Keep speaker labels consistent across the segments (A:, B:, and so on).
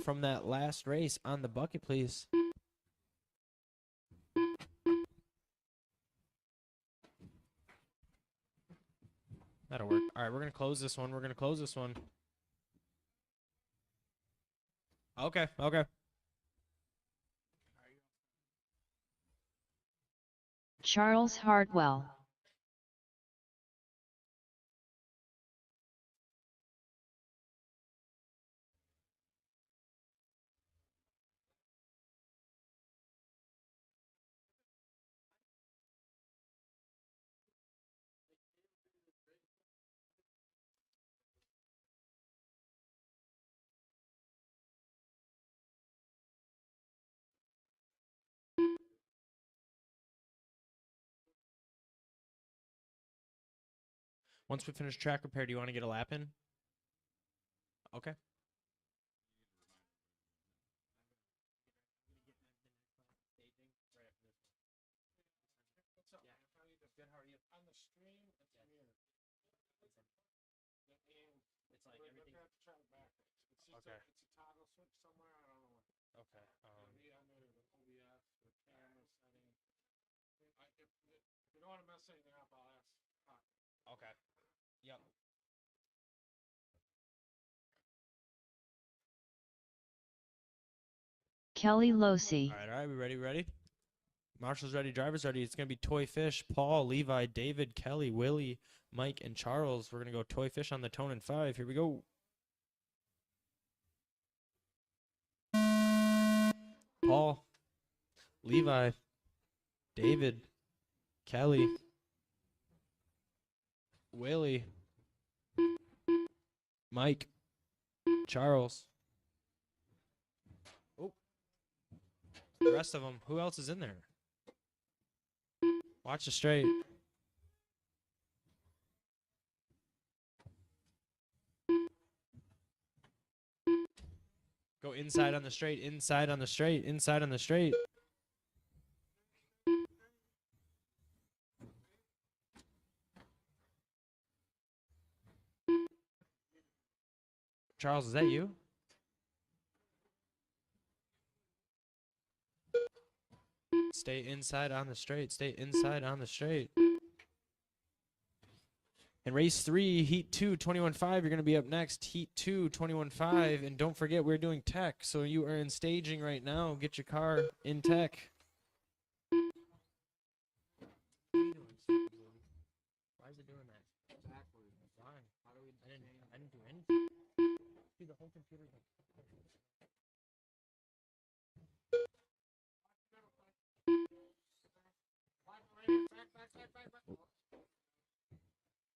A: from that last race on the bucket, please. That'll work. All right, we're going to close this one. We're going to close this one. Okay, okay.
B: Charles Hartwell.
A: Once we finish track repair, do you want to get a lap in? Okay. Good, how are you? On the stream, it's weird. It's like everything. We're gonna have to try it backwards. It's just okay. It's a toggle switch somewhere. I don't know what. Okay. Maybe under the OBS, the camera setting. If you don't want to mess anything up, I'll ask. Okay. Yep.
B: Kelly Losi.
A: All right. We ready? Marshall's ready, driver's ready. It's going to be Toy Fish, Paul, Levi, David, Kelly, Willie, Mike, and Charles. We're going to go Toy Fish on the tone in 5. Here we go. Paul, Levi, David, Kelly, Willie, Mike, Charles. Oh, the rest of them. Who else is in there? Watch the straight. Go inside on the straight, inside on the straight, inside on the straight. Charles, is that you? Stay inside on the straight. Stay inside on the straight. And race 3, heat 2, 21.5, you're going to be up next. Heat 2, 21.5. And don't forget, we're doing tech. So you are in staging right now. Get your car in tech. Why is it doing that? Exactly. Why? How do we? I didn't do anything. Dude, the whole computer's like.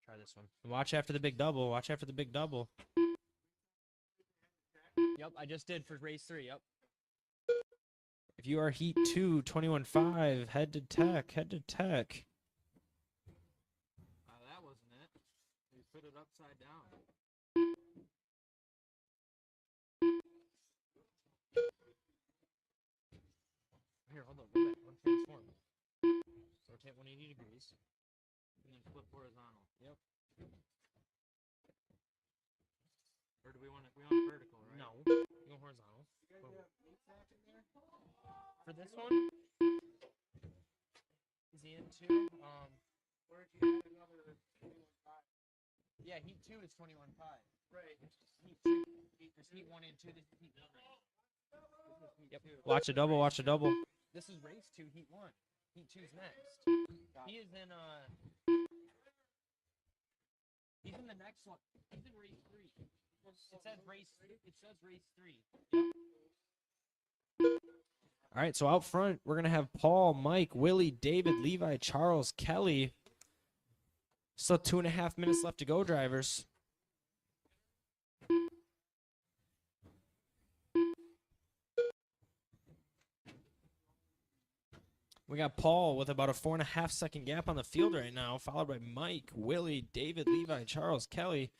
A: Try this one. Watch after the big double. Watch after the big double. Yep, I just did for race 3. Yep. If you are heat 2, 21.5, head to tech. Head to tech.
C: That wasn't it. You put it upside down.
A: Here, hold on. One transform. Rotate 180 degrees.
C: And then flip horizontal.
A: Yep.
C: Or do we want vertical, right?
A: No. You go horizontal. For this one, is he into?
C: Where'd you have another 21.5?
A: Yeah, heat 2 is 21.5.
C: Right.
A: Heat 2. There's heat 1 and 2. This is heat 1. Yep. Watch the double. Watch the double. This is race 2, heat 1. Heat 2's next. He is in he's in the next one. He's in race 3. It says race 3. Yep. All right, so out front, we're going to have Paul, Mike, Willie, David, Levi, Charles, Kelly. Still 2.5 minutes left to go, drivers. We got Paul with about a 4.5 second gap on the field right now, followed by Mike, Willie, David, Levi, Charles, Kelly.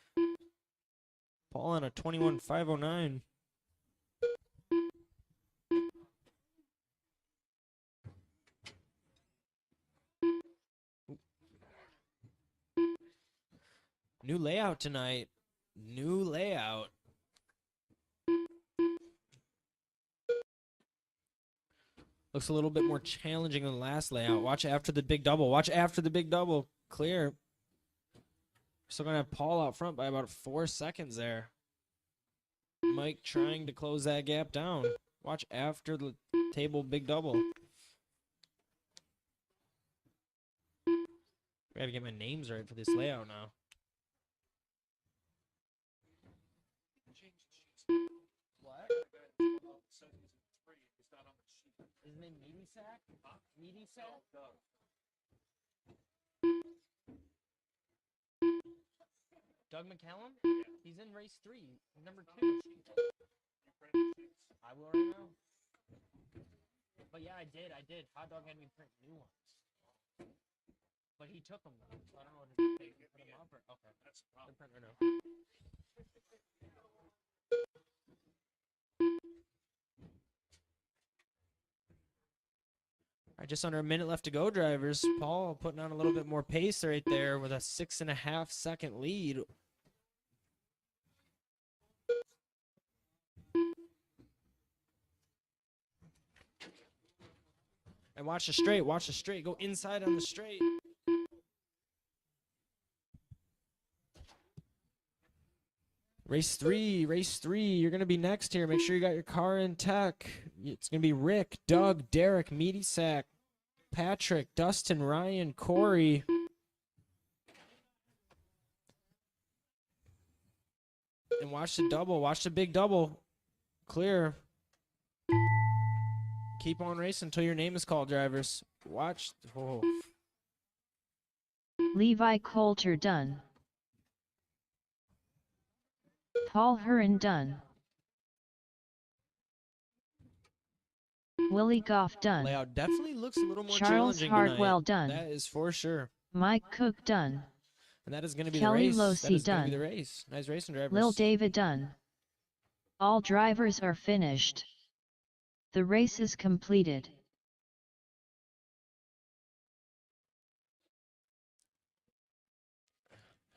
A: Paul on a 21.509. New layout tonight. New layout.
D: Looks a little bit more challenging than the last layout. Watch after the big double. Watch after the big double. Clear. Still going to have Paul out front by about 4 seconds there. Mike trying to close that gap down. Watch after the table big double. I gotta get my names right for this layout now. What? His name Meaty Sack? Meaty Sack? Doug McCallum? He's in race 3, number 2. I will right now. But yeah, I did. Hot Dog had me print new ones. But he took them though, so I don't know what to do. Put them up or okay. That's the problem. Print right now. All right, just under a minute left to go, drivers. Paul putting on a little bit more pace right there with a 6.5 second lead. And watch the straight. Watch the straight. Go inside on the straight. Race 3. You're going to be next here. Make sure you got your car in tech. It's going to be Rick, Doug, Derek, Meaty Sack, Patrick, Dustin, Ryan, Corey. And watch the double. Watch the big double. Clear. Keep on racing until your name is called, drivers. Watch. Oh.
B: Levi Coulter done. Paul Heron done. Willie Goff done.
D: Layout definitely looks a little more
B: Charles
D: challenging
B: Hartwell
D: tonight.
B: done.
D: That is for sure.
B: Mike Cook done.
D: And that is going to be
B: Kelly
D: the race. That
B: Losi
D: is going to be
B: done.
D: the race. Nice racing, drivers.
B: Lil David done. All drivers are finished. The race is completed.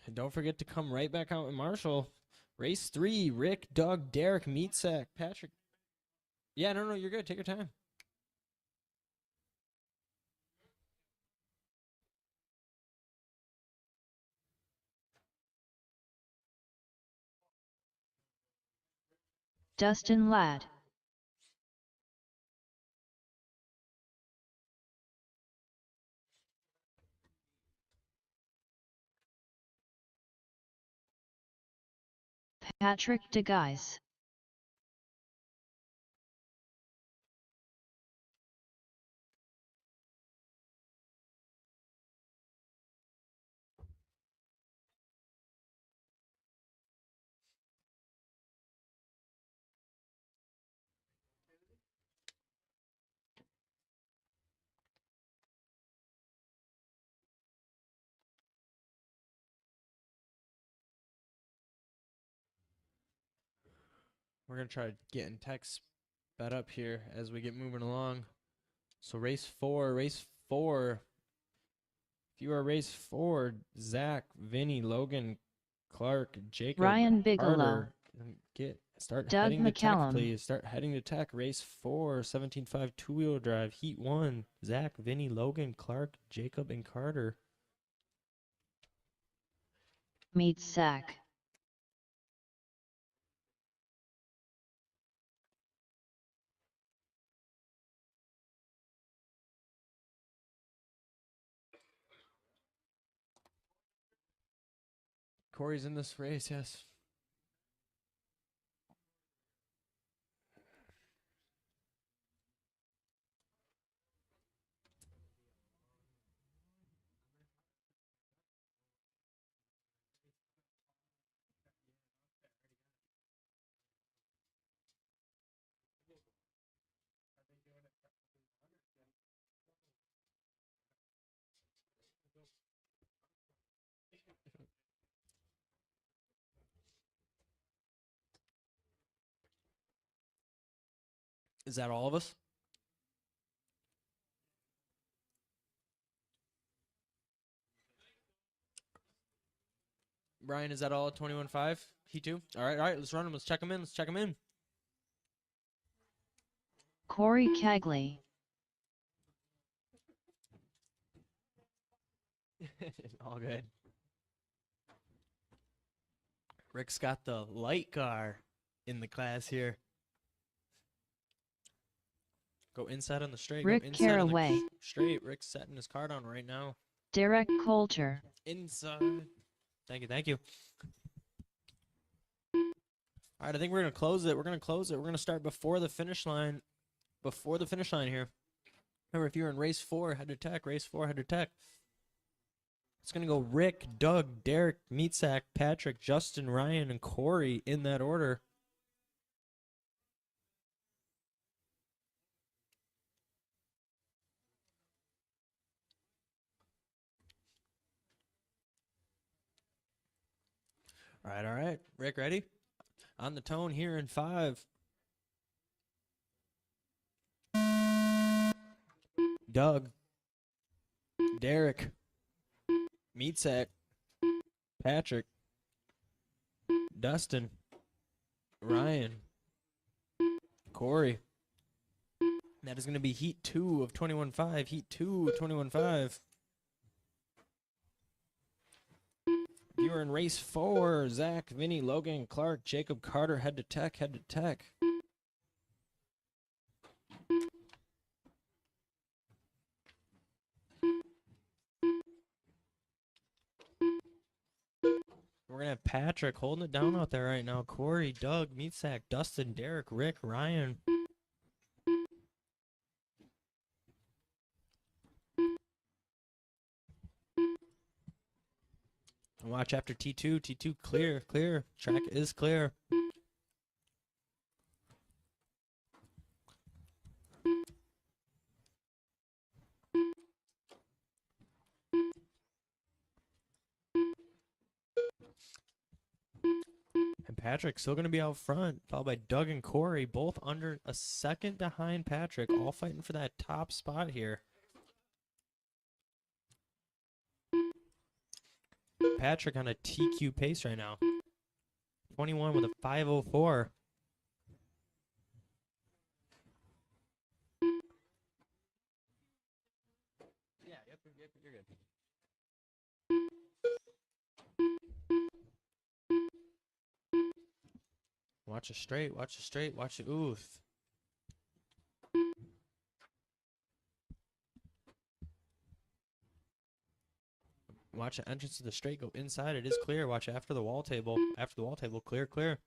D: And don't forget to come right back out in Marshall. Race 3, Rick, Doug, Derek, Meatsack, Patrick. Yeah, no, you're good. Take your time.
B: Dustin Ladd. Patrick DeGuise.
D: We're going to try getting tech sped up here as we get moving along. So race 4. If you are race 4, Zach, Vinny, Logan, Clark, Jacob,
B: Ryan Bigelow.
D: Carter, start
B: Doug
D: heading to tech,
B: McCallum.
D: please. Start heading to tech. Race 4, 17.5 two-wheel drive, heat 1. Zach, Vinny, Logan, Clark, Jacob, and Carter.
B: Meet Sack.
D: Corey's in this race, yes. Is that all of us? Brian, is that all 21.5? He too? All right. Let's run them. Let's check them in.
B: Corey Cagley.
D: All good. Rick's got the light car in the class here. Go inside on the straight.
B: Rick
D: go inside on the
B: Caraway.
D: straight. Rick's setting his card on right now.
B: Derek Coulter.
D: Inside. Thank you, thank you. All right, I think we're going to close it. We're going to start before the finish line. Before the finish line here. Remember, if you're in race 4, head to tech. Race 4, head to tech. It's going to go Rick, Doug, Derek, Meatsack, Patrick, Justin, Ryan, and Corey in that order. All right. Rick, ready? On the tone here in 5. Doug, Derek, Meatsack, Patrick, Dustin, Ryan, Corey. That is going to be Heat 2 of 21.5. Heat 2 of 21.5. You are in race 4. Zach, Vinny, Logan, Clark, Jacob, Carter, head to tech, head to tech. We're going to have Patrick holding it down out there right now. Corey, Doug, Meatsack, Dustin, Derek, Rick, Ryan. Watch after T2. T2 clear, clear. Track is clear. And Patrick's still going to be out front, followed by Doug and Corey, both under a second behind Patrick, all fighting for that top spot here. Patrick on a TQ pace right now. 21 with a 5:04. Yeah, yep, you're good. Watch it straight, watch it straight, watch it oof. Watch the entrance to the straight, go inside, it is clear. Watch after the wall table. After the wall table, clear, clear.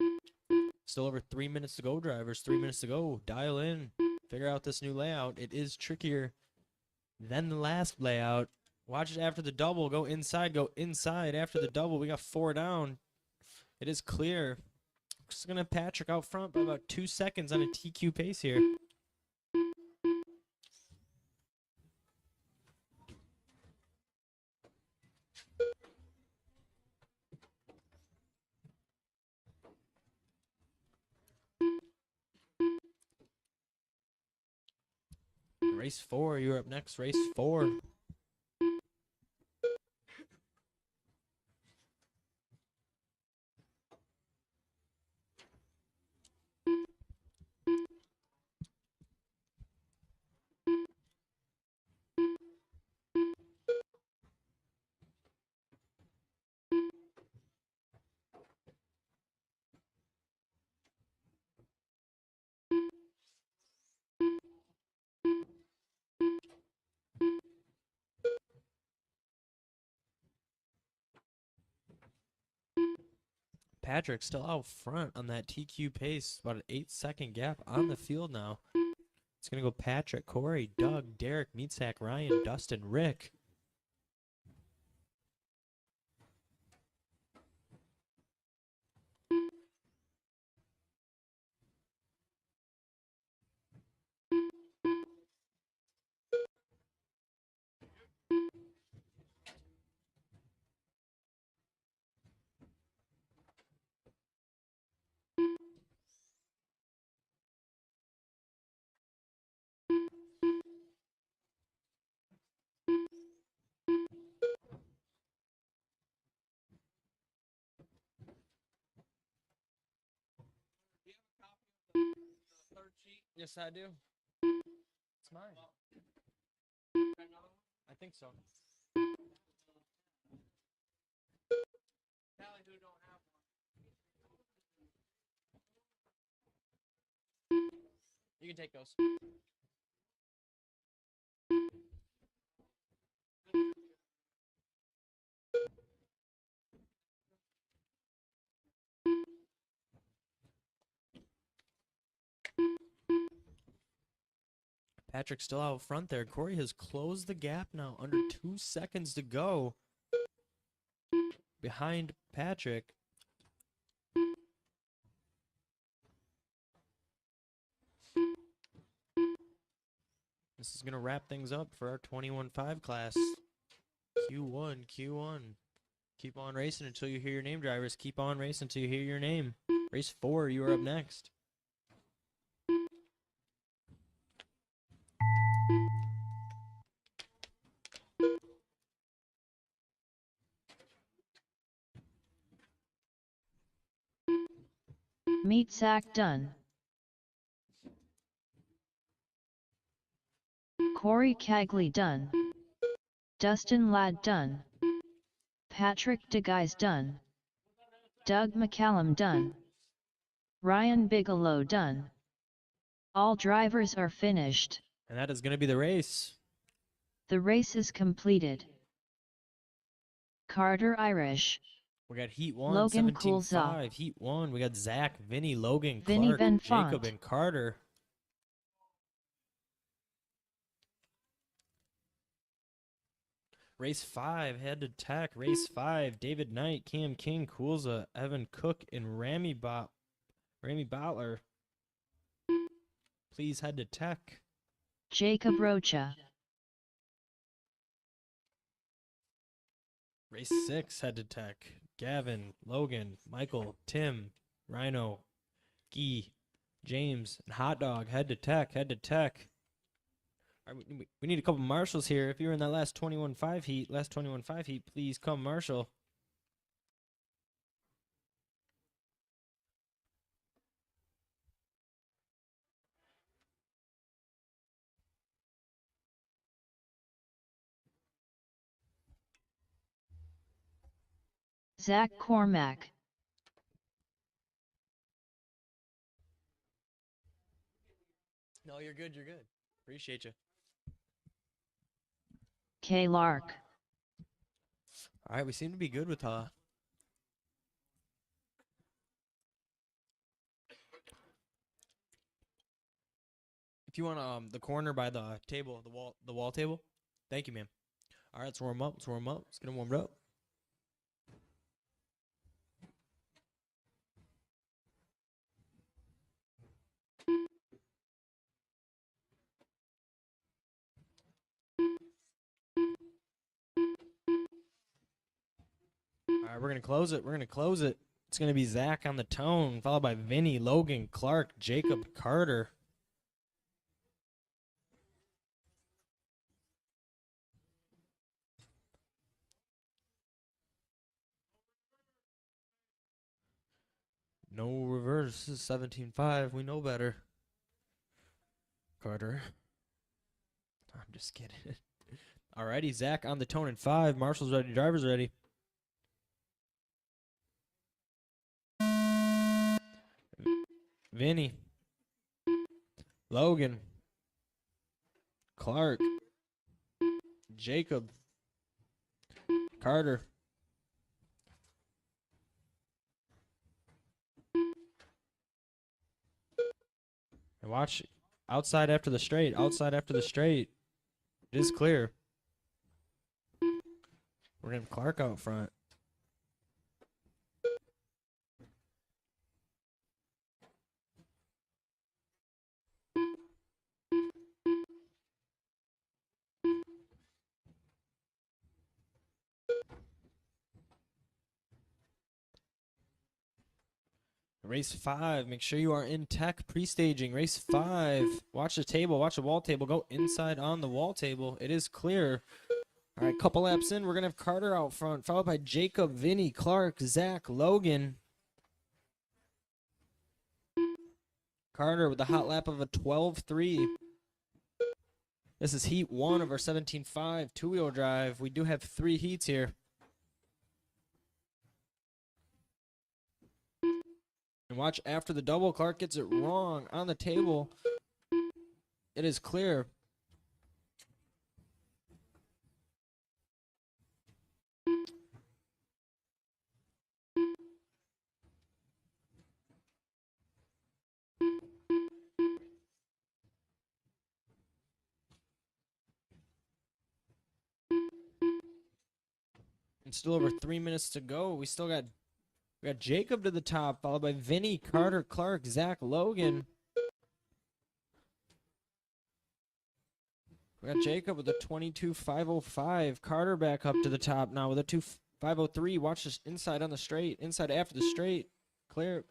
D: Still over 3 minutes to go, drivers. 3 minutes to go. Dial in. Figure out this new layout. It is trickier than the last layout. Watch it after the double. Go inside after the double. We got 4 down. It is clear. Just going to Patrick out front by about 2 seconds on a TQ pace here. Race 4, you're up next. Race 4. Patrick still out front on that TQ pace. About an 8-second gap on the field now. It's going to go Patrick, Corey, Doug, Derek, Meatsack, Ryan, Dustin, Rick. Yes, I do. It's mine. I think so. You can take those. Patrick still out front there. Corey has closed the gap now. Under 2 seconds to go. Behind Patrick. This is going to wrap things up for our 21-5 class. Q1, Q1. Keep on racing until you hear your name, drivers. Keep on racing until you hear your name. Race 4, you are up next.
B: Meet Zach Dunn. Corey Cagley Dunn. Dustin Ladd Dunn. Patrick DeGuys Dunn. Doug McCallum Dunn. Ryan Bigelow Dunn. All drivers are finished.
D: And that is going to be the race.
B: The race is completed. Carter Irish.
D: We got Heat 1,
B: Logan
D: 17-5. Heat 1, we got Zach, Vinny, Logan,
B: Vinny
D: Clark,
B: Benfont.
D: Jacob, and Carter. Race 5, head to tech. Race 5, David Knight, Cam King, Coolza, Evan Cook, and Rami Butler. Please head to tech.
B: Jacob Rocha.
D: Race 6, head to tech. Gavin, Logan, Michael, Tim, Rhino, Gee, James, and Hot Dog. Head to tech, head to tech. All right, we need a couple marshals here. If you were in that last 21-5 heat, please come marshal.
B: Zach Cormack.
D: No, you're good, you're good. Appreciate you.
B: K. Lark.
D: All right, we seem to be good with if you want the corner by the table, the wall table. Thank you, ma'am. All right, let's warm up. Let's get them warmed up. All right, we're going to close it. It's going to be Zach on the tone, followed by Vinny, Logan, Clark, Jacob, Carter. No reverse. This is 17-5. We know better. Carter. I'm just kidding. Alrighty, Zach on the tone in 5. Marshall's ready. Driver's ready. Vinny. Logan. Clark. Jacob. Carter. And watch outside after the straight. Outside after the straight. It is clear. We're going to have Clark out front. Race 5. Make sure you are in tech pre-staging. Race 5. Watch the table. Watch the wall table. Go inside on the wall table. It is clear. All right, couple laps in. We're going to have Carter out front, followed by Jacob, Vinny, Clark, Zach, Logan. Carter with a hot lap of a 12.3. This is heat 1 of our 17.5 two-wheel drive. We do have 3 heats here. And watch after the double. Clark gets it wrong on the table. It is clear. And still over 3 minutes to go. We got Jacob to the top, followed by Vinny, Carter, Clark, Zach, Logan. We got Jacob with a 22.505. Carter back up to the top now with a 2.503. Watch this inside on the straight. Inside after the straight. Clear.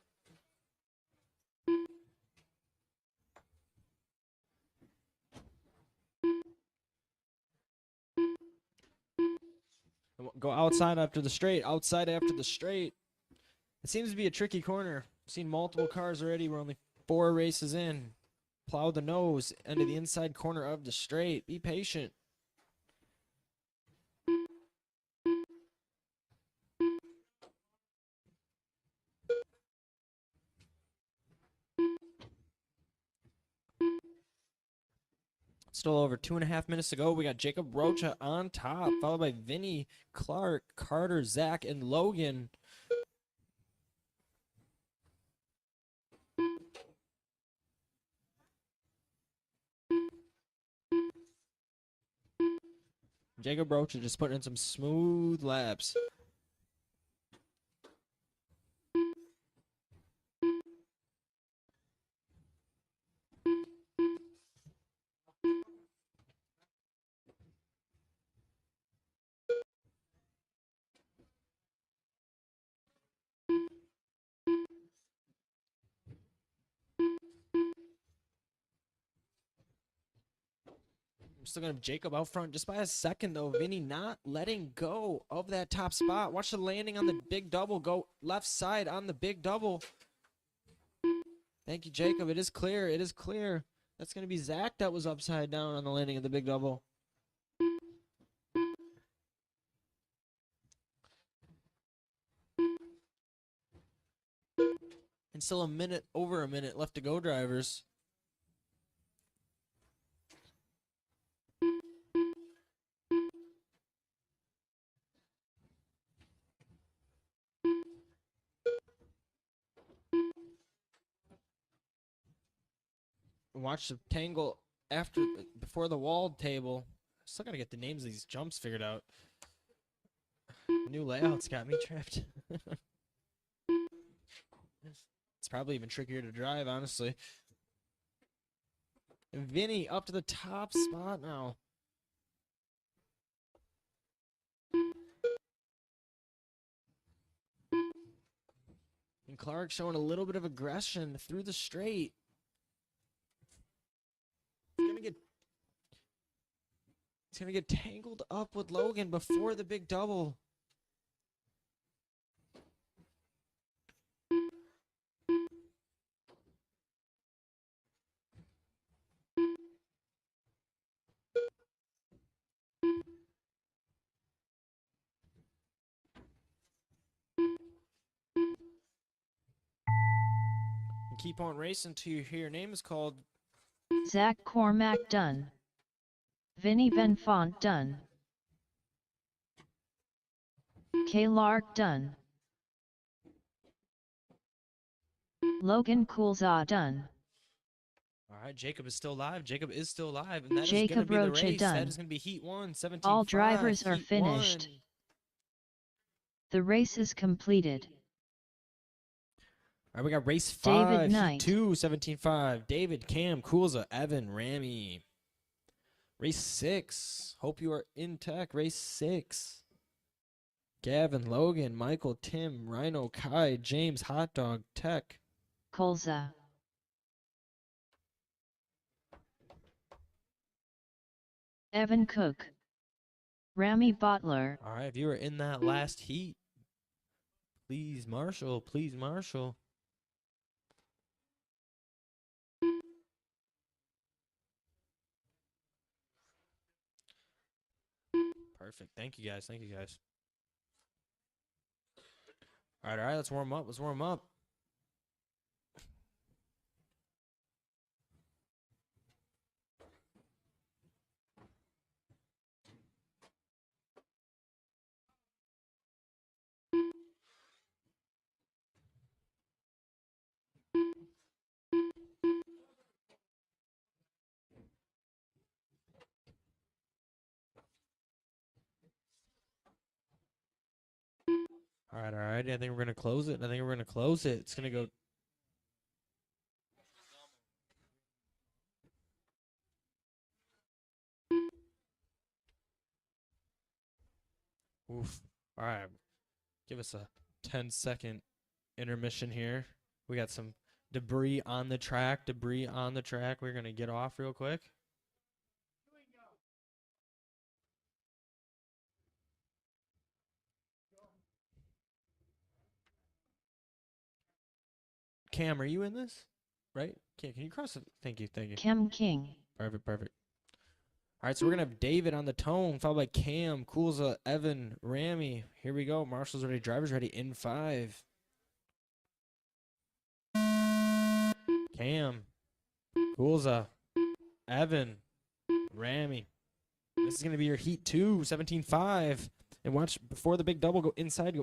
D: Go outside after the straight. Outside after the straight. It seems to be a tricky corner. I've seen multiple cars already. We're only 4 races in. Plow the nose into the inside corner of the straight. Be patient. Still over 2.5 minutes to go. We got Jacob Rocha on top, followed by Vinny, Clark, Carter, Zach, and Logan. Jacob Rocha just putting in some smooth laps. I'm still going to have Jacob out front just by a second, though. Vinny not letting go of that top spot. Watch the landing on the big double. Go left side on the big double. Thank you, Jacob. It is clear. It is clear. That's going to be Zach that was upside down on the landing of the big double. And still over a minute left to go, drivers. Watch the tangle before the wall table. Still gotta get the names of these jumps figured out. New layouts got me tripped. It's probably even trickier to drive, honestly. And Vinny up to the top spot now. And Clark showing a little bit of aggression through the straight. He's gonna get tangled up with Logan before the big double. And keep on racing till you hear your name is called.
B: Zach Cormack done. Vinny Benfont done. K. Lark done. Logan Coolza done.
D: All right, Jacob is still live. Jacob is still live, and that
B: Jacob
D: is going to be the
B: Rocha
D: race.
B: done.
D: That is going to be Heat 1, 17.5.
B: All drivers are
D: Heat
B: finished.
D: 1.
B: The race is completed.
D: All right, we got race 5,
B: David
D: Heat
B: Knight.
D: 2, 17.5. David, Cam, Coolza, Evan, Ramy. Race 6. Hope you are in tech. Race 6. Gavin, Logan, Michael, Tim, Rhino, Kai, James, Hot Dog, Tech.
B: Colza. Evan Cook. Ramy Butler.
D: All right, if you were in that last heat, please marshal, please marshal. Perfect. Thank you guys. Thank you guys. All right, let's warm up. Let's warm up. All right, all right. I think we're gonna close it. It's gonna go. Oof. All right. Give us a 10-second intermission here. We got some debris on the track. We're gonna get off real quick. Cam, are you in this? Right? Can you cross it? Thank you.
B: Cam King.
D: Perfect. All right, so we're gonna have David on the tone, followed by Cam, Kulza, Evan, Rami. Here we go. Marshall's ready. Drivers ready. In 5. Cam, Kulza, Evan, Rami. This is gonna be your heat 2, 17.5. And watch before the big double. Go inside.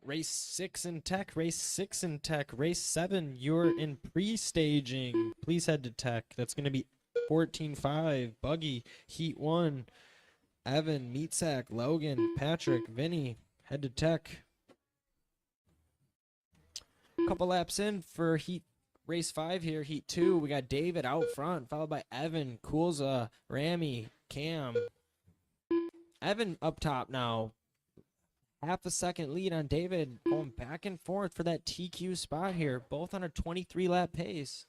D: Race 6 in tech. Race 7, you're in pre-staging. Please head to tech. That's going to be 14.5. Buggy, Heat 1. Evan, Meatsack, Logan, Patrick, Vinny. Head to tech. Couple laps in for race 5 here. Heat 2, we got David out front, followed by Evan, Kulza, Rami, Cam. Evan up top now. Half a second lead on David, going back and forth for that TQ spot here, both on a 23-lap pace.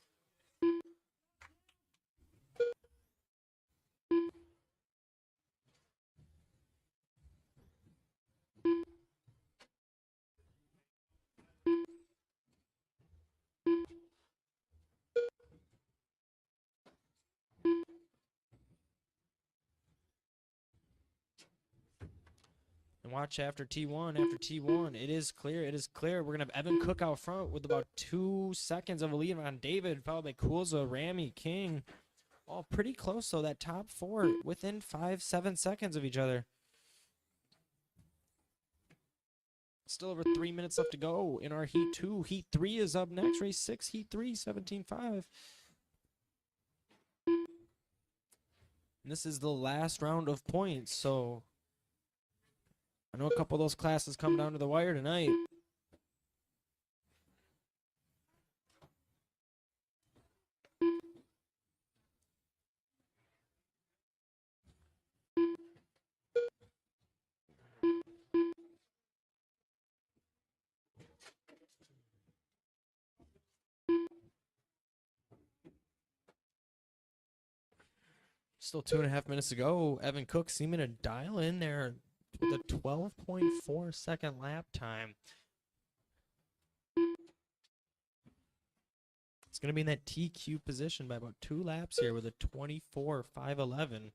D: And watch after T1. It is clear. We're going to have Evan Cook out front with about 2 seconds of a lead on David, followed by Kulza, Rami, King. All pretty close, though. That top 4 within 5-7 seconds of each other. Still over 3 minutes left to go in our Heat 2. Heat 3 is up next. Race 6, Heat 3, 17.5. And this is the last round of points, so I know a couple of those classes come down to the wire tonight. Still 2.5 minutes to go. Evan Cook seeming to dial in there with a 12.4 second lap time. It's going to be in that TQ position by about 2 laps here with a 24.511.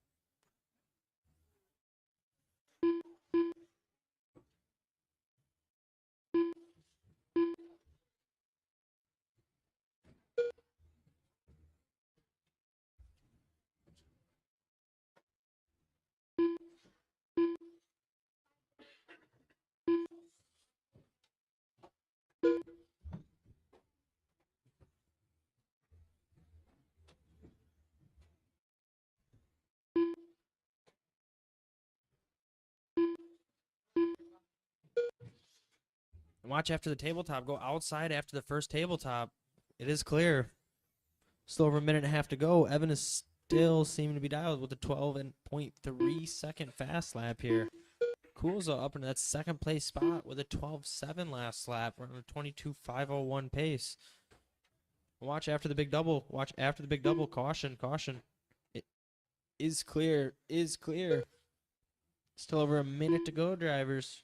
D: And watch after the tabletop. Go outside after the first tabletop. It is clear. Still over a minute and a half to go. Evan is still seeming to be dialed with a 12.3 second fast lap here. Kulza up into that second place spot with a 12.7 last lap. We're on a 22.501 pace. Watch after the big double. Caution. It is clear. Still over a minute to go, drivers.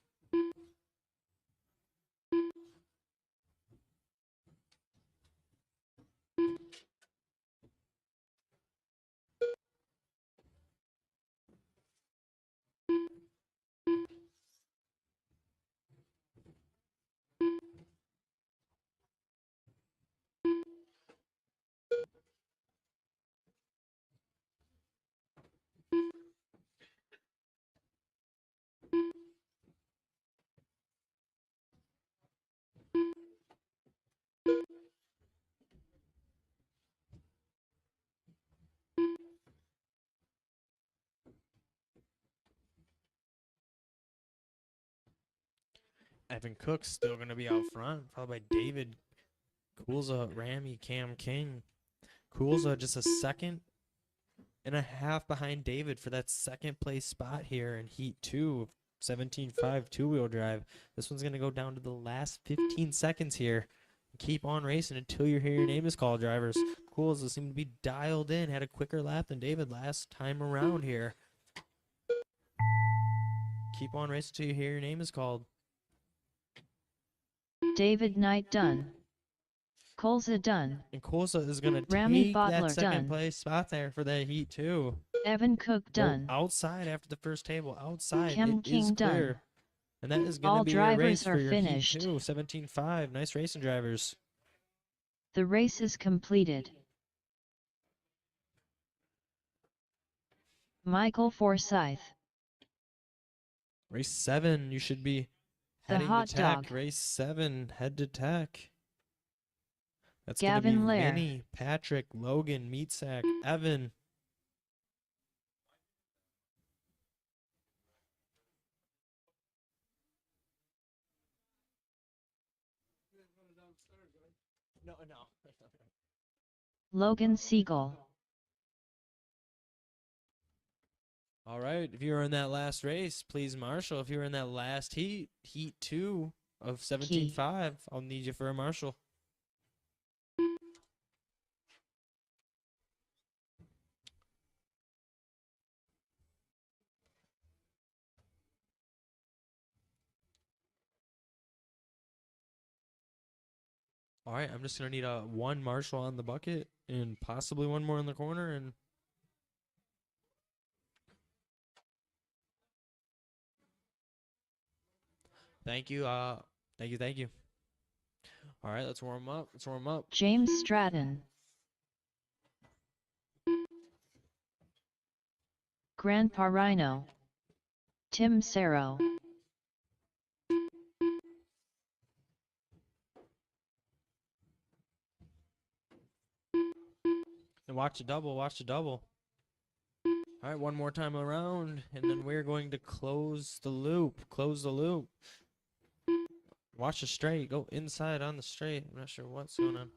D: Evan Cook's still going to be out front, followed by David, Kulza, Ramy, Cam King. Kulza just a second and a half behind David for that second place spot here in Heat 2, 17.5 two-wheel drive. This one's going to go down to the last 15 seconds here. Keep on racing until you hear your name is called, drivers. Kulza seem to be dialed in, had a quicker lap than David last time around here. Keep on racing until you hear your name is called.
B: David Knight done. Kulza done.
D: And Kulza is going to
B: Ramy
D: take
B: Bottler
D: that second
B: done.
D: place spot there for that Heat 2.
B: Evan Cook done.
D: Go outside after the first table. Outside.
B: Cam
D: It
B: King
D: is clear.
B: done.
D: And that is going
B: All
D: to be your race
B: drivers
D: for
B: are
D: your
B: finished.
D: Heat 2, 17.5. Nice racing, drivers.
B: The race is completed. Michael Forsyth.
D: Race 7, you should be
B: The
D: heading
B: hot
D: to tech.
B: dog.
D: Race 7, head to tech. That's going to be
B: Gavin Lair.
D: Vinny, Patrick, Logan, Meatsack, Evan. No.
B: Logan Siegel.
D: All right, if you were in that last race, please marshal. If you were in that last heat, Heat 2 of 17.5, I'll need you for a marshal. All right, I'm just going to need one marshal on the bucket and possibly one more in the corner. And thank you. Thank you. All right, let's warm up.
B: James Stratton. Grandpa Rhino. Tim Serro.
D: And watch the double. All right, one more time around, and then we're going to close the loop. Watch the straight. Go inside on the straight. I'm not sure what's going on.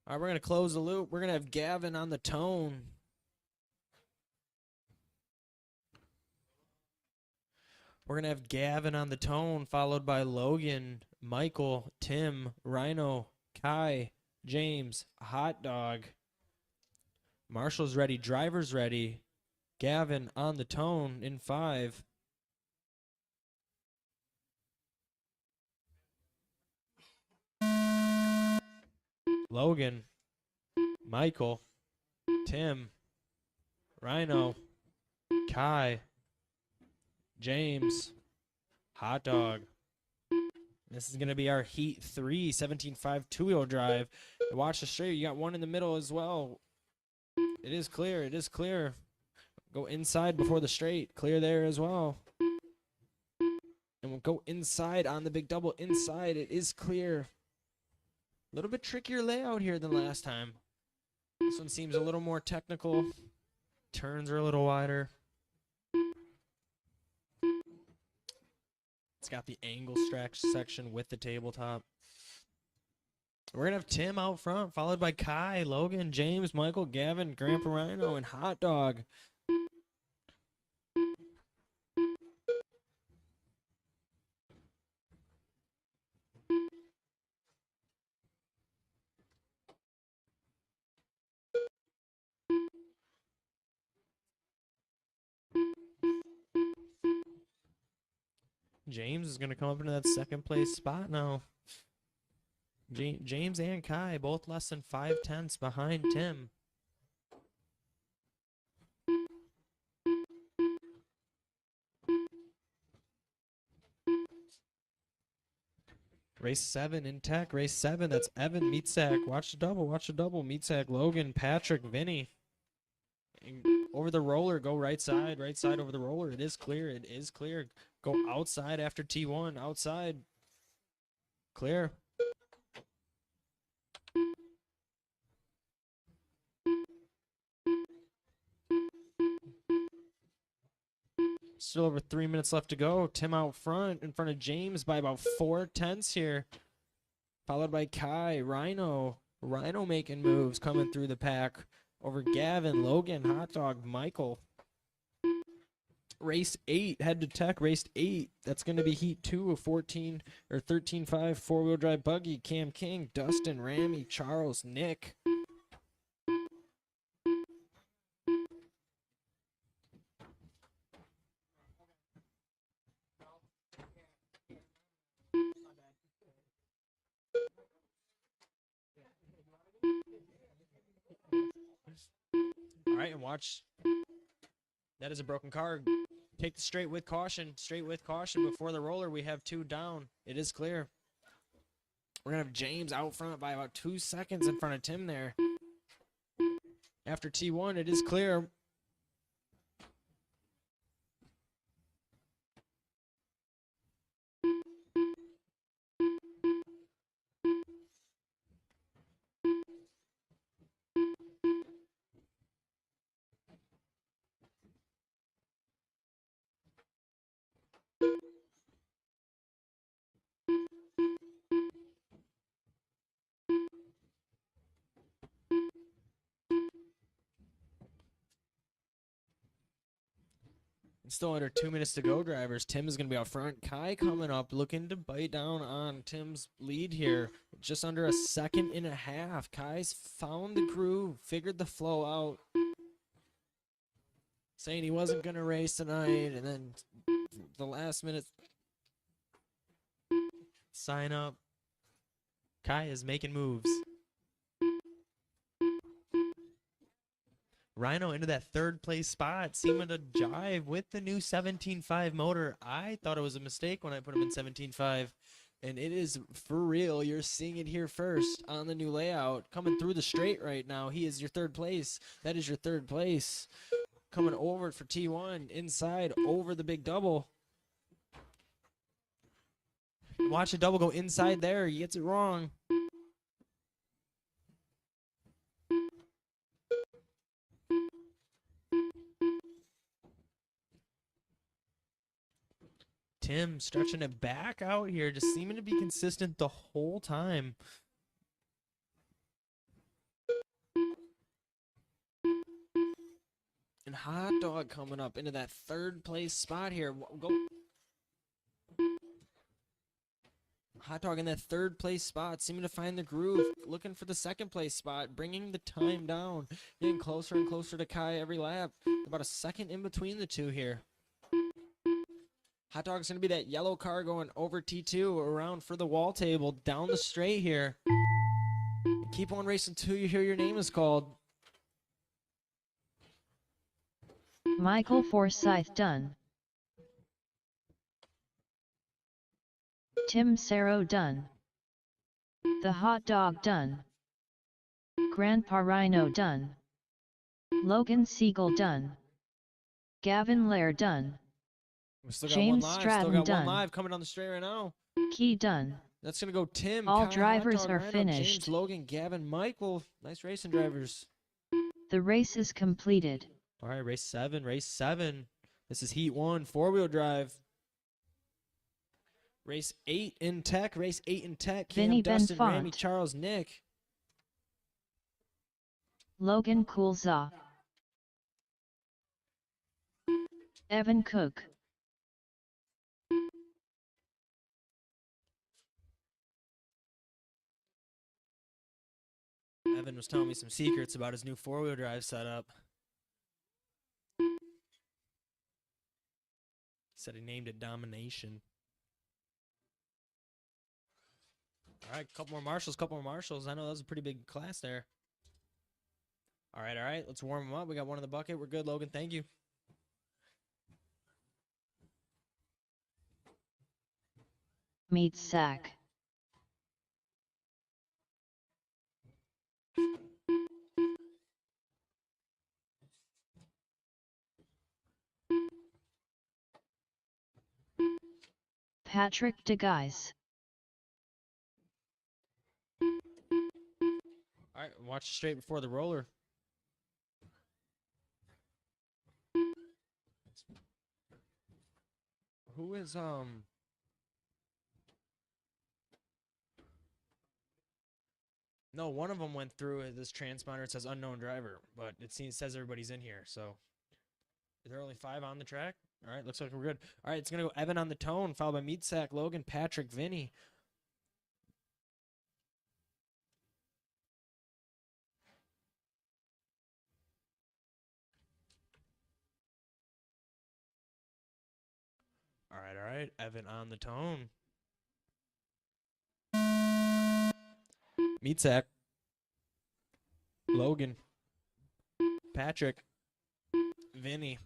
D: All right, we're going to close the loop. We're going to have Gavin on the tone. Followed by Logan, Michael, Tim, Rhino, Kai, James, Hot Dog. Marshall's ready. Driver's ready. Gavin on the tone in 5. Logan, Michael, Tim, Rhino, Kai, James, Hot Dog. This is going to be our Heat 3, 17.5 two-wheel drive. Watch the straight. You got one in the middle as well. It is clear. Go inside before the straight. Clear there as well. And we'll go inside on the big double. Inside, it is clear. A little bit trickier layout here than last time. This one seems a little more technical. Turns are a little wider. It's got the angle stretch section with the tabletop. We're going to have Tim out front, followed by Kai, Logan, James, Michael, Gavin, Grandpa Rhino, and Hot Dog. James is going to come up into that second place spot now. James and Kai, both less than 5/10 behind Tim. Race 7 in tech. Race 7, that's Evan, Meatsack. Watch the double. Meatsack, Logan, Patrick, Vinny. And over the roller, go right side over the roller. It is clear. Go outside after T1. Outside. Clear. Still over 3 minutes left to go. Tim out front in front of James by about 4/10 here. Followed by Kai, Rhino. Rhino making moves, coming through the pack. Over Gavin, Logan, Hot Dog, Michael. Race 8, head to tech, race 8. That's going to be heat 2 of 14 or 13.5 four-wheel drive buggy. Cam King, Dustin, Ramy, Charles, Nick. All right, and watch. That is a broken car. Take the straight with caution. Straight with caution before the roller. We have 2 down. It is clear. We're going to have James out front by about 2 seconds in front of Tim there. After T1, it is clear. Still under 2 minutes to go, drivers. Tim is going to be out front. Kai coming up, looking to bite down on Tim's lead here. Just under a second and a half. Kai's found the groove, figured the flow out. Saying he wasn't going to race tonight, and then the last minute sign up. Kai is making moves. Rhino into that 3rd place spot, seeming to jive with the new 17.5 motor. I thought it was a mistake when I put him in 17.5, and it is for real. You're seeing it here first on the new layout. Coming through the straight right now, he is your 3rd place. That is your 3rd place. Coming over for T1, inside, over the big double. Watch the double go inside there. He gets it wrong. Tim stretching it back out here, just seeming to be consistent the whole time. And Hot Dog coming up into that 3rd place spot here. Go. Hot Dog in that 3rd place spot, seeming to find the groove, looking for the 2nd place spot, bringing the time down, getting closer and closer to Kai every lap. About a second in between the two here. Hot Dog's going to be that yellow car going over T2, around for the wall table, down the straight here. Keep on racing until you hear your name is called.
B: Michael Forsyth done. Tim Sarro done. The Hot Dog done. Grandpa Rhino done. Logan Siegel done. Gavin Lair done.
D: We still got
B: James
D: one live.
B: Stratton
D: Still got
B: done.
D: one live coming down the straight right now.
B: Key done.
D: That's going to go Tim.
B: All
D: Kai,
B: drivers
D: Hot Dog,
B: are
D: Rhino,
B: finished.
D: James, Logan, Gavin, Michael. Nice racing, drivers.
B: The race is completed.
D: All right, race 7. This is heat 1, 4-wheel drive. Race 8 in tech. Cam,
B: Vinny
D: Dustin,
B: Benfont.
D: Ramy, Charles, Nick.
B: Logan Coolza. Evan Cook.
D: Evan was telling me some secrets about his new 4-wheel drive setup. He said he named it Domination. All right, couple more marshals. I know that was a pretty big class there. All right. Let's warm them up. We got one in the bucket. We're good, Logan. Thank you.
B: Meat sack. Patrick DeGuise.
D: All right, watch straight before the roller. Who is No, one of them went through this transponder. It says unknown driver, but says everybody's in here. So, is there only 5 on the track? All right, looks like we're good. All right, it's gonna go Evan on the tone, followed by Meatsack, Logan, Patrick, Vinny. All right. Evan on the tone. Meatsack, Logan, Patrick, Vinny.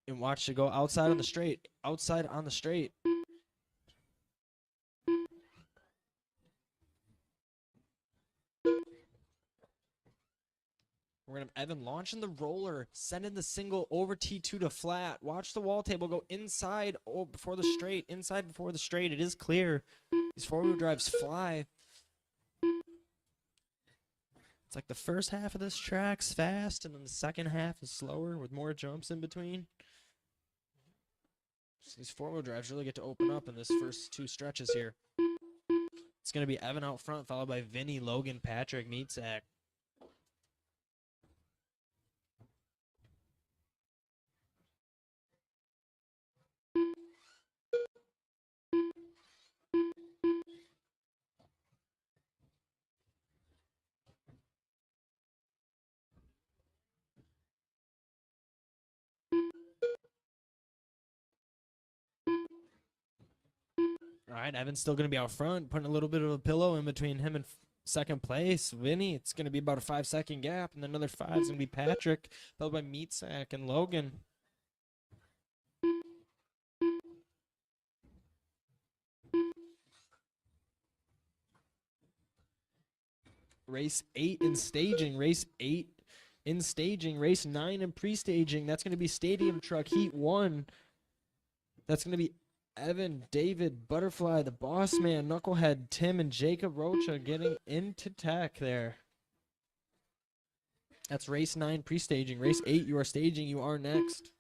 D: And watch it go outside on the straight. Outside on the straight. We're going to have Evan launching the roller, sending the single over T2 to flat. Watch the wall table go inside before the straight. Inside before the straight. It is clear. These 4-wheel drives fly. It's like the first half of this track's fast, and then the second half is slower with more jumps in between. So these 4-wheel drives really get to open up in this first 2 stretches here. It's going to be Evan out front, followed by Vinny, Logan, Patrick, Meatsack. All right, Evan's still going to be out front, putting a little bit of a pillow in between him and second place. Vinny, it's going to be about a 5-second gap, and then another 5 is going to be Patrick, followed by Meatsack and Logan. Race 8 in staging, race 8 in staging, race 9 in pre-staging. That's going to be Stadium Truck Heat 1. That's going to be Evan, David, Butterfly, the Boss Man, Knucklehead, Tim, and Jacob Rocha getting into tech there. That's race 9 pre-staging. Race 8, you are staging. You are next.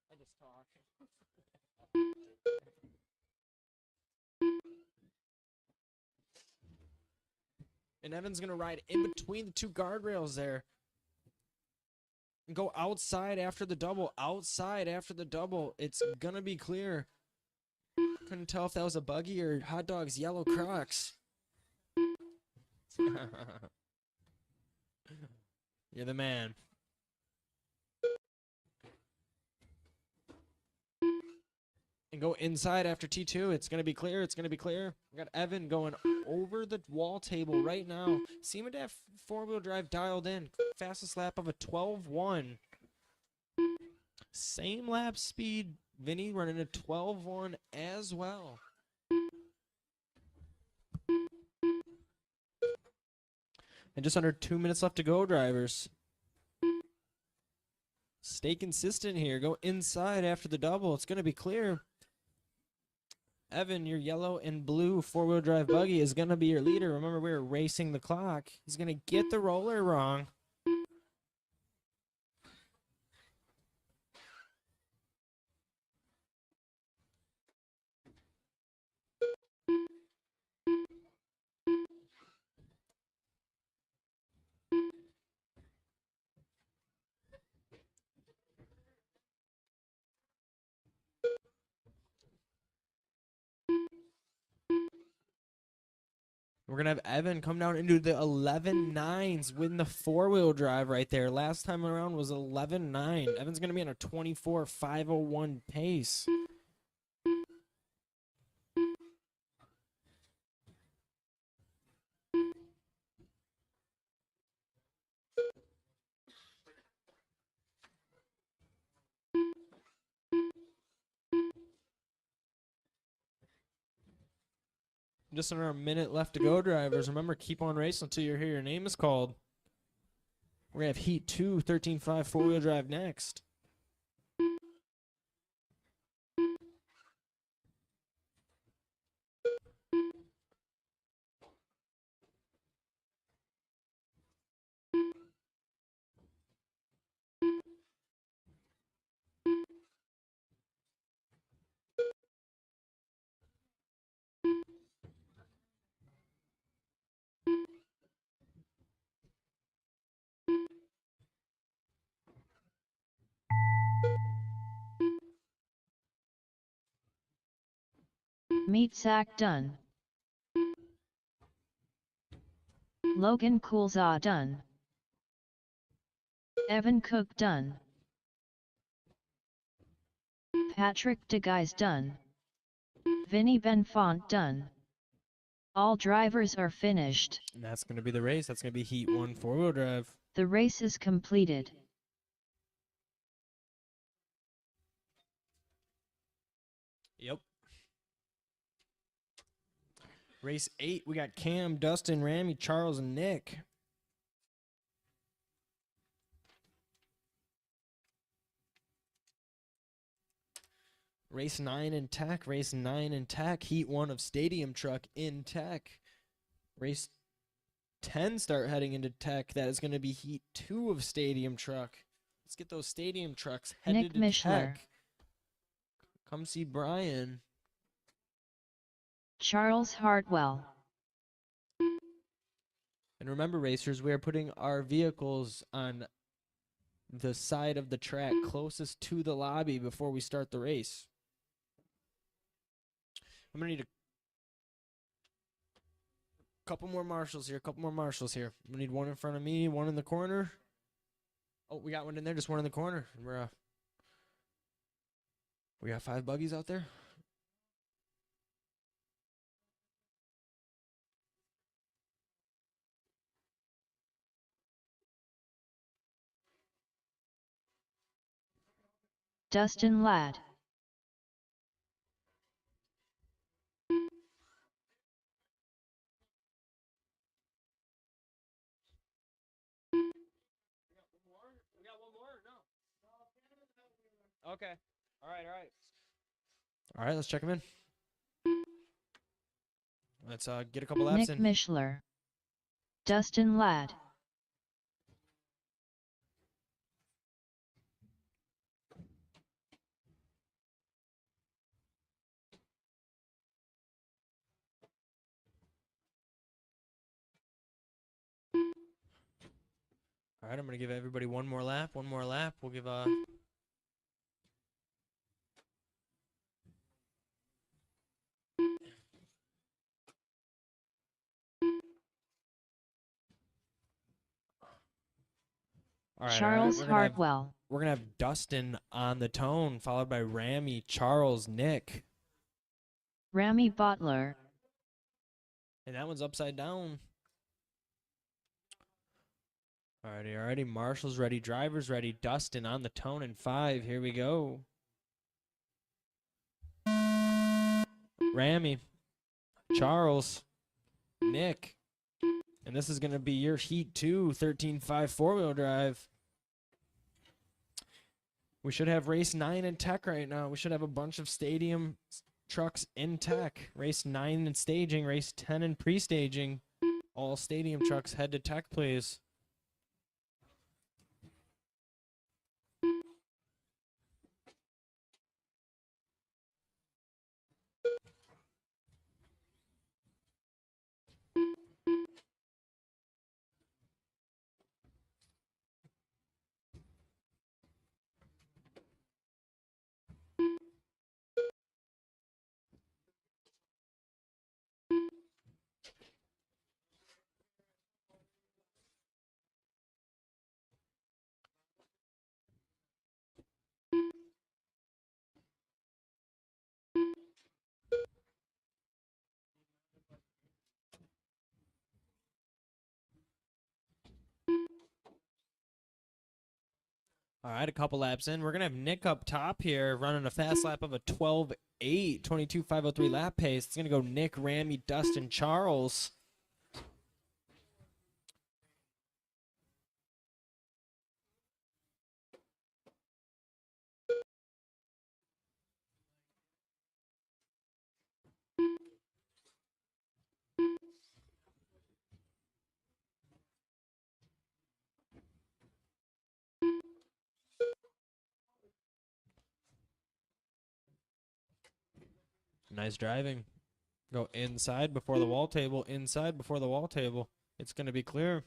D: I just talk. And Evan's going to ride in between the 2 guardrails there. And go outside after the double. Outside after the double. It's going to be clear. Couldn't tell if that was a buggy or Hot Dog's yellow Crocs. You're the man. And go inside after T2. It's going to be clear. It's going to be clear. We got Evan going over the wall table right now. Seeming to have 4-wheel drive dialed in. Fastest lap of a 12-1. Same lap speed. Vinny running a 12-1 as well. And just under 2 minutes left to go, drivers. Stay consistent here. Go inside after the double. It's going to be clear. Evan, your yellow and blue 4-wheel drive buggy is going to be your leader. Remember, we were racing the clock. He's going to get the roller wrong. We're going to have Evan come down into the 11.9s, win the 4-wheel drive right there. Last time around was 11.9. Evan's going to be on a 24.501 pace. Just under a minute left to go, drivers. Remember, keep on racing until you hear your name is called. We're going to have Heat 2, 13.5 four-wheel drive next.
B: Meat sack done. Logan Coolsaw done. Evan Cook done. Patrick DeGuys done. Vinny Benfont done. All drivers are finished.
D: And that's going to be the race. That's going to be Heat 1 four-wheel drive.
B: The race is completed.
D: Yep. Race 8, we got Cam, Dustin, Ramy, Charles, and Nick. Race 9 in Tech. Race 9 in Tech. Heat 1 of Stadium Truck in Tech. Race 10 start heading into Tech. That is going to be Heat 2 of Stadium Truck. Let's get those Stadium Trucks headed
B: Nick
D: to
B: Mishler.
D: Tech. Come see Brian.
B: Charles Hartwell.
D: And remember, racers, we are putting our vehicles on the side of the track closest to the lobby before we start the race. I'm going to need a couple more marshals here. We need one in front of me, one in the corner. Oh, we got one in there, just one in the corner. We got 5 buggies out there.
B: Dustin Ladd.
D: We got one more? No. Okay. All right. All right, let's check them in. Let's get a couple laps
B: Nick
D: in.
B: Mishler. Dustin Ladd.
D: All right, I'm going to give everybody one more lap. We'll give All right,
B: Charles
D: all right.
B: Hartwell.
D: We're going to have Dustin on the tone, followed by Ramy, Charles, Nick.
B: Ramy Butler.
D: And that one's upside down. Alrighty. Marshall's ready. Driver's ready. Dustin on the tone in 5. Here we go. Ramy. Charles. Nick. And this is going to be your Heat 2 13.5 four-wheel drive. We should have race 9 in Tech right now. We should have a bunch of stadium trucks in Tech. Race 9 in staging. Race 10 in pre-staging. All stadium trucks head to Tech, please. All right, a couple laps in. We're going to have Nick up top here running a fast lap of a 12:08, 22:503 lap pace. It's going to go Nick, Ramy, Dustin, Charles. Nice driving. Go inside before the wall table, inside before the wall table. It's going to be clear.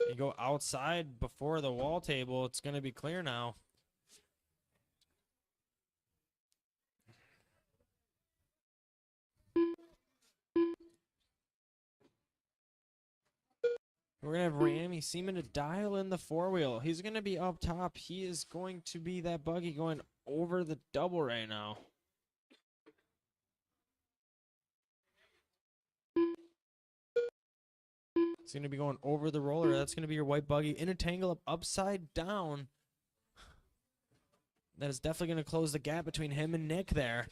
D: You go outside before the wall table. It's going to be clear now. We're going to have Ramy Seaman to dial in the four-wheel. He's going to be up top. He is going to be that buggy going over the double right now. It's going to be going over the roller. That's going to be your white buggy in a tangle up upside down. That is definitely going to close the gap between him and Nick there.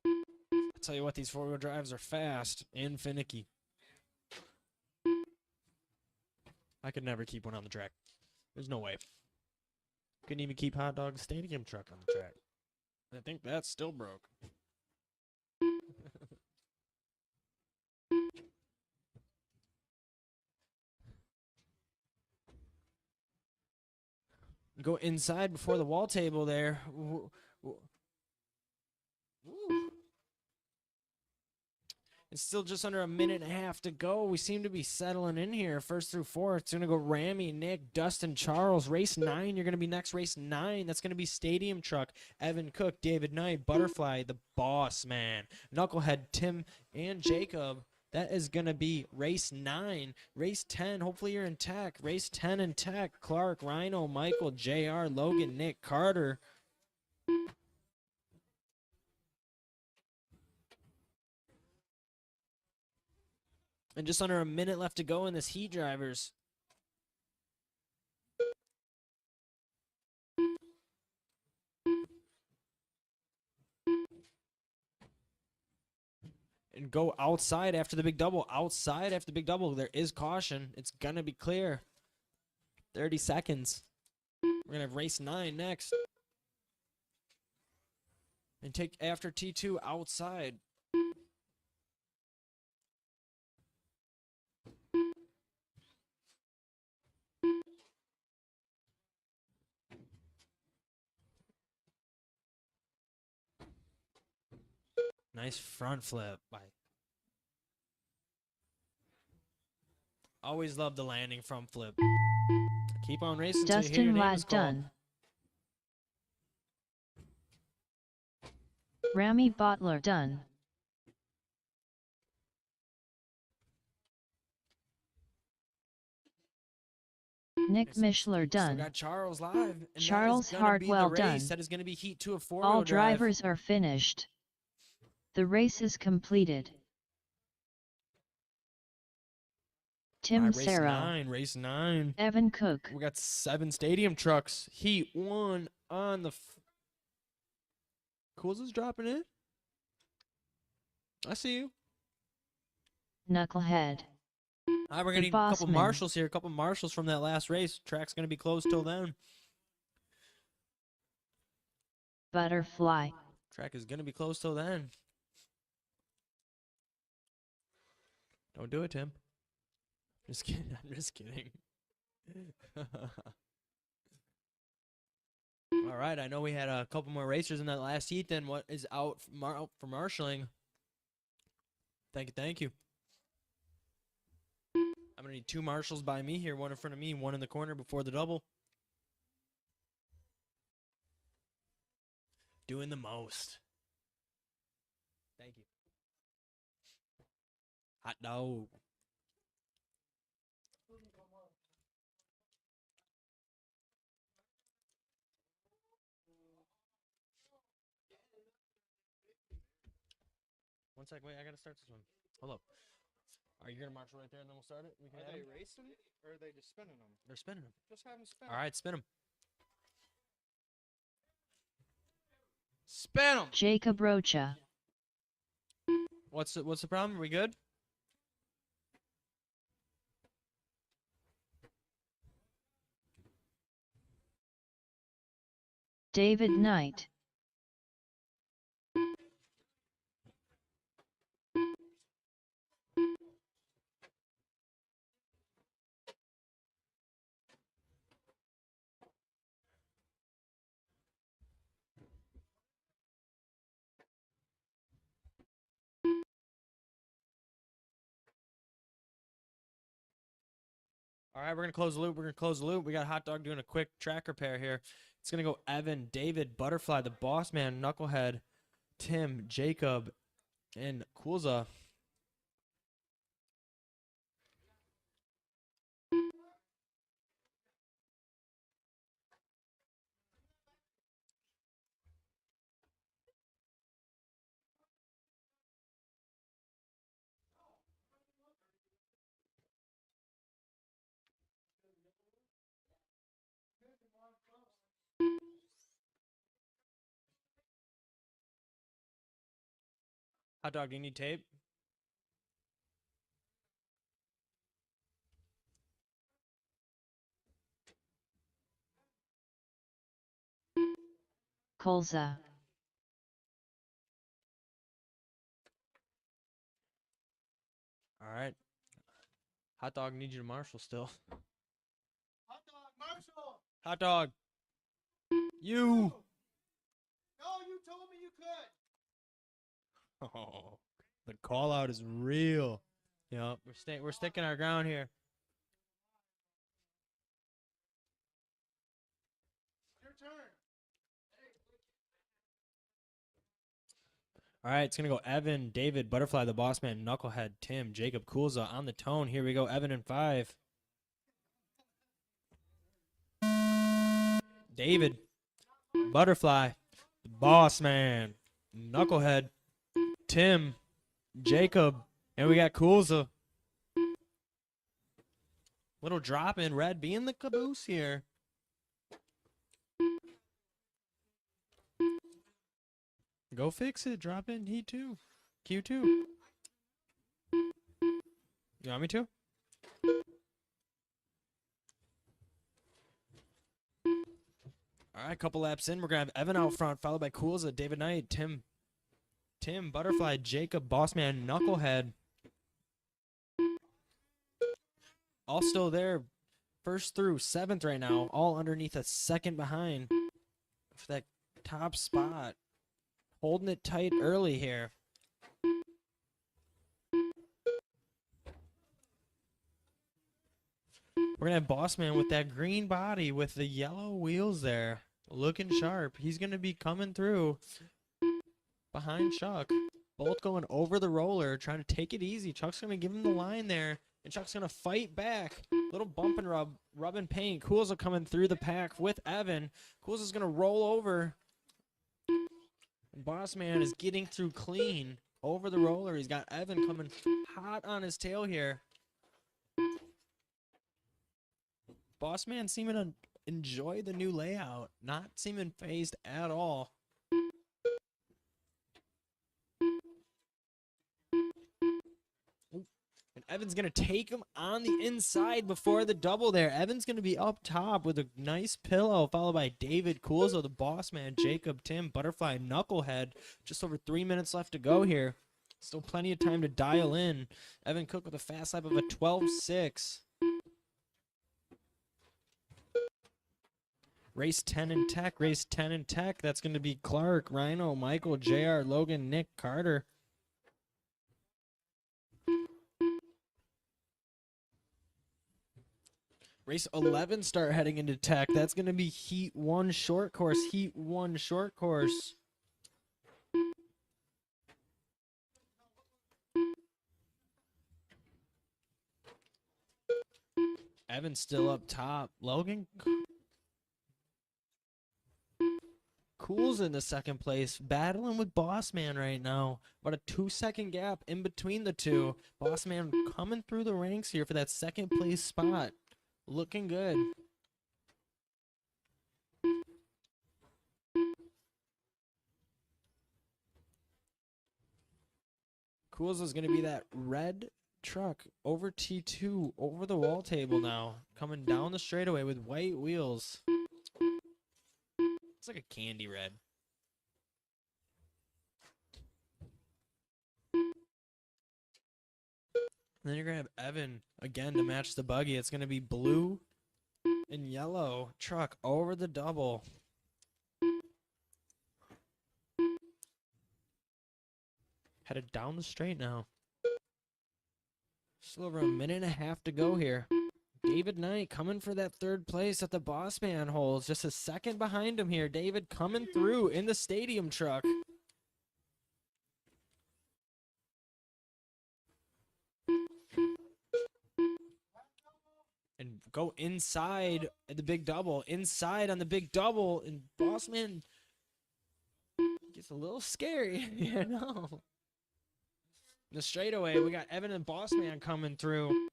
D: I tell you what, these four-wheel drives are fast and finicky. I could never keep one on the track. There's no way. Couldn't even keep Hot Dog Stadium truck on the track. I think that still broke. Go inside before the wall table there. Ooh. It's still just under a minute and a half to go. We seem to be settling in here. First through fourth. It's going to go Ramy, Nick, Dustin, Charles. Race 9. You're going to be next. Race 9. That's going to be Stadium Truck. Evan Cook, David Knight, Butterfly, the Boss Man, Knucklehead, Tim, and Jacob. That is going to be race 9. Race 10, hopefully you're in tech. Race 10 in tech. Clark, Rhino, Michael, JR, Logan, Nick, Carter. And just under a minute left to go in this heat, drivers. And go outside after the big double. Outside after the big double. There is caution. It's going to be clear. 30 seconds. We're going to have race 9 next. And take after T2 outside. Nice front flip. Always love the landing front flip. Keep on racing until you hear your
B: Dustin
D: name is
B: Ladd
D: called.
B: done. Ramy Bottler done. Nick Mishler
D: Still
B: done.
D: got Charles live. And
B: Charles
D: that is gonna be
B: Hartwell
D: the race.
B: done.
D: That is going to be heat 2 of 4-wheel
B: All
D: drive.
B: drivers are finished. The race is completed. Tim
D: Race
B: Sarah.
D: Race 9.
B: Evan Cook.
D: We got 7 stadium trucks. Heat 1 on the... Cools is dropping in. I see you.
B: Knucklehead.
D: All right, we're going to need a couple marshals here. A couple marshals from that last race. Track's going to be closed till then.
B: Butterfly.
D: Track is going to be closed till then. Don't do it, Tim. Just kidding. I'm just kidding. All right, I know we had a couple more racers in that last heat than what is out for marshaling. Thank you, thank you. I'm going to need 2 marshals by me here, 1 in front of me, 1 in the corner before the double. Doing the most. Thank you. Hot dog. One sec, wait, I gotta start this one. Hold up. Are you gonna marshal right there and then we'll start it? We can
A: Are
D: have
A: they
D: 'em?
A: racing or are they just spinning them?
D: They're spinning them.
A: Just have them spin.
D: All right, spin them.
A: Spin them.
B: Jacob Rocha.
D: What's the problem? Are we good?
B: David Knight.
D: All right, we're gonna close the loop. We got Hot Dog doing a quick track repair here. It's gonna go Evan, David, Butterfly, the Boss Man, Knucklehead, Tim, Jacob, and Kulza. Hot Dog, do you need tape?
B: Kulza.
D: All right. Hot Dog, need you to marshal still.
A: Hot dog, Marshall.
D: Hot Dog. You.
A: No, you told me you could.
D: Oh, the call out is real. Yep, we're sticking our ground here.
A: Your turn.
D: All right, it's going to go Evan, David, Butterfly, the Boss Man, Knucklehead, Tim, Jacob, Kulza on the tone. Here we go, Evan in 5. David, Butterfly, the Boss Man, Knucklehead, Tim, Jacob, and we got Kulza. Little drop in, Red being the caboose here. Go fix it. Drop in Heat 2. Q2. You want me to? All right, couple laps in. We're going to have Evan out front, followed by Kulza, David Knight, Tim, Butterfly, Jacob, Bossman, Knucklehead. All still there. First through 7th right now. All underneath a second behind for that top spot. Holding it tight early here. We're going to have Bossman with that green body with the yellow wheels there. Looking sharp. He's going to be coming through behind Chuck. Both going over the roller, trying to take it easy. Chuck's going to give him the line there, and Chuck's going to fight back. Little bump and rub and paint. Kulza coming through the pack with Evan. Kulza's going to roll over. Bossman is getting through clean over the roller. He's got Evan coming hot on his tail here. Bossman seeming to enjoy the new layout, not seeming phased at all. And Evan's going to take him on the inside before the double there. Evan's going to be up top with a nice pillow, followed by David, Kulza, the Bossman, Jacob, Tim, Butterfly, Knucklehead. Just over 3 minutes left to go here. Still plenty of time to dial in. Evan Cook with a fast lap of a 12.6. Race 10 in Tech. Race 10 in Tech. That's going to be Clark, Rhino, Michael, JR, Logan, Nick, Carter. Race 11 start heading into Tech. That's going to be Heat 1 short course. Heat 1 short course. Evan's still up top. Logan Cool's in the second place, battling with Boss Man right now. About a 2-second gap in between the two. Boss Man coming through the ranks here for that second place spot. Looking good. Cool's is going to be that red truck over T2, over the wall table now. Coming down the straightaway with white wheels. It's like a candy red. And then you're going to have Evan again to match the buggy. It's going to be blue and yellow truck over the double. Headed down the straight now. Still over a minute and a half to go here. David Knight coming for that third place at the Boss Man holes. Just a second behind him here. David coming through in the stadium truck. And go inside at the big double. Inside on the big double. And Boss Man gets a little scary. You know. The straightaway, we got Evan and Boss Man coming through.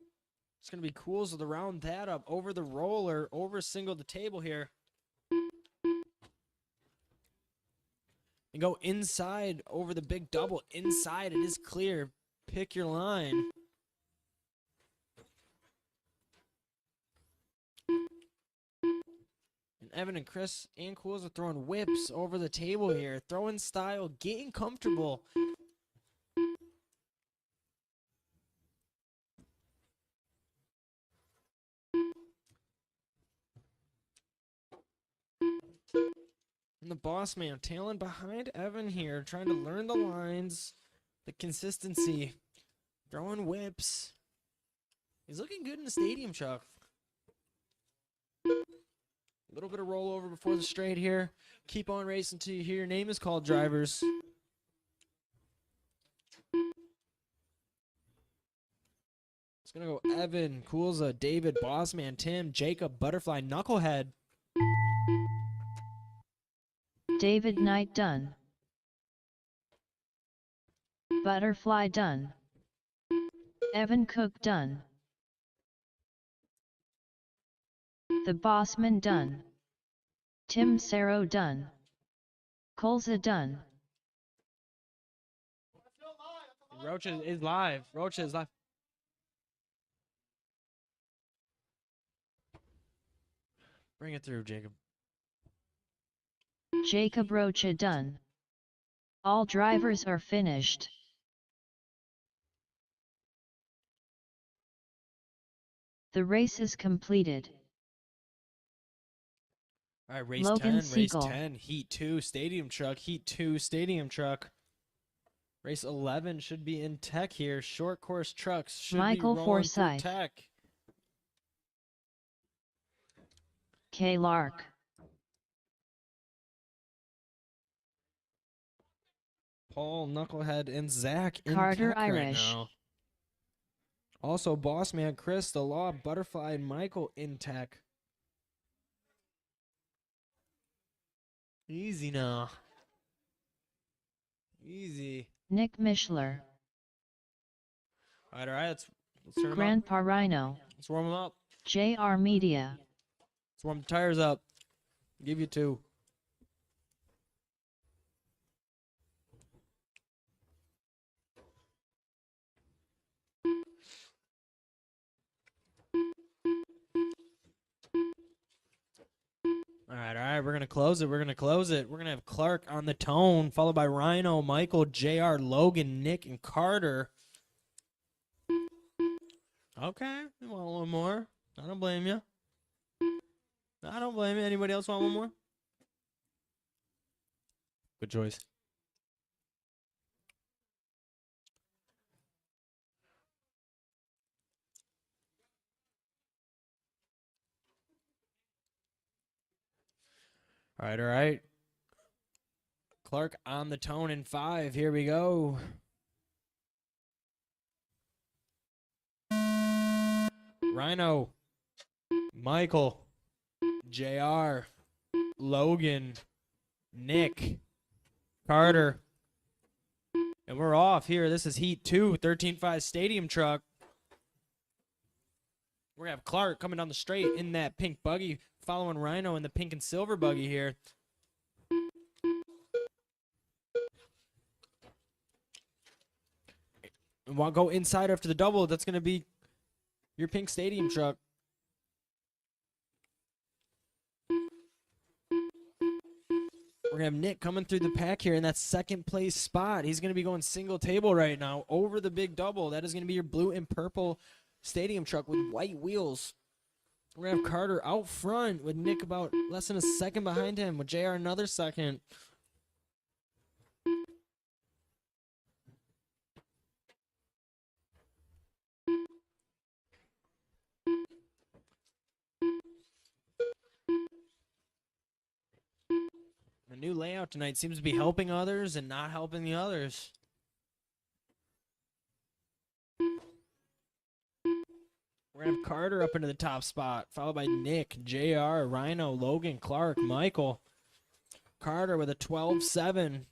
D: It's going to be cool to round that up over the roller, over single the table here. And go inside over the big double. Inside, it is clear. Pick your line. And Evan and Chris and Cools are throwing whips over the table here. Throwing style, getting comfortable. And the Boss Man tailing behind Evan here, trying to learn the lines, the consistency, throwing whips. He's looking good in the stadium truck. A little bit of rollover before the straight here. Keep on racing till you hear your name is called, drivers. It's going to go Evan, Coolza, David, Bossman, Tim, Jacob, Butterfly, Knucklehead.
B: David Knight done. Butterfly done. Evan Cook done. The Bossman done. Tim Saro done. Colza done.
D: Rocha is live. Rocha is live. Bring it through, Jacob.
B: Jacob Rocha done. All drivers are finished. The race is completed.
D: All right, race
B: Logan
D: 10,
B: Siegel.
D: race 10, heat 2, stadium truck, heat 2, stadium truck. Race 11 should be in Tech here. Short course trucks should
B: Michael
D: be rolling
B: Forsyth.
D: through Tech.
B: K. Lark.
D: Paul, Knucklehead, and Zach in
B: Carter
D: Tech right
B: Irish.
D: now. Also, Bossman, Chris, The Law, Butterfly, and Michael in Tech. Easy now. Easy.
B: Nick Mishler.
D: All right, let's turn them up.
B: Grandpa Rhino.
D: Let's warm them up.
B: JR Media.
D: Let's warm the tires up. Give you 2. All right, we're going to close it. We're going to have Clark on the tone, followed by Rhino, Michael, JR, Logan, Nick, and Carter. Okay, you want one more? I don't blame you. I don't blame you. Anybody else want one more? Good choice. All right, all right. Clark on the tone in 5. Here we go. Rhino, Michael, JR, Logan, Nick, Carter. And we're off here. This is Heat 2, 13-5 Stadium Truck. We're going to have Clark coming down the straight in that pink buggy, following Rhino in the pink and silver buggy here. And we'll go inside after the double. That's going to be your pink Stadium Truck. We're going to have Nick coming through the pack here in that second place spot. He's going to be going single table right now over the big double. That is going to be your blue and purple Stadium Truck with white wheels. We're going to have Carter out front with Nick about less than a second behind him, with JR another second. The new layout tonight seems to be helping others and not helping the others. We're going to have Carter up into the top spot, followed by Nick, JR, Rhino, Logan, Clark, Michael. Carter with a 12-7.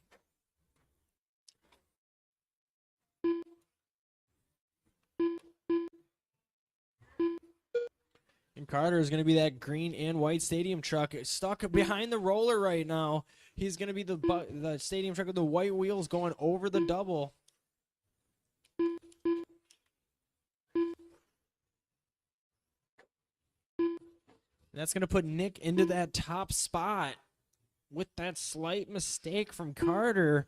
D: And Carter is going to be that green and white Stadium Truck stuck behind the roller right now. He's going to be the Stadium Truck with the white wheels going over the double. That's going to put Nick into that top spot with that slight mistake from Carter.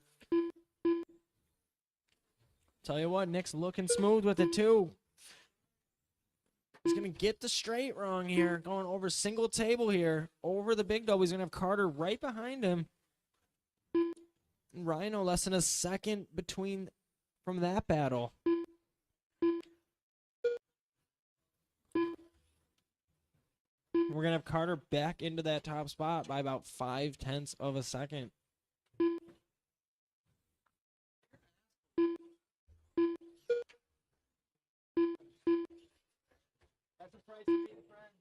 D: Tell you what, Nick's looking smooth with it too. He's going to get the straight wrong here, going over single table here, over the big double. He's going to have Carter right behind him. And Rhino less than a second between from that battle. We're going to have Carter back into that top spot by about 0.5 of a second. That's the price of being friends.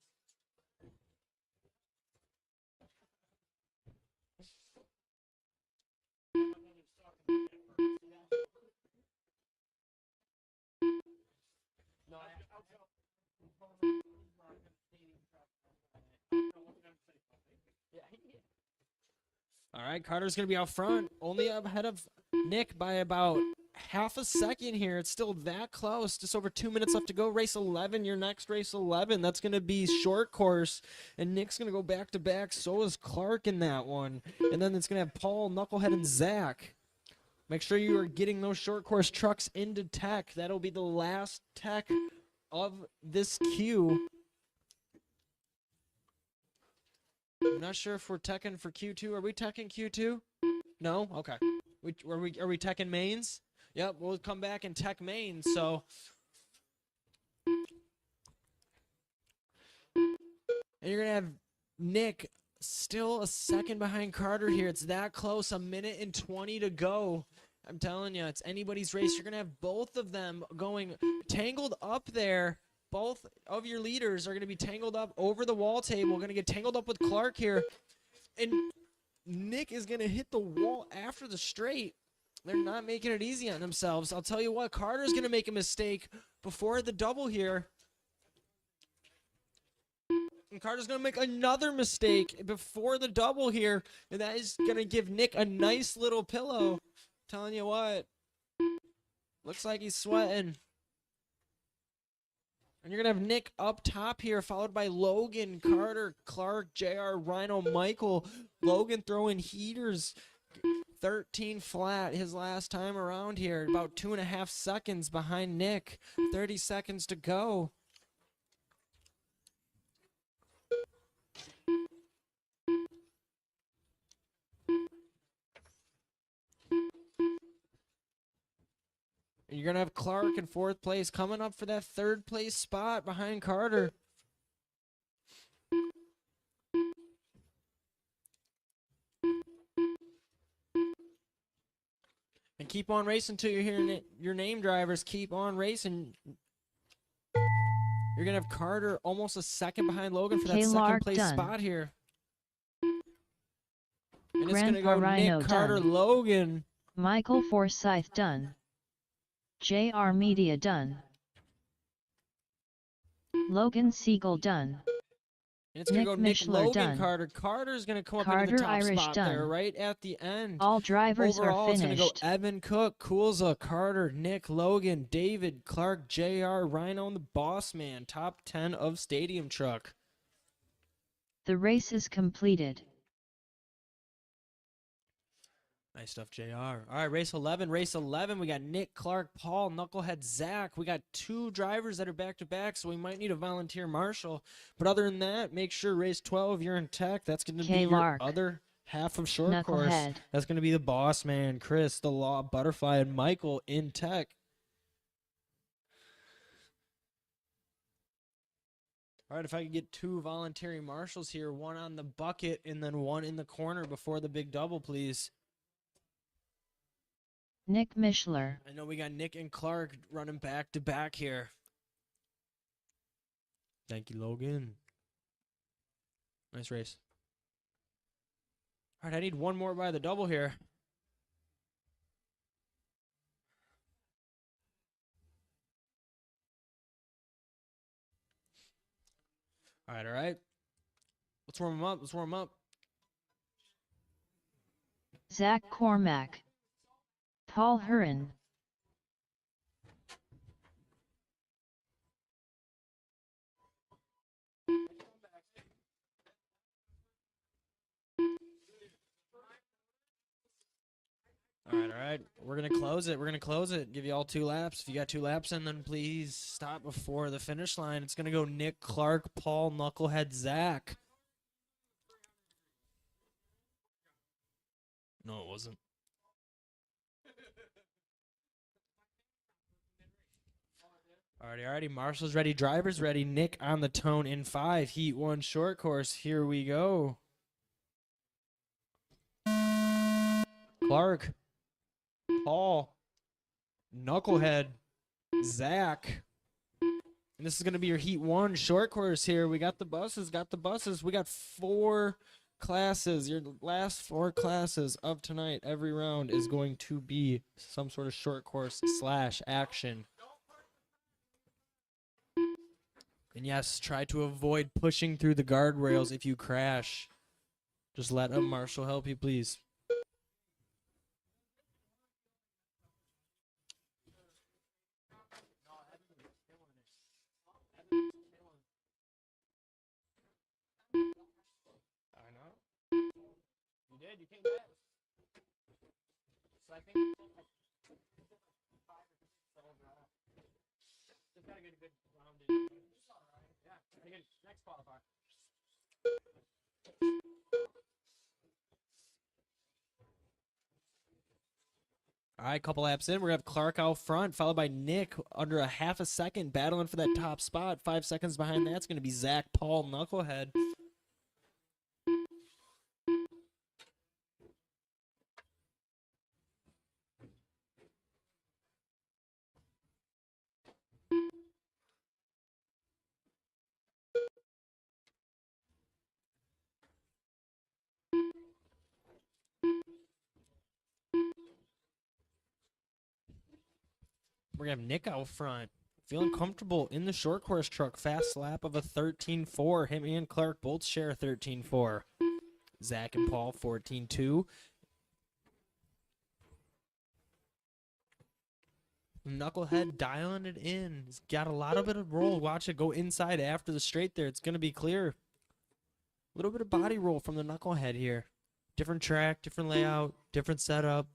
D: No, all right, Carter's going to be out front, only ahead of Nick by about half a second here. It's still that close, just over 2 minutes left to go. Race 11, your next race 11. That's going to be short course, and Nick's going to go back-to-back. So is Clark in that one. And then it's going to have Paul, Knucklehead, and Zach. Make sure you are getting those short course trucks into tech. That'll be the last tech of this queue. I'm not sure if we're teching for Q2. Are we teching Q2? No? Okay. Are we teching mains? Yep, we'll come back and tech mains, so. And you're going to have Nick still a second behind Carter here. It's that close, 1:20 to go. I'm telling you, it's anybody's race. You're going to have both of them going tangled up there. Both of your leaders are going to be tangled up over the wall table. Going to get tangled up with Clark here. And Nick is going to hit the wall after the straight. They're not making it easy on themselves. I'll tell you what, Carter's going to make a mistake before the double here. And Carter's going to make another mistake before the double here. And that is going to give Nick a nice little pillow. Telling you what, looks like he's sweating. And you're going to have Nick up top here, followed by Logan, Carter, Clark, JR, Rhino, Michael. Logan throwing heaters, 13 flat his last time around here. About 2.5 seconds behind Nick. 30 seconds to go. You're going to have Clark in 4th place coming up for that 3rd place spot behind Carter. Keep on racing till you're hearing your name, drivers. Keep on racing. You're going to have Carter almost a second behind Logan for that second
B: K-Lark
D: place
B: done.
D: spot here. And it's going to
B: Grandpa
D: go
B: Rhino
D: Nick, Carter,
B: done.
D: Logan.
B: Michael Forsyth done. JR Media done. Logan Siegel done.
D: And it's going to
B: Nick
D: go Nick,
B: Mishler
D: Logan,
B: done.
D: Carter. Carter's going to come up into
B: Carter
D: the top
B: Irish
D: spot
B: done.
D: there right at the end.
B: All drivers
D: Overall,
B: are
D: it's
B: finished.
D: going to go Evan Cook, Coolza, Carter, Nick, Logan, David, Clark, JR, Rhino, and the Boss Man. Top 10 of Stadium Truck.
B: The race is completed.
D: Nice stuff, JR. All right, race 11. Race 11, we got Nick, Clark, Paul, Knucklehead, Zach. We got 2 drivers that are back-to-back, so we might need a volunteer marshal. But other than that, make sure race 12, you're in tech. That's going to be your
B: K-Lark.
D: other half of short course.
B: Knucklehead.
D: That's going to be the Boss Man, Chris, the Law, Butterfly, and Michael in tech. All right, if I could get 2 voluntary marshals here, 1 on the bucket and then 1 in the corner before the big double, please.
B: Nick Mishler.
D: I know we got Nick and Clark running back-to-back here. Thank you, Logan. Nice race. All right, I need 1 more by the double here. All right, all right. Let's warm them up. Let's warm them up.
B: Zach Cormack. Paul Huron.
D: All right. We're going to close it. We're going to close it. Give you all 2 laps. If you got 2 laps in, then please stop before the finish line. It's going to go Nick, Clark, Paul, Knucklehead, Zach. No, it wasn't. Alrighty. Marshall's ready. Driver's ready. Nick on the tone in 5. Heat 1 short course. Here we go. Clark. Paul. Knucklehead. Zach. And this is going to be your Heat 1 short course here. We got the buses. We got 4 classes. Your last 4 classes of tonight. Every round is going to be some sort of short course / action. And yes, try to avoid pushing through the guardrails if you crash. Just let a marshal help you, please. I know. You did. You came back. So I think just gotta get a good round in. Yeah, gotta get next qualifier. All right, couple laps in. We're going to have Clark out front, followed by Nick under a half a second, battling for that top spot. 5 seconds behind that's going to be Zach, Paul, Knucklehead. We're going to have Nick out front. Feeling comfortable in the short course truck. Fast lap of a 13.4. Him and Clark both share 13.4. Zach and Paul 14.2. Knucklehead dialing it in. He's got a lot of bit of roll. Watch it go inside after the straight there. It's going to be clear. A little bit of body roll from the Knucklehead here. Different track, different layout, different setup.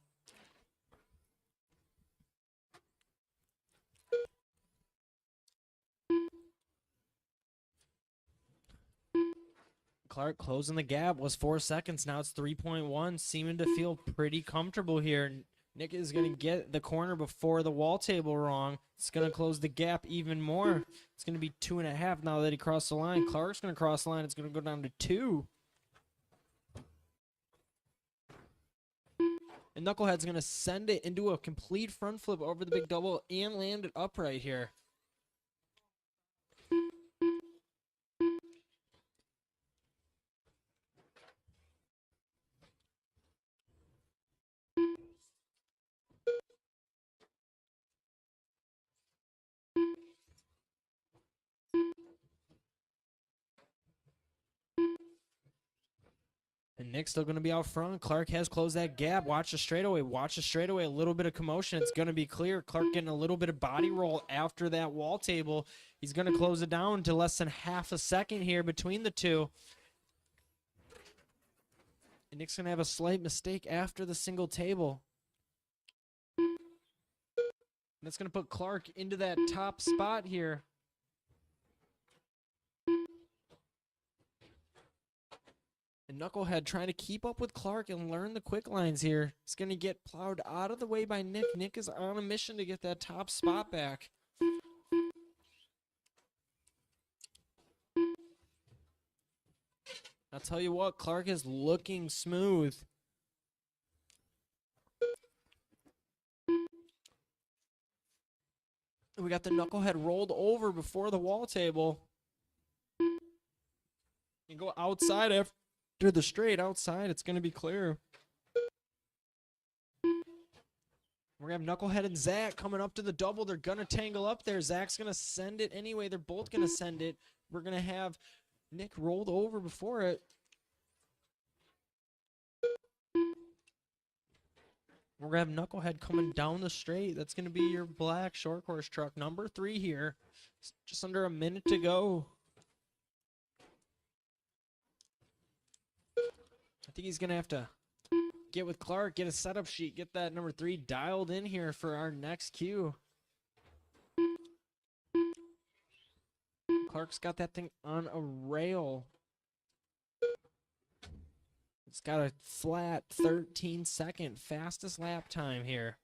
D: Clark closing the gap. Was 4 seconds. Now it's 3.1. Seeming to feel pretty comfortable here. Nick is going to get the corner before the wall table wrong. It's going to close the gap even more. It's going to be 2.5 now that he crossed the line. Clark's going to cross the line. It's going to go down to 2. And Knucklehead's going to send it into a complete front flip over the big double and land it upright here. And Nick's still going to be out front. Clark has closed that gap. Watch the straightaway. Watch the straightaway. A little bit of commotion. It's going to be clear. Clark getting a little bit of body roll after that wall table. He's going to close it down to less than half a second here between the two. And Nick's going to have a slight mistake after the single table. And that's going to put Clark into that top spot here. And Knucklehead trying to keep up with Clark and learn the quick lines here. It's going to get plowed out of the way by Nick. Nick is on a mission to get that top spot back. I'll tell you what, Clark is looking smooth. We got the Knucklehead rolled over before the wall table. You go outside after the straight. Outside, it's going to be clear. We're going to have Knucklehead and Zach coming up to the double. They're going to tangle up there. Zach's going to send it anyway. They're both going to send it. We're going to have Nick rolled over before it. We're going to have Knucklehead coming down the straight. That's going to be your black short course truck. Number 3 here. Just under a minute to go. I think he's going to have to get with Clark, get a setup sheet, get that number 3 dialed in here for our next cue. Clark's got that thing on a rail. It's got a flat 13-second fastest lap time here.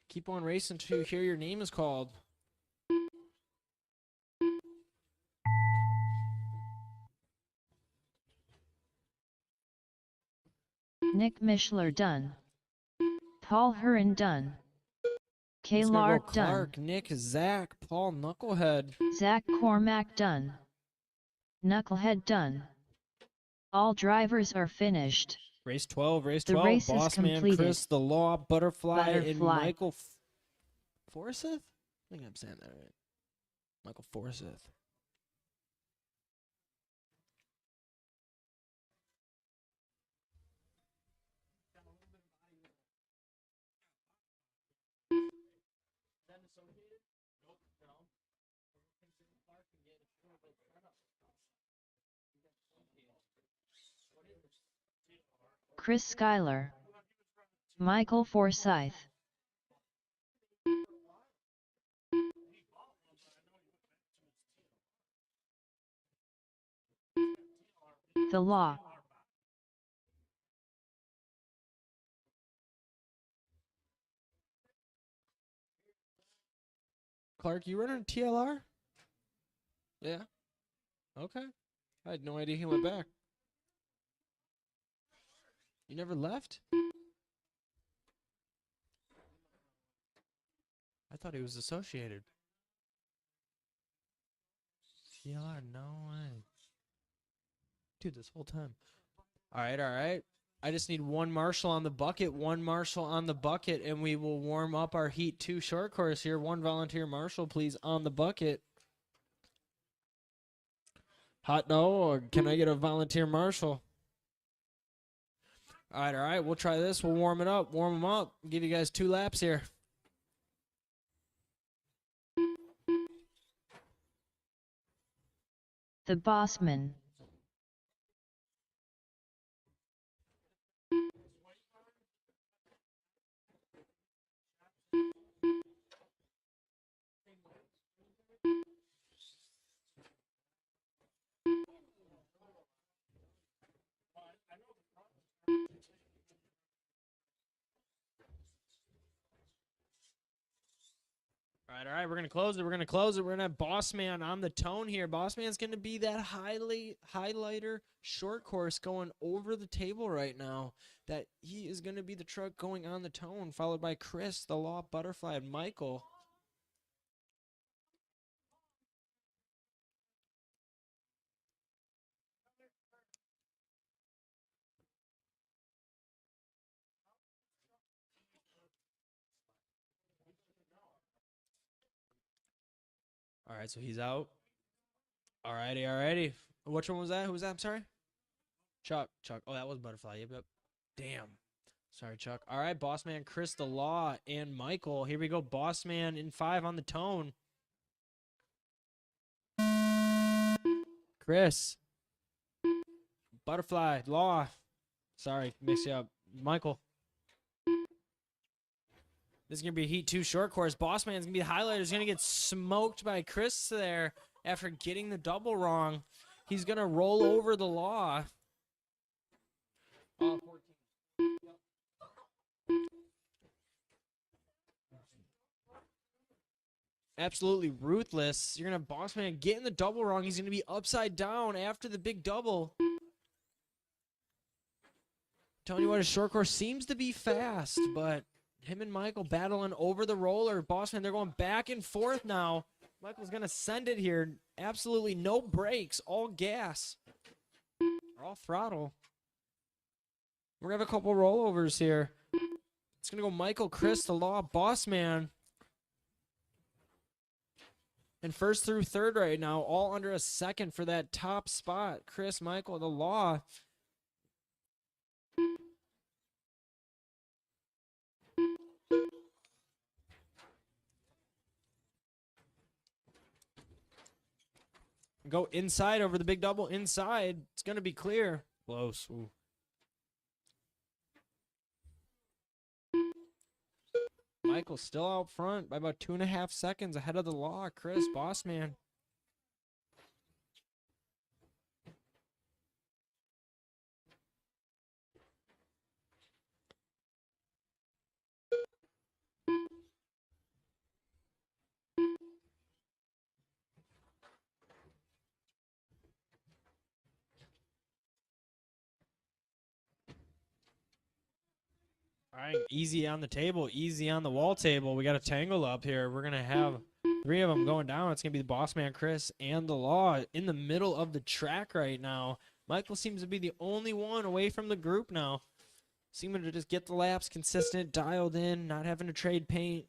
D: Keep on racing to hear your name is called.
B: Nick Mishler done. Paul Heron done. K.
D: It's gonna go
B: Lark done.
D: Clark, Nick, Zach, Paul, Knucklehead.
B: Zach Cormack done. Knucklehead done. All drivers are finished.
D: Race 12, race
B: The
D: 12.
B: race is
D: Boss Man,
B: completed.
D: Chris, The Law, Butterfly, and
B: Butterfly.
D: Michael Forsyth? I think I'm saying that right. Michael Forsyth.
B: Chris Schuyler. Michael Forsyth. The Law.
D: Clark, you running a TLR? Yeah. Okay. I had no idea he went back. You never left? I thought he was associated. TLR, no way. Dude, this whole time. All right, all right. I just need one marshal on the bucket, and we will warm up our Heat 2 short course here. One volunteer marshal, please, on the bucket. Hot no, or can I get a volunteer marshal? All right. We'll try this. We'll warm it up. Warm them up. Give you guys 2 laps here.
B: The Bossman.
D: All All right. We're going to close it. We're going to close it. We're going to have Boss Man on the tone here. Boss Man's going to be that highlighter short course going over the table right now. That he is going to be the truck going on the tone, followed by Chris, the Law Butterfly, and Michael. All right, so he's out. All righty. Which one was that? Who was that? I'm sorry. Chuck. Oh, that was Butterfly. Yep. Damn. Sorry, Chuck. All right, Boss Man, Chris, the Law, and Michael. Here we go. Boss Man in 5 on the tone. Chris. Butterfly. Law. Sorry, mix you up. Michael. This is going to be a Heat 2 short course. Boss Man's going to be the highlighter. He's going to get smoked by Chris there after getting the double wrong. He's going to roll over the Law. 14. Absolutely ruthless. You're going to have Boss Man getting the double wrong. He's going to be upside down after the big double. Telling you what, his short course seems to be fast, but him and Michael battling over the roller. Boss Man, they're going back and forth now. Michael's going to send it here. Absolutely no brakes, all gas. Or all throttle. We're going to have a couple rollovers here. It's going to go Michael, Chris, the Law, Boss Man. And first through third right now, all under a second for that top spot. Chris, Michael, the Law. Go inside over the big double. Inside. It's going to be clear. Close. Ooh. Michael still out front by about 2.5 seconds ahead of the Law. Chris, Boss Man. All right, easy on the table, easy on the wall table. We got a tangle up here. We're going to have 3 of them going down. It's going to be the Boss Man, Chris, and the Law in the middle of the track right now. Michael seems to be the only one away from the group now. Seeming to just get the laps consistent, dialed in, not having to trade paint.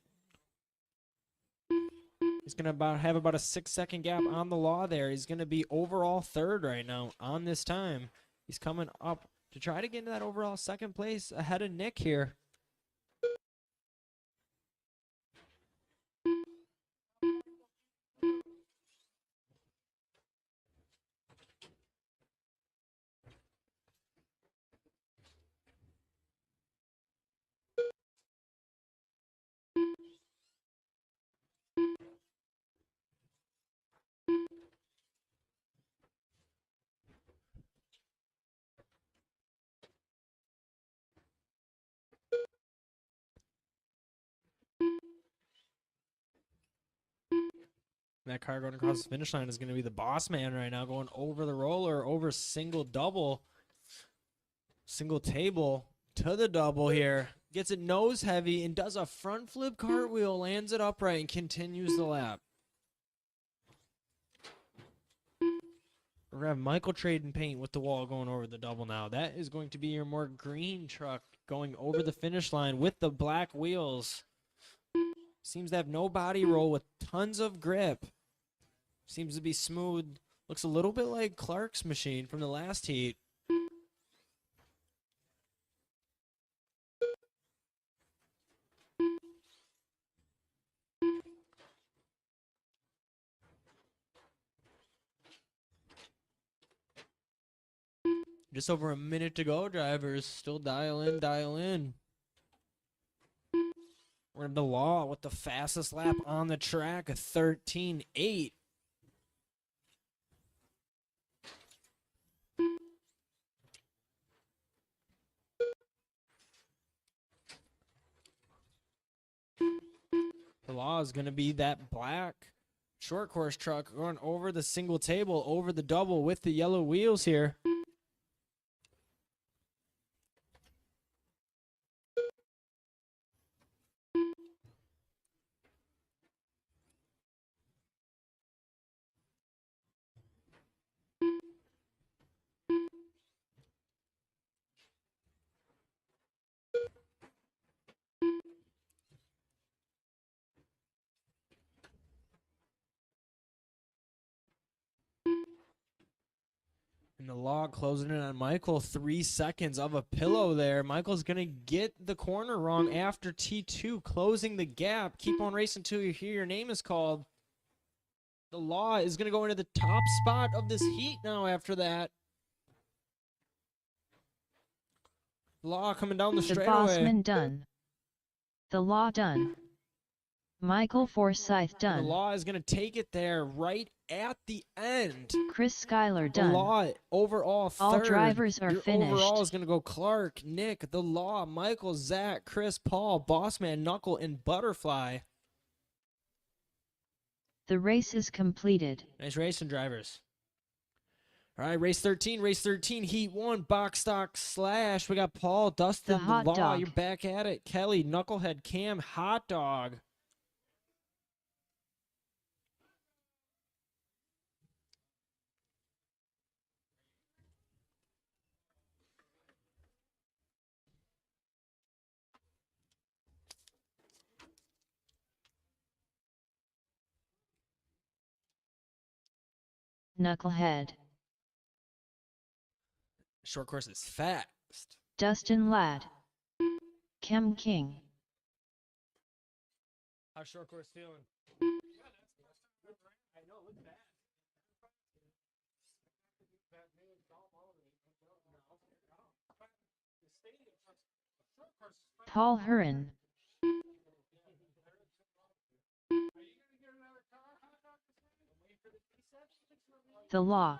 D: He's going to have about a 6-second gap on the Law there. He's going to be overall third right now on this time. He's coming up to try to get into that overall second place ahead of Nick here. That car going across the finish line is going to be the Boss Man right now, going over the roller, over single double, single table to the double here. Gets it nose heavy and does a front flip cartwheel, lands it upright and continues the lap. We're going to have Michael trading paint with the wall going over the double now. That is going to be your more green truck going over the finish line with the black wheels. Seems to have no body roll with tons of grip. Seems to be smooth. Looks a little bit like Clark's machine from the last heat. Just over a minute to go, drivers. Still dial in, dial in. We're in the Law with the fastest lap on the track, a 13.8. The Law Law is going to be that black short course truck going over the single table, over the double with the yellow wheels here. And the Law closing in on Michael. 3 seconds of a pillow there. Michael's going to get the corner wrong after T2, closing the gap. Keep on racing until you hear your name is called. The Law is going to go into the top spot of this heat now after that. Law coming down the
B: The
D: straightaway.
B: Bossman done. The Law done. Michael Forsyth
D: And the
B: done.
D: Law is going to take it there right at the end.
B: Chris Schuyler
D: The
B: done.
D: Law overall third.
B: All drivers are
D: Your
B: finished.
D: overall is going to go Clark, Nick, The Law, Michael, Zach, Chris, Paul, Bossman, Knuckle, and Butterfly.
B: The race is completed.
D: Nice racing, drivers. All right, race 13, heat 1, box stock slash. We got Paul, Dustin,
B: The hot
D: Law.
B: dog.
D: You're back at it. Kelly, Knucklehead, Cam, Hot Dog.
B: Knucklehead.
D: Short course is fast.
B: Dustin Ladd. Chem King.
D: How's short course feeling?
B: Paul Huron. The Law.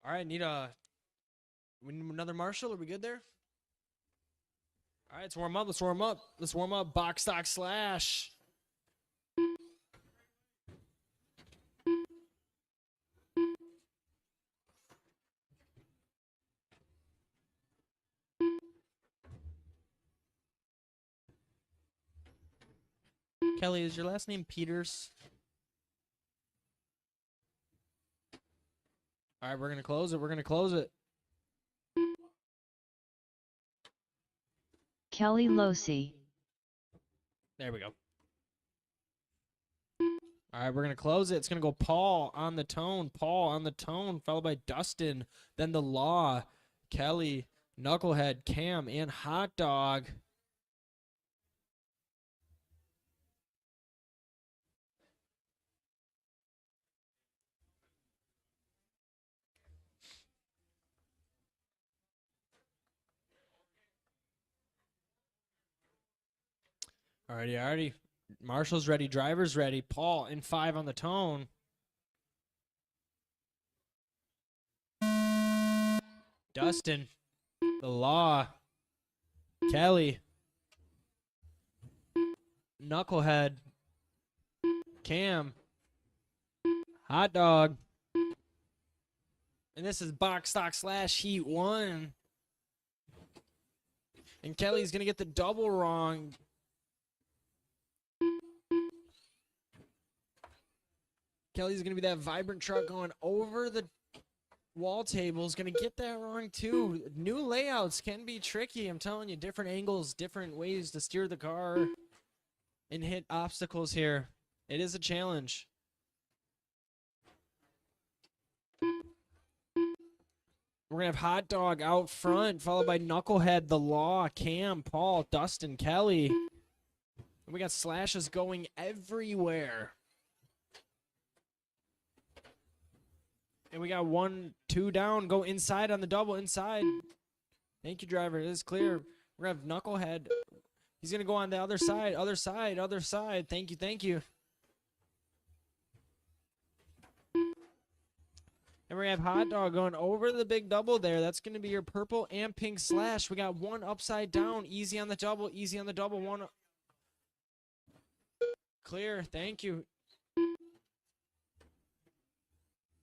D: All right, we need another marshal. Are we good there? All right, let's warm up. Let's warm up. Box stock slash. Kelly, is your last name Peters? All right, we're going to close it.
B: Kelly Losi.
D: There we go. All right, we're going to close it. It's going to go Paul on the tone, followed by Dustin, then The Law, Kelly, Knucklehead, Cam, and Hot Dog. Alrighty. Marshall's ready, driver's ready. Paul in 5 on the tone. Dustin, The Law, Kelly, Knucklehead, Cam, Hot Dog. And this is box stock slash heat 1. And Kelly's going to get the double wrong. Kelly's going to be that vibrant truck going over the wall tables. Going to get that wrong, too. New layouts can be tricky. I'm telling you, different angles, different ways to steer the car and hit obstacles here. It is a challenge. We're going to have Hot Dog out front, followed by Knucklehead, The Law, Cam, Paul, Dustin, Kelly. And we got slashes going everywhere. And we got 1, 2 down. Go inside on the double. Inside. Thank you, driver. It is clear. We're going to have Knucklehead. He's going to go on the other side. Other side. Thank you. And we're going to have Hot Dog going over the big double there. That's going to be your purple and pink slash. We got one upside down. Easy on the double. Easy on the double. One. Clear. Thank you.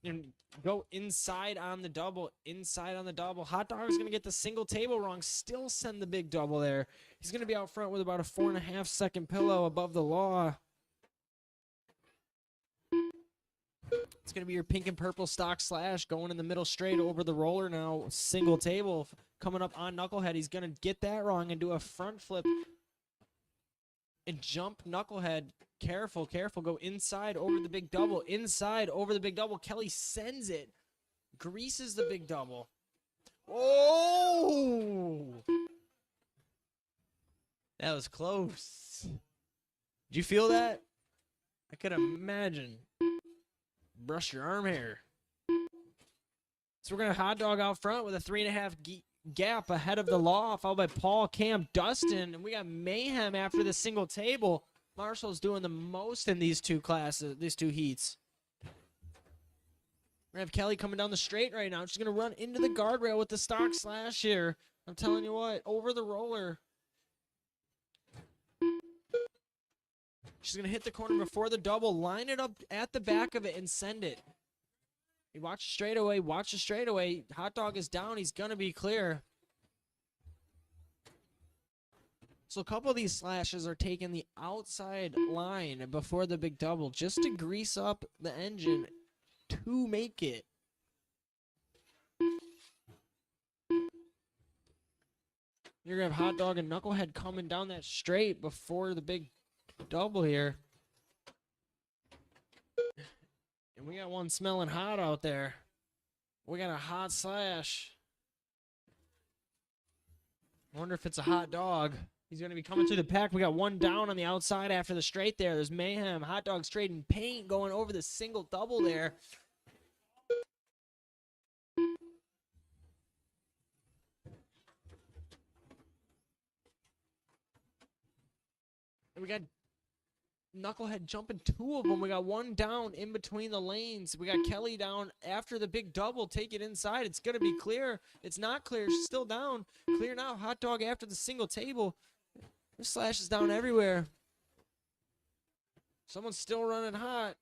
D: And go inside on the double. Inside on the double. Hot Dog is going to get the single table wrong. Still send the big double there. He's going to be out front with about a 4.5 second pillow above the law. It's going to be your pink and purple stock slash going in the middle straight over the roller now. Single table coming up on Knucklehead. He's going to get that wrong and do a front flip and jump Knucklehead. Careful, careful. Go inside over the big double. Inside over the big double. Kelly sends it. Greases the big double. Oh! That was close. Did you feel that? I could imagine. Brush your arm hair. So we're going to Hot Dog out front with a 3.5 gap ahead of the law, followed by Paul, Cam, Dustin. And we got Mayhem after the single table. Marshall's doing the most in these two classes, these two heats. We're going to have Kelly coming down the straight right now. She's going to run into the guardrail with the stock slash here. I'm telling you what, over the roller. She's going to hit the corner before the double, line it up at the back of it, and send it. You watch the straightaway, watch the straightaway. Hot Dog is down. He's going to be clear. So a couple of these slashes are taking the outside line before the big double just to grease up the engine to make it. You're going to have Hot Dog and Knucklehead coming down that straight before the big double here. And we got one smelling hot out there. We got a hot slash. I wonder if it's a Hot Dog. He's going to be coming through the pack. We got one down on the outside after the straight there. There's Mayhem. Hot Dog straight in paint going over the single double there. And we got Knucklehead jumping two of them. We got one down in between the lanes. We got Kelly down after the big double. Take it inside. It's going to be clear. It's not clear. She's still down. Clear now. Hot Dog after the single table. This slash is down everywhere. Someone's still running hot.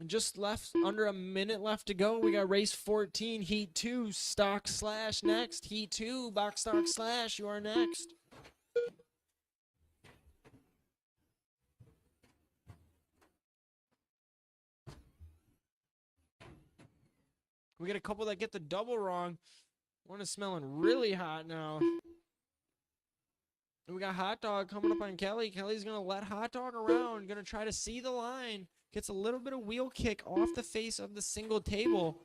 D: And just left under a minute left to go. We got race 14, heat 2, stock slash next. Heat 2, box stock slash. You are next. We get a couple that get the double wrong. One is smelling really hot now. And we got Hot Dog coming up on Kelly. Kelly's going to let Hot Dog around. Going to try to see the line. Gets a little bit of wheel kick off the face of the single table.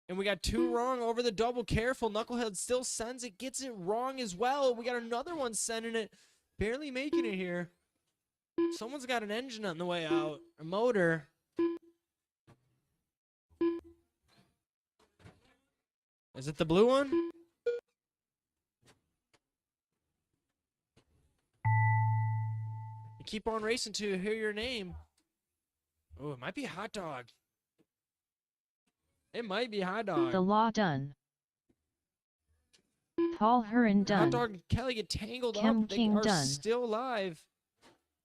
D: And we got two wrong over the double. Careful. Knucklehead still sends it. Gets it wrong as well. We got another one sending it. Barely making it here. Someone's got an engine on the way out. A motor. Is it the blue one? You keep on racing to hear your name. Oh, it might be Hot Dog. It might be Hot Dog.
B: The law done. Paul Heron done.
D: Hot Dog and Kelly get tangled
B: Kim
D: up. They
B: King
D: are
B: done.
D: still alive.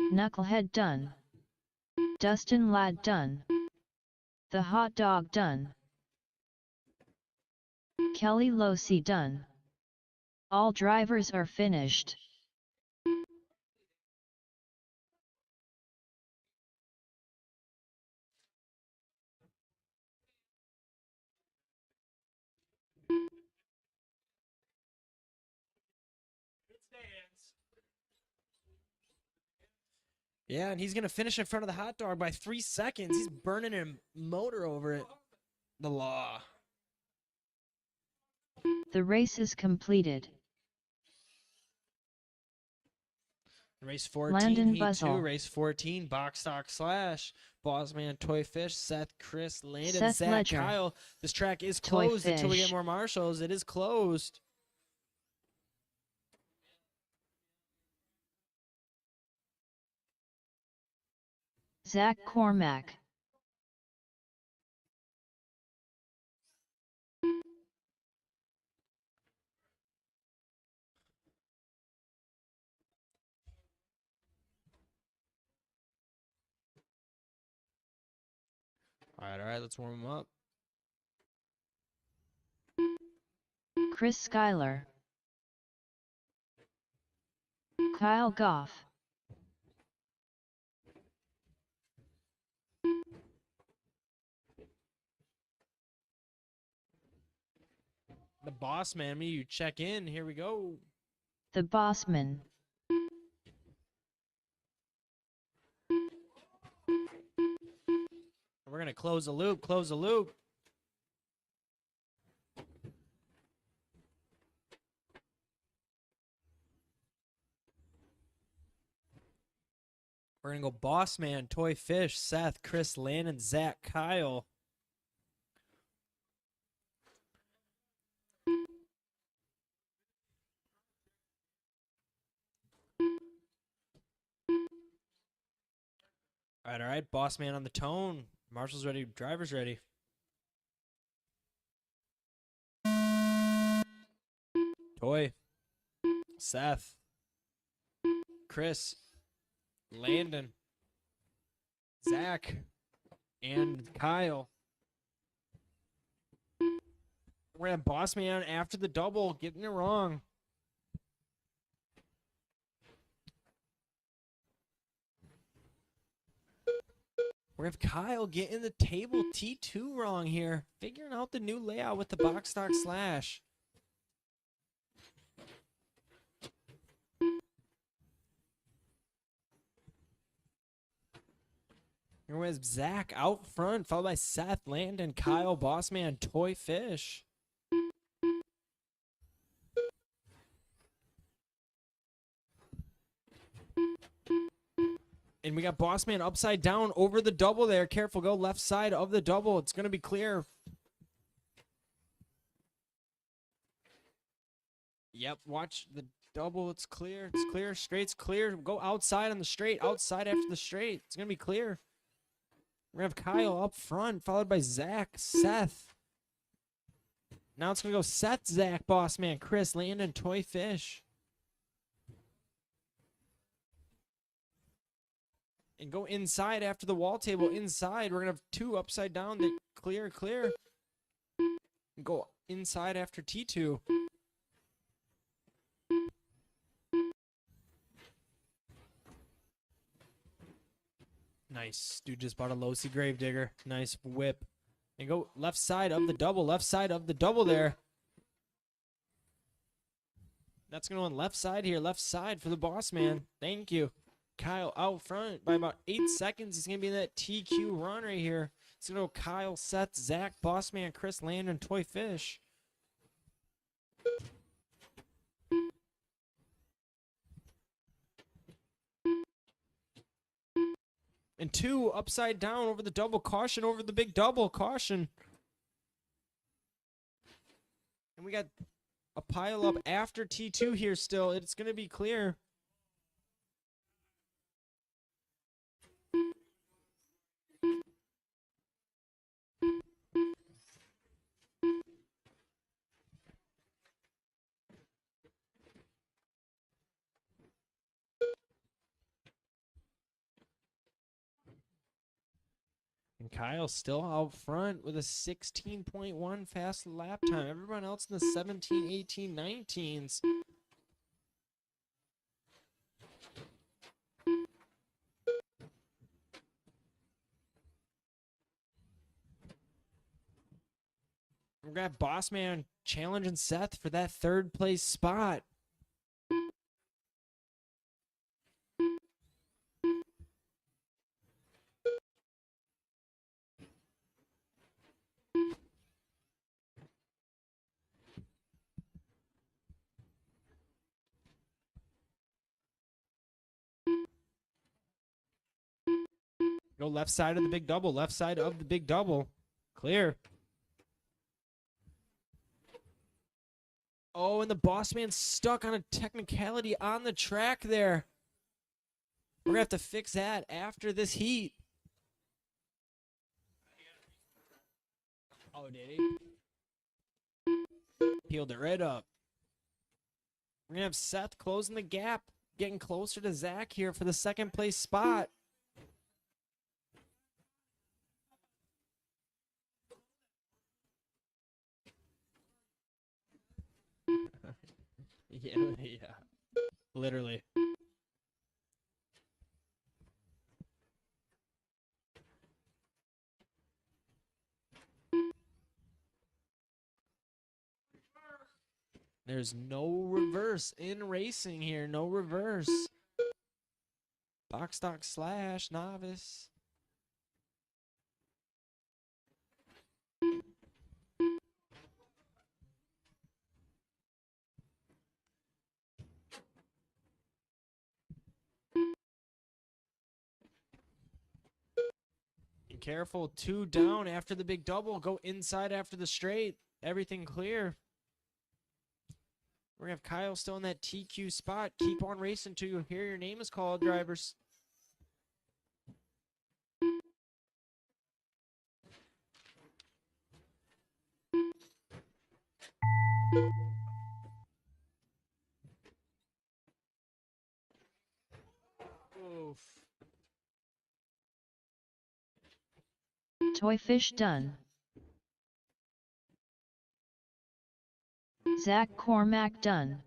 B: Knucklehead done. Dustin Ladd done. The Hot Dog done. Kelly Losi done. All drivers are finished.
D: Yeah, and he's going to finish in front of the Hot Dog by 3 seconds. He's burning a motor over it. The law.
B: The race is completed.
D: Race 14,
B: Landon
D: heat
B: Buzzell.
D: 2, race 14, box stock slash, Bossman, Toy Fish, Seth, Chris, Landon,
B: Seth
D: Zach,
B: Ledger.
D: Kyle. This track is
B: Toy
D: closed until we get
B: Fish.
D: more marshals. It is closed.
B: Zach Cormack.
D: All right, let's warm him up.
B: Chris Schuyler. Kyle Goff.
D: The boss man, you check in. Here we go.
B: The Bossman.
D: We're going to close the loop, close the loop. We're going to go boss man, Toy Fish, Seth, Chris, Landon, Zach, Kyle. All right. Boss man on the tone. Marshall's ready. Driver's ready. Toy. Seth. Chris. Landon. Zach. And Kyle. We're going to have boss man after the double. Getting it wrong. We're going to have Kyle getting the table T2 wrong here. Figuring out the new layout with the box stock slash. Here we have Zach out front, followed by Seth, Landon, Kyle, Bossman, Toy Fish. And we got Bossman upside down over the double there. Careful, go left side of the double. It's going to be clear. Yep, watch the double. It's clear. It's clear. Straight's clear. Go outside on the straight. Outside after the straight. It's going to be clear. We're going to have Kyle up front, followed by Zach, Seth. Now it's going to go Seth, Zach, Bossman, Chris, Landon, Toy Fish. And go inside after the wall table. Inside, we're going to have two upside down that clear, clear. And go inside after T2. Nice. Dude just bought a Losi Gravedigger. Nice whip. And go left side of the double. Left side of the double there. That's going to go on left side here. Left side for the boss man. Thank you. Kyle out front by about 8 seconds. He's going to be in that TQ run right here. It's going to go Kyle, Seth, Zach, Bossman, Chris, Landon, Toy Fish. And two upside down over the double. Caution over the big double. Caution. And we got a pile up after T2 here still. It's going to be clear. And Kyle's still out front with a 16.1 fast lap time. Everyone else in the 17, 18, 19s. We're going to have Bossman challenging Seth for that third place spot. Go left side of the big double. Left side of the big double. Clear. Oh, and the boss man's stuck on a technicality on the track there. We're going to have to fix that after this heat. Oh, did he? Peeled it right up. We're going to have Seth closing the gap, getting closer to Zach here for the second place spot. Yeah. Literally. There's no reverse in racing here. No reverse. Box stock slash novice. Be careful. 2 down after the big double. Go inside after the straight. Everything clear. We're going to have Kyle still in that TQ spot. Keep on racing till you hear your name is called, drivers. Oof.
B: Toy fish done. Zach Cormack done.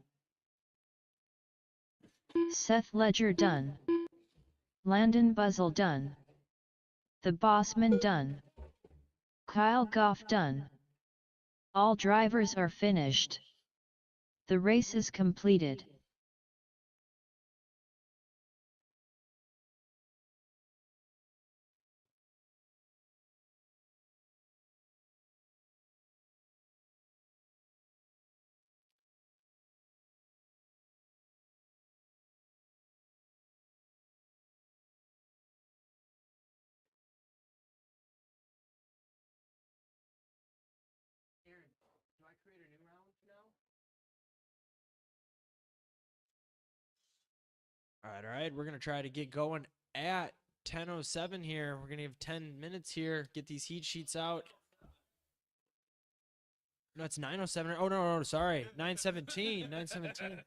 B: Seth Ledger done. Landon Buzzle done. The Bossman done. Kyle Goff done. All drivers are finished. The race is completed.
D: Aaron, do I create a new round now? All right. We're going to try to get going at 10:07 here. We're going to have 10 minutes here. Get these heat sheets out. No, it's 9:07. Oh, no, sorry. 9:17. 9:17.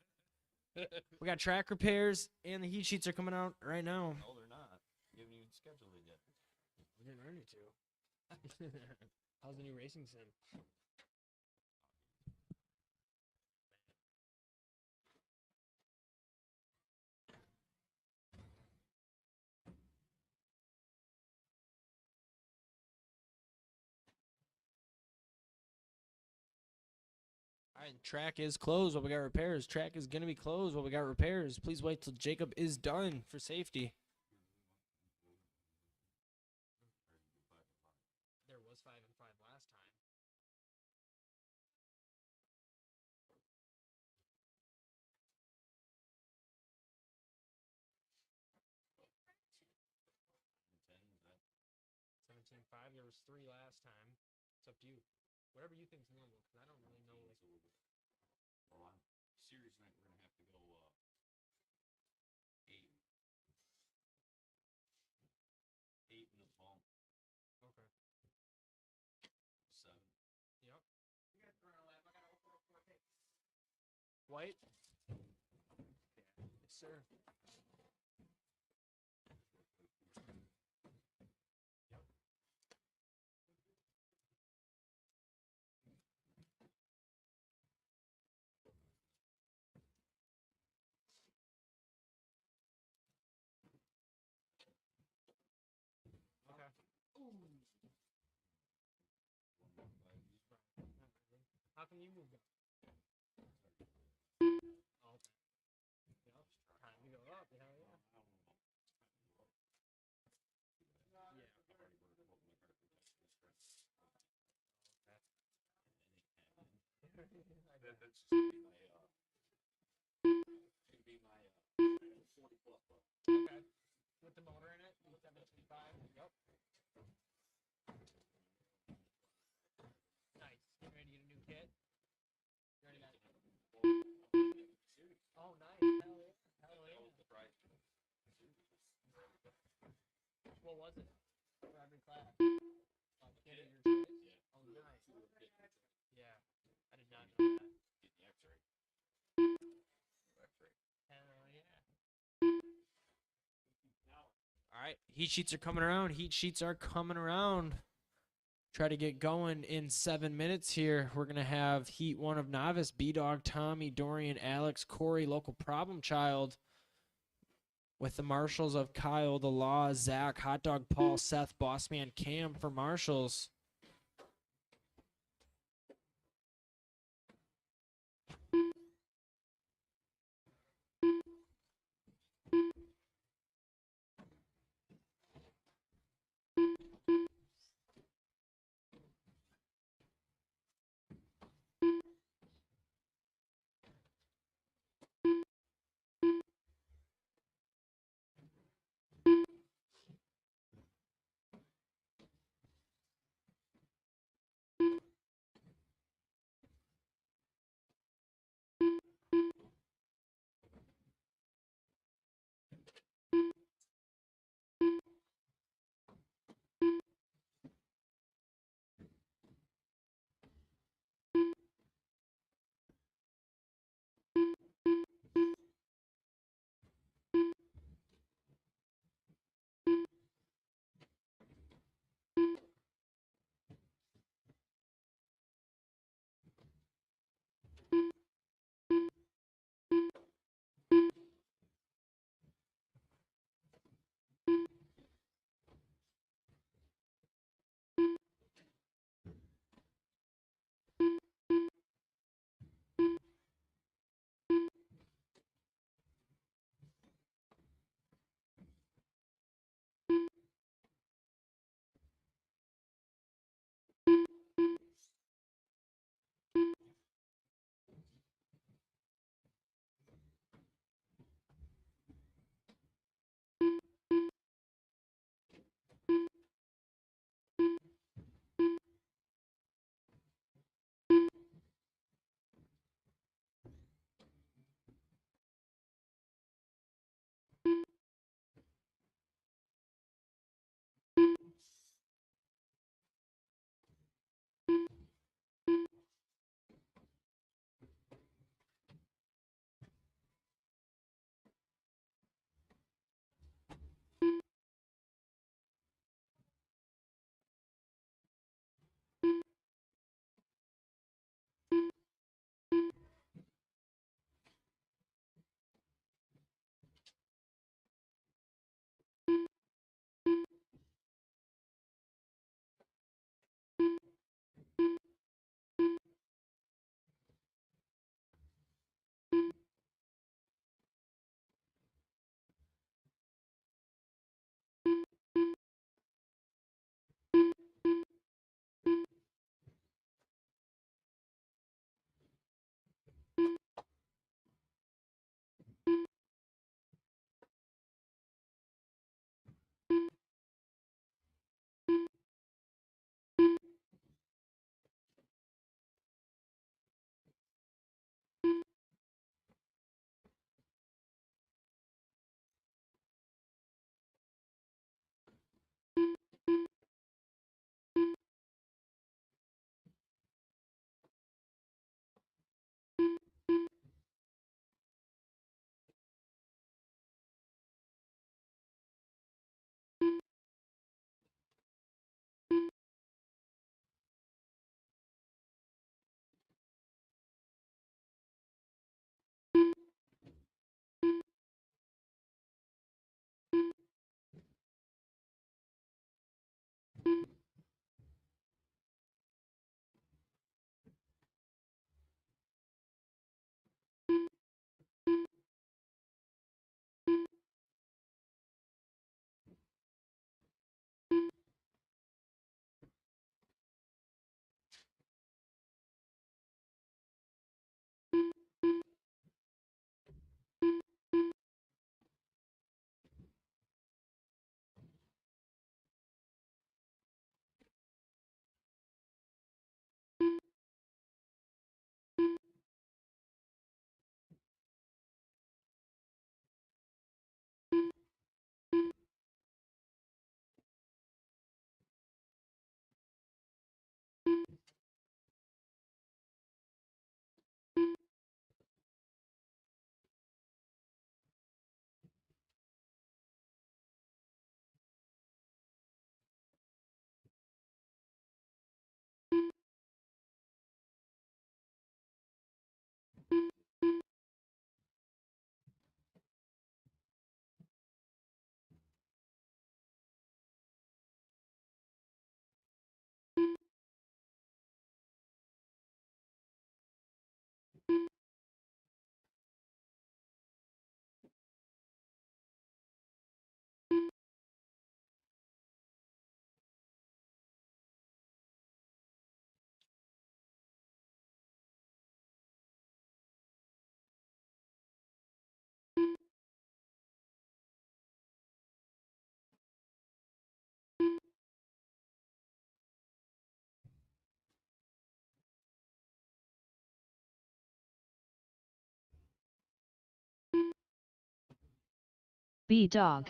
D: We got track repairs, and the heat sheets are coming out right now.
E: No, they're not. You haven't even scheduled it yet.
D: We didn't earn it to. How's the new racing sim? All right, track is closed while we got repairs. Track is going to be closed while we got repairs. Please wait till Jacob is done for safety. There was 5 and 5 last time.
E: And 10, is that
D: 17-5. There was 3 last time. It's up to you. Whatever you think's normal, because I don't really know.
E: it's a little bit? Well, on series night, we're gonna have to go 8. 8 in the bump.
D: Okay.
E: 7.
D: Yep. White? Yes, sir. Okay. How come you moved up? Oh, okay. Yep. Time to go up. Hell yeah.
E: That's just gonna be my 40 plus buck.
D: Okay. With the motor in it? 17.5? Yep. Nice. Getting ready to get a new kit? You already got it? Oh, nice. Hell yeah. Hell yeah. What was it? For every class? Kit of your choice? Oh, nice. right, heat sheets are coming around. Heat sheets are coming around. Try to get going in 7 minutes here. We're going to have Heat 1 of Novice, B-Dog, Tommy, Dorian, Alex, Corey, Local Problem Child, with the Marshals of Kyle, The Law, Zach, Hot Dog Paul, Seth, Bossman, Cam for Marshals.
B: B dog.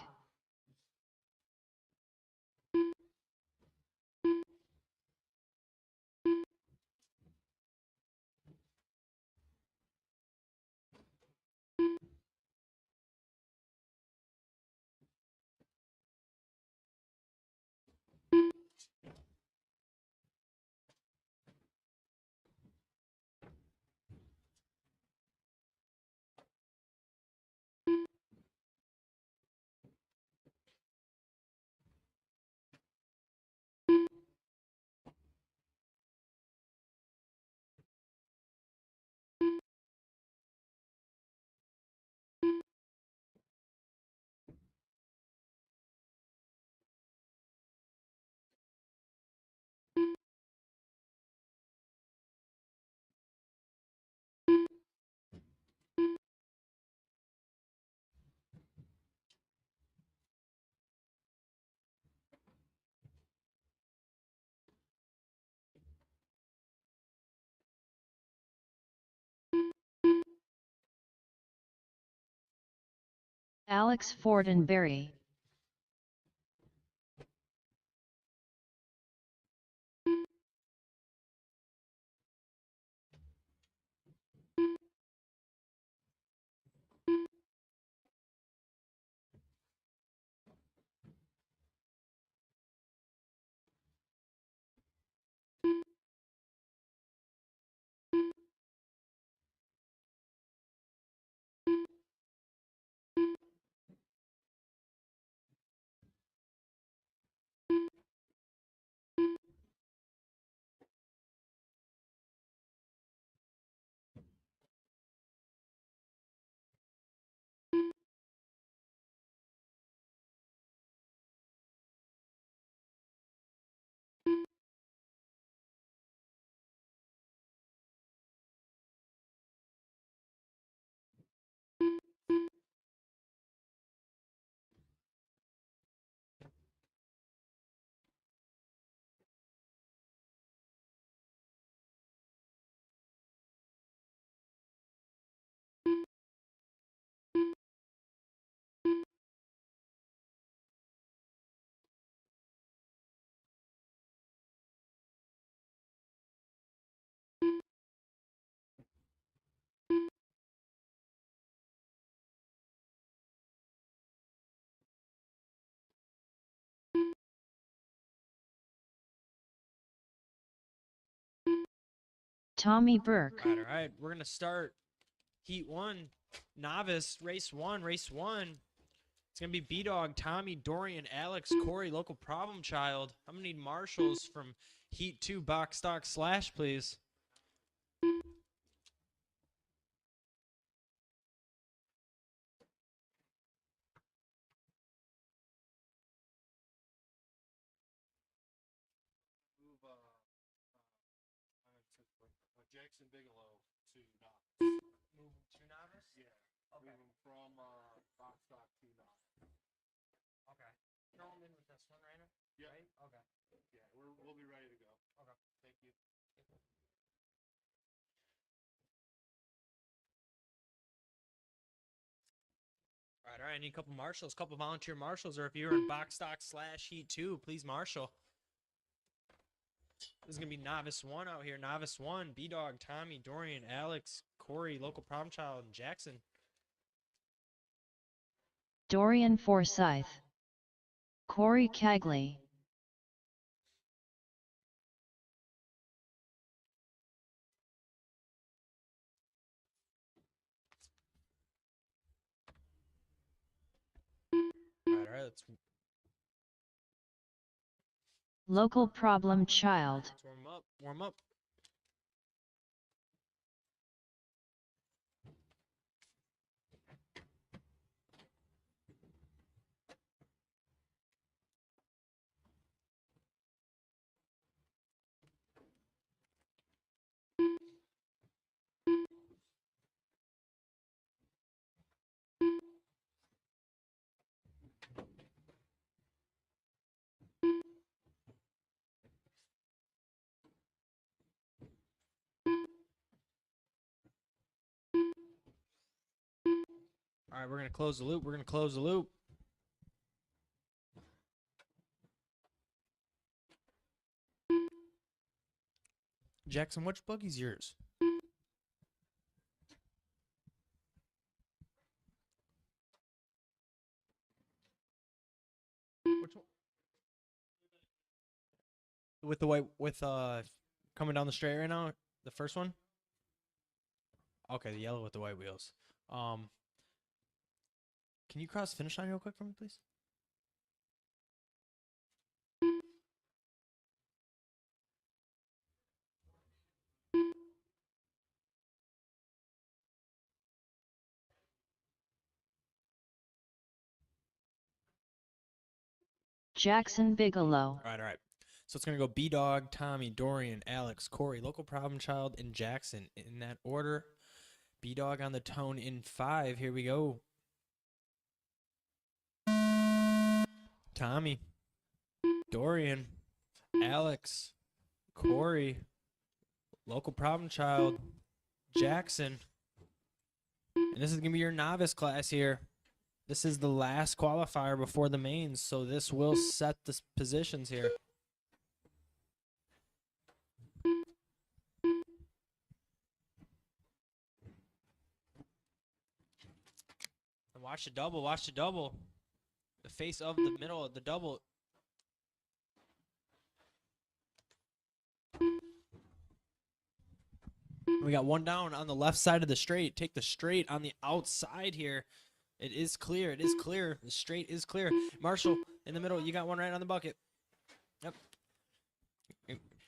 B: Alex Fortenberry. Tommy Burke.
D: All right. We're going to start Heat 1, Novice, Race 1, Race 1. It's going to be B-Dog, Tommy, Dorian, Alex, Corey, Local Problem Child. I'm going to need marshals from Heat 2, Box Stock Slash, please.
E: Move Jackson Bigelow to Novice.
D: Move him to Novice?
E: Yeah. Okay. Move him from box stock to Novice.
D: Okay. Throw him in with this one, right?
E: Yeah.
D: Right? Okay.
E: Yeah, we'll be ready to go.
D: Okay.
E: Thank you.
D: All right. I need a couple marshals, a couple volunteer marshals, or if you're in Box Stock Slash Heat 2, please marshal. This is going to be Novice 1 out here. Novice 1, B-Dog, Tommy, Dorian, Alex, Corey, Local Problem Child, and Jackson.
B: Dorian Forsyth. Corey Cagley.
D: All right. Let's
B: Local Problem Child.
D: warm up. Warm up. All right, we're going to close the loop. We're going to close the loop. Jackson, which buggy's yours? Which one? With the white, with coming down the straight right now, the first one. Okay, the yellow with the white wheels. Can you cross the finish line real quick for me, please?
B: Jackson Bigelow.
D: All right. So it's going to go B-Dog, Tommy, Dorian, Alex, Corey, Local Problem Child, and Jackson in that order. B-Dog on the tone in 5. Here we go. Tommy, Dorian, Alex, Corey, Local Problem Child, Jackson. And this is going to be your novice class here. This is the last qualifier before the mains, so this will set the positions here. And watch the double, watch the double. The face of the middle of the double. We got one down on the left side of the straight. Take the straight on the outside here. It is clear. It is clear. The straight is clear. Marshall in the middle. You got one right on the bucket. Yep.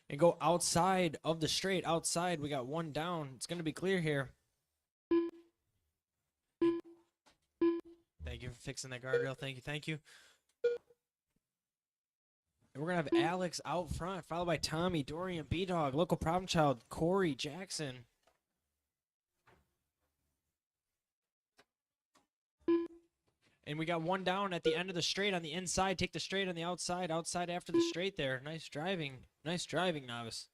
D: And go outside of the straight. Outside. We got one down. It's going to be clear here. Thank you for fixing that guardrail. Thank you. Thank you. And we're going to have Alex out front, followed by Tommy, Dorian, B-Dog, Local Problem Child, Corey, Jackson. And we got one down at the end of the straight on the inside. Take the straight on the outside. Outside after the straight there. Nice driving. Nice driving, novice.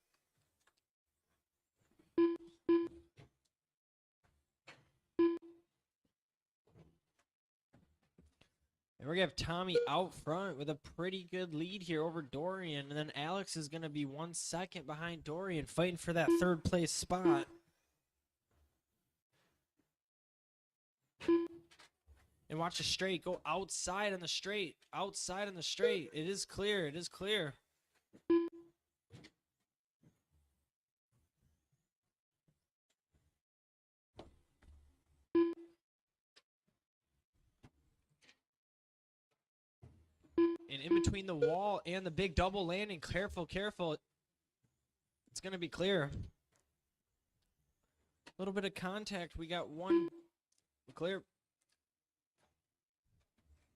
D: And we're going to have Tommy out front with a pretty good lead here over Dorian. And then Alex is going to be 1 second behind Dorian, fighting for that third place spot. And watch the straight. Go outside on the straight. Outside on the straight. It is clear. It is clear. And in between the wall and the big double landing. Careful, careful. It's going to be clear. A little bit of contact. We got one clear.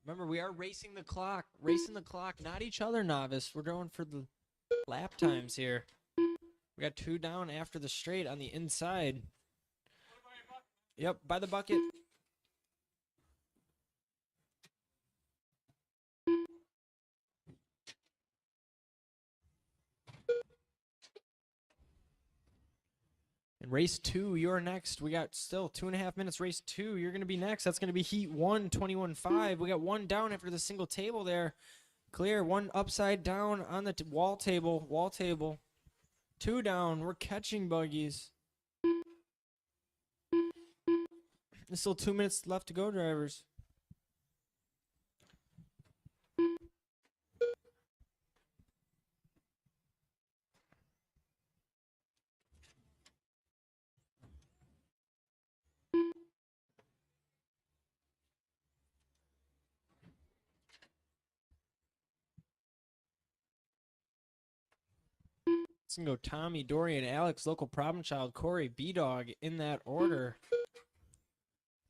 D: Remember, we are racing the clock. Racing the clock, not each other, novice. We're going for the lap times here. We got two down after the straight on the inside. Yep, by the bucket. And race 2, you're next. We got still 2.5 minutes. Race 2, you're going to be next. That's going to be heat 1, 21-5. We got one down after the single table there. Clear. One upside down on the wall table. Wall table. Two down. We're catching buggies. There's still 2 minutes left to go, drivers. It's going to go Tommy, Dorian, Alex, Local Problem Child, Corey, B-Dog in that order.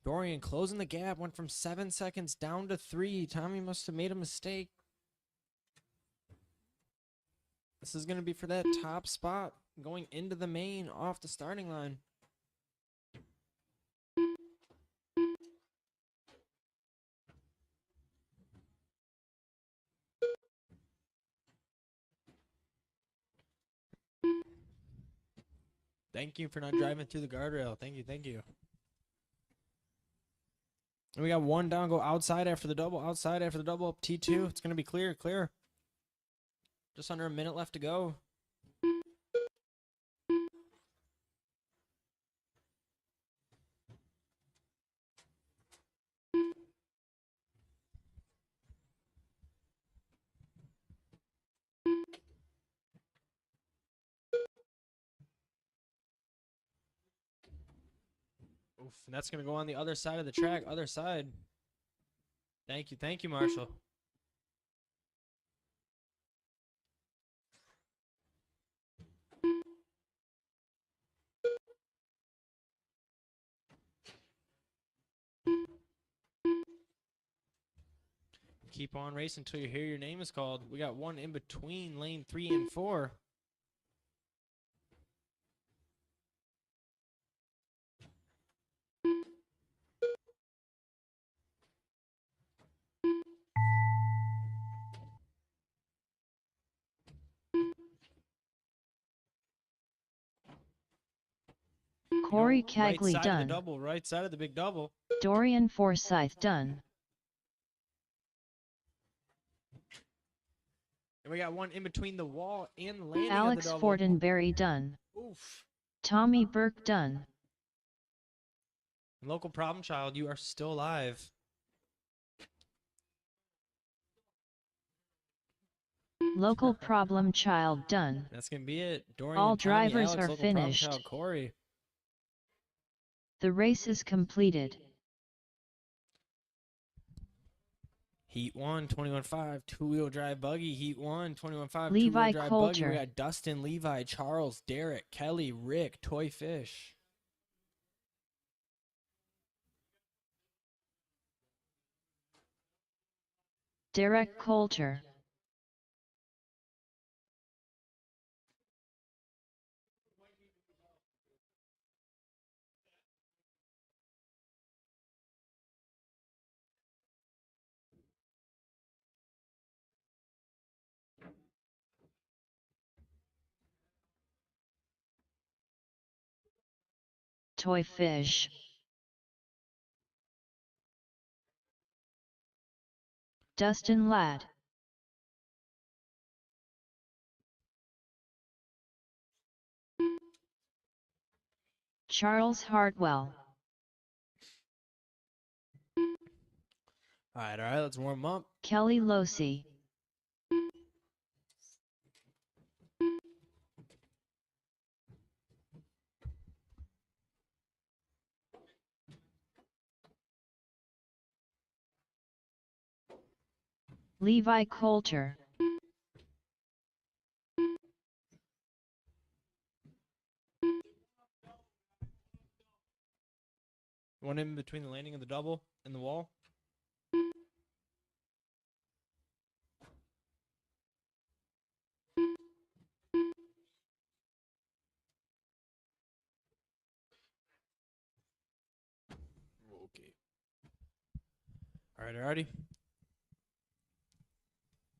D: Dorian closing the gap, went from 7 seconds down to 3. Tommy must have made a mistake. This is going to be for that top spot going into the main off the starting line. Thank you for not driving through the guardrail. Thank you, thank you. And we got one down, go outside after the double, outside after the double, up T2. It's going to be clear, clear. Just under a minute left to go. Oof, and that's going to go on the other side of the track, other side. Thank you, Marshall. Keep on racing until you hear your name is called. We got one in between lane 3 and 4.
B: Corey
D: Right
B: Cagley
D: side of the
B: done.
D: double, right side of the big double.
B: Dorian Forsyth done.
D: And we got one in between the wall and the landing
B: Alex
D: of the double.
B: Fortenberry done.
D: Oof.
B: Tommy Burke done.
D: Local problem child, you are still alive.
B: Local problem child done.
D: That's going to be it. Dorian,
B: All
D: Tommy,
B: drivers
D: Alex,
B: are
D: local problem
B: finished.
D: child, Corey.
B: The race is completed.
D: Heat 1, 21.5, two-wheel drive buggy. Heat 1, 21.5,
B: Levi
D: two-wheel drive buggy.
B: Coulter.
D: We got Dustin, Levi, Charles, Derek, Kelly, Rick, Toy Fish.
B: Derek Coulter. Toy Fish. Dustin Ladd. Charles Hartwell.
D: All right, let's warm up.
B: Kelly Losey. Levi Coulter.
D: One in between the landing of the double and the wall. Okay. All right, alrighty.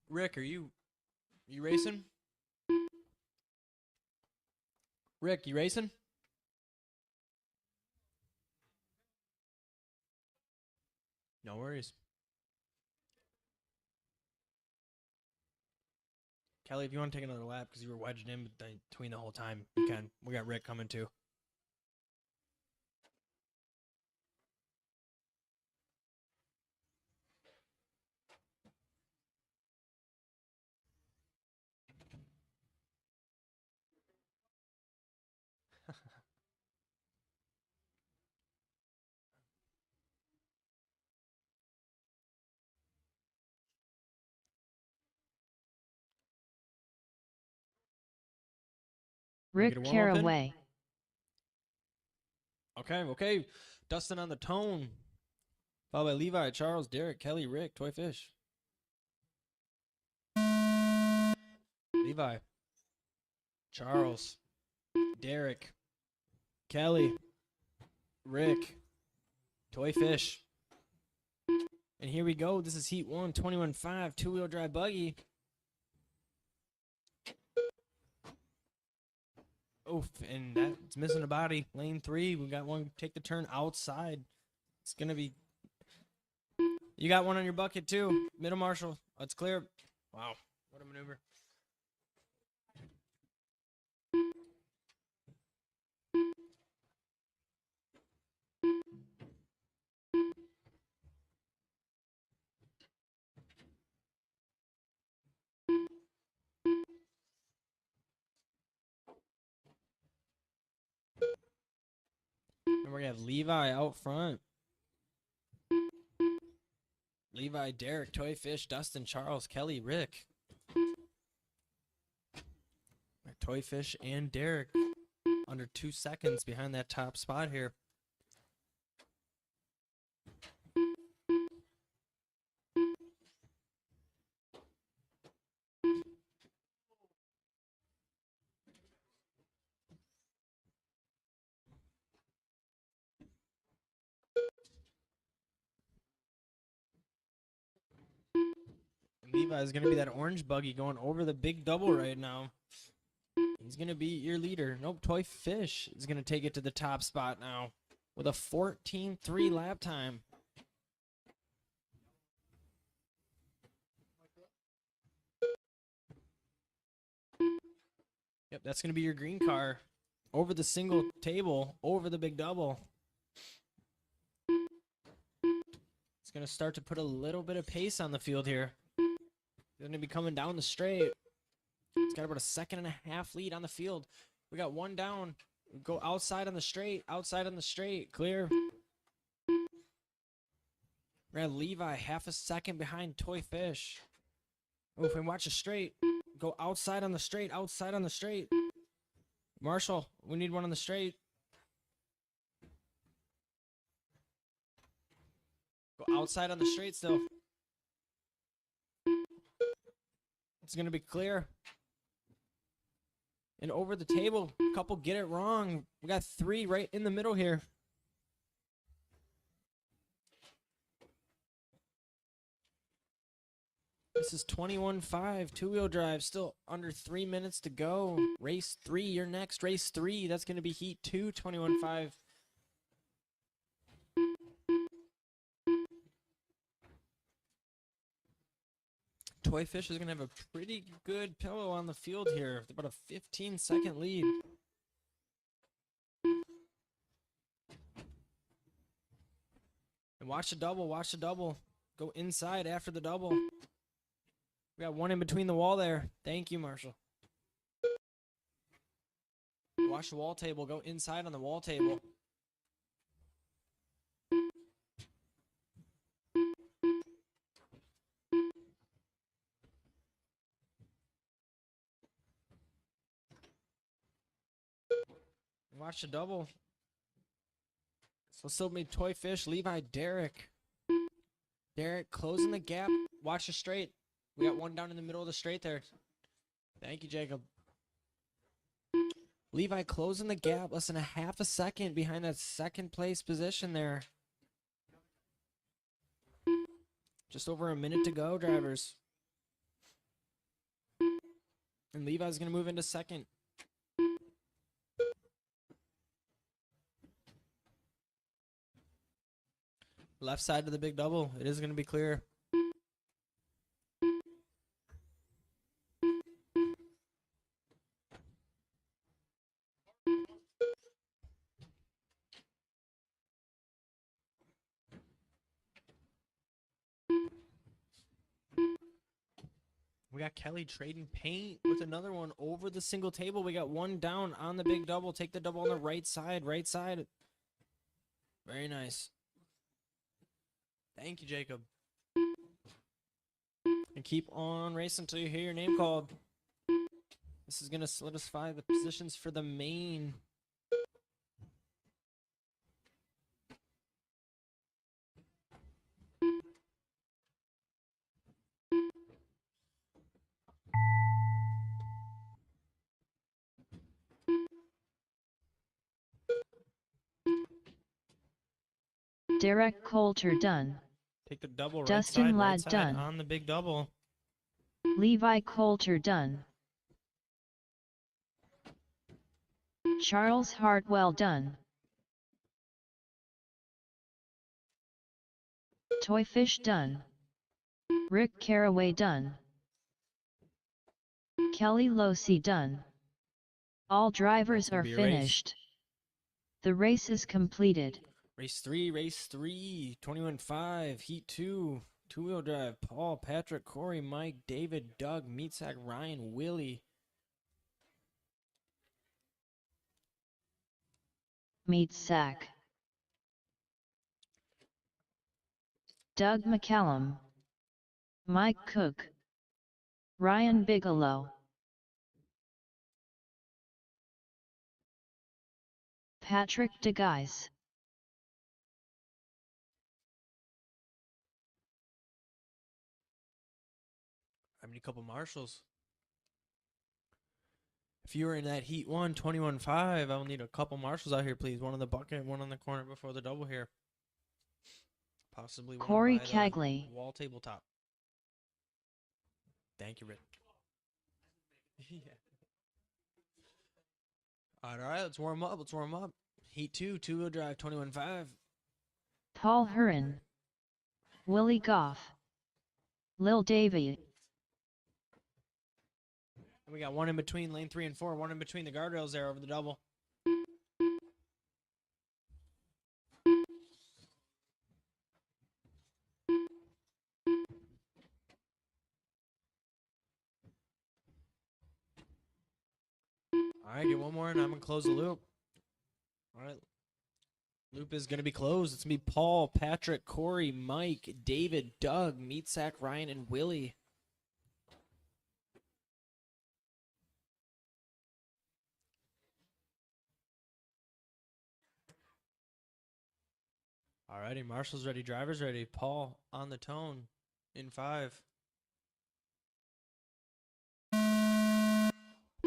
D: Rick, are you racing? Rick, you racing? No worries. Kelly, if you want to take another lap because you were wedged in between the whole time, you can. We got Rick coming too.
B: Rick
D: Get a warm-up in?
B: Caraway.
D: Okay. Dustin on the tone. Followed by Levi, Charles, Derek, Kelly, Rick, Toy Fish. Levi, Charles, Derek, Kelly, Rick, Toy Fish. And here we go. This is Heat 1, 21.5, two-wheel drive buggy. Oof, and that's missing a body. Lane 3, we got one take the turn outside. It's going to be... You got one on your bucket, too. Middle Marshall. It's clear. Wow, what a maneuver. And we're we're gonna have Levi out front. Levi, Derek, Toy Fish, Dustin, Charles, Kelly, Rick. Toy Fish and Derek under 2 seconds behind that top spot here. Levi is going to be that orange buggy going over the big double right now. He's going to be your leader. Nope, Toy Fish is going to take it to the top spot now with a 14.3 lap time. Yep, that's going to be your green car over the single table, over the big double. It's going to start to put a little bit of pace on the field here. They're going to be coming down the straight. It's got about a 1.5 seconds lead on the field. We got one down. Go outside on the straight. Outside on the straight. Clear. We're at Levi 1/2 second behind Toy Fish. Oh, if we watch the straight. Go outside on the straight. Outside on the straight. Marshall, we need one on the straight. Go outside on the straight still. It's going to be clear. And over the table, a couple get it wrong. We got 3 right in the middle here. This is 21.5, two-wheel drive, still under 3 minutes to go. Race 3, you're next. Race 3, that's going to be heat 2, 21.5. Toy Fish is going to have a pretty good pillow on the field here. About a 15-second lead. And watch the double, watch the double. Go inside after the double. We got one in between the wall there. Thank you, Marshall. Watch the wall table. Go inside on the wall table. Watch the double. So still be Toy Fish, Levi, Derek. Derek closing the gap. Watch the straight. We got one down in the middle of the straight there. Thank you, Jacob. Levi closing the gap. Less than a 1/2 second behind that second place position there. Just over a minute to go, drivers. And Levi's going to move into second. Left side of the big double. It is going to be clear. We got Kelly trading paint with another one over the single table. We got one down on the big double. Take the double on the right side. Right side. Very nice. Thank you, Jacob. And keep on racing until you hear your name called. This is going to solidify the positions for the main.
B: Derek Coulter done.
D: Take the double right
B: Dustin
D: side, right
B: Ladd
D: side
B: done.
D: on the big double.
B: Levi Coulter done. Charles Hartwell done. Toy Fish done. Rick Caraway done. Kelly Losey done. All drivers are
D: Be a
B: finished. The race is completed.
D: Race 3, 21.5, Heat 2, two-wheel drive, Paul, Patrick, Corey, Mike, David, Doug, Meatsack, Ryan, Willie.
B: Meat sack. Doug McCallum, Mike Cook, Ryan Bigelow, Patrick DeGuise.
D: I need a couple marshals. If you were in that heat 1, 21-5, I'll need a couple marshals out here, please. One on the bucket, one on the corner before the double here. Possibly one
B: Corey
D: by the
B: Cagley,
D: wall tabletop. Thank you, Rick. Yeah. All right, let's warm up. Let's warm up. Heat 2, two-wheel drive, 21-5.
B: Paul Huron, Willie Goff, Lil Davy.
D: And we got one in between lane 3 and 4, one in between the guardrails there over the double. All right, get one more, and I'm going to close the loop. All right. Loop is going to be closed. It's going to be Paul, Patrick, Corey, Mike, David, Doug, Meatsack, Ryan, and Willie. All righty, marshals ready, drivers ready. Paul on the tone in 5.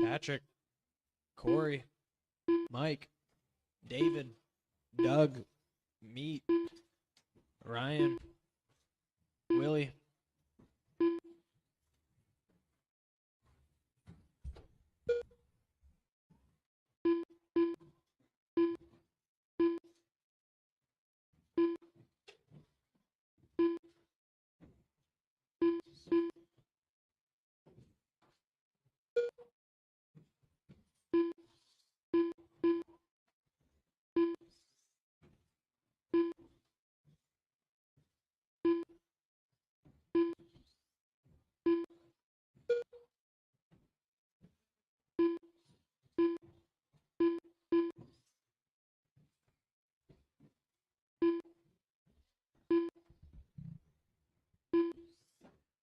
D: Patrick, Corey, Mike, David, Doug, Meat, Ryan, Willie.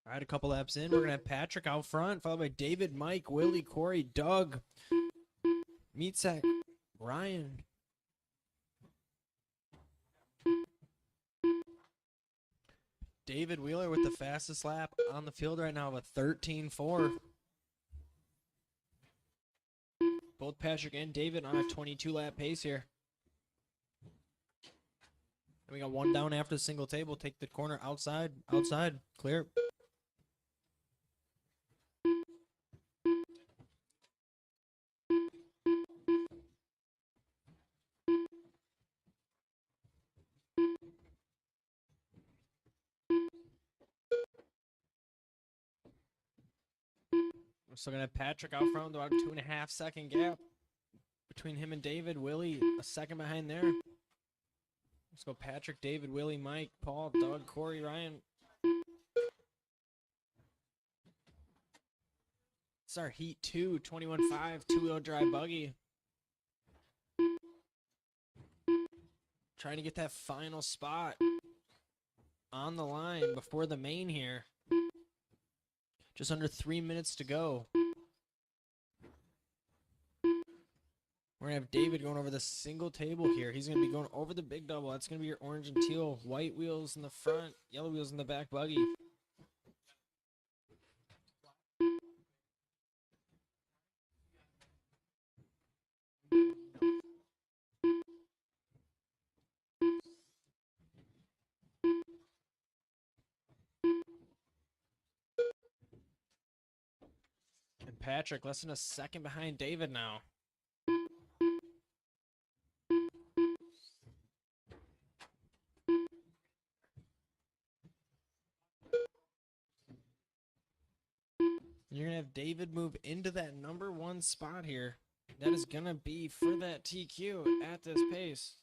D: All right, a couple laps in. We're going to have Patrick out front, followed by David, Mike, Willie, Corey, Doug, Meatsack, Ryan. David Wheeler with the fastest lap on the field right now of a 13.4. Both Patrick and David on a 22-lap pace here. And we got one down after the single table. Take the corner outside, clear. We're still going to have Patrick out front with about a 2.5 second gap between him and David. Willie, a second behind there. Let's go Patrick, David, Willie, Mike, Paul, Doug, Corey, Ryan. It's our Heat 2, 21.5, two-wheel drive buggy. Trying to get that final spot on the line before the main here. Just under 3 minutes to go. We're going to have David going over the single table here. He's going to be going over the big double. That's going to be your orange and teal. White wheels in the front, yellow wheels in the back buggy. And Patrick, less than a second behind David now. You're going to have David move into that number 1 spot here. That is going to be for that TQ at this pace.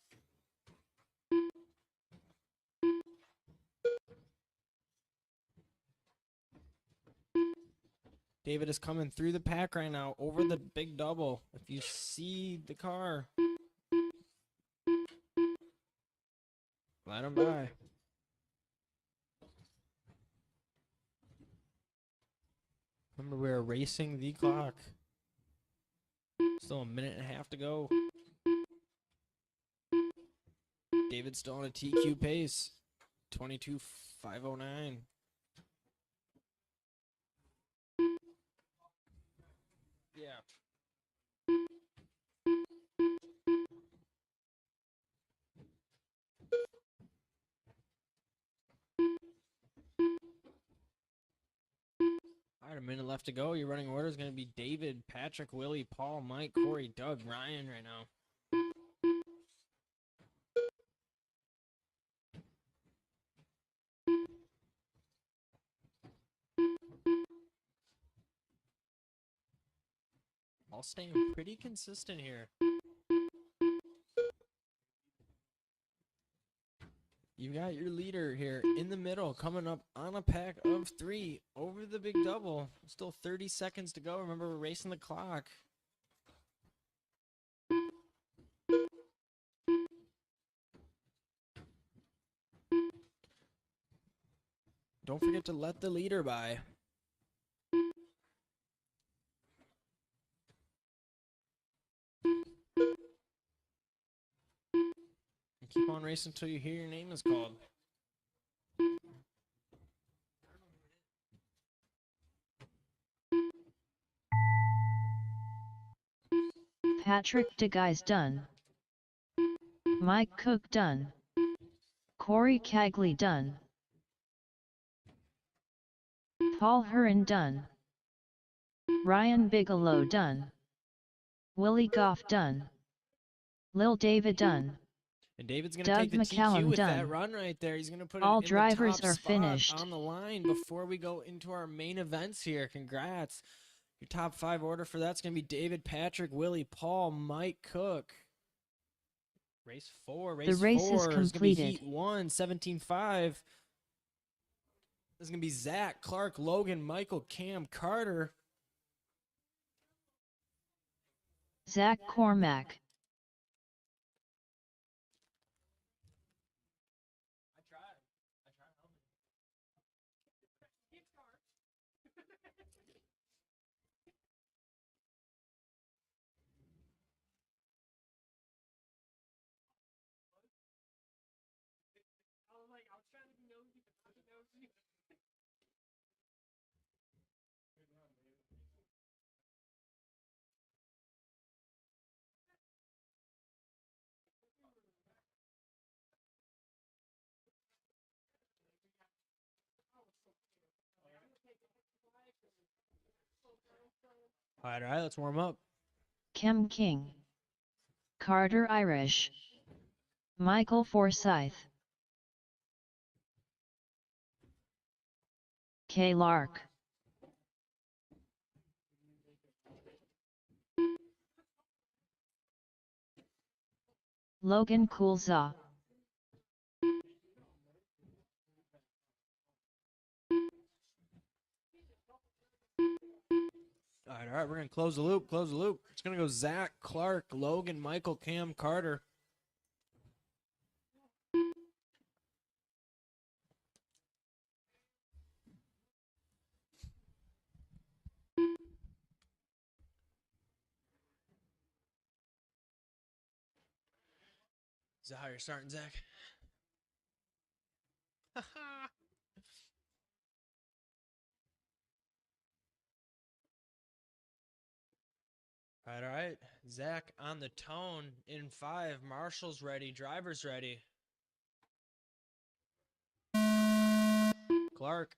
D: David is coming through the pack right now over the big double. If you see the car, let him by. Remember, we were racing the clock. Still a minute and a half to go. David's still on a TQ pace. 22.509. Yeah. All right, a minute left to go. Your running order is going to be David, Patrick, Willie, Paul, Mike, Corey, Doug, Ryan right now. All staying pretty consistent here. You got your leader here in the middle, coming up on a pack of 3 over the big double. Still 30 seconds to go. Remember, we're racing the clock. Don't forget to let the leader by. And keep on racing until you hear your name is called.
B: Patrick DeGuy's done. Mike Cook done. Corey Cagley done. Paul Heron done. Ryan Bigelow done. Willie Goff done. Lil David done.
D: And David's going to
B: Doug
D: take the
B: McCallum
D: TQ with that
B: done.
D: run right there. He's going to put
B: All
D: it in
B: drivers
D: the top
B: are
D: spot
B: finished.
D: on the line before we go into our main events here. Congrats. Your top 5 order for that's going to be David, Patrick, Willie, Paul, Mike, Cook. Race 4.
B: The race is
D: going to be
B: completed.
D: Heat 1, 17.5. This is going to be Zach, Clark, Logan, Michael, Cam, Carter.
B: Zach Cormack.
D: All right, let's warm up.
B: Kem King. Carter Irish. Michael Forsyth. K. Lark. Logan Coolza.
D: All right, we're going to close the loop, It's going to go Zach, Clark, Logan, Michael, Cam, Carter. Is that how you're starting, Zach? All right. Zach on the tone in 5. Marshall's ready. Driver's ready. Clark.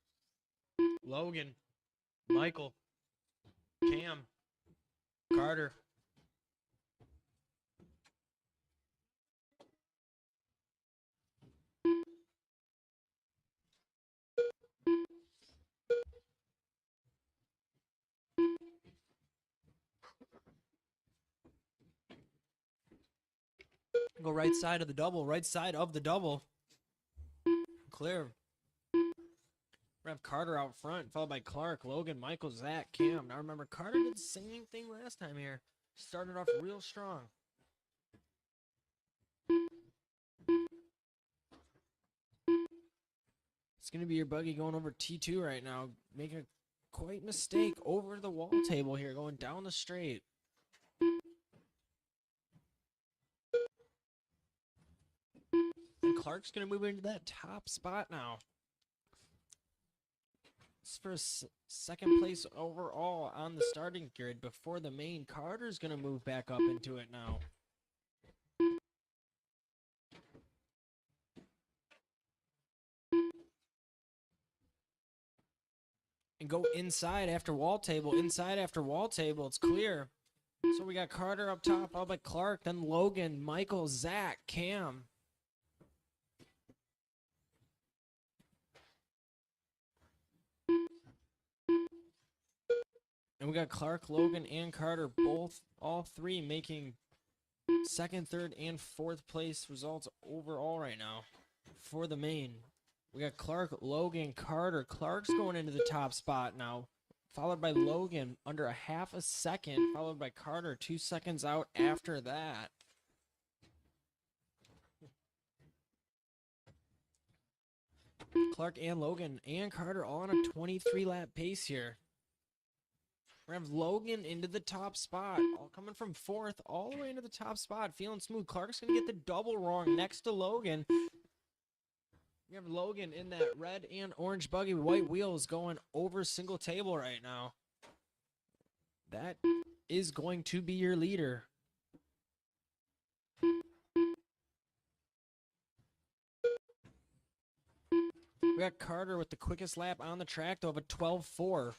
D: Logan. Michael. Cam. Carter. Go right side of the double. Right side of the double. Clear. We're going to have Carter out front, followed by Clark, Logan, Michael, Zach, Cam. Now remember, Carter did the same thing last time here. Started off real strong. It's going to be your buggy going over T2 right now. Making a quite mistake over the wall table here, going down the straight. And Clark's going to move into that top spot now. It's for second place overall on the starting grid before the main. Carter's going to move back up into it now. And go inside after wall table, inside after wall table. It's clear. So we got Carter up top, followed by Clark, then Logan, Michael, Zach, Cam. And we got Clark, Logan, and Carter, all three making second, third, and fourth place results overall right now for the main. We got Clark, Logan, Carter. Clark's going into the top spot now, followed by Logan under a half a second, followed by Carter 2 seconds out after that. Clark and Logan and Carter all on a 23-lap pace here. We're going to have Logan into the top spot, all coming from fourth all the way into the top spot, feeling smooth. Clark's going to get the double wrong next to Logan. We have Logan in that red and orange buggy, white wheels going over single table right now. That is going to be your leader. We got Carter with the quickest lap on the track, though, of a 12.4.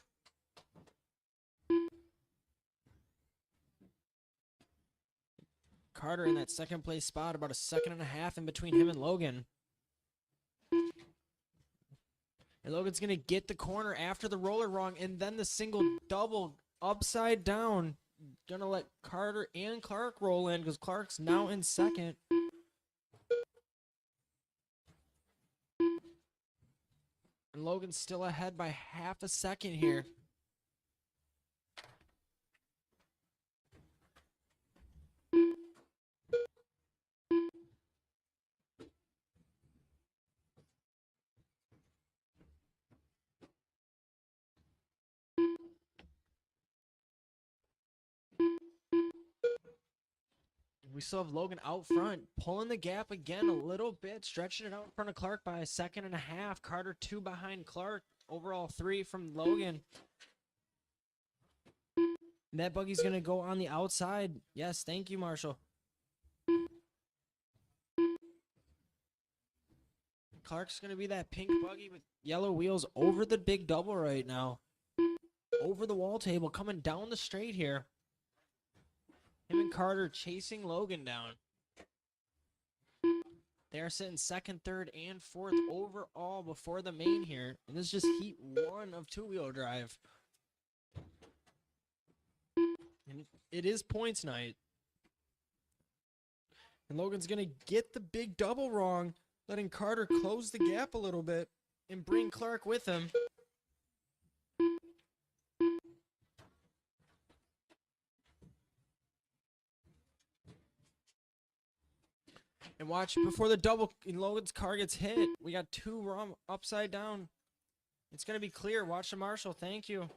D: Carter in that second place spot, about a second and a half in between him and Logan. And Logan's going to get the corner after the roller wrong, and then the single double upside down. Going to let Carter and Clark roll in because Clark's now in second. And Logan's still ahead by half a second here. We still have Logan out front, pulling the gap again a little bit, stretching it out in front of Clark by a second and a half. Carter 2 behind Clark, overall 3 from Logan. And that buggy's going to go on the outside. Yes, thank you, Marshall. Clark's going to be that pink buggy with yellow wheels over the big double right now. Over the wall table, coming down the straight here. Him and Carter chasing Logan down. They're sitting second, third, and fourth overall before the main here. And this is just heat 1 of two-wheel drive. And it is points night. And Logan's going to get the big double wrong, letting Carter close the gap a little bit and bring Clark with him. And watch, before the double in Logan's car gets hit, we got 2 wrong upside down. It's going to be clear. Watch the Marshall. Thank you.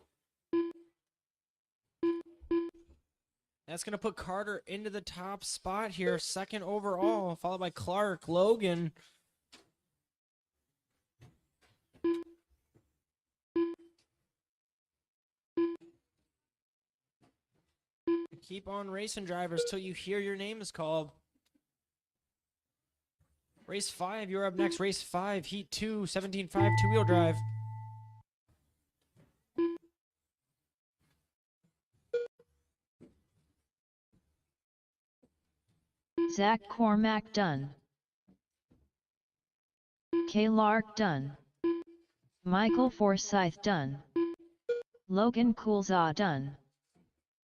D: That's going to put Carter into the top spot here, second overall, followed by Clark, Logan. Keep on racing, drivers, till you hear your name is called. Race 5, you're up next. Race 5, Heat 2, 17.5 two-wheel drive.
B: Zach Cormack done. K. Lark done. Michael Forsyth done. Logan Coolsaw done.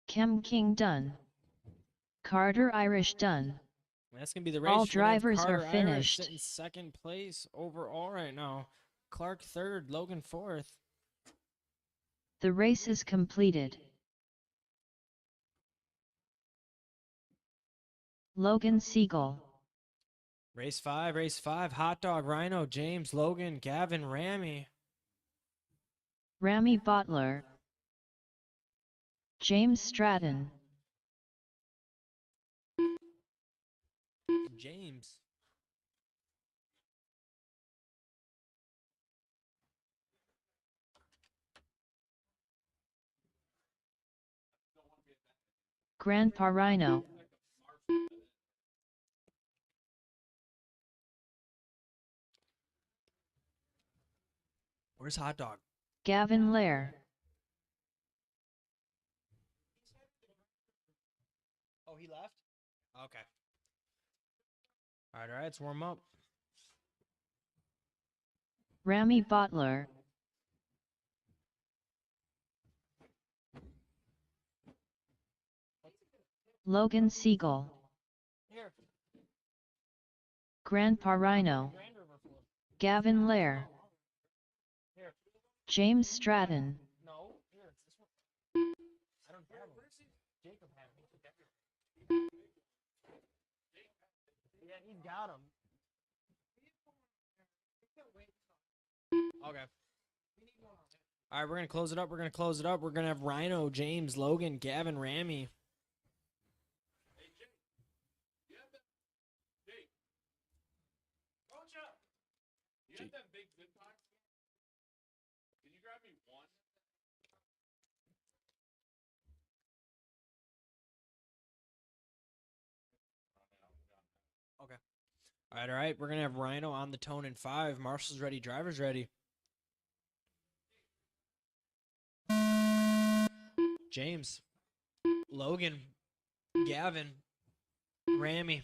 B: Kem King done. Carter Irish done.
D: That's going to be the race.
B: All drivers are
D: Carter
B: finished.
D: Irish sitting second place overall right now. Clark third, Logan fourth.
B: The race is completed. Logan Siegel.
D: Race 5, Hot Dog, Rhino, James, Logan, Gavin, Rammy.
B: Rami Bottler, James Stratton,
D: James.
B: Grandpa Rhino,
D: Where's Hot Dog?
B: Gavin Lair,
D: Oh, he left? Okay. All right, let's warm up.
B: Rami Bottler, Logan Siegel,
D: Here.
B: Grandpa Rhino, Gavin Lair, James Stratton,
D: No, here, it's this one. I don't have him. Jacob had him. Yeah, he's got him. Okay. All right, we're going to close it up. We're going to close it up. We're going to have Rhino, James, Logan, Gavin, Rami.
E: Hey, Jake. You have that. Jake. Watch out. You have that big zip box? Can you grab me one?
D: Okay. All right. We're going to have Rhino on the tone in 5. Marshall's ready. Driver's ready. James, Logan, Gavin, Rami.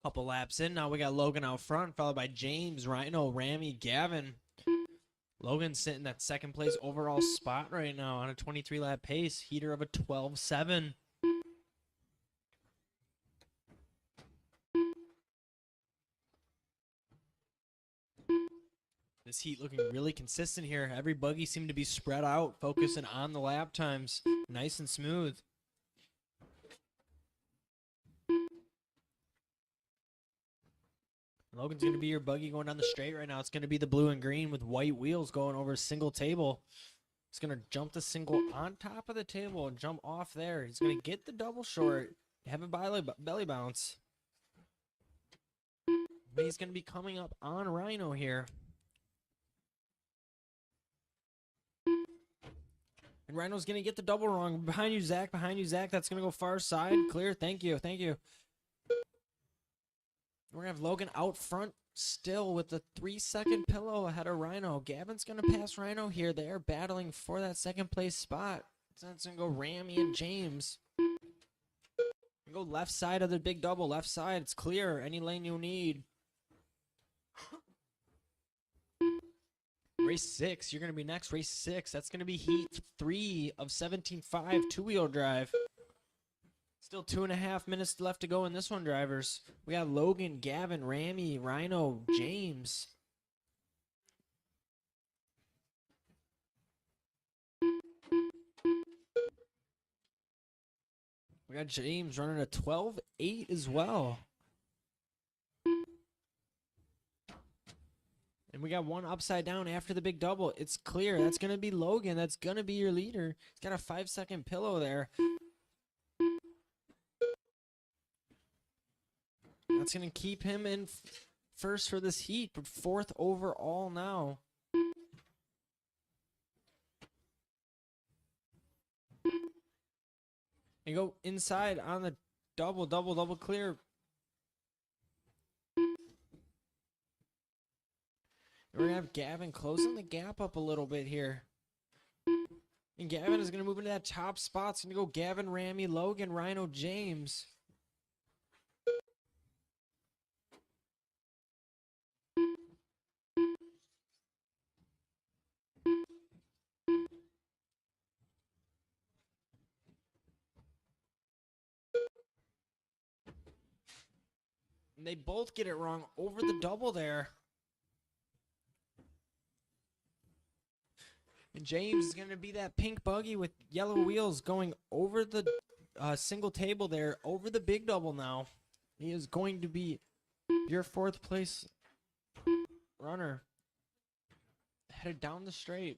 D: Couple laps in. Now we got Logan out front, followed by James, Rhino, Rami, Gavin. Logan's sitting that second place overall spot right now on a 23 lap pace. Heater of a 12.7. This heat looking really consistent here. Every buggy seemed to be spread out, focusing on the lap times. Nice and smooth. Logan's going to be your buggy going down the straight right now. It's going to be the blue and green with white wheels going over a single table. He's going to jump the single on top of the table and jump off there. He's going to get the double short, have a belly bounce. But he's going to be coming up on Rhino here. And Rhino's going to get the double wrong. Behind you, Zach. Behind you, Zach. That's going to go far side. Clear. Thank you. Thank you. We're going to have Logan out front still with the 3-second pillow ahead of Rhino. Gavin's going to pass Rhino here. They are battling for that second place spot. So it's going to go Rami and James. Go left side of the big double. Left side. It's clear. Any lane you need. Race 6. You're going to be next. Race 6. That's going to be heat 3 of 17.5 two-wheel drive. Still 2.5 minutes left to go in this one, drivers. We got Logan, Gavin, Rami, Rhino, James. We got James running a 12.8 as well. And we got one upside down after the big double. It's clear. That's going to be Logan. That's going to be your leader. He's got a 5-second pillow there. That's going to keep him in first for this heat, but 4th overall now. And go inside on the double clear. We're going to have Gavin closing the gap up a little bit here. And Gavin is going to move into that top spot. It's going to go Gavin, Ramy, Logan, Rhino, James. And they both get it wrong over the double there. And James is going to be that pink buggy with yellow wheels going over the single table there, over the big double now. He is going to be your fourth place runner. Headed down the straight.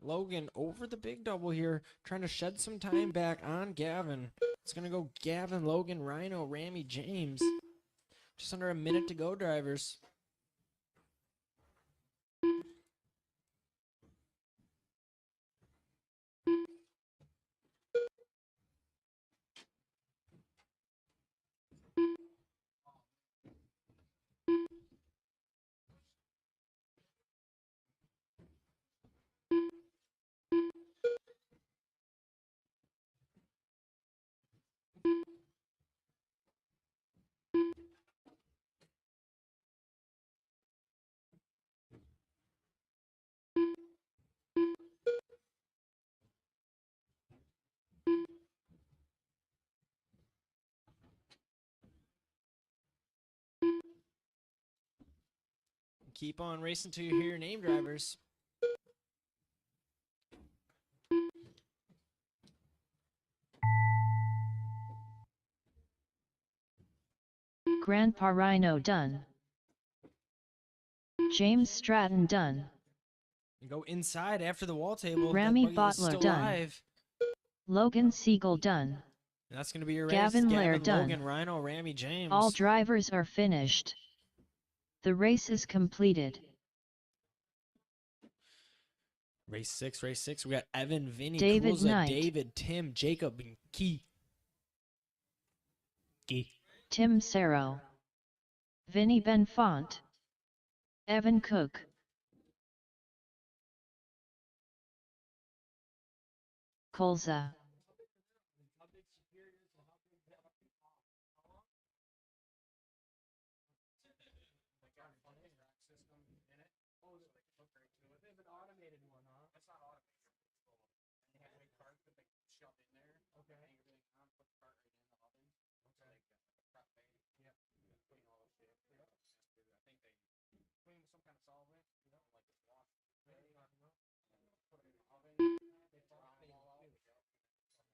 D: Logan over the big double here, trying to shed some time back on Gavin. It's going to go Gavin, Logan, Rhino, Ramy, James. Just under a minute to go, drivers. Keep on racing till you hear your name, drivers.
B: Grandpa Rhino done. James Stratton done.
D: And go inside after the wall table.
B: Ramy
D: That buggy is
B: Bottler
D: still
B: done.
D: alive.
B: Logan Siegel done.
D: And that's going to be your race.
B: Gavin Lair
D: Logan,
B: done.
D: Rhino, Ramy, James.
B: All drivers are finished. The race is completed.
D: Race 6. We got Evan, Vinny,
B: David
D: Kulza,
B: Knight.
D: David, Tim, Jacob, and Key.
B: Tim Serro. Vinny Benfont. Evan Cook. Kulza.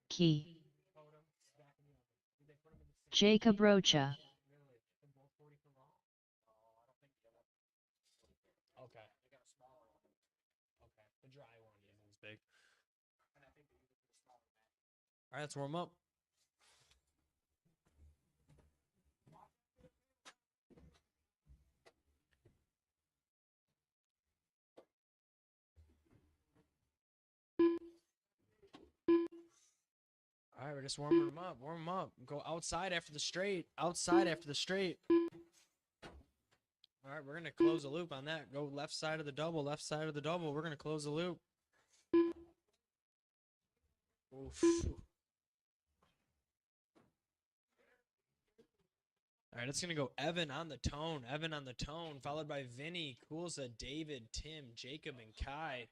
B: Key. Jacob Rocha.
D: Okay. The dry one isn't as big. All right, let's warm up. All right, we're just warming them up. Warm them up. Go outside after the straight. Outside after the straight. All right, we're going to close a loop on that. Go left side of the double. Left side of the double. We're going to close the loop. Oof. All right, it's going to go Evan on the tone. Evan on the tone, followed by Vinny, Kulza, David, Tim, Jacob, and Kai.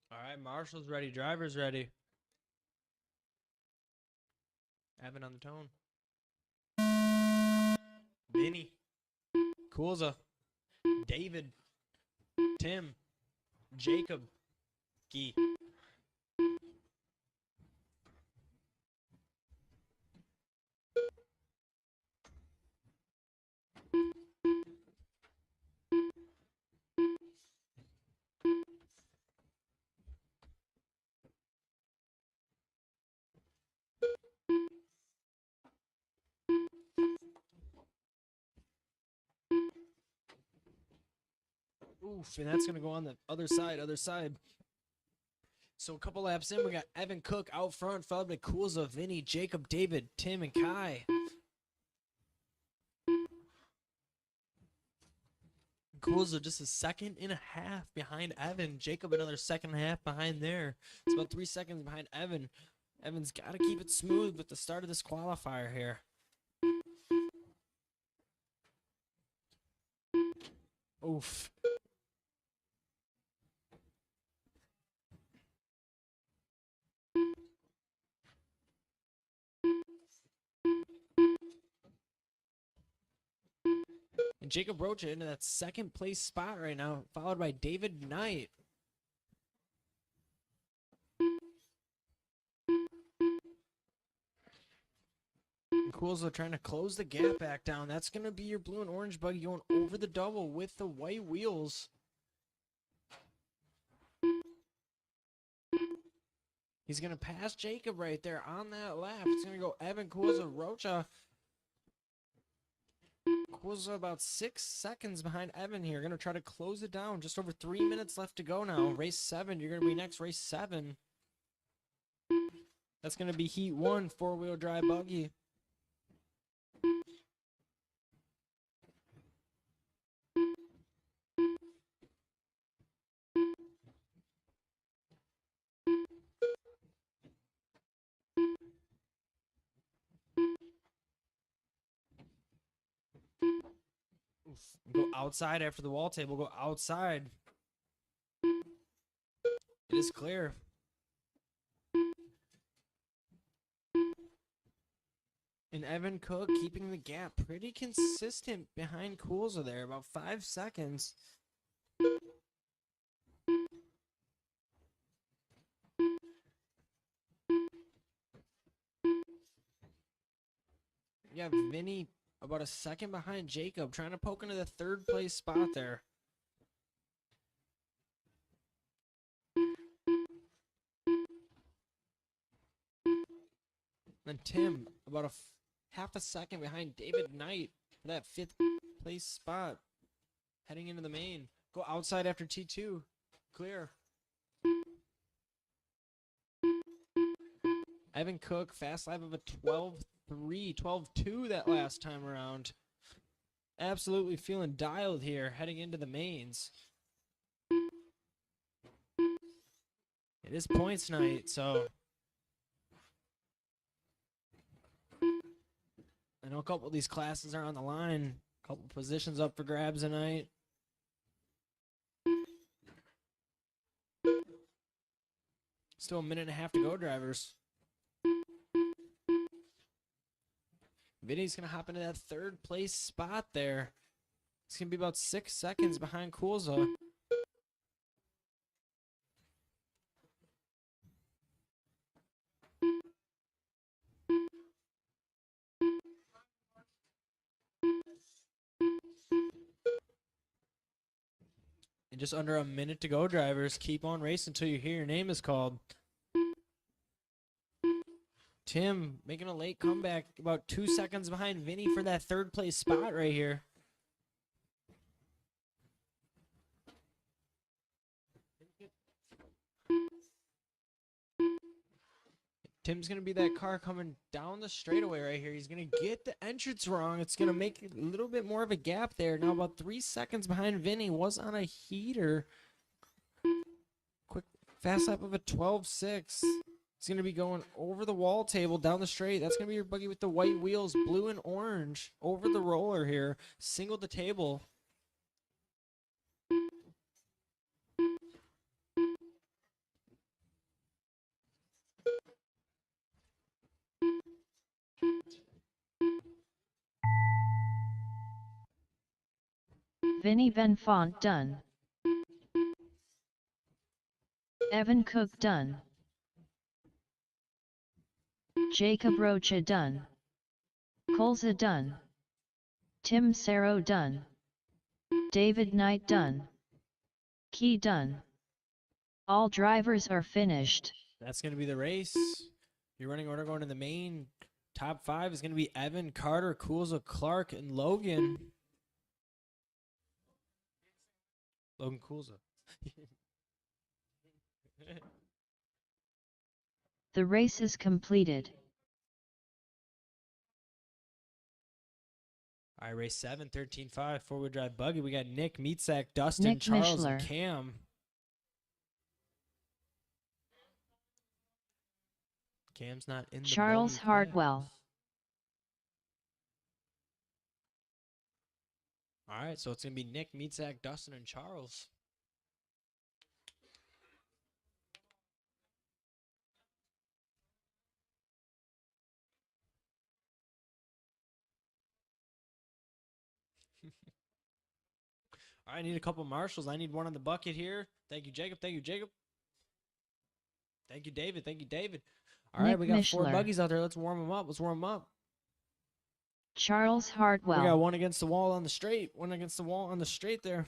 D: All right, Marshall's ready. Driver's ready. Evan on the tone. Vinny. Kulza. David. Tim. Jacob. Gee. Oof, and that's going to go on the other side. So a couple laps in, we got Evan Cook out front, followed by Kulza, Vinny, Jacob, David, Tim, and Kai. Kulza just a second and a half behind Evan. Jacob another second and a half behind there. It's about 3 seconds behind Evan. Evan's got to keep it smooth with the start of this qualifier here. Oof. And Jacob Rocha into that second place spot right now, followed by David Knight. Kulza trying to close the gap back down. That's going to be your blue and orange buggy going over the double with the white wheels. He's going to pass Jacob right there on that lap. It's going to go Evan Kulza Rocha. Kulza about 6 seconds behind Evan here. Going to try to close it down. Just over 3 minutes left to go now. Race 7. You're going to be next. Race 7. That's going to be Heat 1, 4-wheel drive buggy. Go outside after the wall table. Go outside. It is clear. And Evan Cook keeping the gap pretty consistent behind Kulza there. About 5 seconds. Yeah, Vinny about a second behind Jacob, trying to poke into the third place spot there. Then Tim about half a second behind David Knight for that 5th place spot. Heading into the main. Go outside after T2. Clear. Evan Cook, fast lap of a 12-3, 12-2 that last time around. Absolutely feeling dialed here heading into the mains. It is points night, so I know a couple of these classes are on the line. A couple positions up for grabs tonight. Still a minute and a half to go, drivers. Vinny's going to hop into that third place spot there. It's going to be about 6 seconds behind Kulza. And just under a minute to go, drivers. Keep on racing until you hear your name is called. Tim making a late comeback, about 2 seconds behind Vinny for that third place spot right here. Tim's going to be that car coming down the straightaway right here. He's going to get the entrance wrong. It's going to make a little bit more of a gap there. Now about 3 seconds behind Vinny. Was on a heater. Quick fast lap of a 12.6. It's going to be going over the wall table down the straight. That's going to be your buggy with the white wheels, blue and orange, over the roller here. Single the table.
B: Vinny Benfont done. Evan Cook done. Jacob Rocha done. Kulza done. Tim Saro done. David Knight done. Key done. All drivers are finished.
D: That's going to be the race. Your running order going to the main. Top 5 is going to be Evan, Carter, Kulza, Clark, and Logan. Logan Kulza.
B: The race is completed.
D: All right, race 7, 13-5, four-wheel drive buggy. We got Nick, Meatsack, Dustin,
B: Nick
D: Charles, and
B: Mishler.
D: Cam. Cam's not in the
B: Charles
D: buggy
B: Hardwell.
D: class. All right, so it's going to be Nick, Meatsack, Dustin, and Charles. All right, I need a couple marshals. I need one on the bucket here. Thank you, Jacob. Thank you, Jacob. Thank you, David. Thank you, David. All right,
B: Nick
D: we got 4
B: Mishler.
D: buggies out there. Let's warm them up. Let's warm them up.
B: Charles
D: We got
B: Hardwell.
D: one against the wall on the straight. One against the wall on the straight there.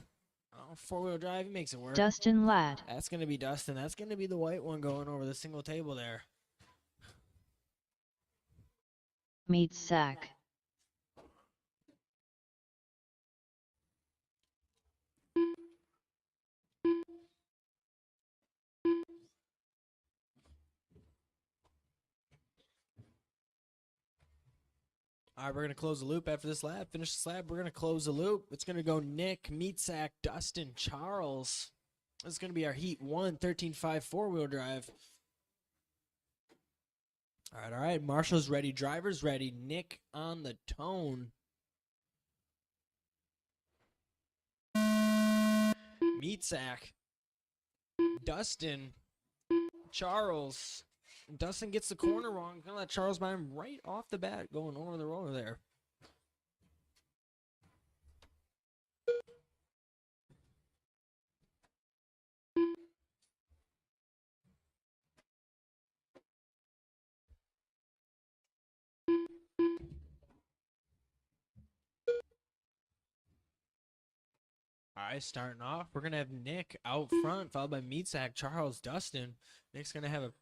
D: Oh, four-wheel drive. He makes it work.
B: Dustin Ladd.
D: That's going to be Dustin. That's going to be the white one going over the single table there.
B: Meatsack.
D: All right, we're going to close the loop after this lap. Finish this lap. We're going to close the loop. It's going to go Nick, Meatsack, Dustin, Charles. This is going to be our Heat 1 13-5 four-wheel drive. All right. Marshall's ready. Driver's ready. Nick on the tone. Meatsack. Dustin. Charles. Dustin gets the corner wrong. Gonna let Charles by him right off the bat going over the roller there. All right, starting off, we're going to have Nick out front, followed by Meatsack, Charles, Dustin. Nick's going to have a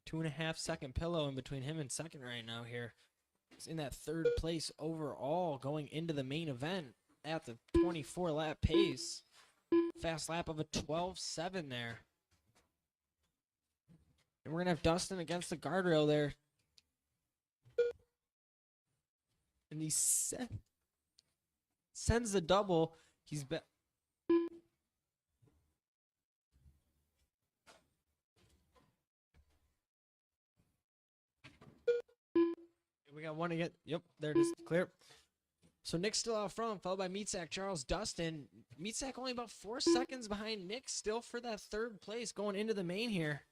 D: 2.5-second pillow in between him and second right now here. He's in that 3rd place overall going into the main event at the 24-lap pace. Fast lap of a 12.7 there. And we're going to have Dustin against the guardrail there. And he sends the double. He's we got one again. Yep, there it is. Clear. So Nick's still out front, followed by Meatsack, Charles, Dustin. Meatsack only about 4 seconds behind Nick, still for that 3rd place going into the main here.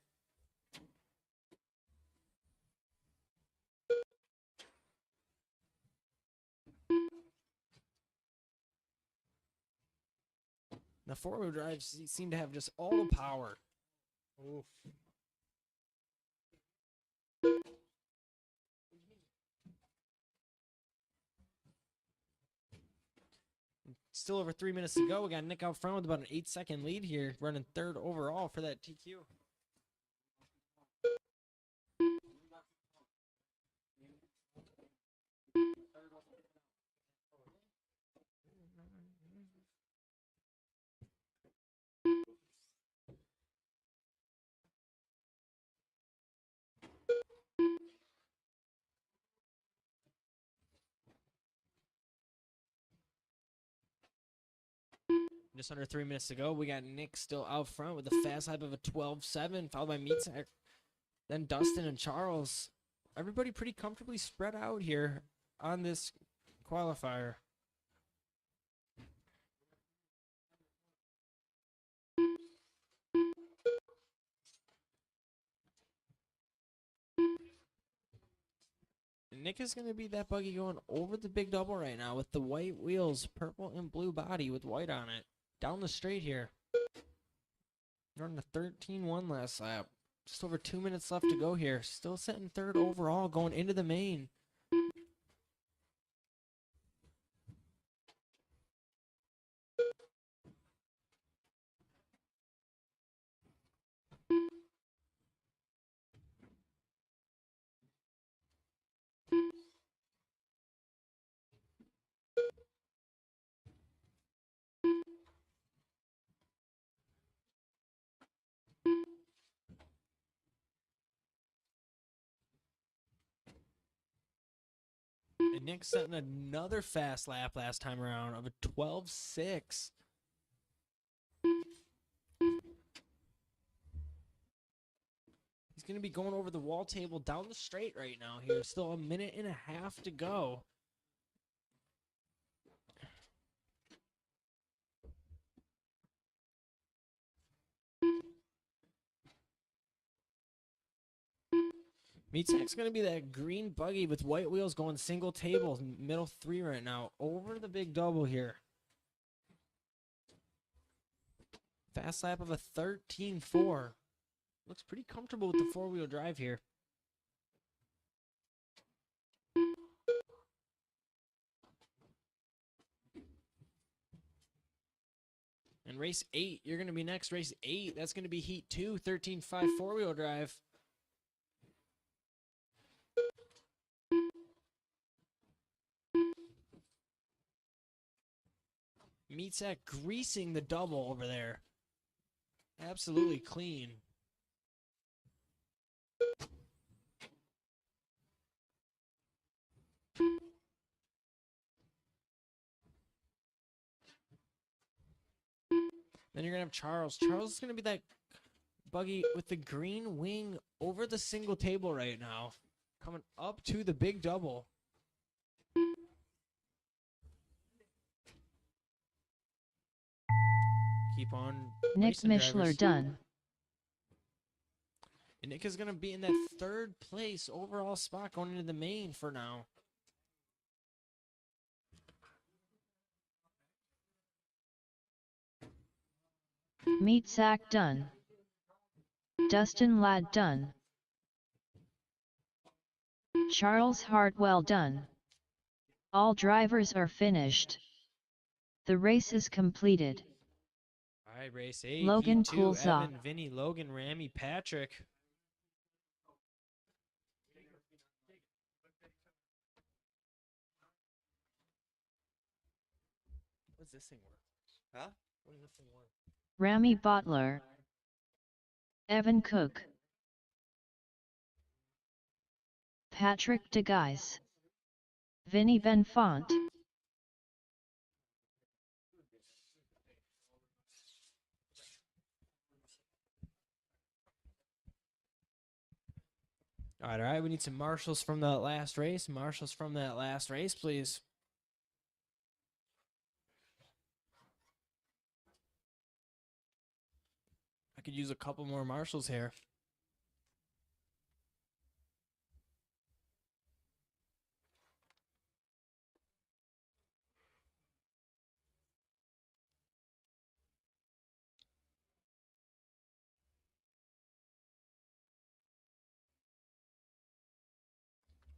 D: The four-wheel drives seem to have just all the power. Oof. Still over 3 minutes to go. We got Nick out front with about an 8-second lead here, running 3rd overall for that TQ. Just under 3 minutes to go. We got Nick still out front with a fast lap of a 12.7, followed by Meatsack. Then Dustin and Charles. Everybody pretty comfortably spread out here on this qualifier. Nick is going to be that buggy going over the big double right now with the white wheels, purple and blue body with white on it. Down the straight here. Running a 13-1 last lap. Just over 2 minutes left to go here. Still sitting 3rd overall going into the main. And Nick setting another fast lap last time around of a 12.6. He's going to be going over the wall table down the straight right now here. Still a minute and a half to go. Meatsack's going to be that green buggy with white wheels going single table, middle 3 right now. Over the big double here. Fast lap of a 13.4. Looks pretty comfortable with the 4-wheel drive here. And race 8, you're going to be next. Race 8, that's going to be heat 2, 13.5 4-wheel drive. Meatsack greasing the double over there. Absolutely clean. Then you're going to have Charles. Charles is going to be that buggy with the green wing over the single table right now. Coming up to the big double. Keep on
B: Nick
D: racing,
B: Mishler
D: drivers.
B: done.
D: And Nick is going to be in that 3rd place overall spot going into the main for now.
B: Meat sack done. Dustin Ladd done. Charles Hartwell done. All drivers are finished. The race is completed.
D: All right, race 8.
B: Logan
D: Heat 2,
B: Kulza.
D: Evan, Vinny, Logan, Ramy, Patrick. What does this thing work?
E: Huh?
D: What does this thing work?
B: Ramy Bottler. Evan Cook. Patrick DeGuise. Vinny Benfont.
D: All right. We need some marshals from that last race. Marshals from that last race, please. I could use a couple more marshals here.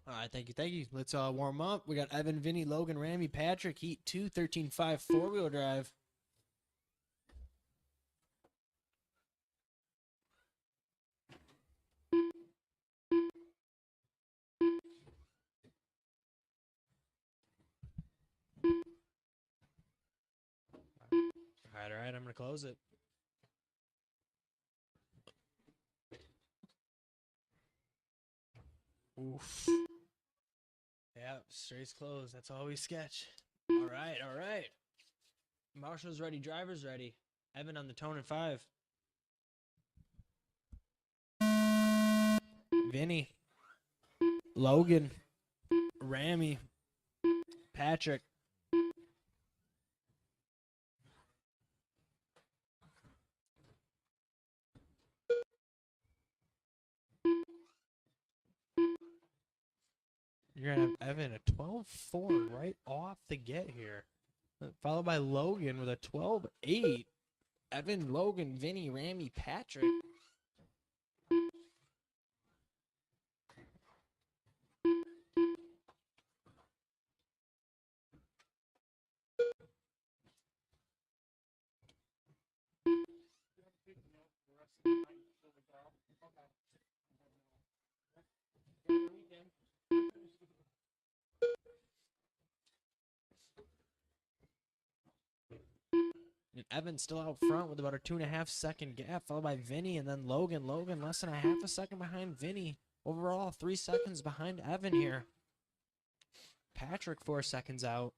D: All right, thank you, thank you. Let's warm up. We got Evan, Vinny, Logan, Ramy, Patrick, Heat 2, 13.5 4-wheel drive. All right, I'm going to close it. Oof. Yeah, straight closed. That's all we sketch. All right, all right. Marshall's ready, driver's ready. Evan on the tone at 5. Vinny. Logan. Ramy. Patrick. You're going to have Evan a 12.4 right off the get here. Followed by Logan with a 12.8. Evan, Logan, Vinny, Ramy, Patrick. And Evan still out front with about a 2.5 second gap, followed by Vinny and then Logan. Logan less than a half a second behind Vinny. Overall, 3 seconds behind Evan here. Patrick 4 seconds out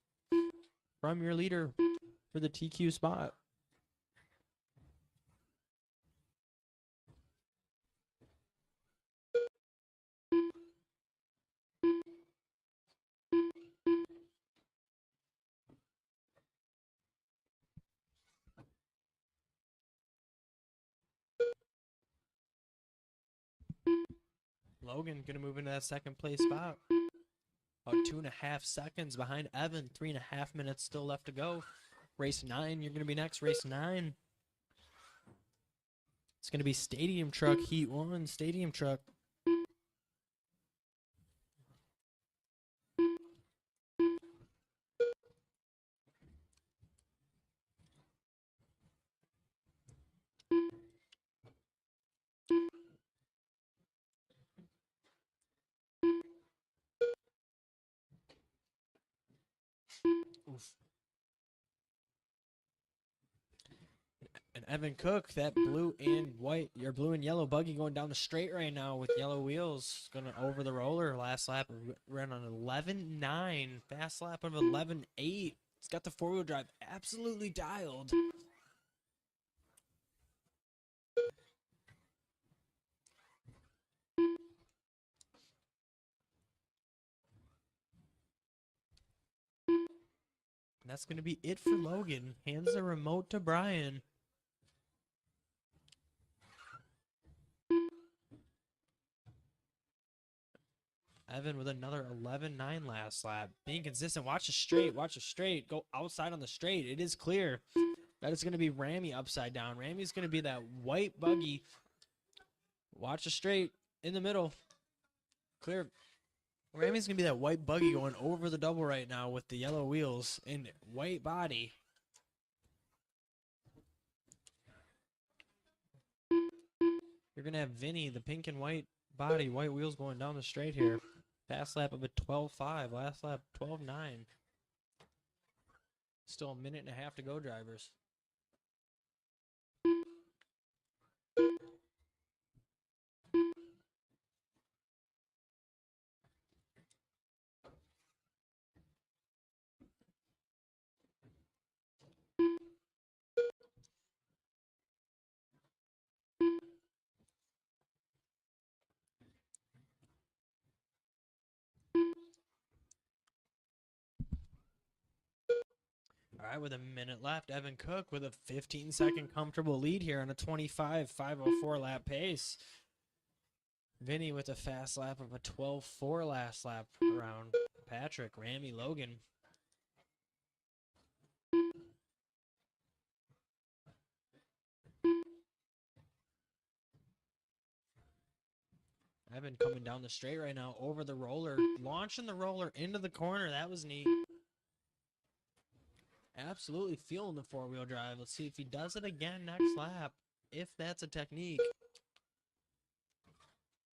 D: from your leader for the TQ spot. Logan going to move into that second place spot. About 2.5 seconds behind Evan. 3.5 minutes still left to go. Race 9, you're going to be next. Race 9. It's going to be Stadium Truck, Heat 1, Stadium Truck. Oof. And Evan Cook, that blue and white, your blue and yellow buggy going down the straight right now with yellow wheels, going over the roller. Last lap, ran on 11.9, fast lap of 11.8. It's got the four-wheel drive absolutely dialed. And that's going to be it for Logan. Hands the remote to Brian. Evan with another 11.9 last lap. Being consistent. Watch the straight. Watch the straight. Go outside on the straight. It is clear. That is going to be Ramy upside down. Ramy's going to be that white buggy. Watch the straight. In the middle. Clear. Ramy's going to be that white buggy going over the double right now with the yellow wheels and white body. You're going to have Vinny, the pink and white body, white wheels going down the straight here. Fast lap of a 12.5. Last lap, 12.9. Still a minute and a half to go, drivers. All right, with a minute left, Evan Cook with a 15-second comfortable lead here on a 25.504 lap pace. Vinny with a fast lap of a 12.4 last lap around Patrick, Ramy, Logan. Evan coming down the straight right now over the roller, launching the roller into the corner. That was neat. Absolutely feeling the four-wheel drive. Let's see if he does it again next lap, if that's a technique.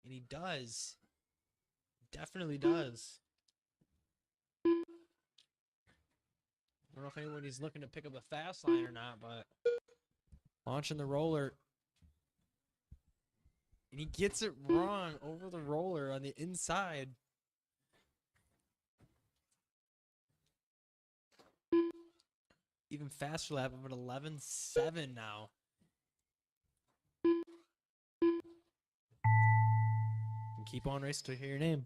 D: And he does. Definitely does. I don't know if anybody's looking to pick up the fast line or not, but launching the roller. And he gets it wrong over the roller on the inside. Even faster lap of an 11.7 now. And keep on racing to hear your name.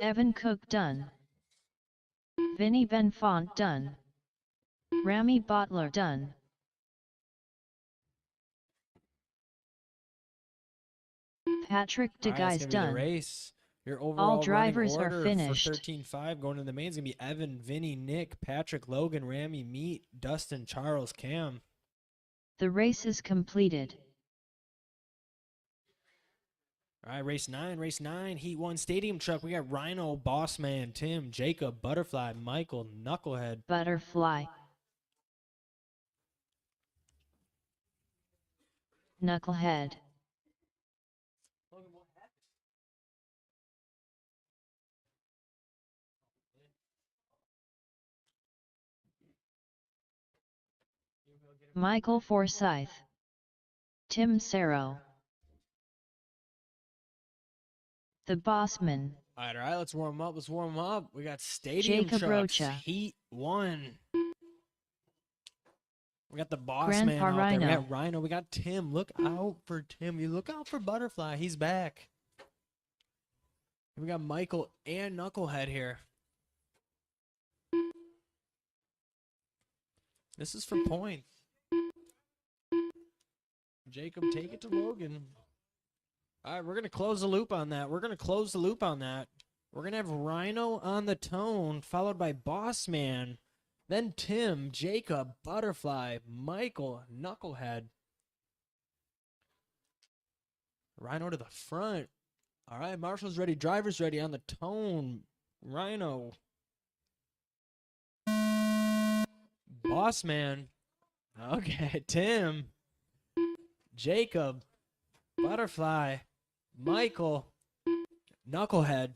B: Evan Cook done. Vinny Benfont done. Ramy Bottler done. Patrick
D: All right, that's
B: DeGuy's
D: gonna be the
B: done.
D: race. Your overall
B: All drivers
D: running
B: are
D: order
B: finished.
D: for 13.5 going to the main is going to be Evan, Vinny, Nick, Patrick, Logan, Ramy, Meat, Dustin, Charles, Cam.
B: The race is completed.
D: All right, race 9, Heat 1 Stadium Truck. We got Rhino, Bossman, Tim, Jacob, Butterfly, Michael, Knucklehead.
B: Butterfly. Knucklehead. Michael Forsyth. Tim Sarrow. The Bossman.
D: All right, let's warm up. Let's warm up. We got Stadium
B: Jacob
D: Trucks,
B: Rocha.
D: Heat 1. We got the Boss
B: Grandpa
D: Man out there. We
B: Rhino.
D: got Rhino. We got Tim. Look out for Tim. You look out for Butterfly. He's back. We got Michael and Knucklehead here. This is for points. Jacob, take it to Logan. All right, we're going to close the loop on that. We're going to have Rhino on the tone, followed by Boss Man. Then Tim, Jacob, Butterfly, Michael, Knucklehead. Rhino to the front. All right, Marshall's ready. Driver's ready on the tone. Rhino. Boss Man. Okay, Tim. Jacob. Butterfly. Michael. Knucklehead.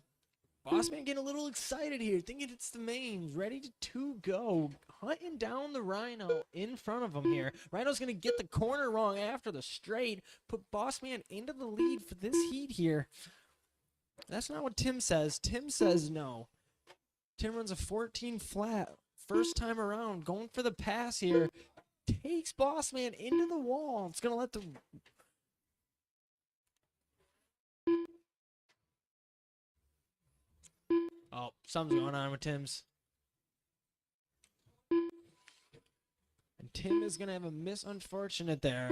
D: Boss Man getting a little excited here, thinking it's the mains, ready to go, hunting down the Rhino in front of him here. Rhino's going to get the corner wrong after the straight, put Boss Man into the lead for this heat here. That's not what Tim says. Tim says no. Tim runs a 14 flat, first time around, going for the pass here. Takes Boss Man into the wall. It's going to let the... Oh, something's going on with Tim's. And Tim is going to have a misunfortunate there.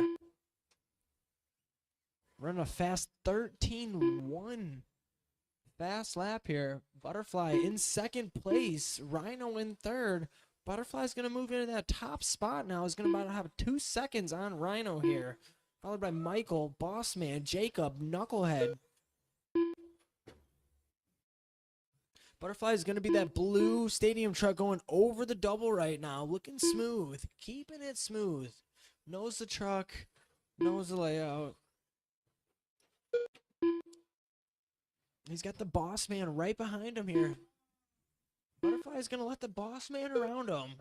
D: Running a fast 13-1. Fast lap here. Butterfly in second place. Rhino in third. Butterfly's going to move into that top spot now. He's going to about have 2 seconds on Rhino here. Followed by Michael, Boss Man, Jacob, Knucklehead. Butterfly is going to be that blue stadium truck going over the double right now. Looking smooth. Keeping it smooth. Knows the truck. Knows the layout. He's got the Boss Man right behind him here. Butterfly is going to let the Boss Man around him.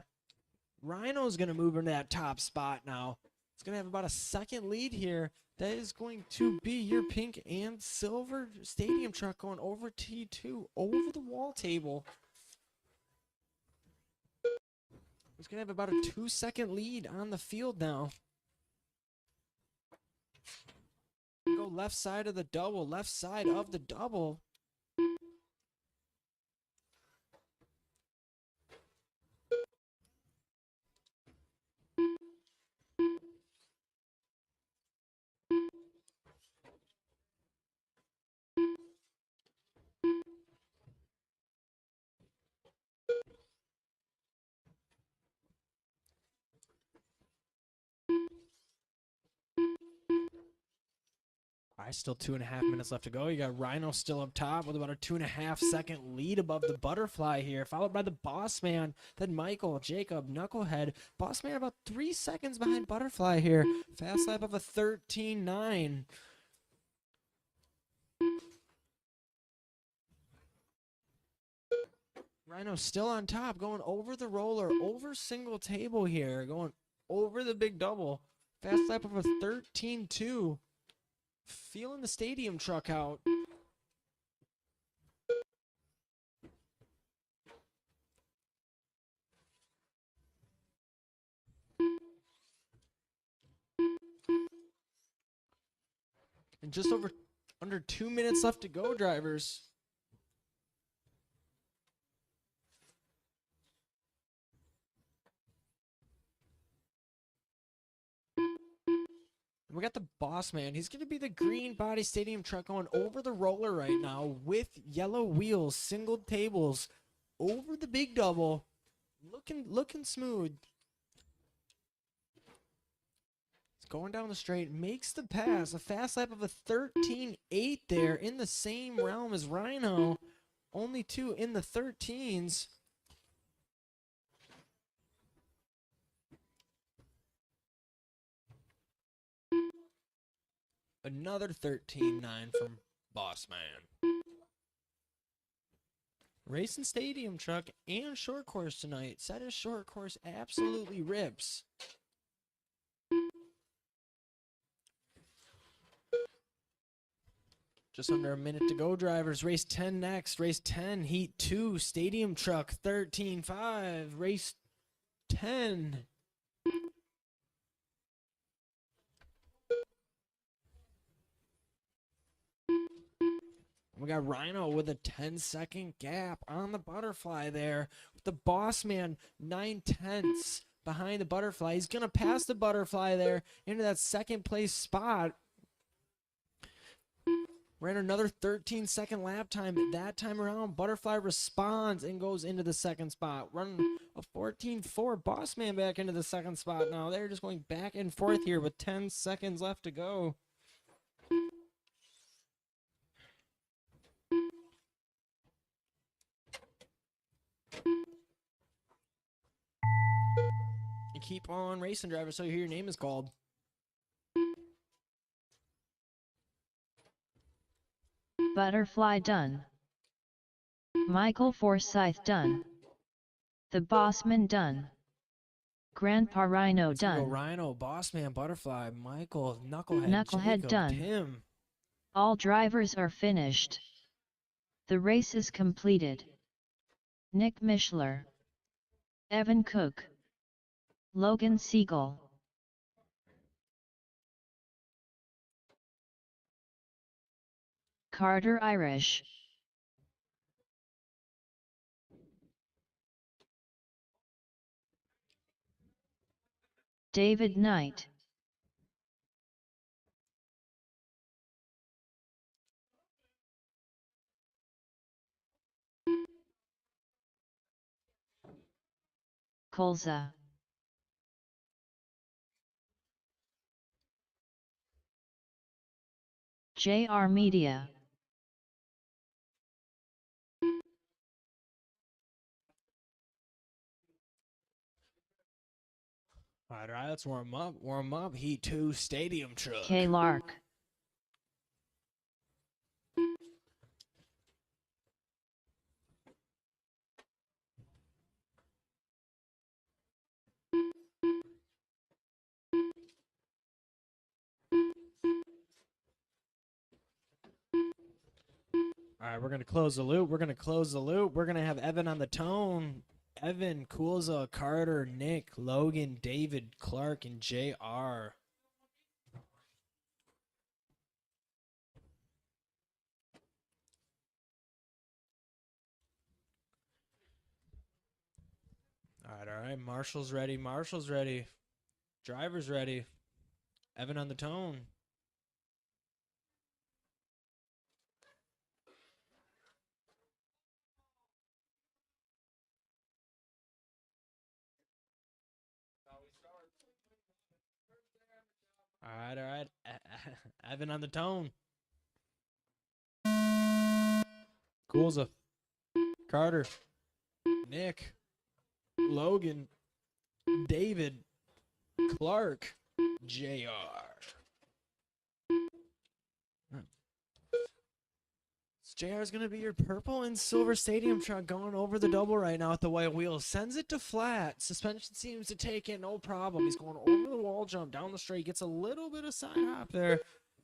D: Rhino's going to move into that top spot now. It's going to have about a second lead here. That is going to be your pink and silver stadium truck going over T2, over the wall table. It's going to have about a 2-second lead on the field now. Go left side of the double, left side of the double. All right, still 2.5 minutes left to go. You got Rhino still up top with about a 2.5-second lead above the Butterfly here, followed by the Boss Man, then Michael, Jacob, Knucklehead. Boss Man about 3 seconds behind Butterfly here. Fast lap of a 13.9. Rhino still on top, going over the roller, over single table here, going over the big double. Fast lap of a 13.2. Feeling the stadium truck out. And just under 2 minutes left to go, drivers. We got the Boss Man. He's going to be the green body stadium truck going over the roller right now with yellow wheels, single tables, over the big double. Looking smooth. It's going down the straight, makes the pass. A fast lap of a 13.8 there in the same realm as Rhino. Only 2 in the 13s. Another 13.9 from Boss Man. Racing stadium truck and short course tonight. Said his short course absolutely rips. Just under a minute to go, drivers. Race 10 next. Race 10, Heat 2, Stadium Truck 13-5. Race 10. We got Rhino with a 10-second gap on the butterfly there. With the boss man 9/10 behind the butterfly. He's going to pass the butterfly there into that second place spot. Ran another 13-second lap time. That time around, butterfly responds and goes into the second spot. Running a 14-4. Boss man back into the second spot now. They're just going back and forth here with 10 seconds left to go. You keep on racing, driver, so you hear your name is called.
B: Butterfly done. Michael Forsyth done. The Bossman done. Grandpa Rhino
D: Let's
B: done.
D: go Rhino, Bossman, Butterfly, Michael,
B: Knucklehead
D: Jacob,
B: done.
D: Tim.
B: All drivers are finished. The race is completed. Nick Mishler, Evan Cook, Logan Siegel, Carter Irish, David Knight, Colza, JR Media,
D: All right, let's warm up. Heat 2, Stadium Truck.
B: K. Lark,
D: All right, we're going to close the loop. We're going to have Evan on the tone. Evan, Coolza, Carter, Nick, Logan, David, Clark, and JR. All right. Marshall's ready. Driver's ready. Evan on the tone. All right. Evan on the tone. Coolza, Carter, Nick, Logan, David, Clark, JR. JR is going to be your purple and silver stadium truck going over the double right now with the white wheels. Sends it to flat. Suspension seems to take it, no problem. He's going over the wall jump, down the straight, gets a little bit of side hop there.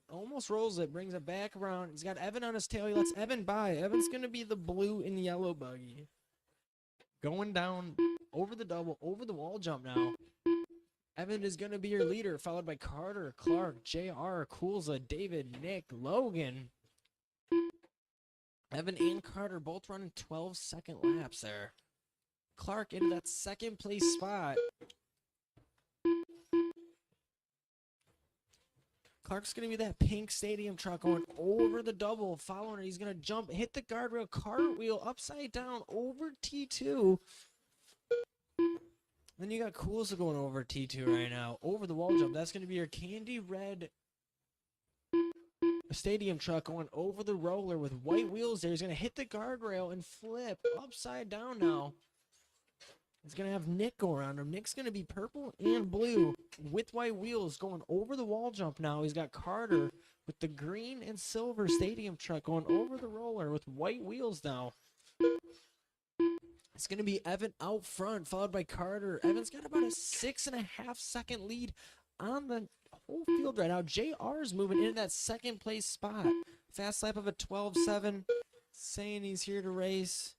D: Almost rolls it, brings it back around. He's got Evan on his tail. He lets Evan by. Evan's going to be the blue and yellow buggy. Going down over the double, over the wall jump now. Evan is going to be your leader, followed by Carter, Clark, JR, Coolza, David, Nick, Logan. Evan and Carter both running 12-second laps there. Clark into that second place spot. Clark's going to be that pink stadium truck going over the double, following it. He's going to jump, hit the guardrail, cartwheel, upside down, over T2. Then you got Coolza going over T2 right now, over the wall jump. That's going to be your candy red stadium truck going over the roller with white wheels there. He's going to hit the guardrail and flip upside down now. He's going to have Nick go around him. Nick's going to be purple and blue with white wheels going over the wall jump now. He's got Carter with the green and silver stadium truck going over the roller with white wheels now. It's going to be Evan out front, followed by Carter. Evan's got about a 6.5-second lead on the whole field right now. JR's moving into that second place spot. Fast lap of a 12.7. Saying he's here to race.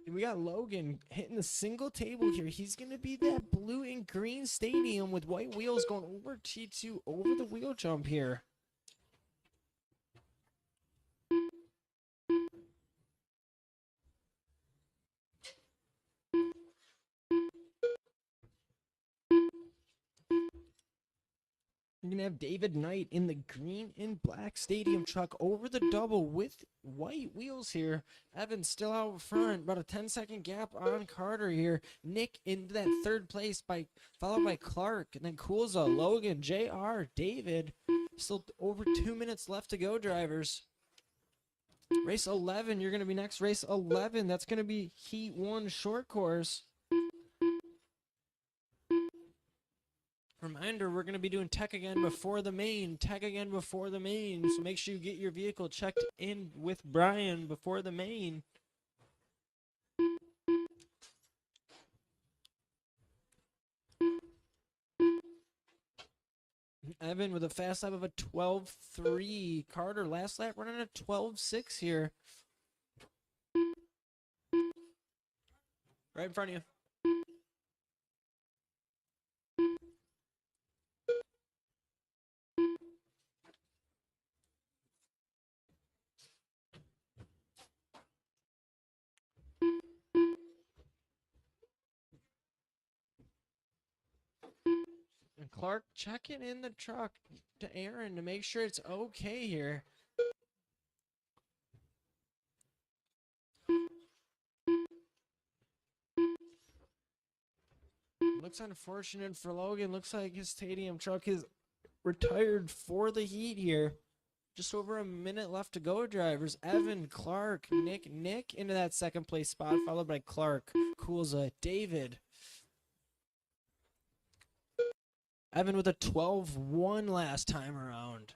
D: We got Logan hitting the single table here. He's going to be that blue and green stadium with white wheels going over T2 over the wheel jump here. You're going to have David Knight in the green and black stadium truck over the double with white wheels here. Evan still out front, about a 10-second gap on Carter here. Nick into that third place, followed by Clark, and then Coolza, Logan, JR, David. Still over 2 minutes left to go, drivers. Race 11, you're going to be next. Race 11, that's going to be Heat 1 short course. Reminder, we're going to be doing tech again before the main. Tech again before the main. So make sure you get your vehicle checked in with Brian before the main. Evan with a fast lap of a 12.3. Carter, last lap running a 12.6 here. Right in front of you. And Clark checking in the truck to Aaron to make sure it's okay here. Looks unfortunate for Logan. Looks like his stadium truck is retired for the heat here. Just over a minute left to go, drivers. Evan, Clark, Nick into that second place spot, followed by Clark, Coolza, David. Evan with a 12.1 last time around.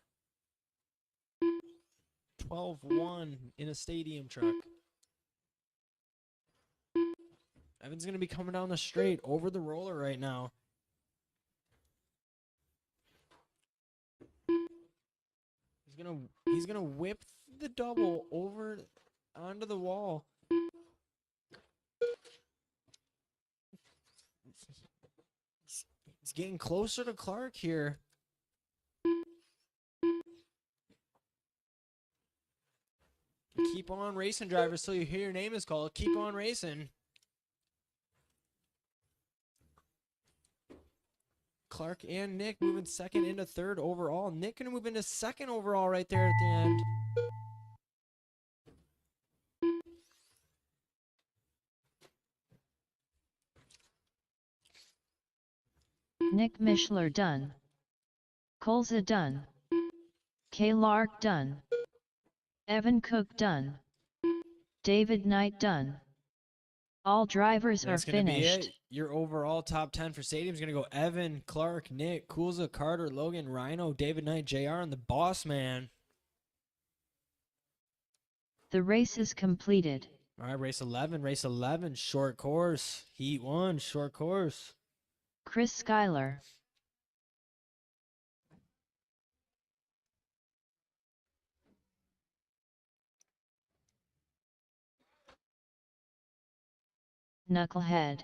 D: 12.1 in a stadium truck. Evan's going to be coming down the straight over the roller right now. He's gonna whip the double over onto the wall. He's getting closer to Clark here. Keep on racing, drivers, till you hear your name is called. Keep on racing. Clark and Nick moving second into third overall. Nick gonna move into second overall right there at the end.
B: Nick Mishler done. Colza done. K. Lark done. Evan Cook done. David Knight done. All drivers
D: That's
B: are
D: gonna
B: finished.
D: be it. Your overall top 10 for stadium is going to go Evan, Clark, Nick, Coolza, Carter, Logan, Rhino, David Knight, JR, and the boss man.
B: The race is completed.
D: All right, race 11, short course. Heat 1, short course.
B: Chris Schuyler. Knucklehead.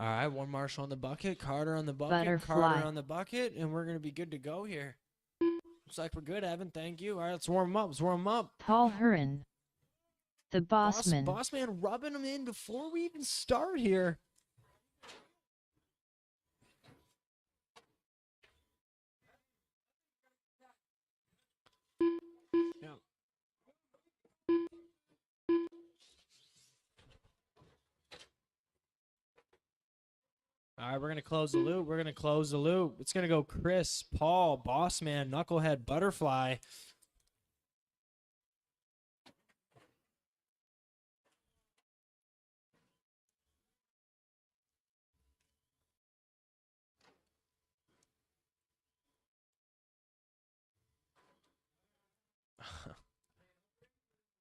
D: All right, one Marshall on the bucket, Carter on the bucket,
B: Butterfly.
D: Carter on the bucket, and we're going to be good to go here. Looks like we're good, Evan. Thank you. All right, let's warm up.
B: Paul Huron. The Bossman.
D: Boss man rubbing him in before we even start here. Yeah. All All right, we're going to close the loop. We're going to close the loop. It's going to go Chris, Paul, Boss Man, Knucklehead, Butterfly.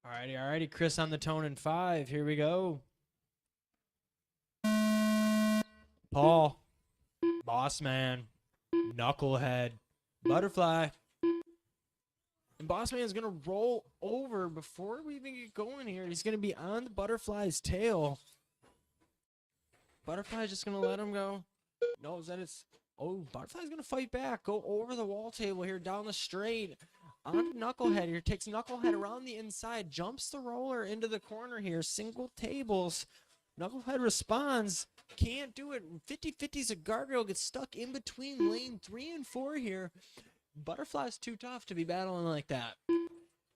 D: Alrighty. Chris on the tone in 5. Here we go. Paul, Boss Man, Knucklehead, Butterfly. And Boss Man is going to roll over before we even get going here. He's going to be on the Butterfly's tail. Butterfly's just going to let him go. Knows that it's... Oh, Butterfly's going to fight back. Go over the wall table here, down the straight. On Knucklehead here. Takes Knucklehead around the inside. Jumps the roller into the corner here. Single tables. Knucklehead responds. Can't do it. 50-50's a guardrail. Gets stuck in between lane 3 and 4 here. Butterfly's too tough to be battling like that.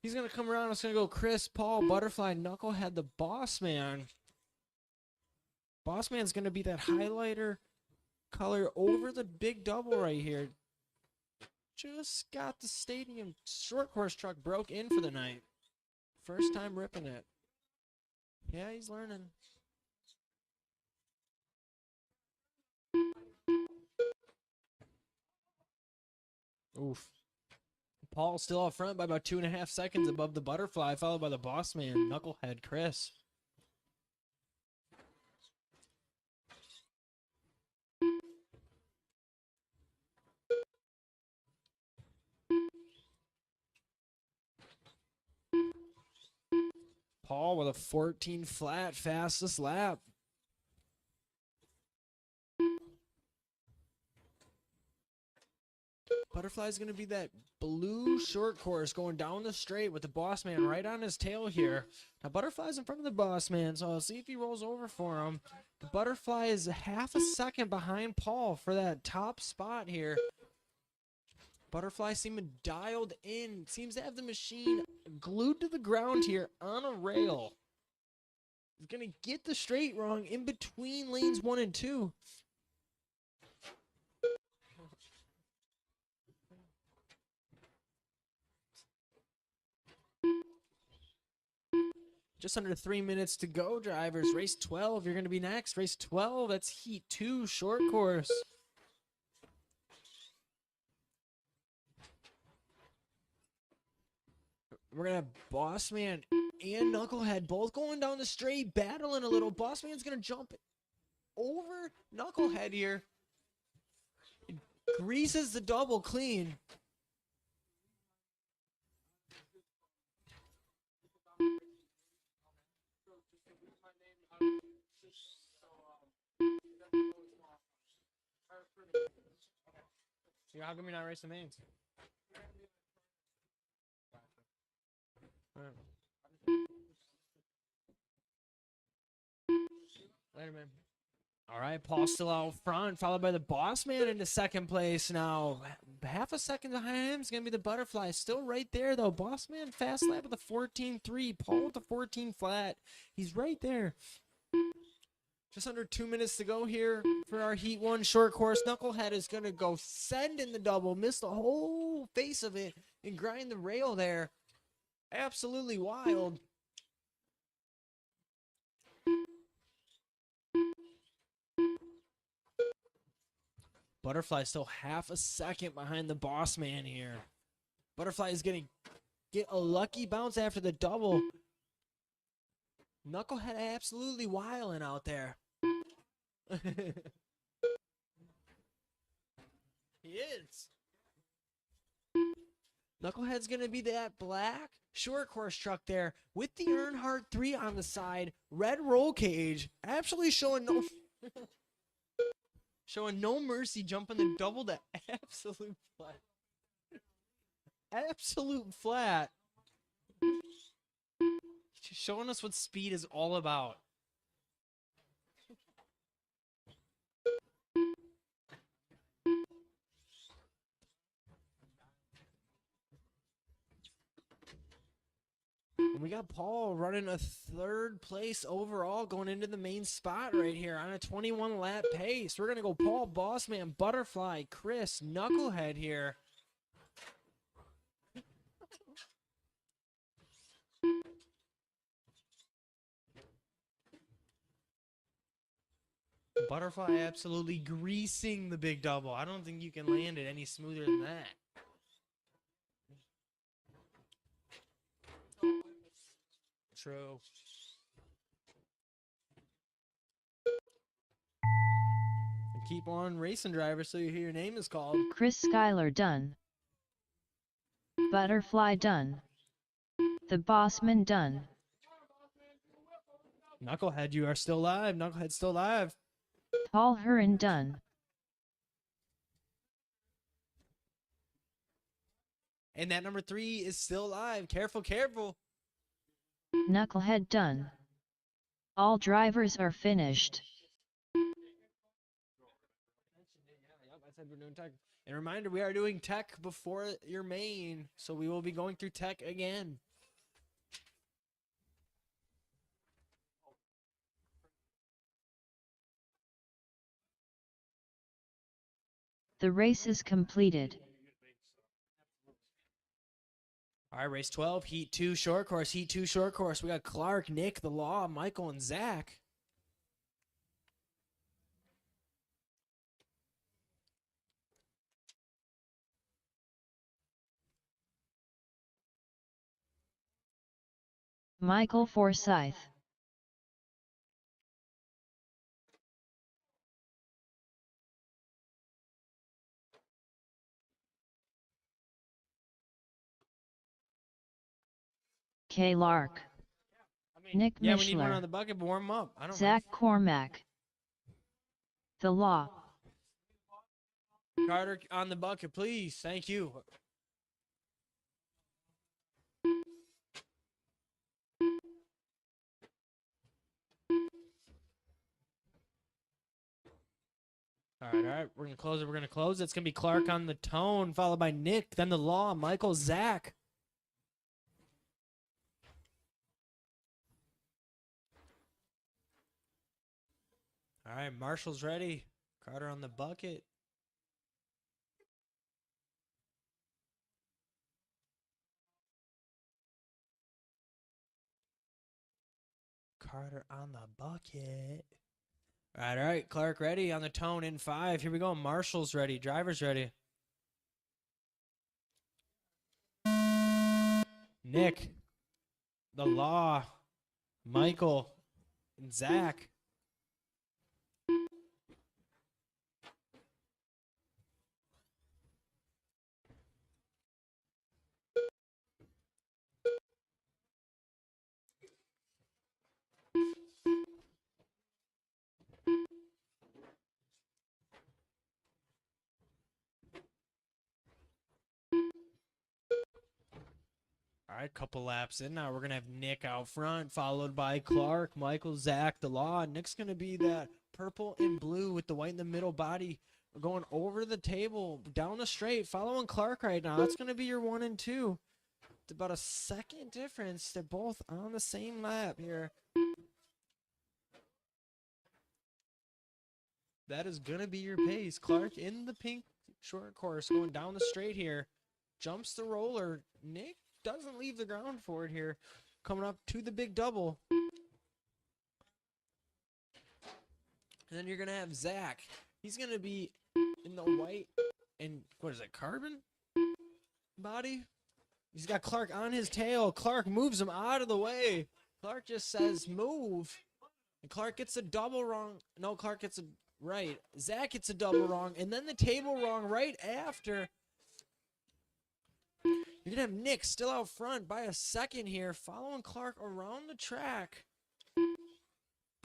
D: He's going to come around. It's going to go Chris, Paul, Butterfly, Knucklehead, the Boss Man. Boss Man's going to be that highlighter color over the big double right here. Just got the stadium short course truck broke in for the night. First time ripping it. Yeah, he's learning. Oof. Paul still up front by about 2.5 seconds above the Butterfly, followed by the Boss Man, Knucklehead, Chris. Paul with a 14 flat, fastest lap. Butterfly's going to be that blue short course going down the straight with the Boss Man right on his tail here. Now, Butterfly's in front of the Boss Man, so I'll see if he rolls over for him. The Butterfly is half a second behind Paul for that top spot here. Butterfly seeming dialed in. Seems to have the machine glued to the ground here on a rail. He's going to get the straight wrong in between lanes 1 and 2. Just under 3 minutes to go, drivers. Race 12, you're going to be next. Race 12, that's Heat 2, short course. We're going to have Boss Man and Knucklehead both going down the straight, battling a little. Boss Man's going to jump over Knucklehead here. It greases the double clean. How come you're not racing mains? Later, man. All right, Paul still out front, followed by the Boss Man into second place now. Half a second behind him is going to be the Butterfly. Still right there, though. Boss Man fast lap with a 14.3. Paul with the 14 flat. He's right there. Just under 2 minutes to go here for our Heat 1 short course. Knucklehead is going to go send in the double, miss the whole face of it, and grind the rail there. Absolutely wild. Butterfly still half a second behind the Boss Man here. Butterfly is going to get a lucky bounce after the double. Knucklehead absolutely wilding out there. He is. Knucklehead's going to be that black short course truck there with the Earnhardt 3 on the side. Red roll cage. Actually showing no... Showing no mercy, jumping the double to absolute flat. Absolute flat. Just showing us what speed is all about. And we got Paul running a 3rd place overall going into the main spot right here on a 21 lap pace. We're going to go Paul, Bossman, Butterfly, Chris, Knucklehead here. Butterfly absolutely greasing the big double. I don't think you can land it any smoother than that. True. And keep on racing, driver, so you hear your name is called.
B: Chris Schuyler done. Butterfly done. The Bossman done.
D: Knucklehead, you are still live. Knucklehead still live.
B: Paul Huron done.
D: And that number 3 is still live. Careful, careful.
B: Knucklehead done. All drivers are finished.
D: I said we're doing tech. And reminder, we are doing tech before your main, so we will be going through tech again.
B: The race is completed.
D: All right, race 12, heat 2 short course, heat 2 short course. We got Clark, Nick, The Law, Michael, and Zach.
B: Michael Forsyth. K. Lark. Nick
D: Yeah, we need one
B: Mishler.
D: on the bucket, but warm up. I don't
B: Zach Cormack. The Law.
D: mind. Carter on the bucket, please. Thank you. All right. We're going to close it. We're going to close it. It's going to be Clark on the tone, followed by Nick, then The Law, Michael, Zach. All right, Marshall's ready. Carter on the bucket. Carter on the bucket. All right. Clark ready on the tone in 5. Here we go. Marshall's ready. Driver's ready. Nick, The Law, Michael, and Zach. All right, couple laps in now. We're going to have Nick out front, followed by Clark, Michael, Zach, The Law. Nick's going to be that purple and blue with the white in the middle body. We're going over the table, down the straight, following Clark right now. That's going to be your 1 and 2. It's about a second difference. They're both on the same lap here. That is going to be your pace. Clark in the pink short course, going down the straight here. Jumps the roller. Nick doesn't leave the ground for it here. Coming up to the big double. And then you're going to have Zach. He's going to be in the white and, what is it, carbon body? He's got Clark on his tail. Clark moves him out of the way. Clark just says, move. And Clark gets a double wrong. No, Clark gets a right. Zach gets a double wrong. And then the table wrong right after. You're going to have Nick still out front by a second here, following Clark around the track.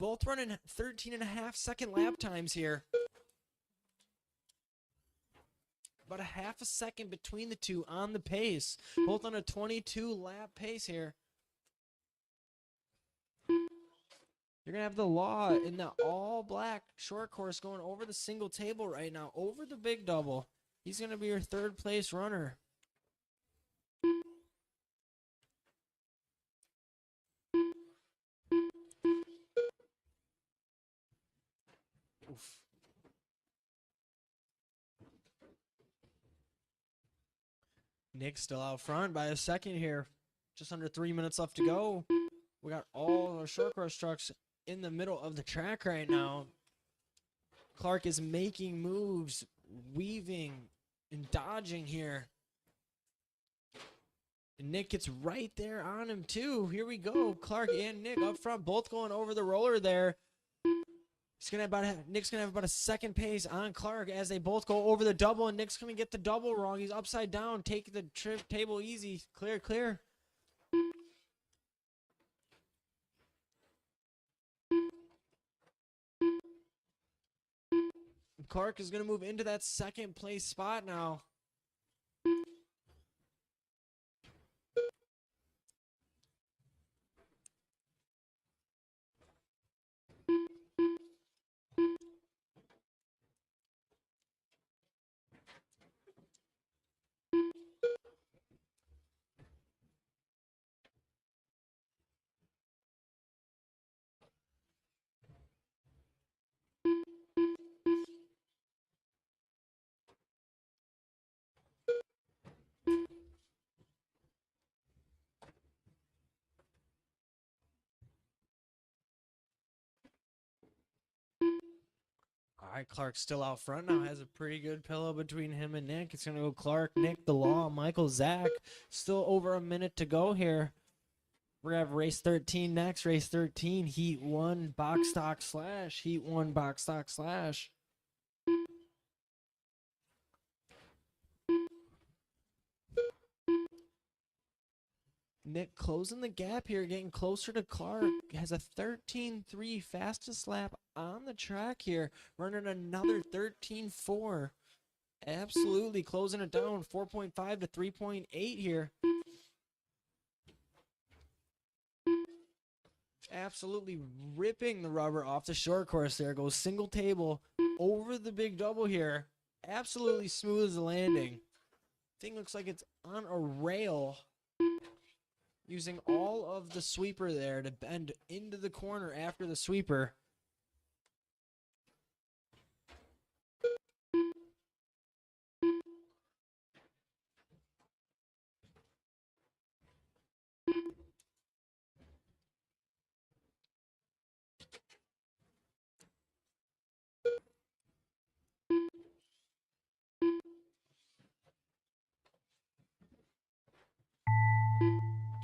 D: Both running 13.5-second lap times here. About a half a second between the two on the pace. Both on a 22-lap pace here. You're going to have The Law in the all-black short course going over the single table right now, over the big double. He's going to be your 3rd-place runner. Nick still out front by a second here. Just under 3 minutes left to go. We got all our short course trucks in the middle of the track right now. Clark is making moves, weaving and dodging here. And Nick gets right there on him too. Here we go. Clark and Nick up front, both going over the roller there. Nick's gonna have about a second pace on Clark as they both go over the double, and Nick's gonna get the double wrong. He's upside down. Take the table easy. Clear, clear. Clark is gonna move into that second place spot now. All right, Clark's still out front now. Has a pretty good pillow between him and Nick. It's going to go Clark, Nick, the Law, Michael, Zach. Still over a minute to go here. We're going to have race 13 next. Race 13, Heat 1, Box Stock Slash. Heat 1, Box Stock Slash. Nick closing the gap here, getting closer to Clark. Has a 13.3 fastest lap on the track here. Running another 13.4. Absolutely closing it down. 4.5 to 3.8 here. Absolutely ripping the rubber off the short course there. Goes single table over the big double here. Absolutely smooth as a landing. Thing looks like it's on a rail. Using all of the sweeper there to bend into the corner after the sweeper.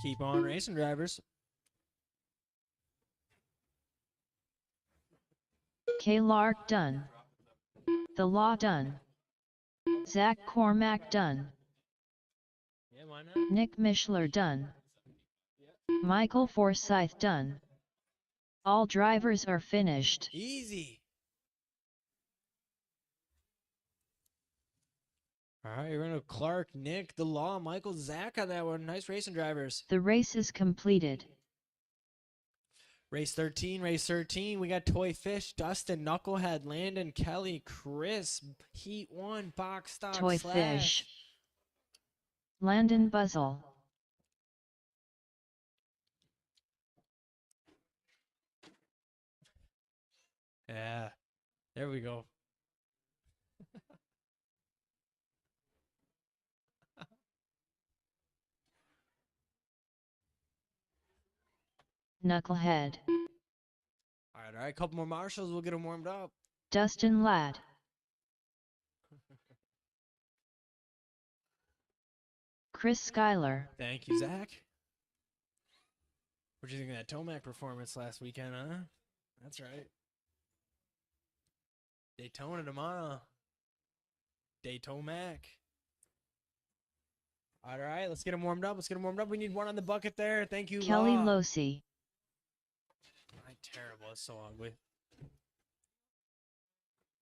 D: Keep on racing, drivers.
B: K. Lark done. The Law done. Zach Cormack done.
D: Yeah, why not?
B: Nick Mishler done. Michael Forsyth done. All drivers are finished.
D: Easy. All right, we're going to Clark, Nick, the Law, Michael, Zach on that one. Nice racing, drivers.
B: The race is completed.
D: Race 13, race 13. We got Toy Fish, Dustin, Knucklehead, Landon, Kelly, Chris, Heat 1, Box Stock
B: Toy
D: Slash.
B: Fish. Landon Buzzle.
D: Yeah, there we go.
B: Knucklehead.
D: All right, a couple more marshals. We'll get them warmed up.
B: Dustin Ladd. Chris Schuyler.
D: Thank you, Zach. What do you think of that Tomac performance last weekend, huh? That's right. Daytona tomorrow. Daytomac. All right, let's get them warmed up. We need one on the bucket there. Thank you,
B: Kelly
D: Law.
B: Losi.
D: I'm terrible. It's so ugly.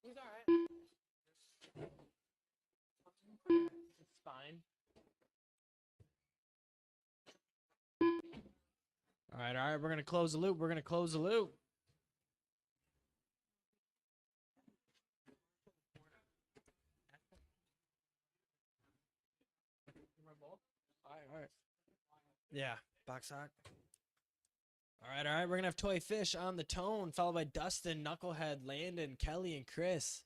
D: He's all right. It's fine. All right. We're going to close the loop. All right. Yeah, box sock. All right. We're going to have Toy Fish on the tone, followed by Dustin, Knucklehead, Landon, Kelly, and Chris.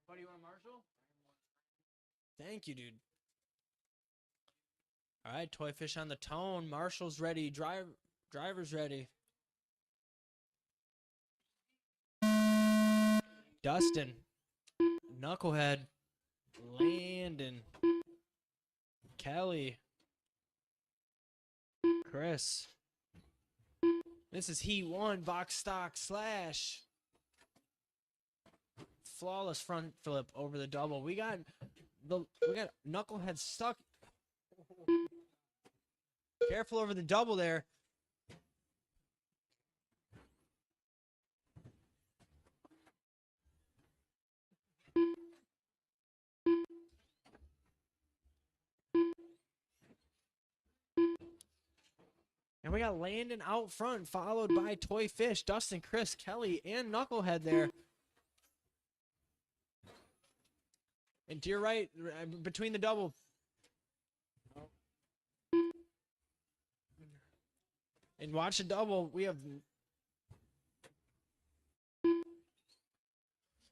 C: Buddy, you want Marshall?
D: Thank you, dude. All right, Toy Fish on the tone. Marshall's ready. Driver's ready. Dustin. Knucklehead. Landon. Kelly. Chris. This is Heat 1, box stock slash. Flawless front flip over the double. We got Knucklehead stuck. Careful over the double there. And we got Landon out front, followed by Toy Fish, Dustin, Chris, Kelly, and Knucklehead there. And to your right, between the double. And watch the double. We have... All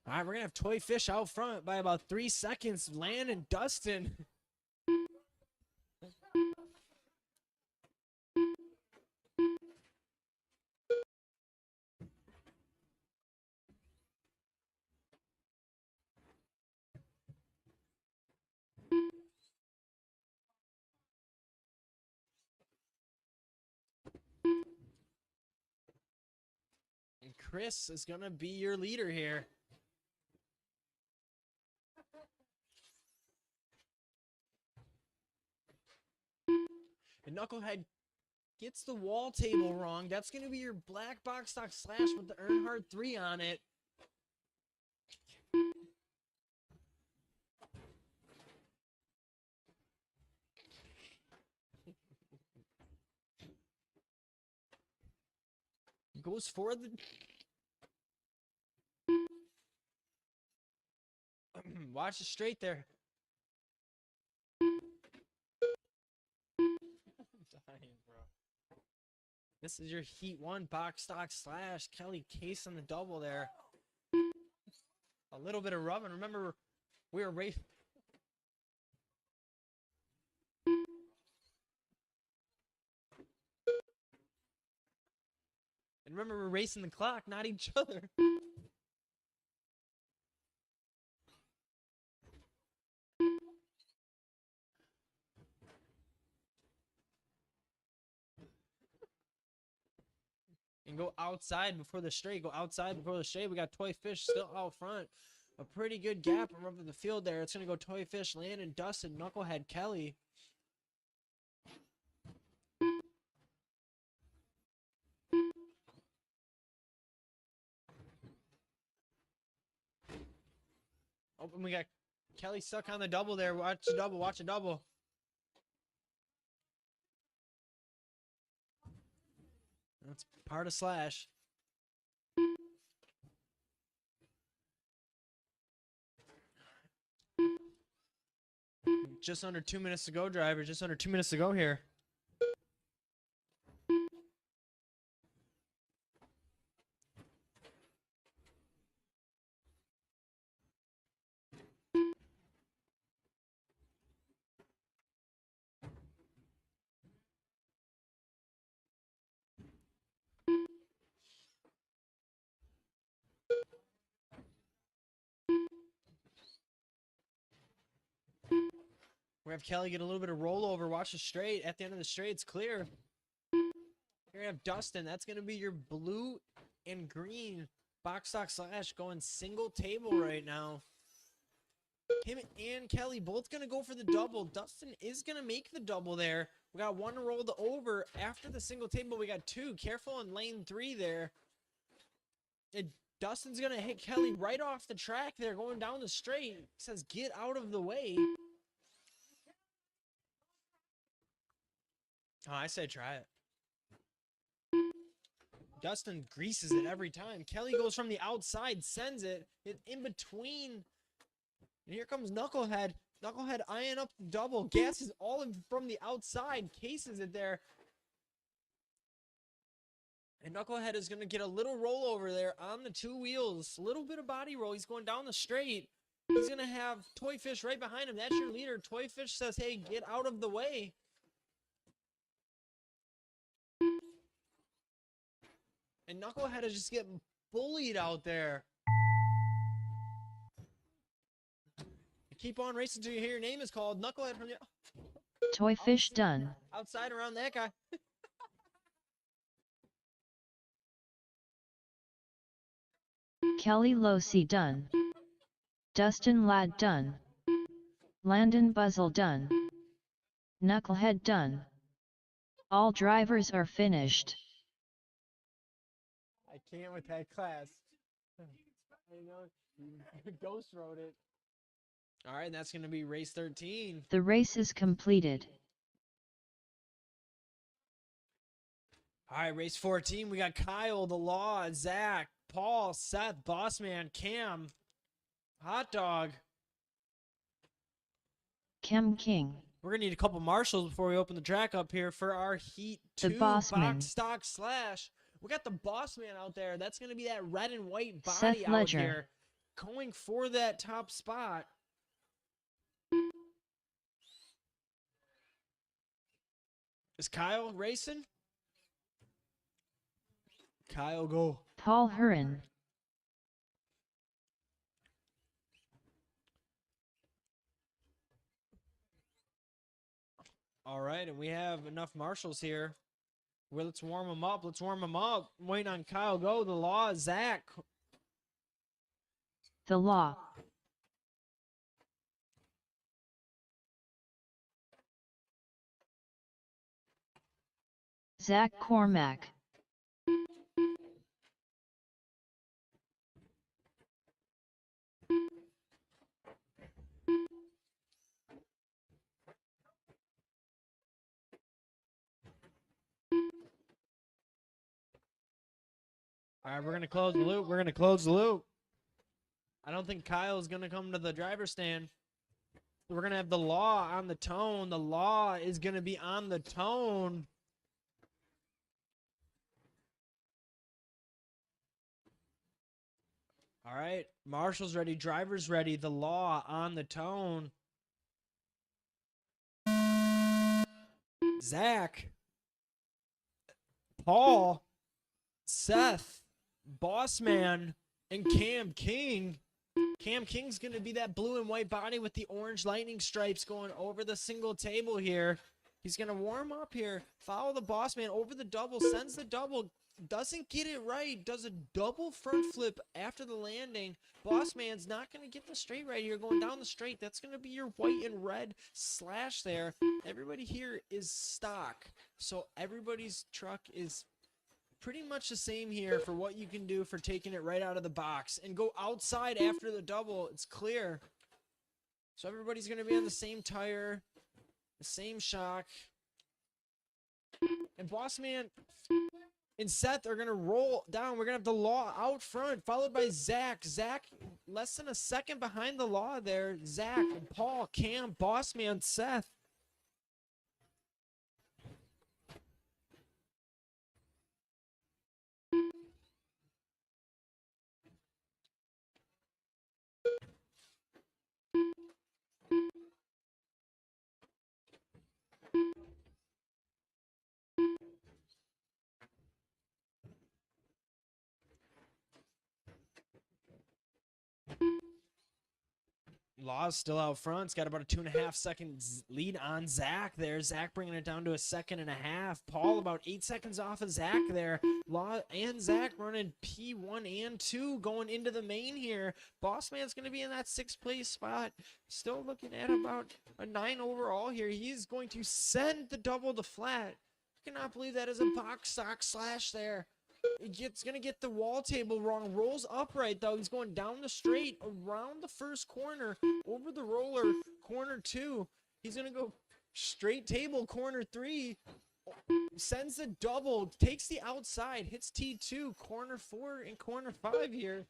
D: right, we're going to have Toy Fish out front by about 3 seconds. Landon, Dustin. And Chris is going to be your leader here. And Knucklehead gets the wall table wrong. That's going to be your black box stock slash with the Earnhardt 3 on it. Goes for the... Watch it straight there. Dying, bro. This is your Heat 1 box stock slash. Kelly Case on the double there. A little bit of rubbing. Remember, we were racing. And remember, we're racing the clock, not each other. And go outside before the straight. Go outside before the straight. We got Toy Fish still out front. A pretty good gap over the field there. It's going to go Toy Fish, Landon, Dustin, Knucklehead, Kelly. Oh, and we got Kelly stuck on the double there. Watch the double. Watch the double. That's part of slash. Just under 2 minutes to go, driver. Just under 2 minutes to go here. We have Kelly get a little bit of rollover. Watch the straight. At the end of the straight, it's clear. Here we have Dustin. That's going to be your blue and green box stock slash going single table right now. Him and Kelly both going to go for the double. Dustin is going to make the double there. We got one rolled over. After the single table, we got two. Careful in lane 3 there. Dustin's going to hit Kelly right off the track there going down the straight. He says, get out of the way. Oh, I say try it. Dustin greases it every time. Kelly goes from the outside, sends it. It's in between. And here comes Knucklehead. Knucklehead eyeing up the double. Gasses all from the outside. Cases it there. And Knucklehead is going to get a little rollover there on the 2 wheels. A little bit of body roll. He's going down the straight. He's going to have Toy Fish right behind him. That's your leader. Toy Fish says, hey, get out of the way. And Knucklehead is just getting bullied out there. Keep on racing until you hear your name is called. Knucklehead from the
B: Toy Fish done.
D: outside around that guy.
B: Kelly Losi done. Dustin Ladd done. Landon Buzzle done. Knucklehead done. All drivers are finished.
D: I can't with that class. I know. Ghost wrote it. All right, that's going to be race 13.
B: The race is completed.
D: All right, race 14. We got Kyle, The Law, Zach, Paul, Seth, Bossman, Cam, Hot Dog.
B: Cam King.
D: We're going to need a couple marshals before we open the track up here for our Heat 2
B: The Bossman.
D: box stock slash. We got the Bossman out there. That's going to be that red and white body
B: Seth
D: out
B: Ledger.
D: here going for that top spot. Is Kyle racing? Kyle, go.
B: Paul Huron.
D: All right, and we have enough marshals here. Well, let's warm them up. Let's warm them up. I'm waiting on Kyle. Go. The Law, Zach.
B: The Law. Zach Cormack.
D: All right, we're going to close the loop. We're going to close the loop. I don't think Kyle's going to come to the driver's stand. We're going to have The Law on the tone. The Law is going to be on the tone. All right, Marshall's ready. Driver's ready. The Law on the tone. Zach. Paul. Seth. Bossman. And Cam King. Cam King's going to be that blue and white body with the orange lightning stripes going over the single table here. He's going to warm up here. Follow the Bossman over the double. Sends the double. Doesn't get it right. Does a double front flip after the landing. Bossman's not going to get the straight right here going down the straight. That's going to be your white and red slash there. Everybody here is stock. So everybody's truck is pretty much the same here for what you can do for taking it right out of the box. And go outside after the double. It's clear. So everybody's going to be on the same tire. The same shock. And Bossman and Seth are going to roll down. We're going to have The Law out front, followed by Zach. Zach, less than a second behind The Law there. Zach, and Paul, Cam, Bossman, Seth. Law's still out front. It's got about a 2.5 seconds lead on Zach there. Zach bringing it down to a 1.5 seconds. Paul about 8 seconds off of Zach there. Law and Zach running P1 and 2 going into the main here. Bossman's going to be in that 6th place spot. Still looking at about a 9 overall here. He's going to send the double to flat. I cannot believe that is a box stock slash there. It's going to get the wall table wrong. Rolls upright, though. He's going down the straight, around the first corner, over the roller, corner 2. He's going to go straight table, corner 3. Sends the double, takes the outside, hits T2, corner 4 and corner 5 here.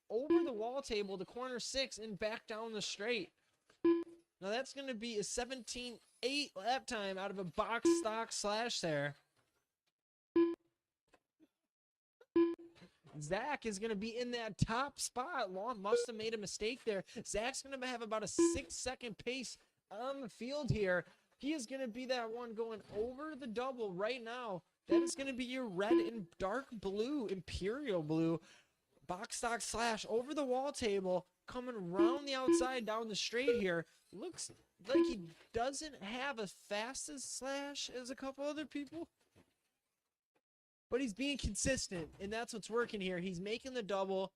D: Over the wall table to corner 6 and back down the straight. Now that's going to be a 17.8 lap time out of a box stock slash there. Zach is going to be in that top spot. Long must have made a mistake there. Zach's going to have about a 6-second pace on the field here. He is going to be that one going over the double right now. That is going to be your red and dark blue, imperial blue, box stock slash over the wall table, coming around the outside down the straight here. Looks like he doesn't have as fast as slash as a couple other people, but he's being consistent, and that's what's working here. He's making the double,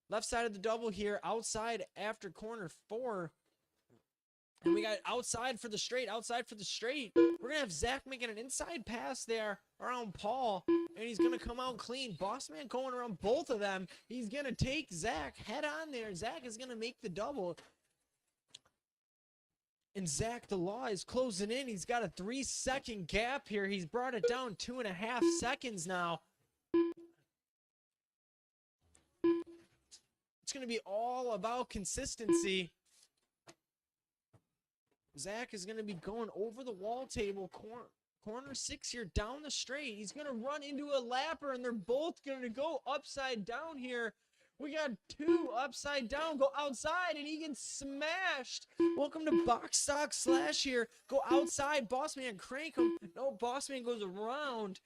D: left side of the double here, outside after corner 4. And we got outside for the straight, outside for the straight. We're going to have Zach making an inside pass there around Paul, and he's going to come out clean. Bossman going around both of them. He's going to take Zach head on there. Zach is going to make the double. And Zach, the law is closing in. He's got a 3-second gap here. He's brought it down 2.5 seconds now. It's going to be all about consistency. Zach is going to be going over the wall table, corner 6 here, down the straight. He's going to run into a lapper, and they're both going to go upside down here. We got 2 upside down, go outside, and he gets smashed. Welcome to box stock slash here. Go outside, Bossman, crank him. No, Bossman goes around.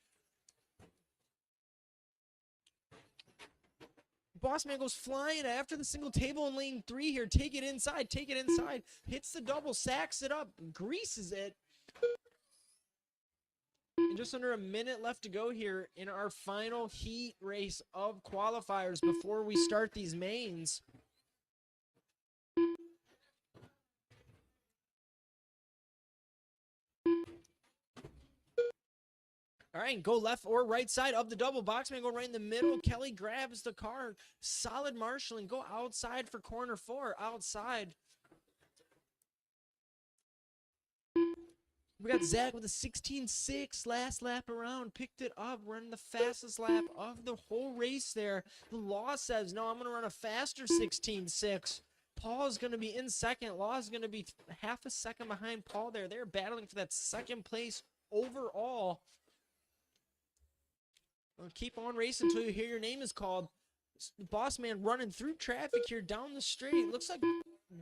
D: Bossman goes flying after the single table in lane 3 here. Take it inside. Take it inside. Hits the double. Sacks it up. Greases it. And just under a minute left to go here in our final heat race of qualifiers before we start these mains. All right, go left or right side of the double. Boxman go right in the middle. Kelly grabs the car. Solid marshalling. Go outside for corner 4. Outside. We got Zach with a 16.6 last lap around. Picked it up. Running the fastest lap of the whole race there. The law says, no, I'm going to run a faster 16.6. Paul's going to be in second. Law's going to be half a second behind Paul there. They're battling for that second place overall. Well, keep on racing until you hear your name is called. Bossman running through traffic here down the street. Looks like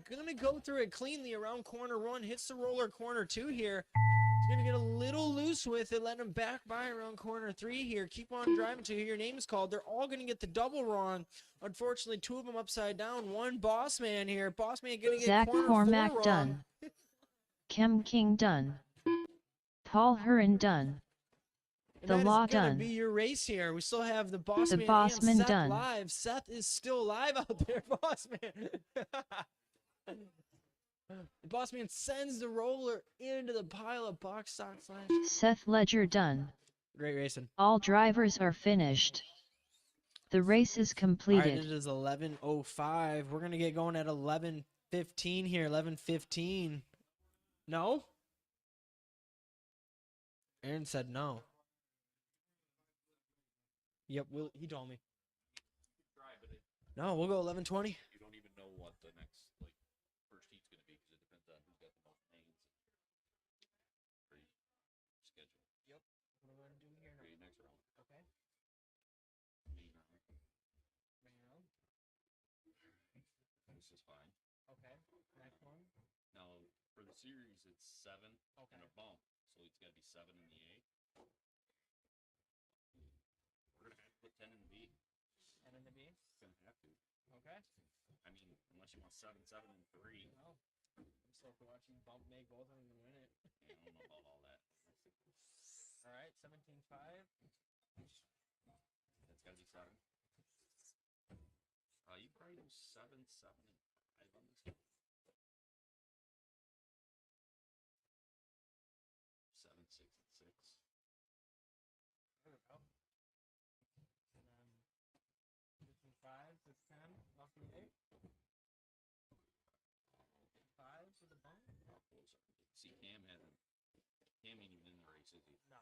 D: gonna go through it cleanly around corner 1. Hits the roller corner 2 here. He's gonna get a little loose with it, letting him back by around corner 3 here. Keep on driving until you hear your name is called. They're all gonna get the double wrong. Unfortunately, 2 of them upside down. 1 Bossman here. Bossman gonna get
B: Zach
D: corner
B: Cormack
D: 4 wrong.
B: done. Kim King done. Paul Heron done.
D: And
B: The
D: that
B: law
D: is gonna
B: done.
D: be your race here. We still have the Bossman
B: Bossman
D: and Seth
B: done.
D: live. Seth is still live out there, Bossman. Bossman sends the roller into the pile of box stock slash.
B: Seth Ledger done.
D: Great racing.
B: All drivers are finished. The race is
D: All right,
B: completed.
D: it is 11:05. We're gonna get going at 11:15 here. 11:15. No. Aaron said no. Yep, he told me.
E: Try, but
D: No, we'll go 11:20.
E: you don't even know what the next first heat's gonna be because it depends on who's got the most mains. Pretty schedule.
D: Yep. What are we gonna do here
E: Okay, next round.
D: Okay.
E: Main round. This is fine.
D: Okay. Next one.
E: Now for the series, it's 7 and a bump, so it's got to be 7 in the A. We're gonna have to put 10 in the B.
D: 10 in the B.
E: Gonna have to.
D: Okay.
E: I mean, unless you want 7, 7, and 3.
D: No. I'm still watching Bump make both of them and win it.
E: Yeah, I don't know about all that.
D: All right, 17.5.
E: That's gotta be 7. You probably do 7, 7, and 5 on this one. 7, 6, and 6.
D: There we go. And then 5, 6, 10, roughly 8. 5 for the bump?
E: How close are they? See, Cam ain't even in the race, is he?
D: No.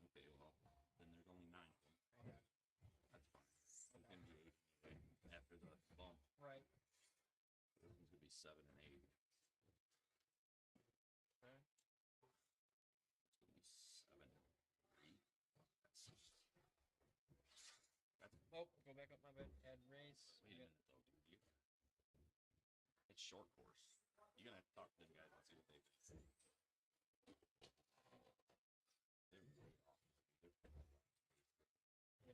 E: Okay, well, then there's only 9 of them.
D: Okay.
E: That's fine. It's gonna be 8 after the bump.
D: Right.
E: This one's gonna be 7 and 8.
D: Okay.
E: It's gonna be 7 and 3. That's
D: Oh, Oh, go back up my bed. Add race.
E: Wait a minute though, dude. It's short course. You're gonna have to talk to them guys and see what they think. They're way off.
D: Yeah.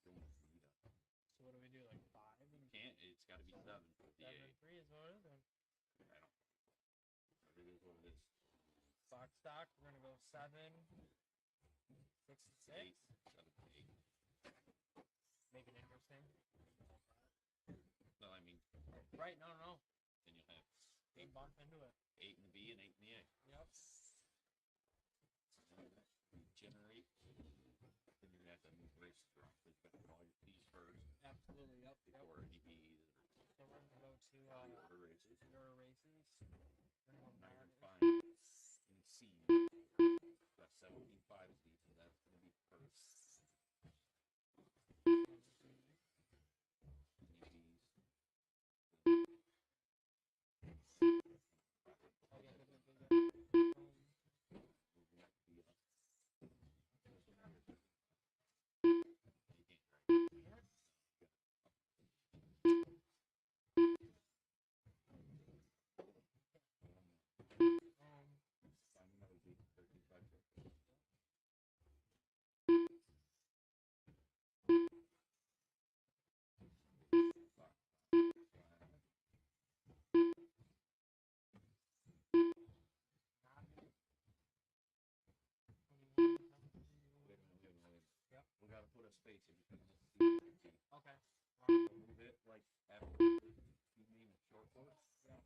E: Don't need a.
D: So what do we do? Like 5 and
E: Can't. It's got to be 7 for the
D: 7
E: A.
D: and 3 is what it is. Then.
E: I don't. It is what it is.
D: Box stock. We're gonna go 7, 6, and 6.
E: 8, 7, 8.
D: Make it interesting.
E: No, I mean,
D: Right? No, no, no.
E: then you'll have
D: They bump into it.
E: 8 in the B and 8 in the A.
D: Yep.
E: Generate. Then you're gonna have to move races around. So you got to call your P's first.
D: Absolutely. Yep. Yep.
E: Or any B's
D: So we're gonna go to
E: order races.
D: Euro races.
E: Now you're gonna find in C. Got 17.5 is D, so that's gonna be first. Any B's. Moving up B up. You can't drag. Find another B. 13.5.
D: Yep.
E: We gotta put a space in between this C and the D.
D: Okay.
E: Move it like after you name it short course.
D: Yeah.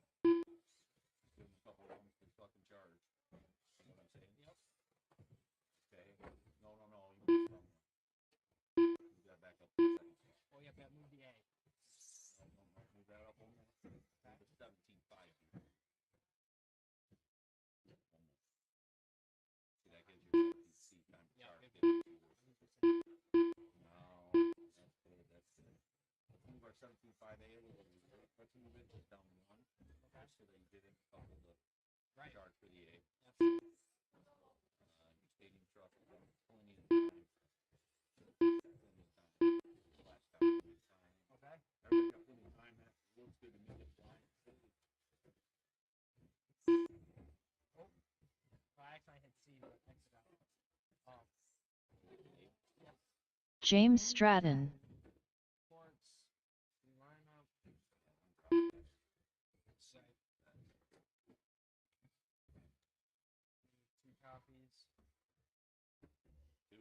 E: Give them a couple of ones to fucking charge. You know what I'm saying?
D: Yep.
E: Okay. No. You move from. You got back up to the second spot.
D: Oh, yep. That moved the A.
E: No. Move that up one more. Move it 17.5. Dude. One more. See, that gives you 17C time to
D: Yeah,
E: charge.
D: it-
E: No, that's good. That's good. Let's move our 17.5A a little bit. Let's move it down 1.
D: Okay.
E: So that you get in couple the
D: Right.
E: charge for the A.
D: Absolutely.
E: Your stadium truck will have plenty of time. Plenty of time. Last time, plenty of time.
D: Okay.
E: Everybody got plenty of time. That looks good to me. It's fine.
D: Oh. Well, actually, I hit C, but exit out. Oh. Yep.
B: James Stratton.
D: Sports. Line up. Site. 2 copies.
E: 2.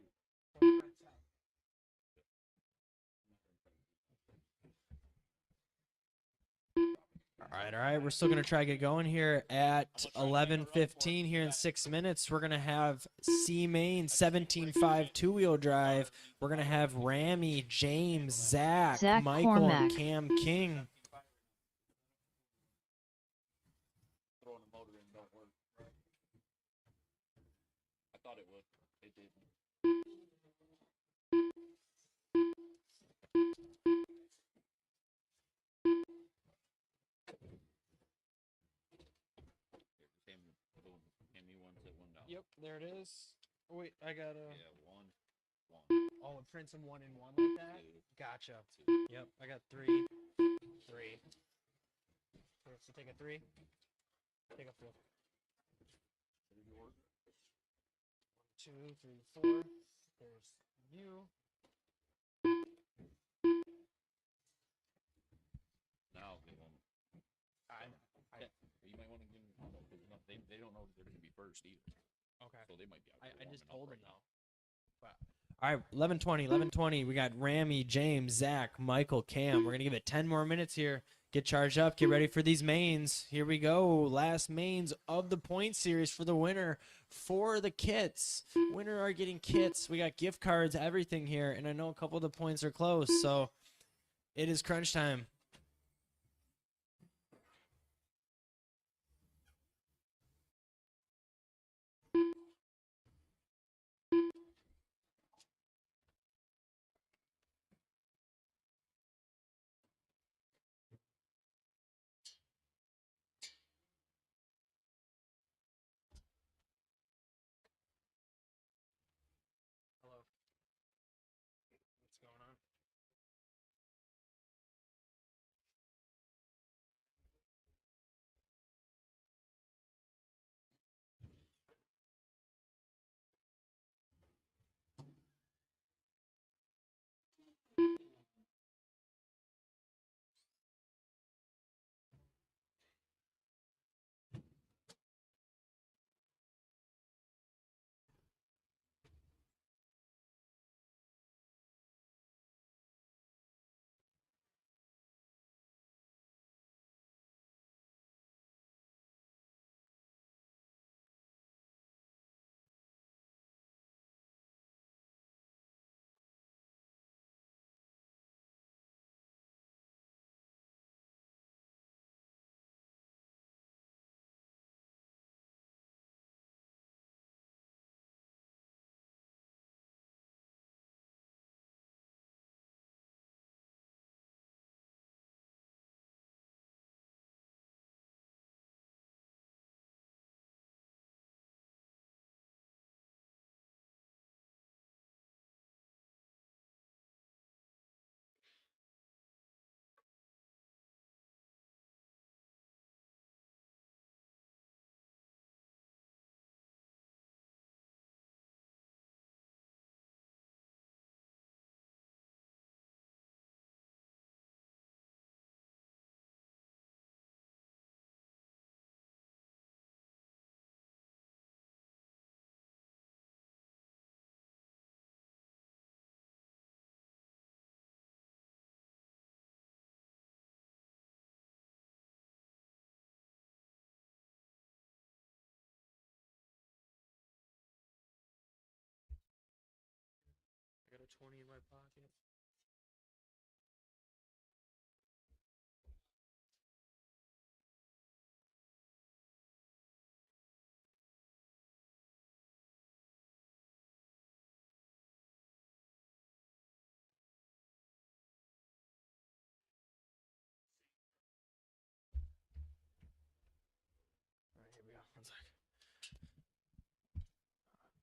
D: Right. All right. We're still gonna try to get going here at 11:15 here in 6 minutes. We're gonna have C main 17.5 2-wheel drive. We're gonna have Ramy, James, Zach Michael,
B: Cormack.
D: and Cam King.
E: Throwing the motor in don't work. I thought it would. It didn't. Hand me one, sit one down.
D: Yep, there it is. Oh, wait, I got a.
E: Yeah, 1.
D: Oh, it prints them 1 in 1 like that.
E: 2.
D: Gotcha.
E: 2.
D: Yep, I got 3. 3. So take a 3. Take a 4. 2, 3, 4. There's you.
E: Now give them. You might want to give them. They don't know they're going to be first either.
D: Okay.
E: So they might be out there
D: I just
E: warming
D: told
E: up
D: him
E: right
D: though. Wow. All right, 11:20. We got Ramy, James, Zach, Michael, Cam. We're gonna give it 10 more minutes here. Get charged up. Get ready for these mains. Here we go. Last mains of the point series for the winner for the kits. Winner are getting kits. We got gift cards, everything here, and I know a couple of the points are close, so it is crunch time. Hello. What's going on?
C: 20 in my pocket.
D: All right, here we go. 1 sec.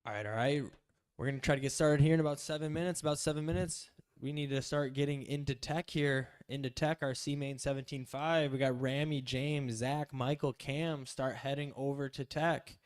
D: All right. We're gonna try to get started here in about 7 minutes. About 7 minutes. We need to start getting into tech here. Into tech, our C main 17.5. We got Ramy, James, Zach, Michael, Cam. Start heading over to tech.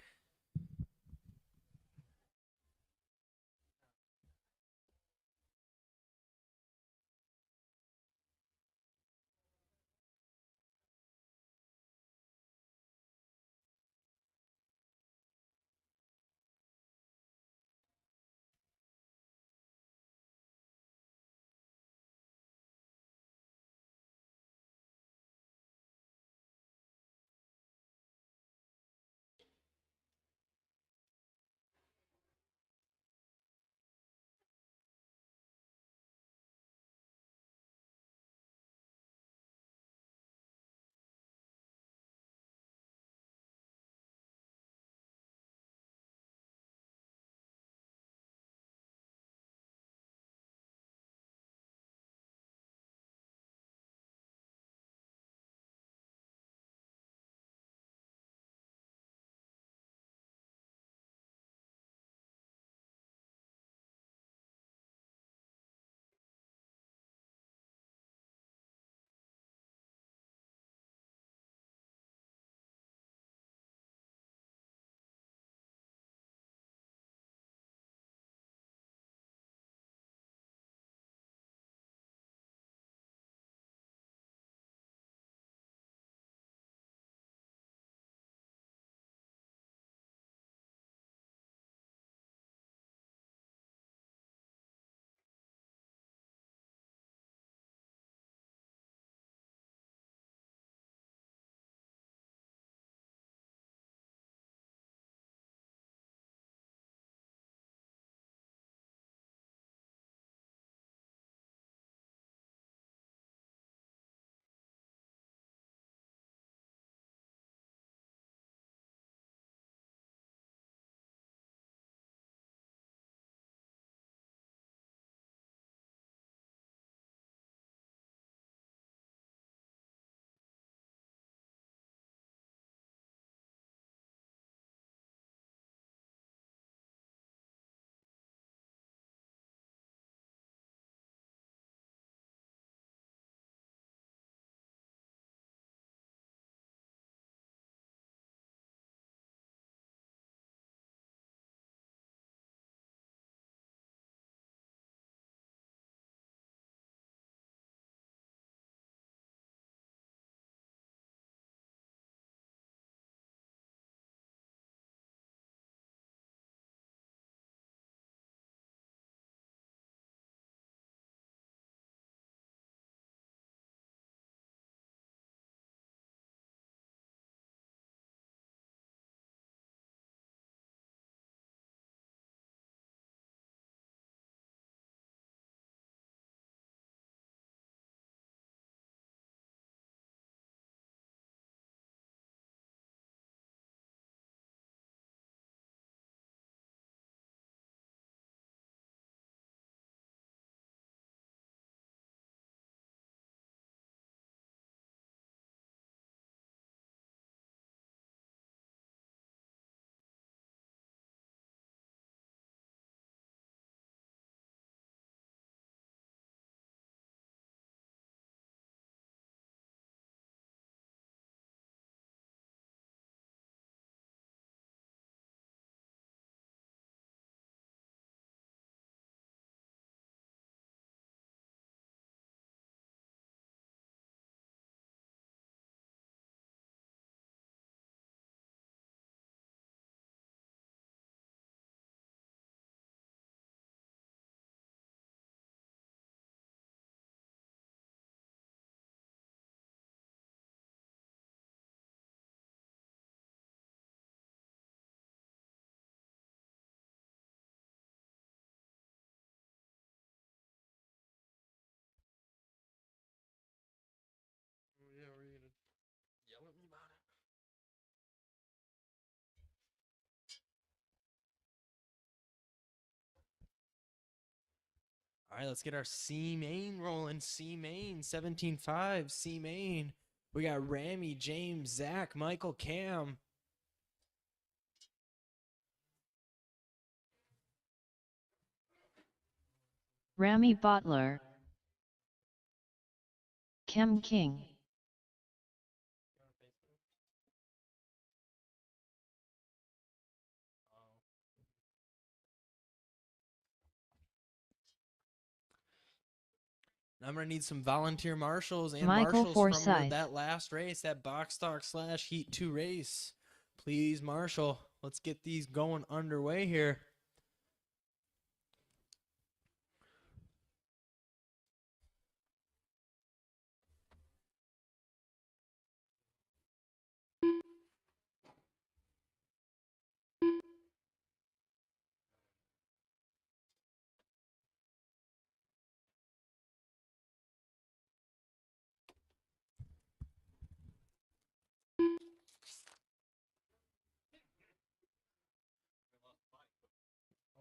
D: All right, let's get our C main rolling. C main 17.5. C main. We got Ramy, James, Zach, Michael, Cam.
B: Ramy Bottler, Kem King,
D: I'm going to need some volunteer marshals and
B: Michael
D: marshals from
B: Forsyth.
D: that last race, that box stock / heat 2 race. Please, Marshall, let's get these going underway here.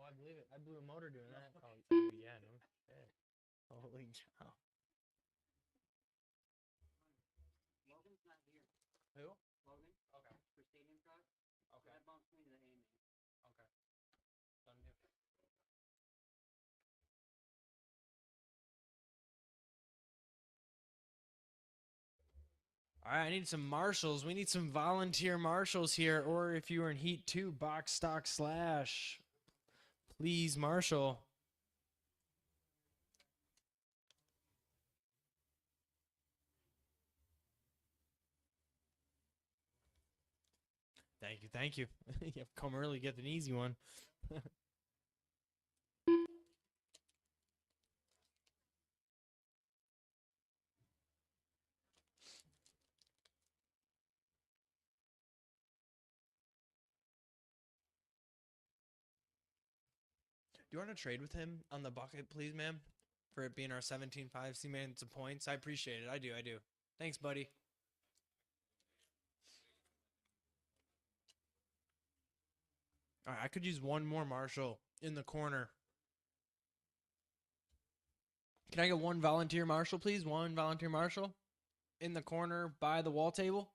D: Oh, I believe it. I blew a motor doing that. Oh, yeah, no shit. Holy cow.
C: Logan's not here.
D: Who?
C: Logan?
D: Okay.
C: For stadium truck?
D: Okay.
C: That bumps me to the A main.
D: Okay. Done deal. All right, I need some marshals. We need some volunteer marshals here, or if you are in Heat 2, box stock / please, Marshall. Thank you, thank you. You have to come early, get an easy one. Do you want to trade with him on the bucket, please, ma'am? For it being our 17.5 C-Man, some points. I appreciate it. I do. Thanks, buddy. All right, I could use one more Marshall in the corner. Can I get one volunteer Marshall, please? One volunteer Marshall in the corner by the wall table.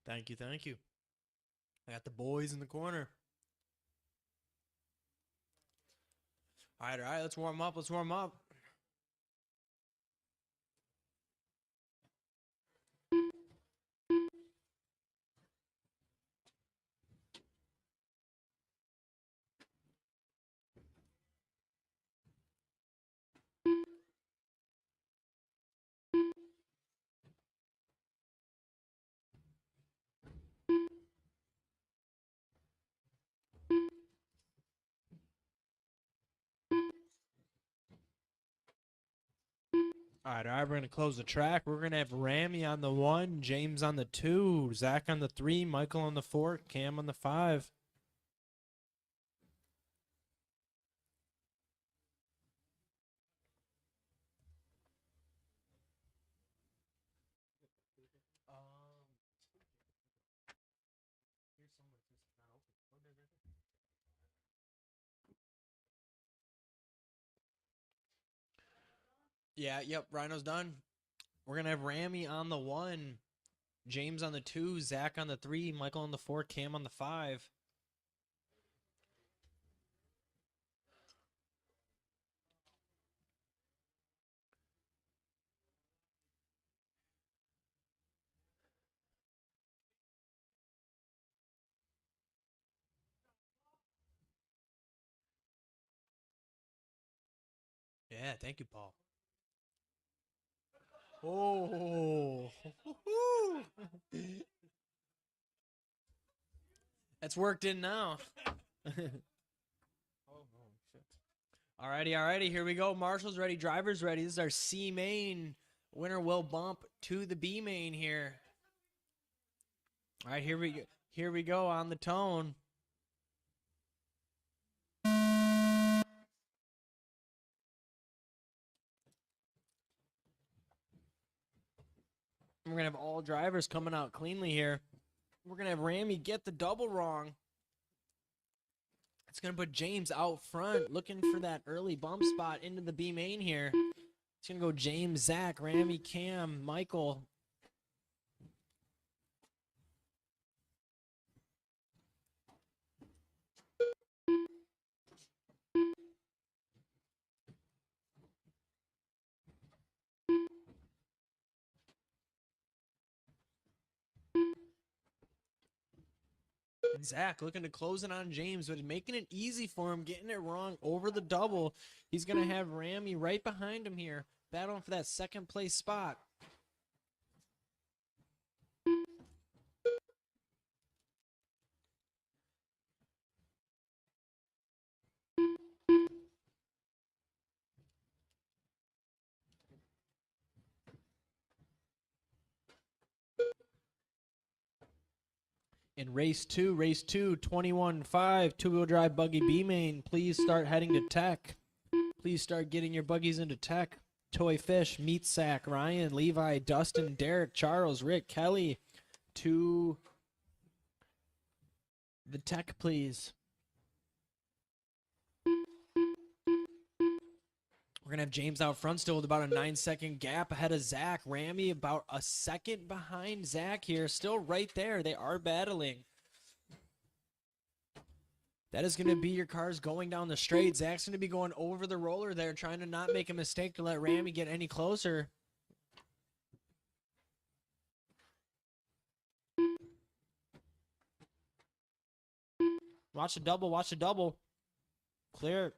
D: Thank you, thank you. I got the boys in the corner. All right, let's warm up. Let's warm up. All right, we're going to close the track. We're going to have Ramy on the 1, James on the 2, Zach on the 3, Michael on the 4, Cam on the 5. Yeah, yep, Rhino's done. We're going to have Ramy on the 1, James on the 2, Zach on the 3, Michael on the 4, Cam on the 5. Yeah, thank you, Paul. Oh, that's worked in now. Alrighty, here we go. Marshall's ready, driver's ready. This is our C main. Winner will bump to the B main here. All right, here we go. Here we go on the tone. We're going to have all drivers coming out cleanly here. We're going to have Ramy get the double wrong. It's going to put James out front, looking for that early bump spot into the B main here. It's going to go James, Zach, Ramy, Cam, Michael. And Zach looking to close it on James, but making it easy for him, getting it wrong over the double. He's going to have Ramy right behind him here, battling for that second place spot. In race 2, 21-5, two-wheel drive buggy B-main. Please start heading to tech. Please start getting your buggies into tech. Toy Fish, Meat Sack, Ryan, Levi, Dustin, Derek, Charles, Rick, Kelly, to the tech, please. We're going to have James out front still with about a 9-second gap ahead of Zach. Ramy about a second behind Zach here. Still right there. They are battling. That is going to be your cars going down the straight. Zach's going to be going over the roller there, trying to not make a mistake to let Ramy get any closer. Watch the double. Watch the double. Clear.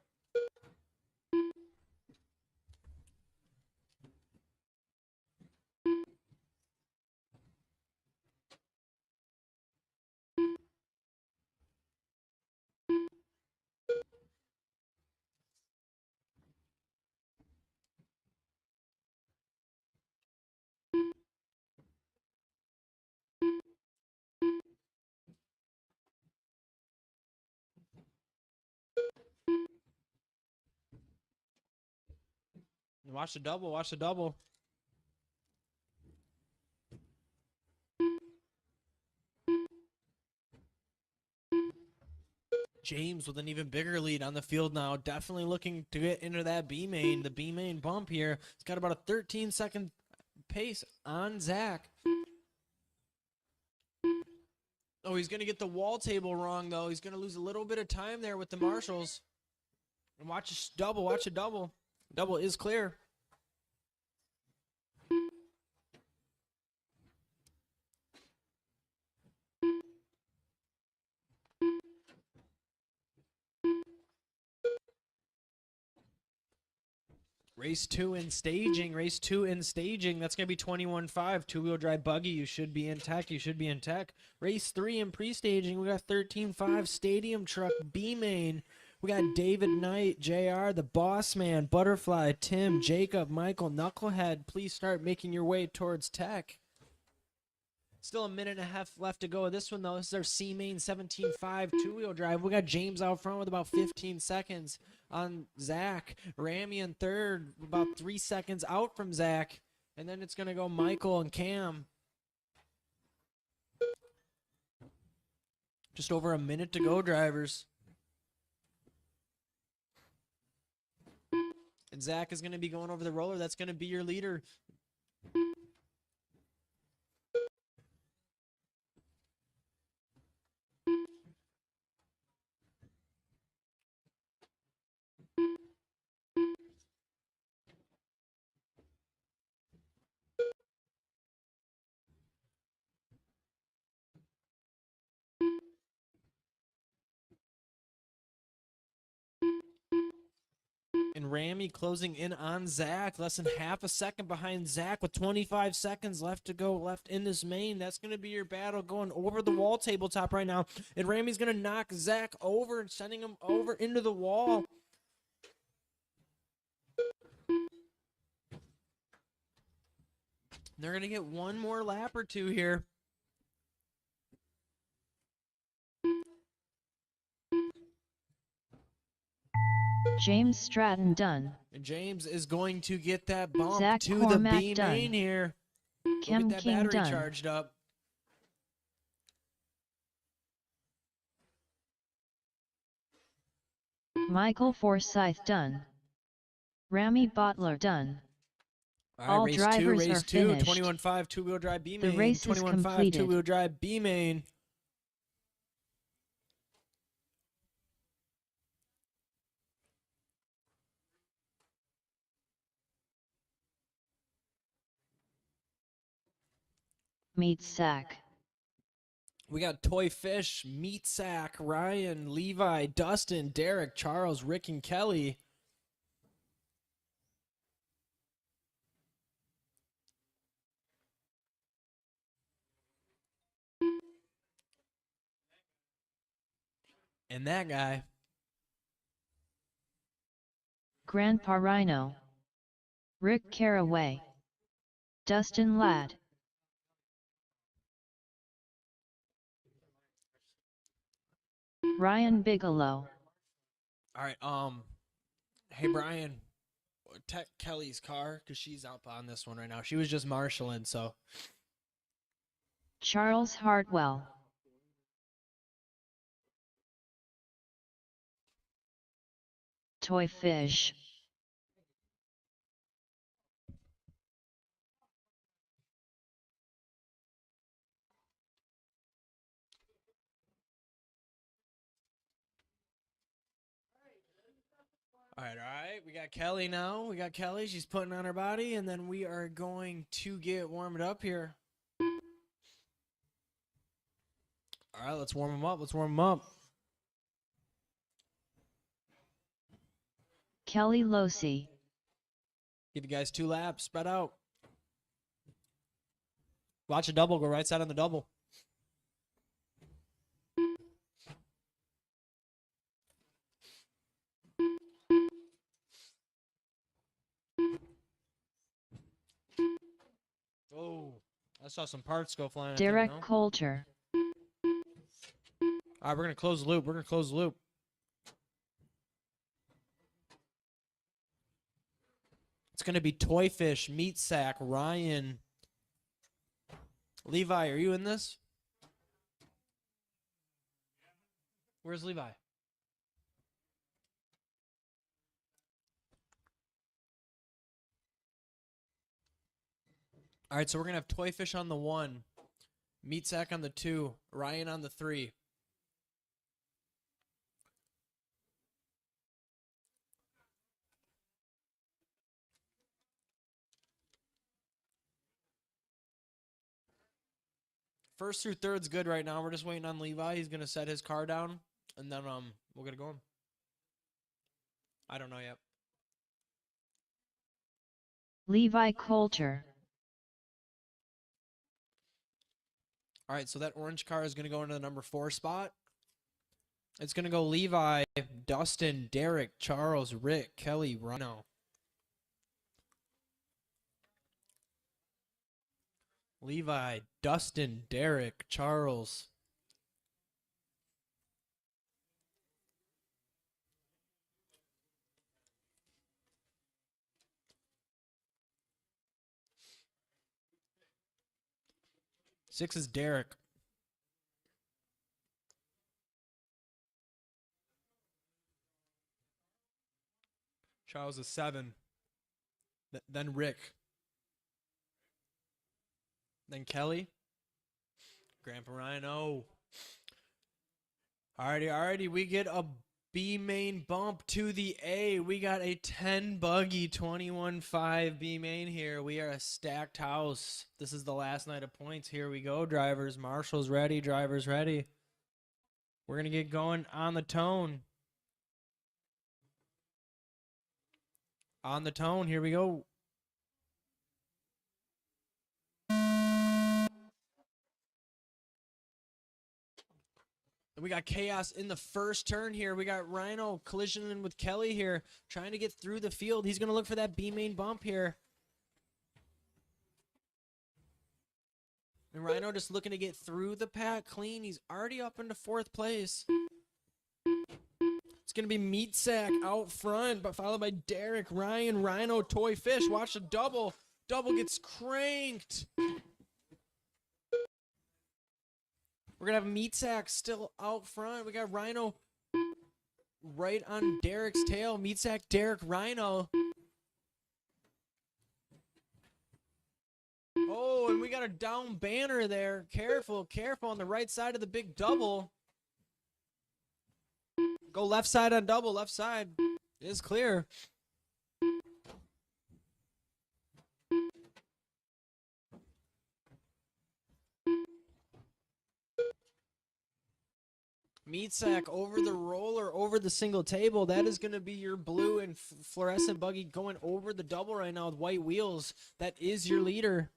D: Watch the double. Watch the double. James with an even bigger lead on the field now. Definitely looking to get into that B main. The B main bump here. It's got about a 13-second pace on Zach. Oh, he's going to get the wall table wrong, though. He's going to lose a little bit of time there with the marshals. And watch a double. Watch a double. Double is clear. Race 2 in staging. Race 2 in staging. That's going to be 21-5. Two-wheel drive buggy. You should be in tech. You should be in tech. Race 3 in pre-staging. We got 13-5 stadium truck B-main. We got David Knight, JR, the Boss Man, Butterfly, Tim, Jacob, Michael, Knucklehead. Please start making your way towards tech. Still a minute and a half left to go. This one, though, this is our C-main 17-5 two-wheel drive. We got James out front with about 15 seconds on Zach. Ramy in third, about 3 seconds out from Zach. And then it's going to go Michael and Cam. Just over a minute to go, drivers. And Zach is going to be going over the roller. That's going to be your leader. And Ramy closing in on Zach. Less than half a second behind Zach with 25 seconds left to go left in this main. That's going to be your battle going over the wall tabletop right now. And Ramy's going to knock Zach over and sending him over into the wall. They're going to get one more lap or two here.
B: James Stratton done.
D: And James is going to get that bump
B: Zach
D: to
B: Cormack
D: the B main here. Go
B: Chem
D: get that
B: King
D: battery
B: done.
D: charged up.
B: Michael Forsyth done. Rami Butler done.
D: All right,
B: All
D: race
B: drivers are
D: 2,
B: finished.
D: 21.5 two-wheel drive B
B: The
D: main.
B: race is
D: 21.5
B: completed.
D: two-wheel drive B main.
B: Meat sack.
D: We got Toy Fish, Meat Sack, Ryan, Levi, Dustin, Derek, Charles, Rick, and Kelly. And that guy.
B: Grandpa Rhino. Rick Caraway. Dustin Ladd. Ryan Bigelow.
D: All right, hey Brian, tech Kelly's car because she's up on this one right now. She was just marshaling, so.
B: Charles Hartwell. Toy Fish.
D: All right. We got Kelly now. We got Kelly. She's putting on her body, and then we are going to get warmed up here. All right, let's warm them up. Let's warm them up.
B: Kelly Losi.
D: Give you guys 2 laps. Spread out. Watch a double. Go right side on the double. Oh, I saw some parts go flying.
B: Derek
D: I think, no?
B: Coulter.
D: All right, we're going to close the loop. We're going to close the loop. It's going to be Toy Fish, Meat Sack, Ryan. Levi, are you in this? Where's Levi? All right, so we're going to have Toy Fish on the 1, Meat Sack on the 2, Ryan on the 3. First through third's good right now. We're just waiting on Levi. He's going to set his car down, and then we'll get it going. I don't know yet.
B: Levi Coulter.
D: All right, so that orange car is going to go into the number 4 spot. It's going to go Levi, Dustin, Derek, Charles, Rick, Kelly, Rhino. Levi, Dustin, Derek, Charles. Six is Derek. Charles is 7. Then Rick. Then Kelly. Grandpa Rhino. Alrighty. We get a B main bump to the A. We got a 10 buggy 21.5 B main here. We are a stacked house. This is the last night of points. Here we go, drivers. Marshall's ready. Drivers ready. We're going to get going on the tone. On the tone. Here we go. We got chaos in the first turn here. We got Rhino collisioning with Kelly here, trying to get through the field. He's going to look for that B main bump here. And Rhino just looking to get through the pack clean. He's already up into 4th place. It's going to be Meat Sack out front, but followed by Derek, Ryan, Rhino, Toy Fish. Watch the double. Double gets cranked. We're going to have Meat Sack still out front. We got Rhino right on Derek's tail. Meat Sack, Derek, Rhino. Oh, and we got a down banner there. Careful, careful on the right side of the big double. Go left side on double, left side. It is clear. Meat Sack over the roller, over the single table. That is going to be your blue and fluorescent buggy going over the double right now with white wheels. That is your leader.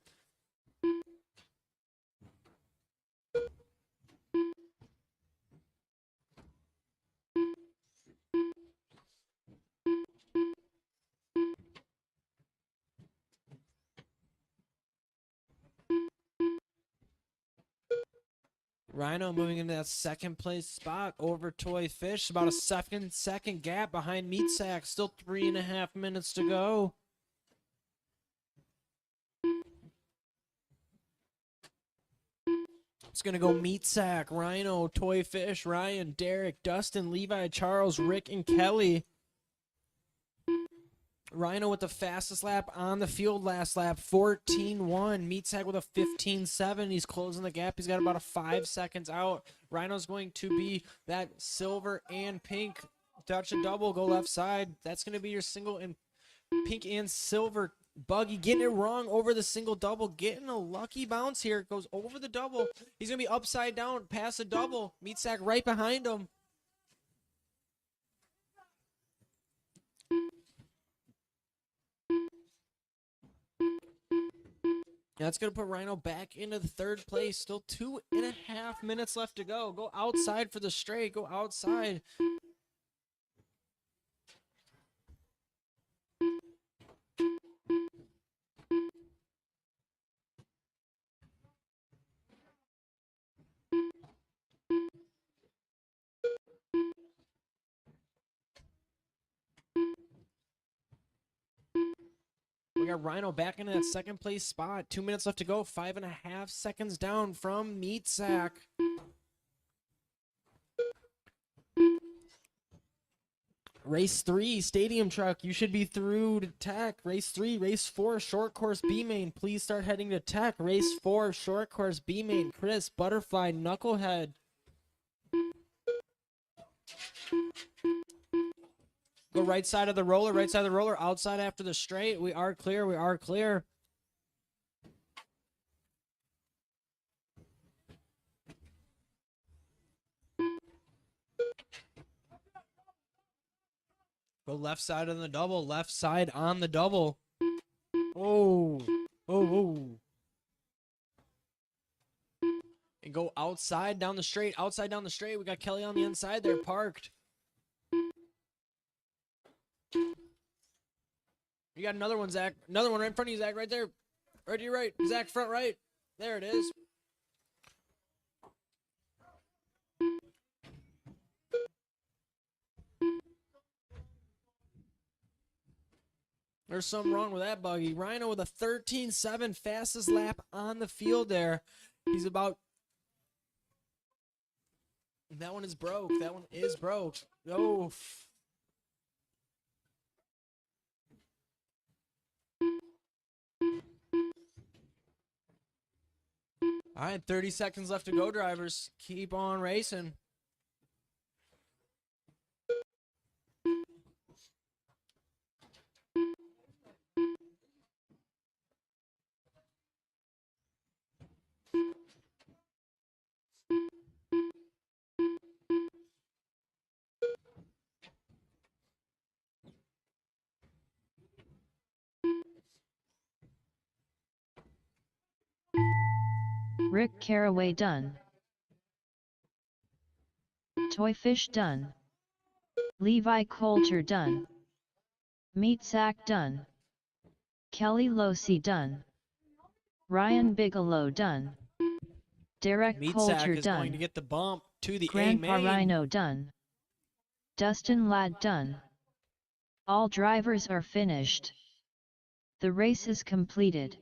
D: Rhino moving into that second place spot over Toy Fish. About a second gap behind Meat Sack. Still 3.5 minutes to go. It's going to go Meat Sack, Rhino, Toy Fish, Ryan, Derek, Dustin, Levi, Charles, Rick, and Kelly. Rhino with the fastest lap on the field last lap, 14-1. Meat Sack with a 15-7. He's closing the gap. He's got about a 5 seconds out. Rhino's going to be that silver and pink. Touch a double, go left side. That's going to be your single and pink and silver buggy. Getting it wrong over the single double. Getting a lucky bounce here. It goes over the double. He's going to be upside down past the double. Meat Sack right behind him. That's going to put Rhino back into the third place. Still 2.5 minutes left to go. Go outside for the straight. Go outside. We got Rhino back into that second place spot. 2 minutes left to go. 5.5 seconds down from Meat Sack. Race 3, Stadium Truck. You should be through to Tech. Race 3, Race 4, Short Course B Main. Please start heading to Tech. Race 4, Short Course B Main. Chris, Butterfly, Knucklehead. Go right side of the roller, right side of the roller, outside after the straight. We are clear, we are clear. Go left side on the double, left side on the double. Oh, oh. And go outside down the straight, outside down the straight. We got Kelly on the inside there, parked. You got another one, Zach. Another one right in front of you, Zach, right there. Right to your right. Zach, front right. There it is. There's something wrong with that buggy. Rhino with a 13.7, fastest lap on the field there. He's about... That one is broke. That one is broke. Oh. All right, 30 seconds left to go, drivers. Keep on racing.
B: Rick Caraway done. Toy Fish done. Levi Coulter done. Meat Sack done. Kelly Losi done. Ryan Bigelow done. Derek
D: Meat
B: Coulter
D: Sack is
B: done.
D: going to get the bump to the
B: Grandpa
D: A-main.
B: Rhino done. Dustin Ladd done. All drivers are finished. The race is completed.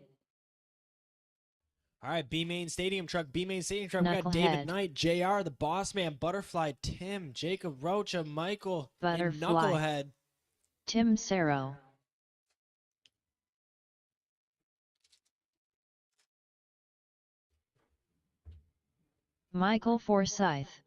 D: All right, B-Main Stadium Truck, B-Main Stadium Truck. We got
B: Knucklehead.
D: David Knight, JR, the Boss Man, Butterfly, Tim, Jacob Rocha, Michael, and
B: Butterfly.
D: Knucklehead.
B: Tim Cerro. Michael Forsyth.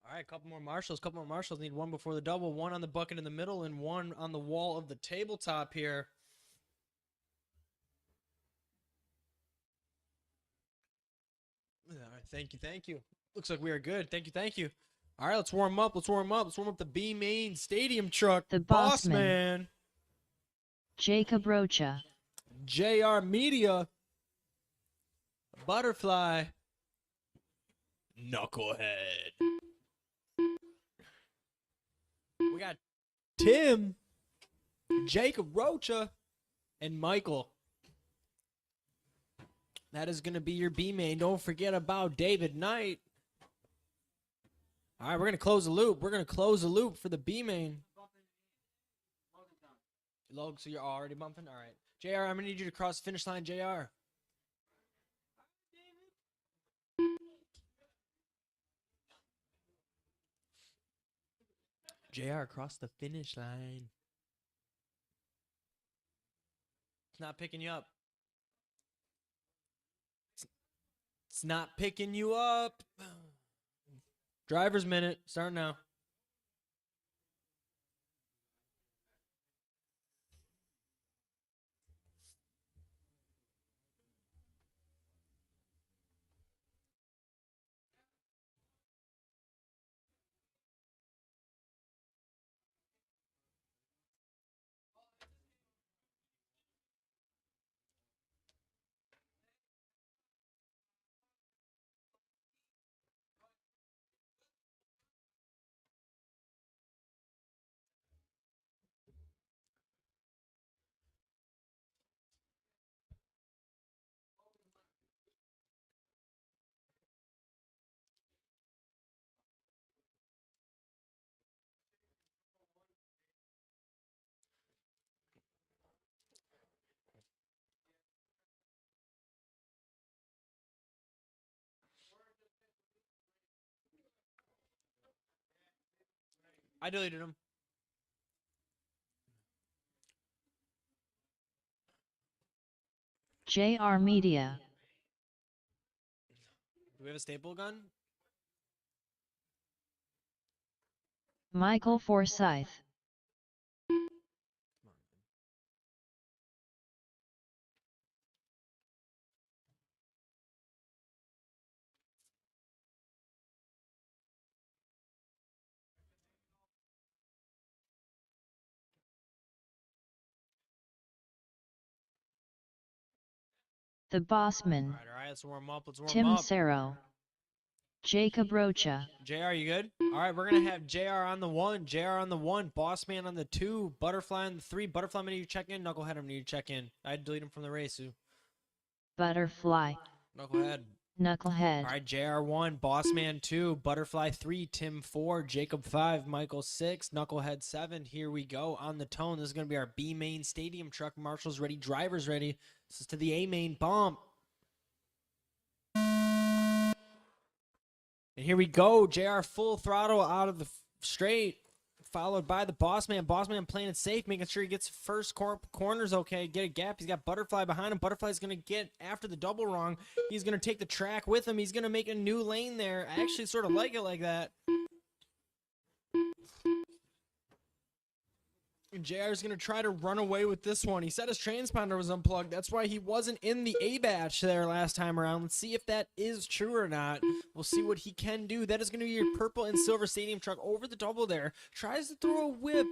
D: All right, couple more marshals. Need one before the double, one on the bucket in the middle, and one on the wall of the tabletop here. All right, thank you. Looks like we are good. Thank you. All right, let's warm up. Let's warm up the B-Main Stadium Truck.
B: The
D: Boss
B: Bossman.
D: Man.
B: Jacob Rocha.
D: JR Media. Butterfly. Knucklehead. We got Tim, Jacob Rocha, and Michael. That is going to be your B-Main. Don't forget about David Knight. All right, we're going to close the loop. We're going to close the loop for the B-Main. Logan, so you're already bumping? All right. JR, I'm going to need you to cross the finish line, JR. JR, across the finish line. It's not picking you up. It's not picking you up. Driver's minute. Start now. I deleted him.
B: JR Media.
D: Do we have a staple gun?
B: Michael Forsyth. The Bossman.
D: All right, let's warm up.
B: Tim Cerro. Jacob Rocha.
D: JR, you good? All right, we're going to have JR on the 1, JR on the 1, Boss Man on the 2, Butterfly on the 3. Butterfly, I'm going to need you to check in. Knucklehead, I'm going to need you to check in. I'd delete him from the race.
B: Butterfly.
D: Knucklehead.
B: Knucklehead.
D: All right, JR 1, Boss Man 2, Butterfly 3, Tim 4, Jacob 5, Michael 6, Knucklehead 7. Here we go on the tone. This is going to be our B-Main Stadium Truck. Marshals ready, drivers ready. This is to the A-Main bump. And here we go. JR full throttle out of the straight, followed by the Boss Man. Boss Man playing it safe, making sure he gets first corners okay, get a gap. He's got Butterfly behind him. Butterfly's going to get after the double wrong. He's going to take the track with him. He's going to make a new lane there. I actually sort of like it like that. And JR's going to try to run away with this one. He said his transponder was unplugged. That's why he wasn't in the A-batch there last time around. Let's see if that is true or not. We'll see what he can do. That is going to be your purple and silver stadium truck over the double there. Tries to throw a whip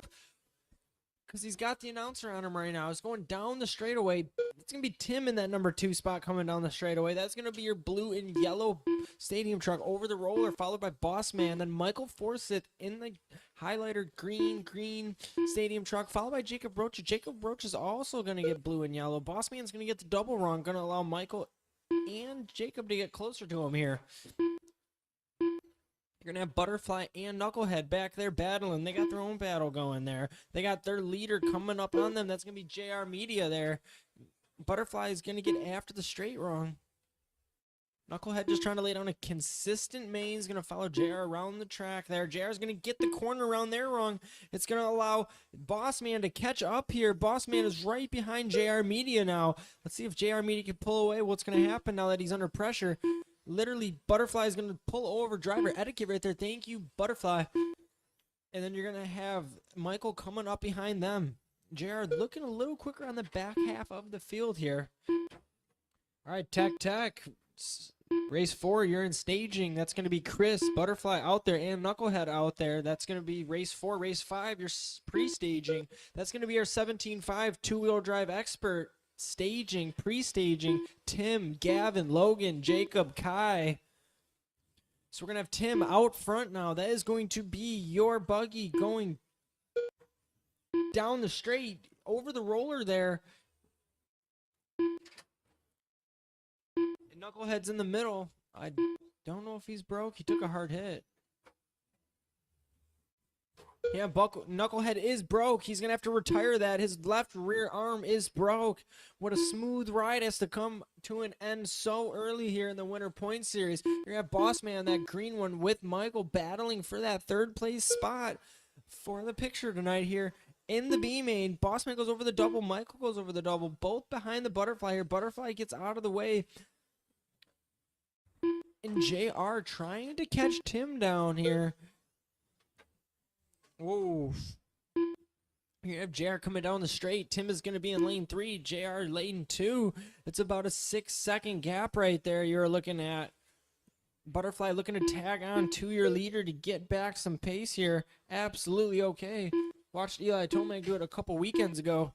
D: because he's got the announcer on him right now. He's going down the straightaway. It's going to be Tim in that number 2 spot coming down the straightaway. That's going to be your blue and yellow stadium truck over the roller, followed by Boss Man. Then Michael Forsyth in the highlighter green stadium truck, followed by Jacob Roach. Jacob Roach is also going to get blue and yellow. Boss Man's going to get the double wrong, going to allow Michael and Jacob to get closer to him here. You're going to have Butterfly and Knucklehead back there battling. They got their own battle going there. They got their leader coming up on them. That's going to be JR Media there. Butterfly is going to get after the straight wrong. Knucklehead just trying to lay down a consistent main. He's going to follow JR around the track there. JR is going to get the corner around there wrong. It's going to allow Bossman to catch up here. Bossman is right behind JR Media now. Let's see if JR Media can pull away. What's going to happen now that he's under pressure? Literally, Butterfly is going to pull over driver etiquette right there. Thank you, Butterfly. And then you're going to have Michael coming up behind them. JR looking a little quicker on the back half of the field here. All right, Tech. Race 4, you're in staging. That's going to be Chris, Butterfly out there, and Knucklehead out there. That's going to be race 4. Race 5, you're pre-staging. That's going to be our 17.5 two-wheel drive expert. Staging, pre-staging, Tim, Gavin, Logan, Jacob, Kai. So we're going to have Tim out front now. That is going to be your buggy going down the straight, over the roller there. And Knucklehead's in the middle. I don't know if he's broke. He took a hard hit. Yeah, Knucklehead is broke. He's going to have to retire that. His left rear arm is broke. What a smooth ride has to come to an end so early here in the Winter Point Series. You're going to have Bossman, that green one, with Michael battling for that third place spot for the picture tonight here in the B main. Bossman goes over the double. Michael goes over the double. Both behind the Butterfly here. Butterfly gets out of the way. And JR trying to catch Tim down here. Whoa. You have JR coming down the straight. Tim is going to be in lane 3. JR lane 2. It's about a 6-second gap right there you're looking at. Butterfly looking to tag on to your leader to get back some pace here. Absolutely okay. Watched Eli Tomac do it a couple weekends ago.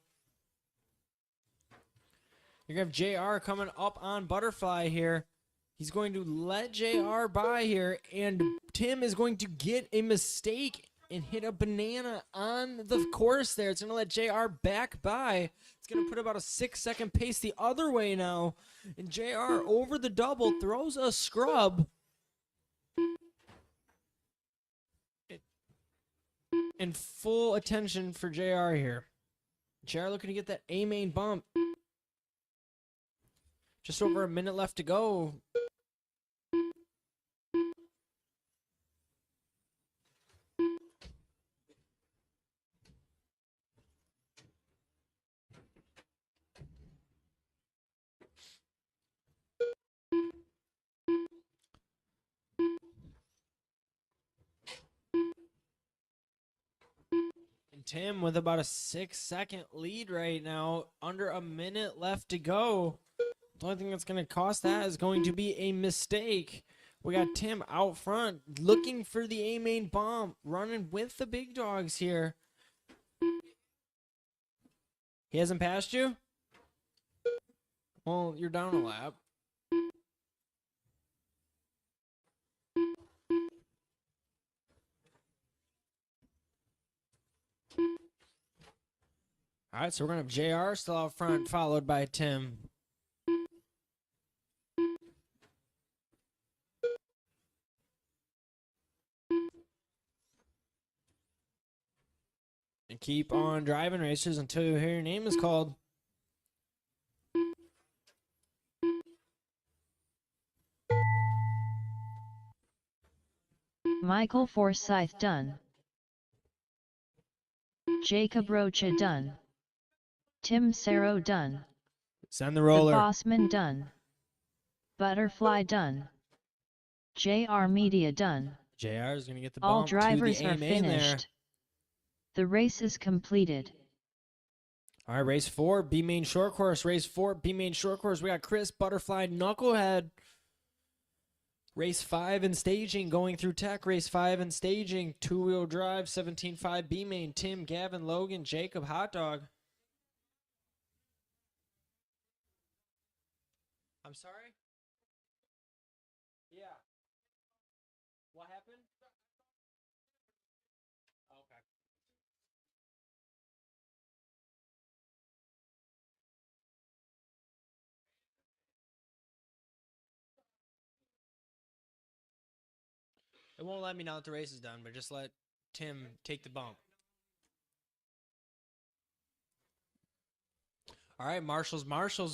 D: You're going to have JR coming up on Butterfly here. He's going to let JR by here, and Tim is going to get a mistake and hit a banana on the course there. It's going to let JR back by. It's going to put about a 6-second pace the other way now. And JR over the double throws a scrub. And full attention for JR here. JR looking to get that A-main bump. Just over a minute left to go. Tim with about a 6-second lead right now, under a minute left to go. The only thing that's going to cost that is going to be a mistake. We got Tim out front looking for the A-main bomb, running with the big dogs here. He hasn't passed you? Well, you're down a lap. All right, so we're going to have JR still out front, followed by Tim. And keep on driving, racers, until you hear your name is called.
B: Michael Forsyth done. Jacob Rocha done. Tim Sarro done.
D: Send the roller.
B: The Bossman done. Butterfly done. JR Media done.
D: JR is going to get the
B: All
D: bump
B: drivers
D: to the
B: are
D: A-main there.
B: finished. The race is completed.
D: All right, race 4, B-main short course. Race 4, B-main short course. We got Chris, Butterfly, Knucklehead. Race 5 in staging, going through tech. Race 5 in staging, two-wheel drive, 17.5 B-main. Tim, Gavin, Logan, Jacob, Hot Dog. I'm sorry? Yeah. What happened? It won't let me now that the race is done, but just let Tim take the bump. All right, marshals,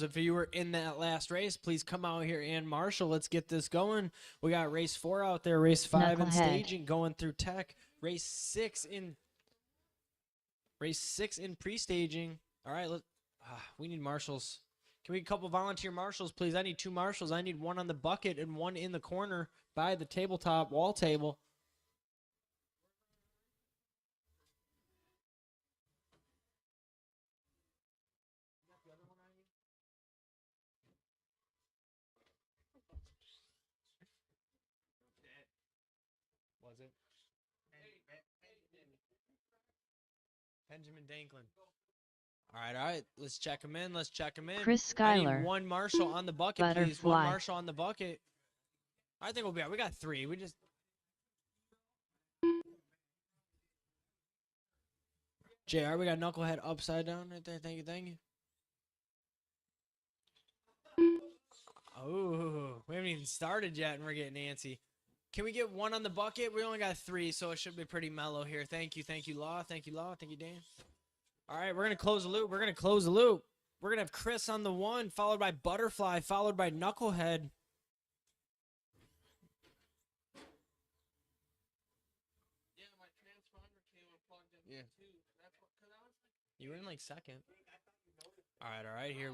D: if you were in that last race, please come out here and marshal. Let's get this going. We got race 4 out there, race 5 in
B: Knucklehead.
D: staging, going through tech, race 6 in pre-staging. All right, we need marshals. Can we get a couple volunteer marshals, please? I need 2 marshals. I need 1 on the bucket and 1 in the corner by the tabletop wall table. Was it? Benjamin Danklin. All right. Let's check him in.
B: Chris
D: I
B: Schuyler.
D: need 1 marshal on the bucket, please. 1
B: Butterfly.
D: marshal on the bucket. I think we'll be out. We got 3. We just. JR, we got Knucklehead upside down right there. Thank you. Oh, we haven't even started yet, and we're getting antsy. Can we get 1 on the bucket? We only got 3, so it should be pretty mellow here. Thank you, Law. Thank you, Dan. All right, we're going to close the loop. We're going to have Chris on the 1, followed by Butterfly, followed by Knucklehead.
E: Yeah, my transponder came unplugged in
D: Yeah.
E: too. That's what, cause I was like,
D: You were in like second. All right. Here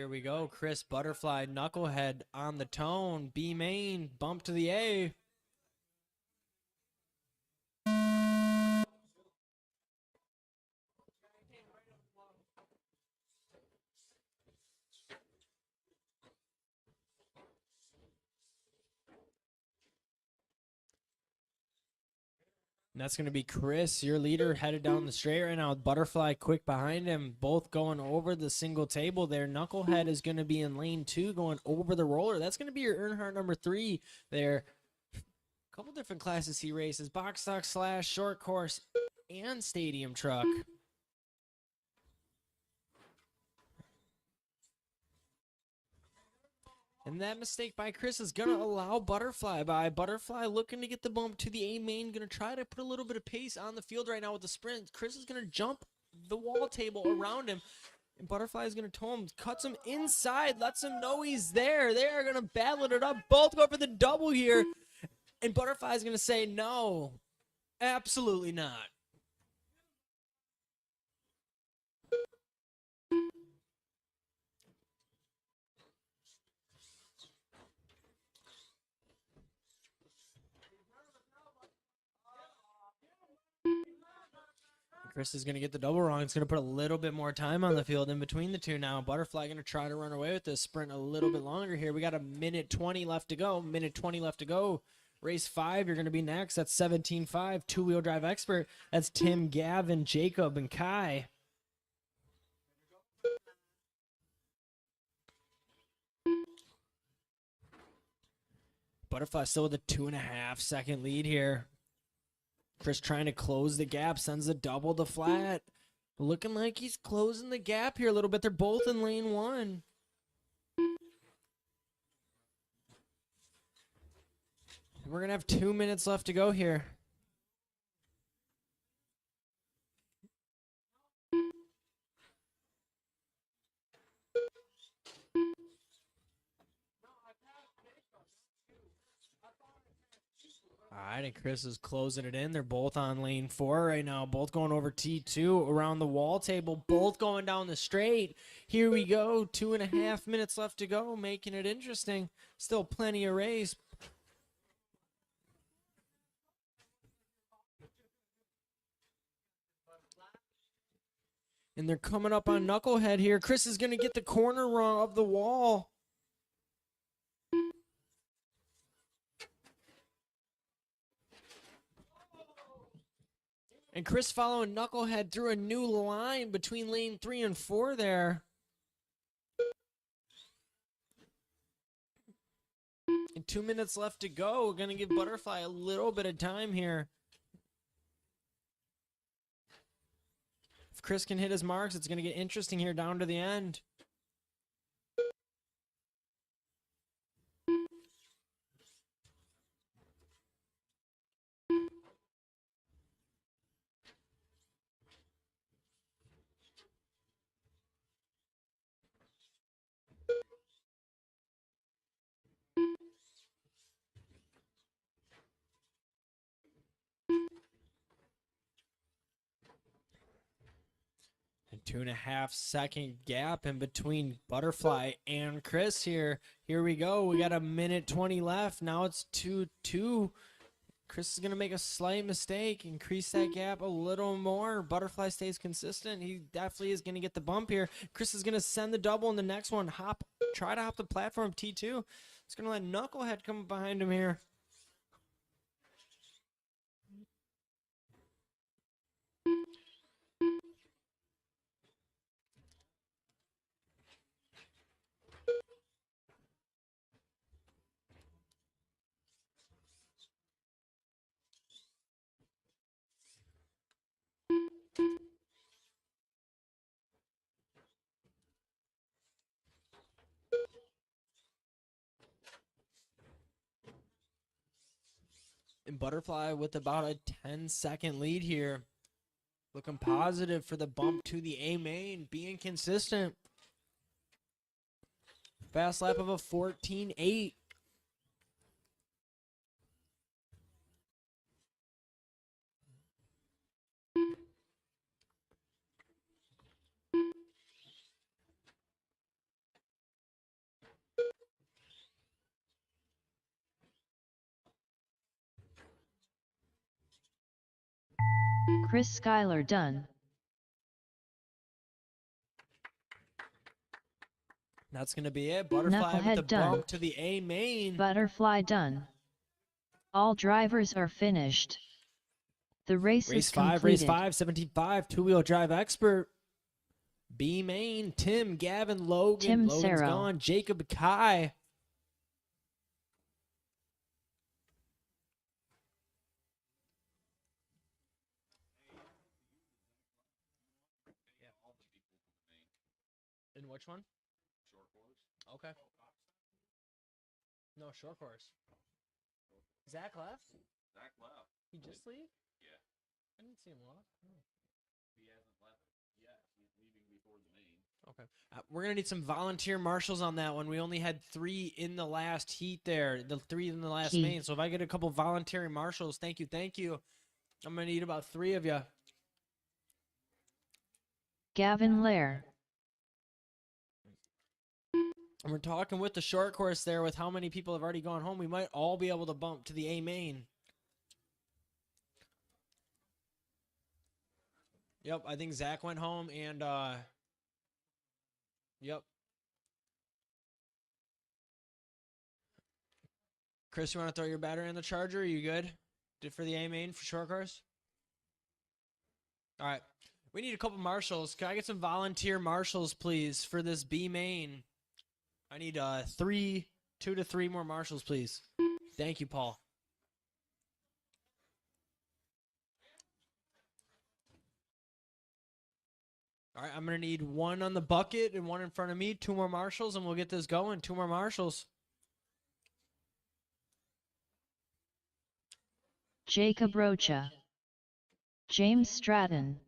D: we go. Chris, Butterfly, Knucklehead on the tone. B main, bump to the A. And that's going to be Chris, your leader, headed down the straight right now. Butterfly quick behind him, both going over the single table there. Knucklehead is going to be in lane 2, going over the roller. That's going to be your Earnhardt number 3 there. A couple different classes he races, box stock / short course and stadium truck. And that mistake by Chris is going to allow Butterfly by. Butterfly looking to get the bump to the A main. Going to try to put a little bit of pace on the field right now with the sprint. Chris is going to jump the wall table around him. And Butterfly is going to tow him. Cuts him inside. Lets him know he's there. They are going to battle it up. Both go for the double here. And Butterfly is going to say no. Absolutely not. Chris is going to get the double wrong. It's going to put a little bit more time on the field in between the two now. Butterfly going to try to run away with this sprint a little bit longer here. We got a minute 20 left to go. Race 5, you're going to be next. That's 17.5, two-wheel drive expert. That's Tim, Gavin, Jacob, and Kai. Butterfly still with a 2.5 second lead here. Chris trying to close the gap, sends a double to flat. Looking like he's closing the gap here a little bit. They're both in lane 1. We're going to have 2 minutes left to go here. All right, and Chris is closing it in. They're both on lane 4 right now, both going over T2 around the wall table, both going down the straight. Here we go, 2.5 minutes left to go, making it interesting. Still plenty of race. And they're coming up on Knucklehead here. Chris is going to get the corner wrong of the wall. And Chris following Knucklehead through a new line between lane 3 and 4 there. And 2 minutes left to go. We're going to give Butterfly a little bit of time here. If Chris can hit his marks, it's going to get interesting here down to the end. 2.5 second gap in between Butterfly and Chris here. Here we go. We got a minute 20 left. Now it's 2-2. Chris is going to make a slight mistake, increase that gap a little more. Butterfly stays consistent. He definitely is going to get the bump here. Chris is going to send the double in the next one. Try to hop the platform, T2. He's going to let Knucklehead come behind him here. And Butterfly with about a 10-second lead here. Looking positive for the bump to the A main, being consistent. Fast lap of a 14.8.
B: Chris Schuyler done.
D: That's going to be it. Butterfly with
B: Knucklehead
D: the
B: done.
D: bump to the A main.
B: Butterfly done. All drivers are finished. The race is completed.
D: Race 5, 17.5, two-wheel drive expert. B main, Tim, Gavin, Logan.
B: Tim
D: Logan's
B: Serro.
D: gone. Jacob, Kai. In which one?
E: Short course.
D: Okay. No, short course. Zach left?
E: Zach left.
D: He just leave?
E: Yeah.
D: I didn't see him left.
E: He hasn't left yet. He's leaving before the main.
D: Okay. We're going to need some volunteer marshals on that one. We only had 3 in the last heat there. The 3 in the last
B: Heat.
D: main. So if I get a couple voluntary marshals, thank you. I'm going to need about 3 of you.
B: Gavin Lair.
D: And we're talking with the short course there with how many people have already gone home. We might all be able to bump to the A main. Yep, I think Zach went home and yep. Chris, you want to throw your battery in the charger? Are you good? Did for the A main for short course? All right. We need a couple marshals. Can I get some volunteer marshals, please, for this B main? I need 2 to 3 more marshals, please. Thank you, Paul. All right, I'm going to need 1 on the bucket and 1 in front of me. 2 more marshals, and we'll get this going. 2 more marshals.
B: Jacob Rocha. James Stratton.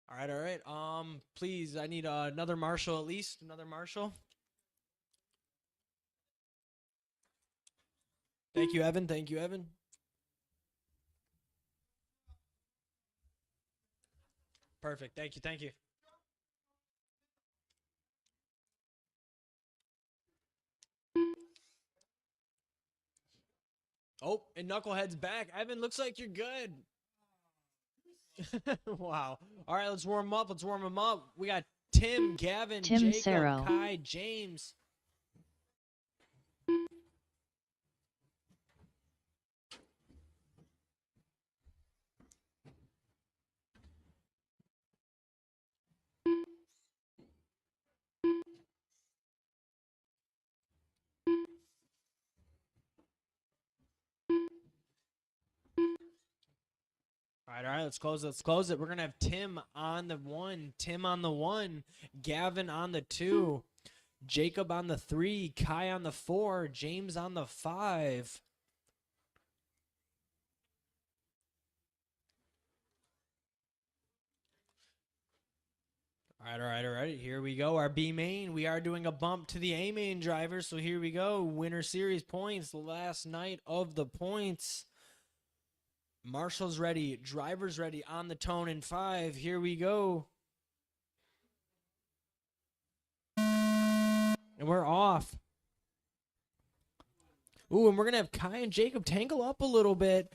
D: All right. Please, I need another marshal at least. Another marshal. Thank you, Evan. Perfect. Thank you. Oh, and Knucklehead's back. Evan, looks like you're good. Wow. All right, let's warm him up. We got Tim, Gavin,
B: Tim
D: Jacob,
B: Serro.
D: Kai, James. All right, let's close it. We're going to have Tim on the 1, Gavin on the 2, Jacob on the 3, Kai on the 4, James on the 5. All right. Here we go. Our B main. We are doing a bump to the A main driver. So here we go. Winter Series points. Last night of the points. Marshall's ready. Driver's ready on the tone in 5. Here we go. And we're off. Ooh, and we're going to have Kai and Jacob tangle up a little bit.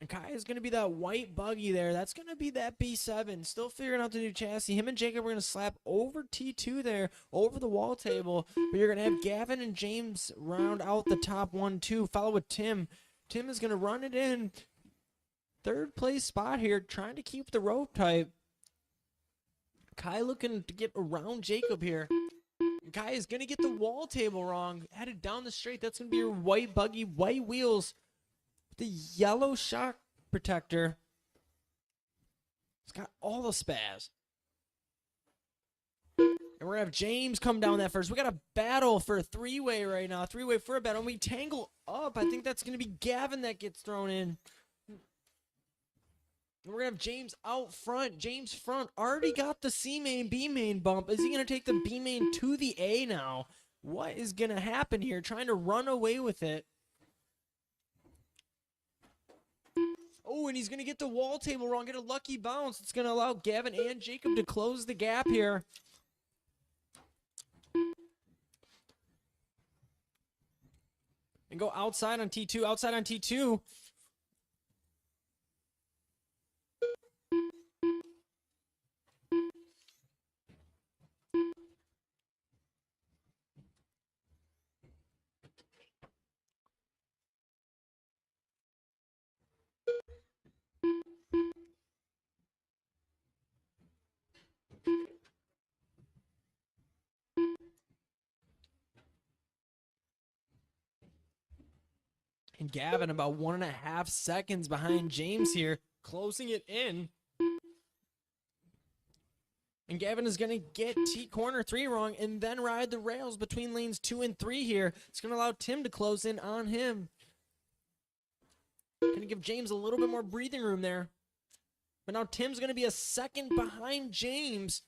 D: And Kai is going to be that white buggy there. That's going to be that B7. Still figuring out the new chassis. Him and Jacob are going to slap over T2 there, over the wall table. But you're going to have Gavin and James round out the top 1-2. Follow with Tim. Tim is going to run it in. Third place spot here, trying to keep the rope tight. Kai looking to get around Jacob here. Kai is going to get the wall table wrong. Headed down the straight. That's going to be your white buggy, white wheels. The yellow shock protector. It's got all the spaz. And we're going to have James come down that first. We got a battle for a three-way right now. Three-way for a battle. And we tangle up. I think that's going to be Gavin that gets thrown in. And we're going to have James out front. James front already got the C main, B main bump. Is he going to take the B main to the A now? What is going to happen here? Trying to run away with it. Oh, and he's going to get the wall table wrong. Get a lucky bounce. It's going to allow Gavin and Jacob to close the gap here. And go outside on T2. Outside on T2. And Gavin about 1.5 seconds behind James here, closing it in. And Gavin is going to get T corner 3 wrong and then ride the rails between lanes 2 and 3 here. It's going to allow Tim to close in on him. Going to give James a little bit more breathing room there. But now Tim's going to be a second behind James.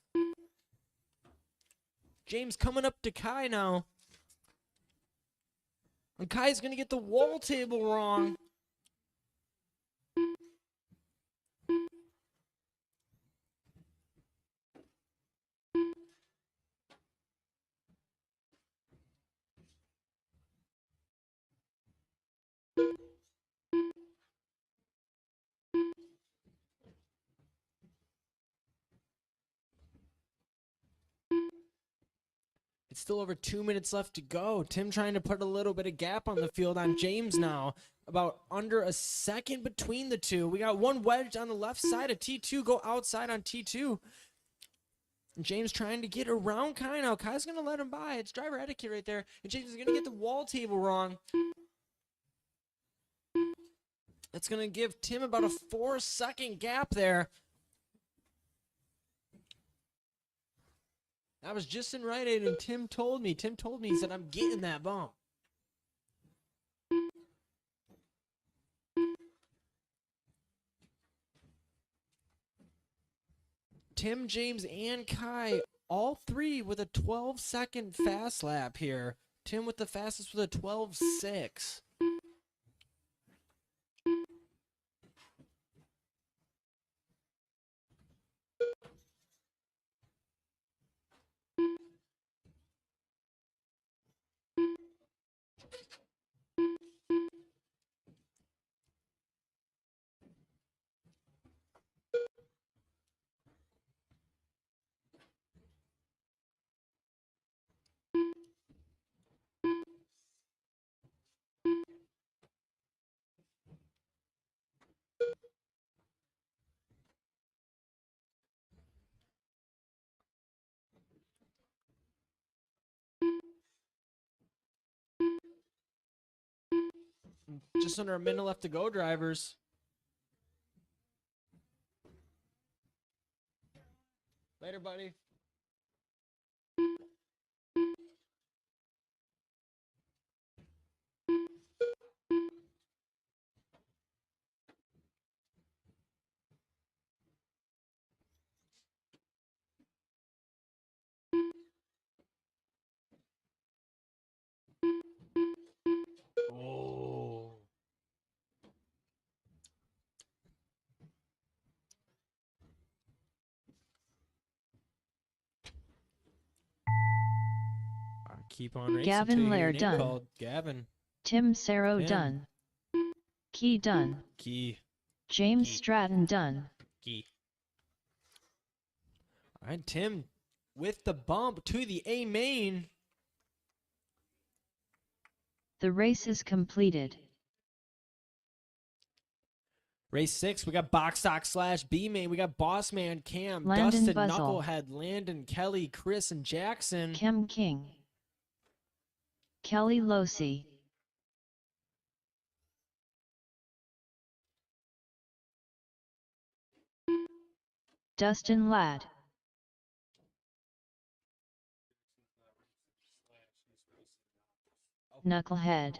D: James coming up to Kai now. And Kai's going to get the wall table wrong. It's still over 2 minutes left to go. Tim trying to put a little bit of gap on the field on James now. About under a second between the two. We got one wedge on the left side of T2. Go outside on T2. And James trying to get around Kai now. Kai's going to let him by. It's driver etiquette right there. And James is going to get the wall table wrong. That's going to give Tim about a 4-second gap there. I was just in Rite Aid and Tim told me, he said, I'm getting that bump. Tim, James, and Kai, all three with a 12-second fast lap here. Tim with the fastest with a 12.6. Just under a minute left to go, drivers. Later, buddy. Oh. Keep on racing
B: Gavin
D: till you hear your
B: Lair
D: name
B: done.
D: called. Gavin.
B: Tim Sarrow
D: Tim.
B: done. Key done.
D: Key.
B: James
D: Key.
B: Stratton done.
D: Key. All right, Tim with the bump to the A main.
B: The race is completed.
D: Race 6, we got Box Stock / B main. We got Boss Man, Cam,
B: Landon
D: Dustin,
B: Buzzle.
D: Knucklehead, Landon, Kelly, Chris, and Jackson.
B: Kem King. Kelly Losi. Dustin Ladd. Knucklehead.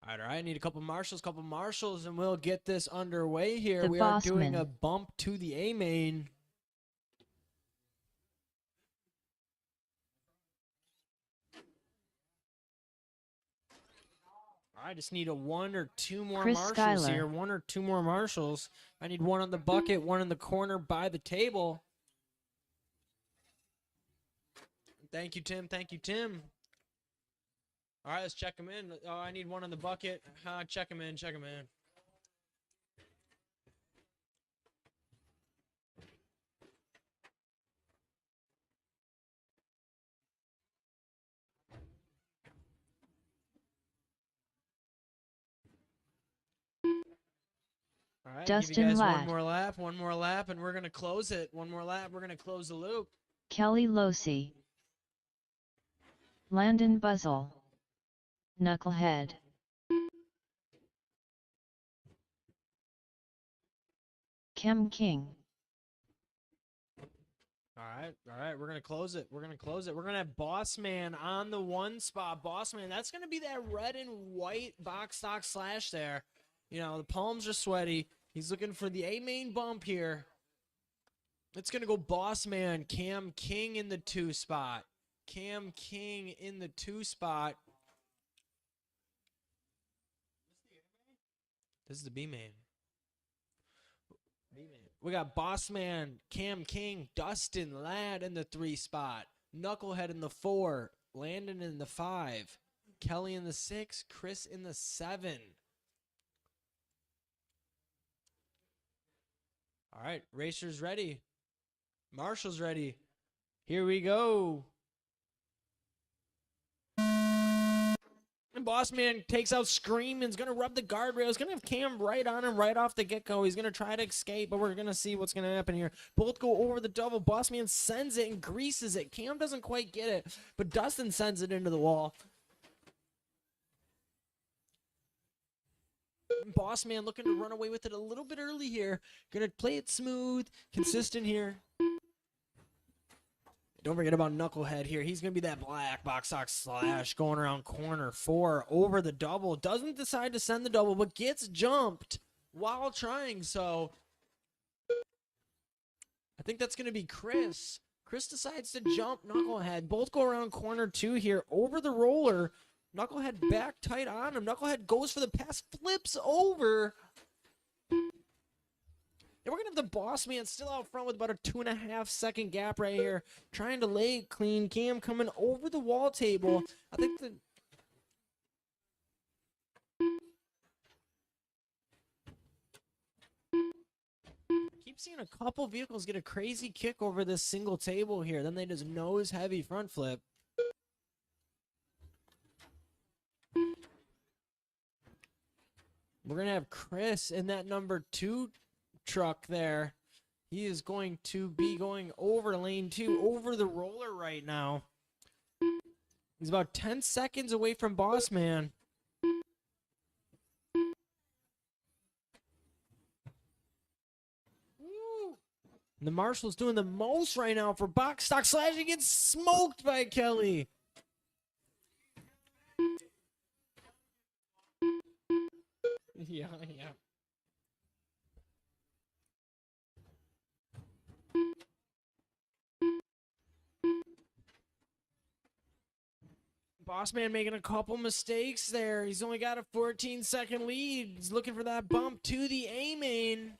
D: All right, I need a couple marshals, and we'll get this underway here.
B: The
D: We are doing
B: Bossman.
D: a bump to the A main. I just need a 1 or 2 more
B: Chris
D: marshals
B: Schuyler.
D: here. 1 or 2 more marshals. I need 1 on the bucket, 1 in the corner by the table. Thank you, Tim. Thank you, Tim. All right, let's check him in. Oh, I need 1 on the bucket. Check him in. Check him in. All right, give
B: Dustin
D: you guys
B: Ladd.
D: one more lap, and we're going to close it. One more lap, we're going to close the loop.
B: Kelly Losi. Landon Buzzle. Knucklehead. Kem King.
D: All right, we're going to close it. We're going to have Boss Man on the 1 spot. Boss Man, that's going to be that red and white box stock slash there. You know, the palms are sweaty. He's looking for the A main bump here. It's going to go Boss Man, Cam King in the 2 spot. Cam King in the 2 spot. This is the B main. We got Boss Man, Cam King, Dustin Ladd in the 3 spot. Knucklehead in the 4. Landon in the 5. Kelly in the 6. Chris in the 7. All right, racers ready. Marshall's ready. Here we go. And Boss Man takes out Screaming. He's going to rub the guardrail. He's going to have Cam right on him right off the get-go. He's going to try to escape, but we're going to see what's going to happen here. Both go over the double. Boss Man sends it and greases it. Cam doesn't quite get it, but Dustin sends it into the wall. Boss Man looking to run away with it a little bit early here. Going to play it smooth, consistent here. Don't forget about Knucklehead here. He's going to be that black box sock slash going around corner 4 over the double. Doesn't decide to send the double, but gets jumped while trying. So I think that's going to be Chris. Chris decides to jump Knucklehead. Both go around corner 2 here over the roller. Knucklehead back tight on him. Knucklehead goes for the pass, flips over. And we're going to have the Boss Man still out front with about a 2.5 second gap right here. Trying to lay it clean. Cam coming over the wall table. I think the... keep seeing a couple vehicles get a crazy kick over this single table here. Then they just nose heavy front flip. We're going to have Chris in that number 2 truck there. He is going to be going over lane 2, over the roller right now. He's about 10 seconds away from Boss Man. Woo. And the Marshall's doing the most right now for box stock slash. He gets smoked by Kelly. Yeah. Boss Man making a couple mistakes there. He's only got a 14-second lead. He's looking for that bump to the A main.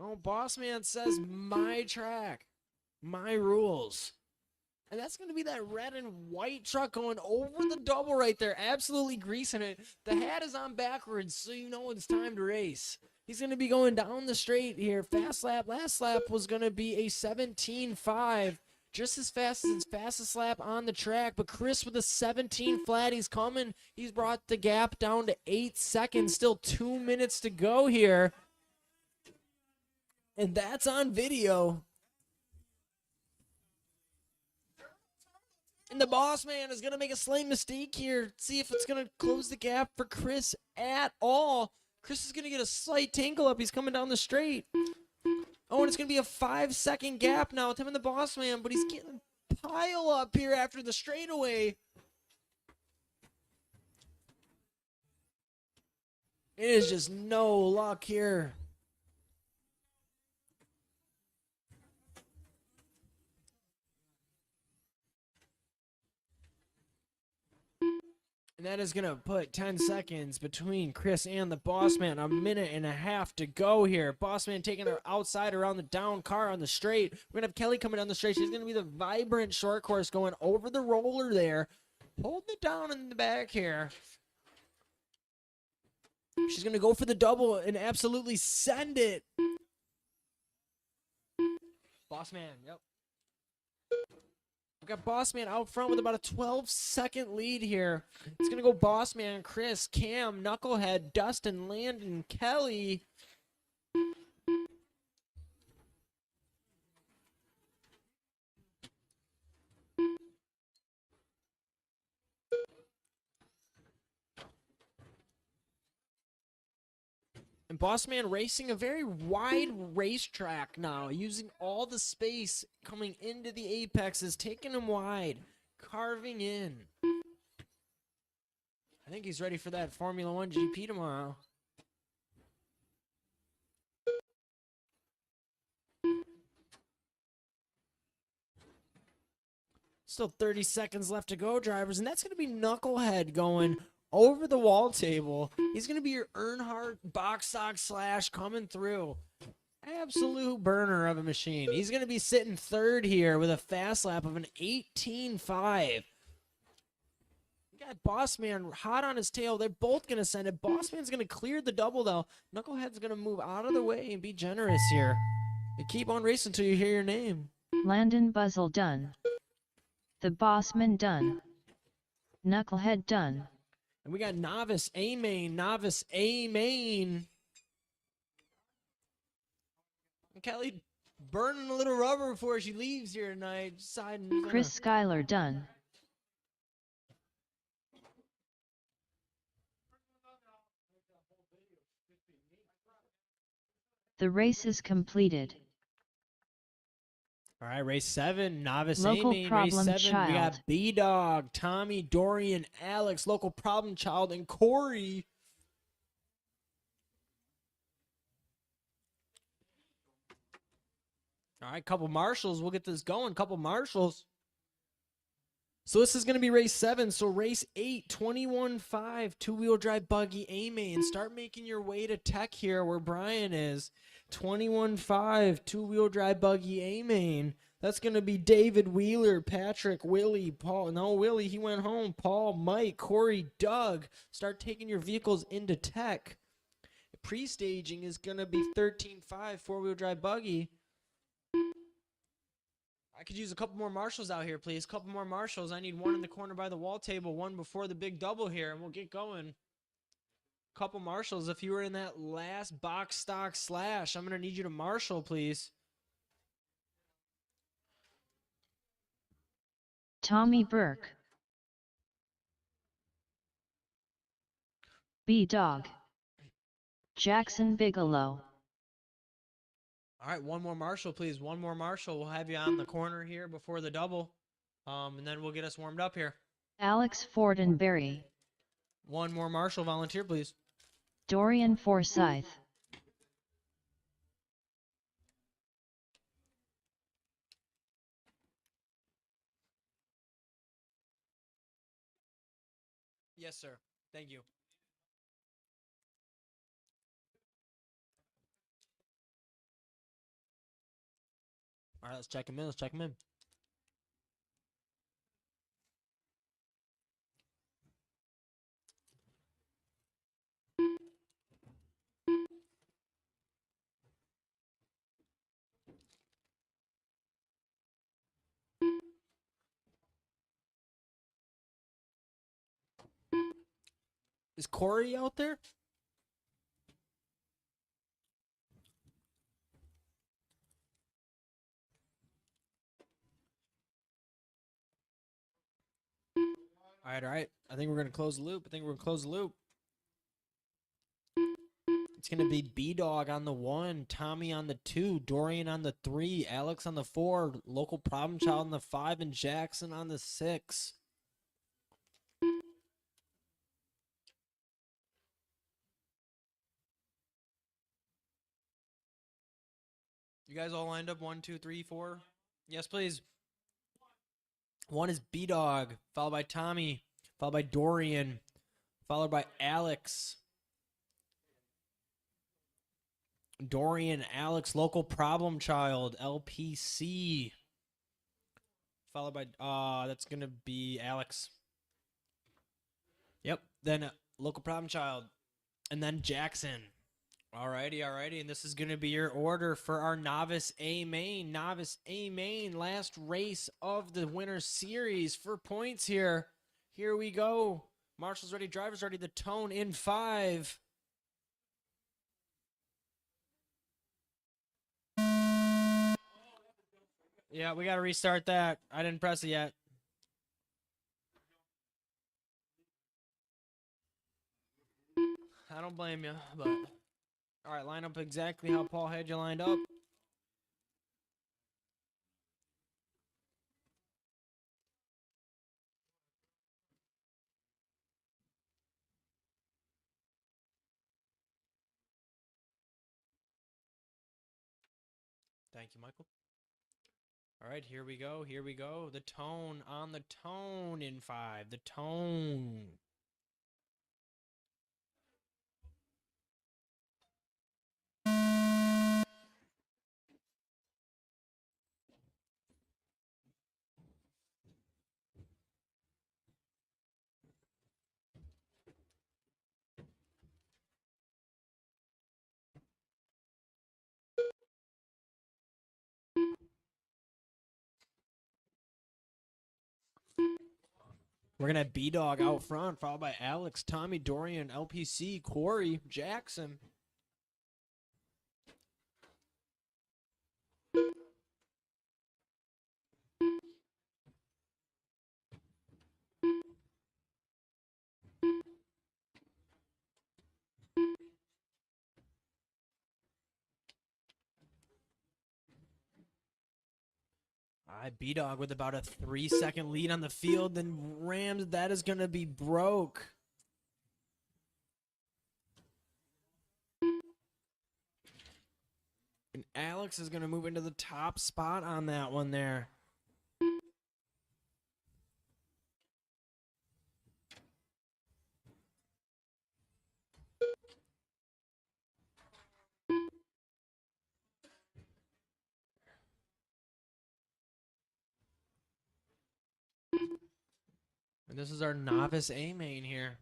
D: Oh, boss man says my track, my rules. And that's going to be that red and white truck going over the double right there, absolutely greasing it. The hat is on backwards, so you know it's time to race. He's going to be going down the straight here. Fast lap. Last lap was going to be a 17.5. Just as fast as his fastest lap on the track. But Chris with a 17 flat. He's coming. He's brought the gap down to 8 seconds. Still 2 minutes to go here. And that's on video. And the boss man is going to make a slight mistake here. See if it's going to close the gap for Chris at all. Chris is going to get a slight tangle up. He's coming down the straight. Oh, and it's going to be a 5-second gap now with him and the boss man. But he's getting a pile up here after the straightaway. It is just no luck here. And that is going to put 10 seconds between Chris and the boss man. A minute and a half to go here. Boss man taking her outside around the down car on the straight. We're going to have Kelly coming down the straight. She's going to be the vibrant short course going over the roller there. Holding it down in the back here. She's going to go for the double and absolutely send it. Boss man, yep. We've got Boss Man out front with about a 12-second lead here. It's going to go Boss Man, Chris, Cam, Knucklehead, Dustin, Landon, Kelly. And Boss Man racing a very wide racetrack now, using all the space coming into the apexes, taking them wide, carving in. I think he's ready for that Formula 1 GP tomorrow. Still 30 seconds left to go, drivers, and that's going to be Knucklehead going over the wall table. He's going to be your Earnhardt box stock slash coming through. Absolute burner of a machine. He's going to be sitting third here with a fast lap of an 18.5. You got Boss Man hot on his tail. They're both going to send it. Boss Man's going to clear the double, though. Knucklehead's going to move out of the way and be generous here. You keep on racing until you hear your name.
B: Landon Buzzle done. The Bossman done. Knucklehead done.
D: And we got Novice A-Main, Novice A-Main. Kelly burning a little rubber before she leaves here tonight. Deciding
B: Chris Schuyler done. The race is completed.
D: All right, race 7, Novice
B: Local
D: A-Main, race
B: problem
D: 7.
B: child.
D: We got B-Dog, Tommy, Dorian, Alex, Local Problem Child, and Corey. All right, couple marshals. We'll get this going. Couple marshals. So this is going to be race 7. So race 8, 21.5, two-wheel drive buggy A-Main. Start making your way to Tech here where Brian is. 21.5, two-wheel drive buggy A-Main. That's going to be David Wheeler, Patrick, Willie, Paul. No, Willie, he went home. Paul, Mike, Corey, Doug. Start taking your vehicles into Tech. Pre-staging is going to be 13.5, four-wheel drive buggy. I could use a couple more marshals out here, please. Couple more marshals. I need one in the corner by the wall table, one before the big double here, and we'll get going. Couple marshals. If you were in that last box stock slash, I'm going to need you to marshal, please.
B: Tommy Burke. B-Dog. Jackson Bigelow.
D: All right, one more marshal, please. One more marshal. We'll have you on the corner here before the double, and then we'll get us warmed up here.
B: Alex Fortenberry.
D: One more marshal volunteer, please.
B: Dorian Forsyth.
D: Yes, sir. Thank you. All right, let's check him in. Let's check him in. Is Corey out there? All right. I think we're going to close the loop. It's going to be B-Dog on the 1, Tommy on the 2, Dorian on the 3, Alex on the 4, Local Problem Child on the 5, and Jackson on the 6. You guys all lined up? 1, 2, 3, 4? Yes, please. 1 is B-Dog, followed by Tommy, followed by Dorian, followed by Alex. Dorian, Alex, Local Problem Child, LPC. Followed by, that's going to be Alex. Yep, then Local Problem Child. And then Jackson. Alrighty. And this is going to be your order for our Novice A main. Last race of the winter series for points here. Here we go. Marshall's ready, driver's ready. The tone in 5. Yeah, we got to restart that. I didn't press it yet. I don't blame you, but... All right, line up exactly how Paul had you lined up. Thank you, Michael. All right, here we go. The tone on the tone in 5. The tone. We're going to have B-Dog out front, followed by Alex, Tommy, Dorian, LPC, Corey, Jackson. All right, B-Dog with about a 3-second lead on the field. Then Rams, that is going to be broke. And Alex is going to move into the top spot on that one there. And this is our Novice A main here.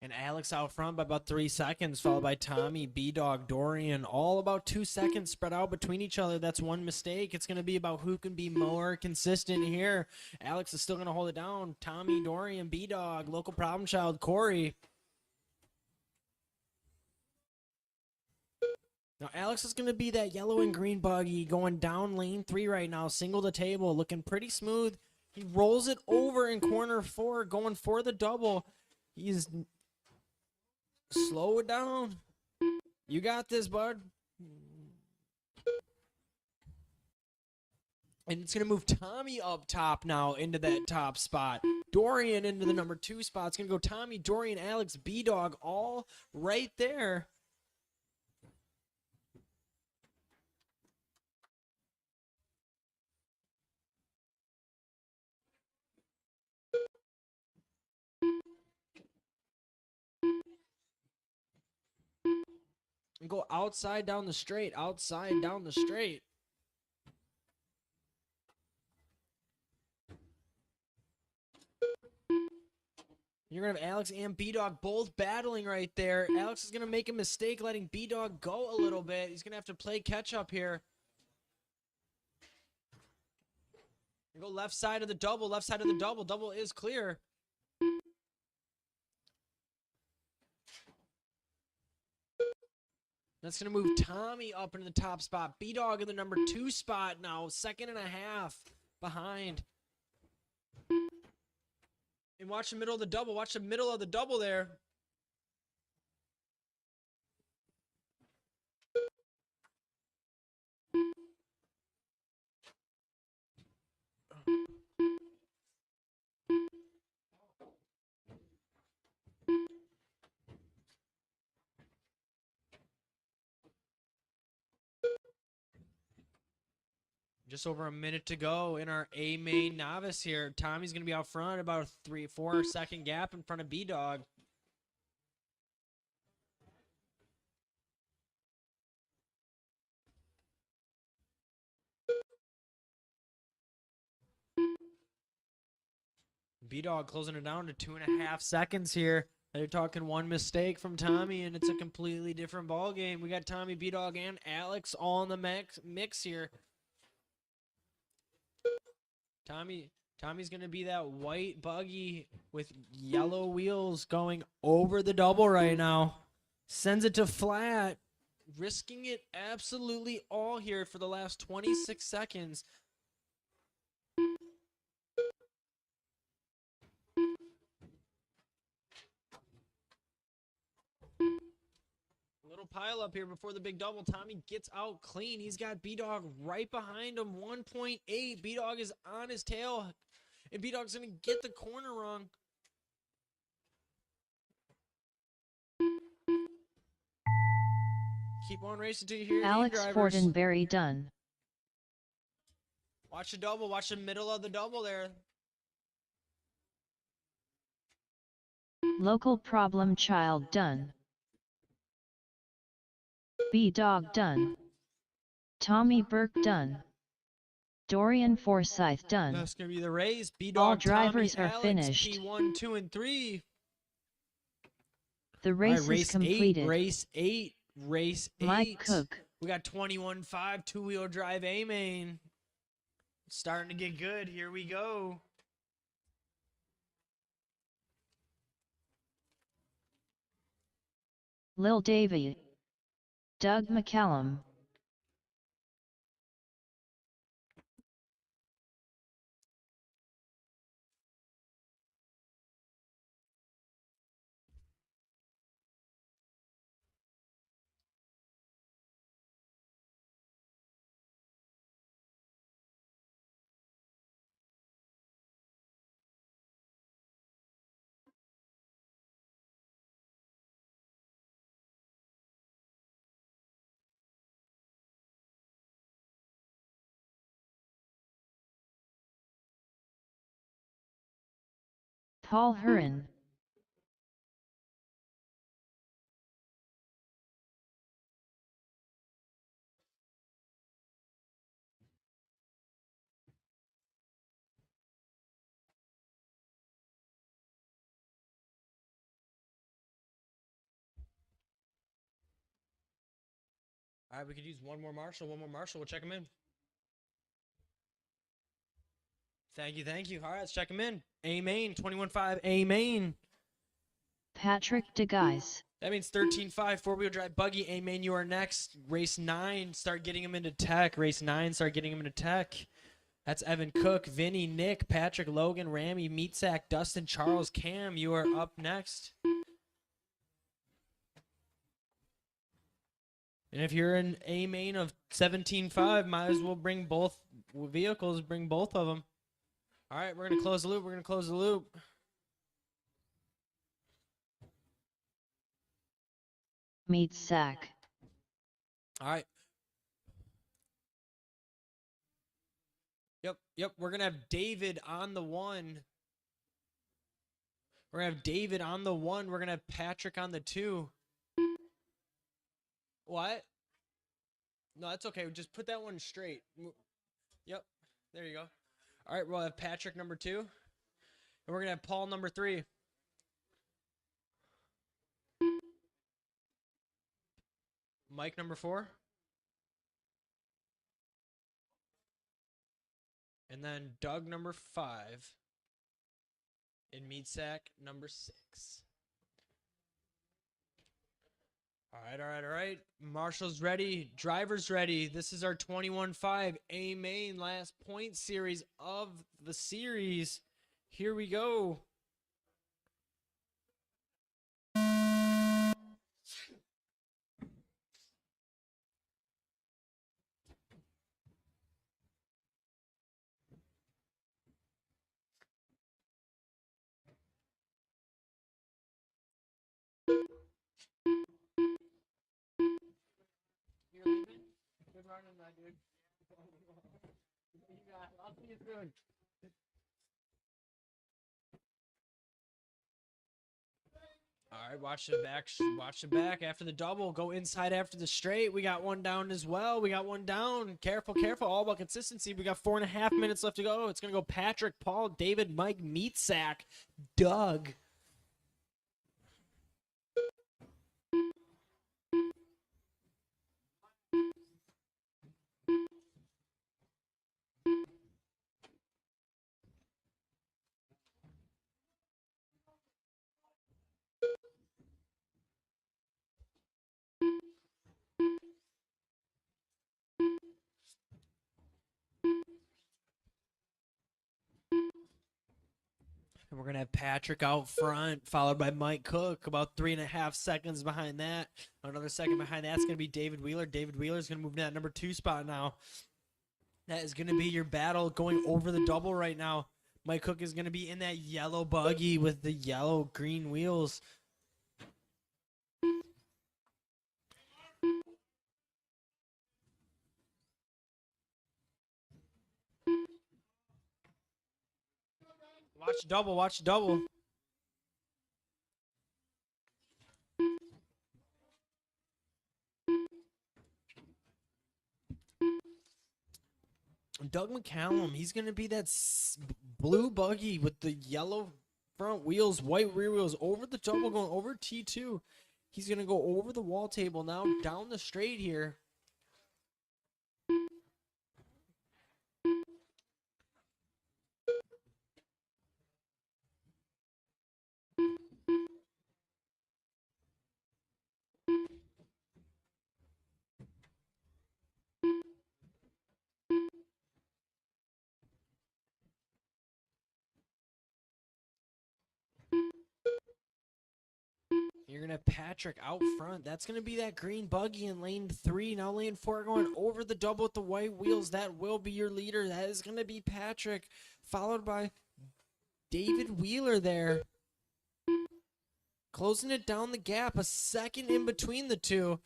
D: And Alex out front by about 3 seconds, followed by Tommy, B-Dog, Dorian, all about 2 seconds spread out between each other. That's one mistake. It's going to be about who can be more consistent here. Alex is still going to hold it down. Tommy, Dorian, B-Dog, Local Problem Child, Corey. Now, Alex is going to be that yellow and green buggy going down lane 3 right now, single to table, looking pretty smooth. He rolls it over in corner 4, going for the double. He's... Slow it down. You got this, bud. And it's going to move Tommy up top now into that top spot. Dorian into the number 2 spot. It's going to go Tommy, Dorian, Alex, B-Dog, all right there. And go outside down the straight. Outside down the straight. You're going to have Alex and B-Dog both battling right there. Alex is going to make a mistake letting B-Dog go a little bit. He's going to have to play catch-up here. You go left side of the double. Left side of the double. Double is clear. That's going to move Tommy up into the top spot. B-Dog in the number 2 spot now. 2.5 behind. And watch the middle of the double. Watch the middle of the double there. Just over a minute to go in our A main novice here. Tommy's going to be out front, about a 3-4 second gap in front of B-Dog. B-Dog closing it down to 2.5 seconds here. They're talking one mistake from Tommy, and it's a completely different ball game. We got Tommy, B-Dog, and Alex all in the mix here. Tommy's going to be that white buggy with yellow wheels going over the double right now. Sends it to flat, risking it absolutely all here for the last 26 seconds. Little pile up here before the big double. Tommy gets out clean. He's got B-Dog right behind him. 1.8. B-Dog is on his tail. And B-Dog's going to get the corner wrong. Keep on racing till you hear
B: Alex
D: the drivers.
B: Fortenberry done.
D: Watch the double. Watch the middle of the double there.
B: Local problem child done. B-Dog done. Tommy Burke done. Dorian Forsyth done.
D: That's going to be the race. B-Dog,
B: All drivers
D: Tommy,
B: are
D: Alex,
B: finished.
D: P1, 2, and 3.
B: The race,
D: All right,
B: is completed.
D: Race 8.
B: Mike Cook.
D: We got 21.5 two-wheel drive A-main. Starting to get good. Here we go.
B: Lil Davy. Doug McCallum. Paul Huron.
D: All right, we could use one more marshal. We'll check him in. Thank you. All right, let's check him in. A-main, 21.5 A-main.
B: Patrick DeGuise.
D: That means 13.5 four-wheel drive buggy. A-main, you are next. Race 9, start getting him into tech. That's Evan Cook, Vinny, Nick, Patrick, Logan, Ramy, Meatsack, Dustin, Charles, Cam. You are up next. And if you're an A-main of 17.5, might as well bring both vehicles, bring both of them. All right, we're going to close the loop.
B: Meatsack.
D: All right. Yep. We're going to have David on the 1. We're going to have Patrick on the 2. What? No, that's okay. Just put that one straight. Yep. There you go. All right, we'll have Patrick number 2. And we're going to have Paul number 3. Mike number 4. And then Doug number 5. And Meat Sack number 6. All right. Marshall's ready. Driver's ready. This is our 21-5 A main last point series of the series. Here we go.
C: You're leaving? Good running, my dude. You got it. I'll see you soon.
D: All right, watch the back. Watch the back after the double. Go inside after the straight. We got one down as well. We got one down. Careful. All about consistency. We got 4.5 minutes left to go. It's going to go Patrick, Paul, David, Mike, Meat Sack, Doug. And we're going to have Patrick out front, followed by Mike Cook, about 3.5 seconds behind that. Another second behind that's going to be David Wheeler. David Wheeler is going to move to that number 2 spot now. That is going to be your battle going over the double right now. Mike Cook is going to be in that yellow buggy with the yellow-green wheels. Watch double. Doug McCallum, he's going to be that blue buggy with the yellow front wheels, white rear wheels over the double going over T2. He's going to go over the wall table now down the straight here. You're going to have Patrick out front. That's going to be that green buggy in lane 3. Now lane 4 going over the double with the white wheels. That will be your leader. That is going to be Patrick, followed by David Wheeler there. Closing it down the gap, a second in between the two.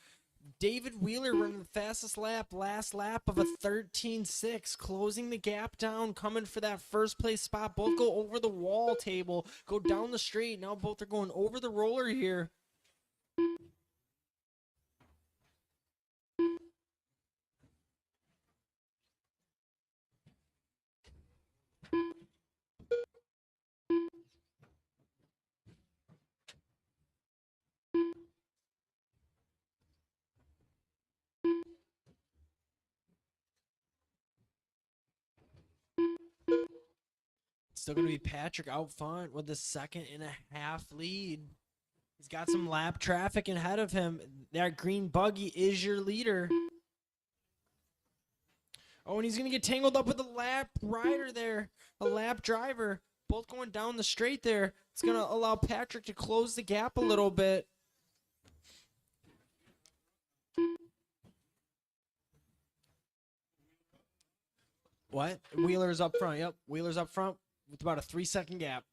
D: David Wheeler running the fastest lap, last lap of a 13.6, closing the gap down, coming for that first place spot. Both go over the wall table, go down the straight. Now both are going over the roller here. Still going to be Patrick out front with a 2.5 lead. He's got some lap traffic ahead of him. That green buggy is your leader. Oh, and he's going to get tangled up with a lap rider there, a lap driver. Both going down the straight there. It's going to allow Patrick to close the gap a little bit. What? Wheeler's up front. Yep, Wheeler's up front with about a 3-second gap.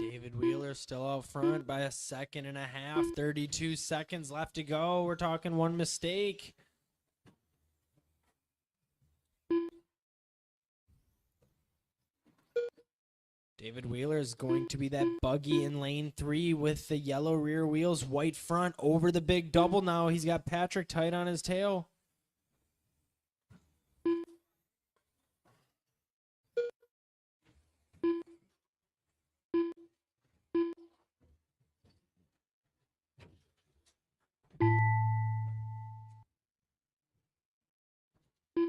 D: David Wheeler still out front by a second and a half. 32 seconds left to go. We're talking one mistake. David Wheeler is going to be that buggy in lane 3 with the yellow rear wheels, white front over the big double now. He's got Patrick tight on his tail.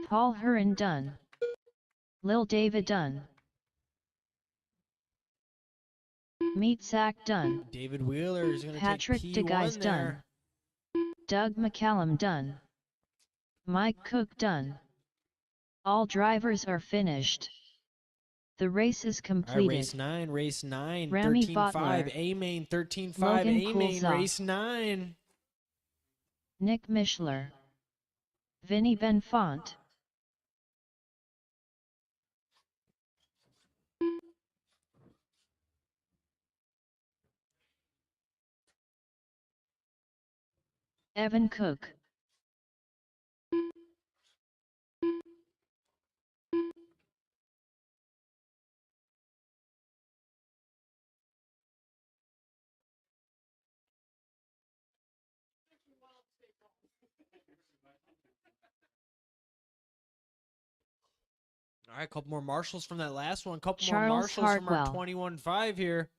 B: Paul Huron done. Lil David done. Meat Sack done.
D: David Wheeler is going to take
B: Patrick
D: P1
B: DeGuys
D: there.
B: done. Doug McCallum done. Mike Cook done. All drivers are finished. The race is
D: All right,
B: completed.
D: race 9,
B: Rami
D: 13.5,
B: Butler.
D: A-Main, 13.5,
B: Logan
D: A-Main,
B: Kulza.
D: race 9.
B: Nick Mishler. Vinny Benfont. Evan Cook.
D: All right, a couple more marshals from that last one. A couple more
B: Charles
D: marshals from our
B: Hartwell.
D: 21.5 here.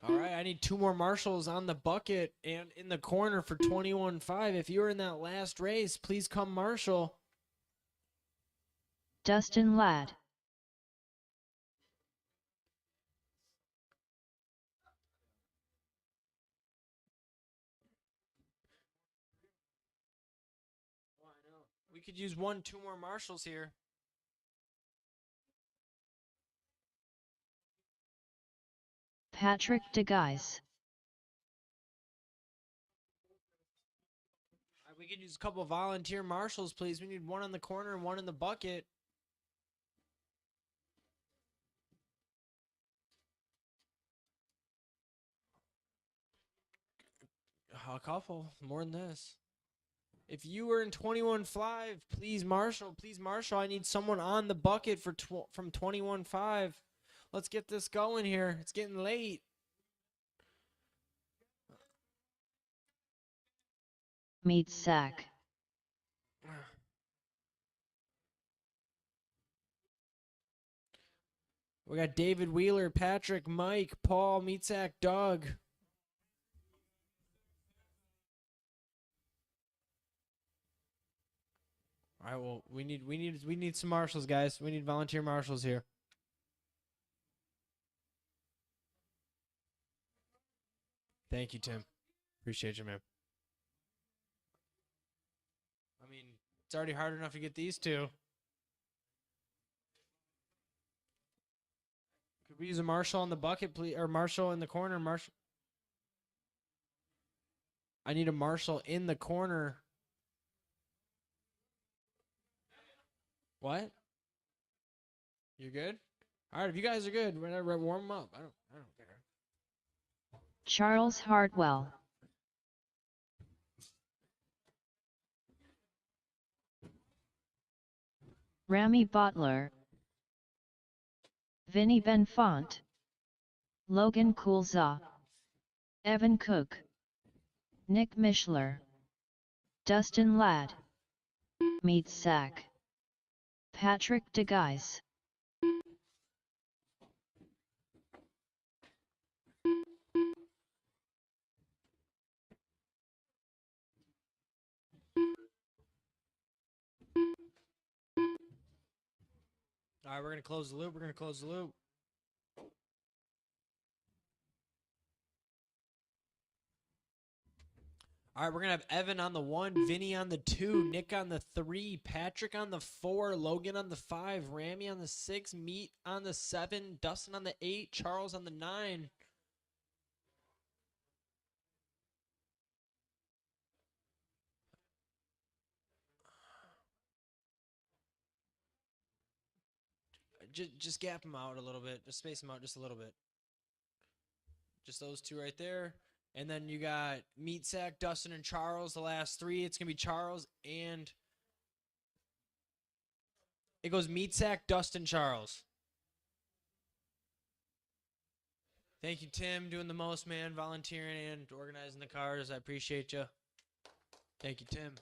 D: All right, I need 2 more marshals on the bucket and in the corner for 21.5. If you were in that last race, please come marshal.
B: Dustin Ladd.
D: We could use 1, 2 more marshals here.
B: Patrick DeGuys.
D: All right, we could use a couple volunteer marshals, please. We need 1 on the corner and 1 in the bucket. A couple, more than this. If you were in 21.5, please marshal. Please marshal. I need someone on the bucket for from 21.5. Let's get this going here. It's getting late.
B: Meat Sack.
D: We got David Wheeler, Patrick, Mike, Paul, Meatsack, Doug. All right, well, we need some marshals, guys. We need volunteer marshals here. Thank you, Tim. Appreciate you, man. I mean, it's already hard enough to get these 2. Could we use a marshal on the bucket, please, or marshal in the corner? Marshal. I need a marshal in the corner. What? You're good? All right, if you guys are good, we're gonna warm them up. I don't care.
B: Charles Hartwell. Rami Butler. Vinny Benfont. Logan Kulza. Evan Cook. Nick Mishler. Dustin Ladd. Meat Sack. Patrick DeGuys.
D: All right, we're gonna close the loop. All right, we're going to have Evan on the 1, Vinny on the 2, Nick on the 3, Patrick on the 4, Logan on the 5, Rami on the 6, Meat on the 7, Dustin on the 8, Charles on the 9. just gap them out a little bit. Just space them out just a little bit. Just those two right there. And then you got Meat Sack, Dustin, and Charles, the last three. It's going to be Charles and... It goes Meat Sack, Dustin, Charles. Thank you, Tim, doing the most, man, volunteering and organizing the cars. I appreciate you. Thank you, Tim.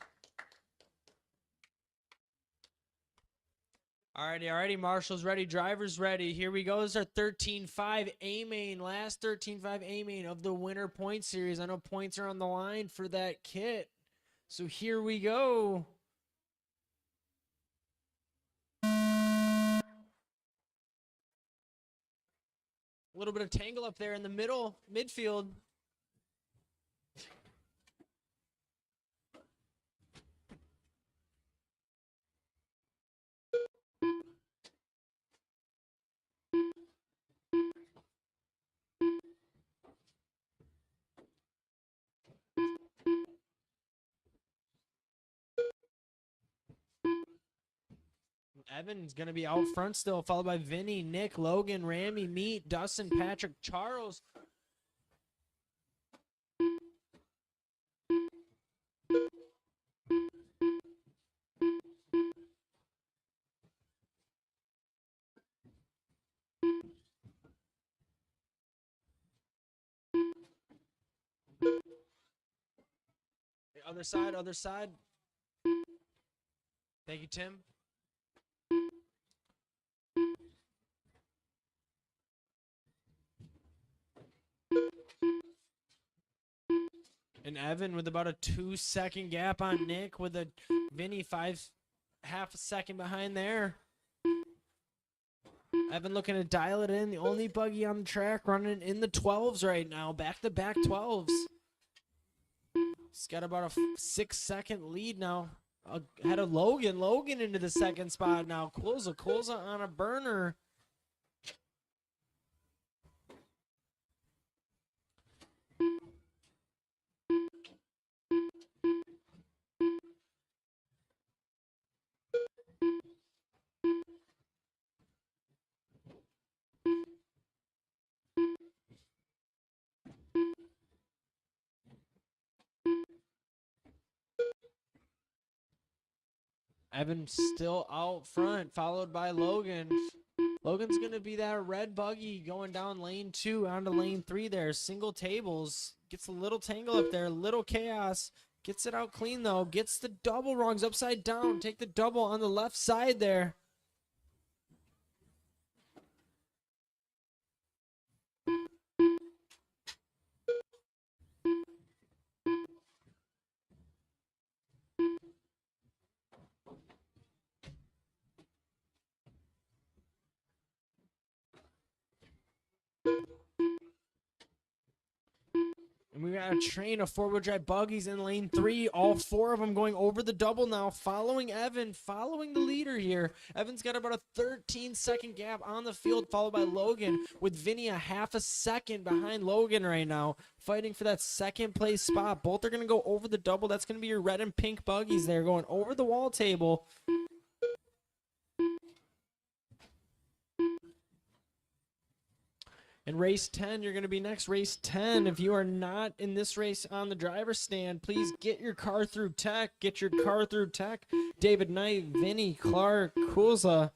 D: Alrighty, Marshall's ready, driver's ready. Here we go. This is our 13-5 A-Main, last 13-5 A-Main of the Winter Point Series. I know points are on the line for that kit. So here we go. A little bit of tangle up there in the midfield. Evan's going to be out front still, followed by Vinny, Nick, Logan, Rammy, Meat, Dustin, Patrick, Charles. Other side. Thank you, Tim. And Evan with about a 2-second gap on Nick with a Vinny half a second behind there. Evan looking to dial it in. The only buggy on the track running in the 12s right now. Back-to-back 12s. He's got about a 6-second lead now. Ahead of Logan. Logan into the second spot now. Kulza on a burner. Evan still out front, followed by Logan. Logan's going to be that red buggy going down lane 2 onto lane 3 there. Single tables. Gets a little tangle up there, little chaos. Gets it out clean, though. Gets the double rungs upside down. Take the double on the left side there. And we got a train of 4-wheel drive buggies in lane 3. All 4 of them going over the double now, following Evan, following the leader here. Evan's got about a 13-second gap on the field, followed by Logan, with Vinny a half a second behind Logan right now, fighting for that second place spot. Both are going to go over the double. That's going to be your red and pink buggies there, going over the wall table. In race 10, you're going to be next. Race 10, if you are not in this race on the driver's stand, please get your car through tech. Get your car through tech. David Knight, Vinny, Clark, Kulza.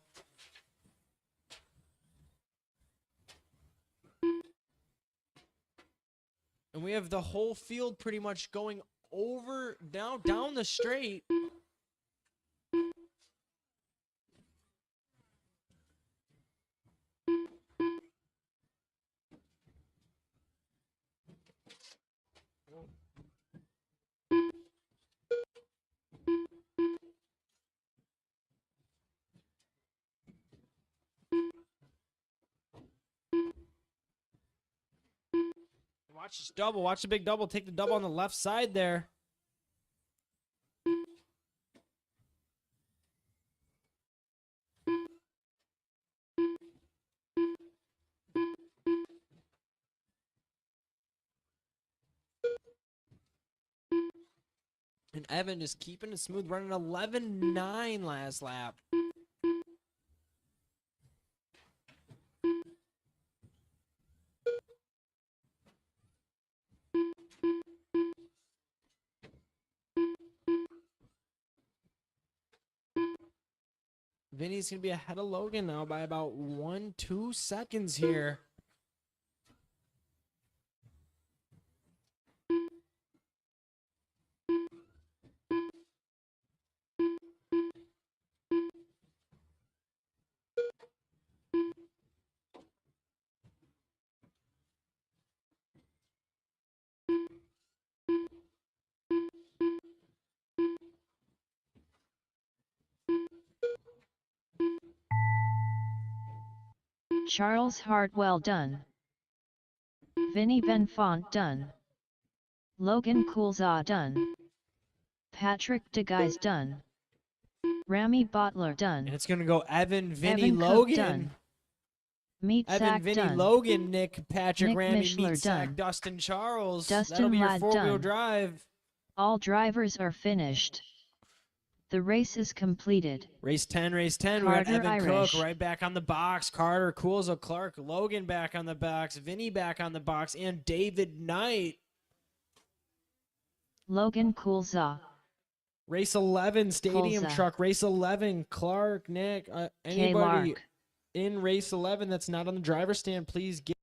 D: And we have the whole field pretty much going over, down the straight. Watch this double. Watch the big double. Take the double on the left side there. And Evan just keeping it smooth, running 11.9 last lap. Vinny's going to be ahead of Logan now by about 1-2 seconds here.
B: Charles Hartwell done. Vinny Benfont done. Logan Coulza done. Patrick DeGuys done. Rami Bottler done.
D: And it's going to go Evan, Vinny,
B: Evan Cook
D: Logan.
B: done. Meat
D: Evan,
B: Sack
D: Vinny,
B: done.
D: Logan, Nick, Patrick,
B: Nick
D: Rami,
B: Mishler
D: Meat Sack,
B: done.
D: Dustin Charles.
B: Dustin
D: That'll be your
B: Ladd
D: four-wheel
B: done.
D: drive.
B: All drivers are finished. The race is completed.
D: Race 10, race 10.
B: Carter
D: We got Evan
B: Irish.
D: Cook right back on the box. Carter, Coulza, Clark, Logan back on the box. Vinny back on the box. And David Knight.
B: Logan Coulza.
D: Race 11, Stadium
B: Coulza.
D: Truck. Race 11, Clark, Nick.
B: K.
D: Anybody
B: Lark.
D: in race 11 that's not on the driver's stand, please get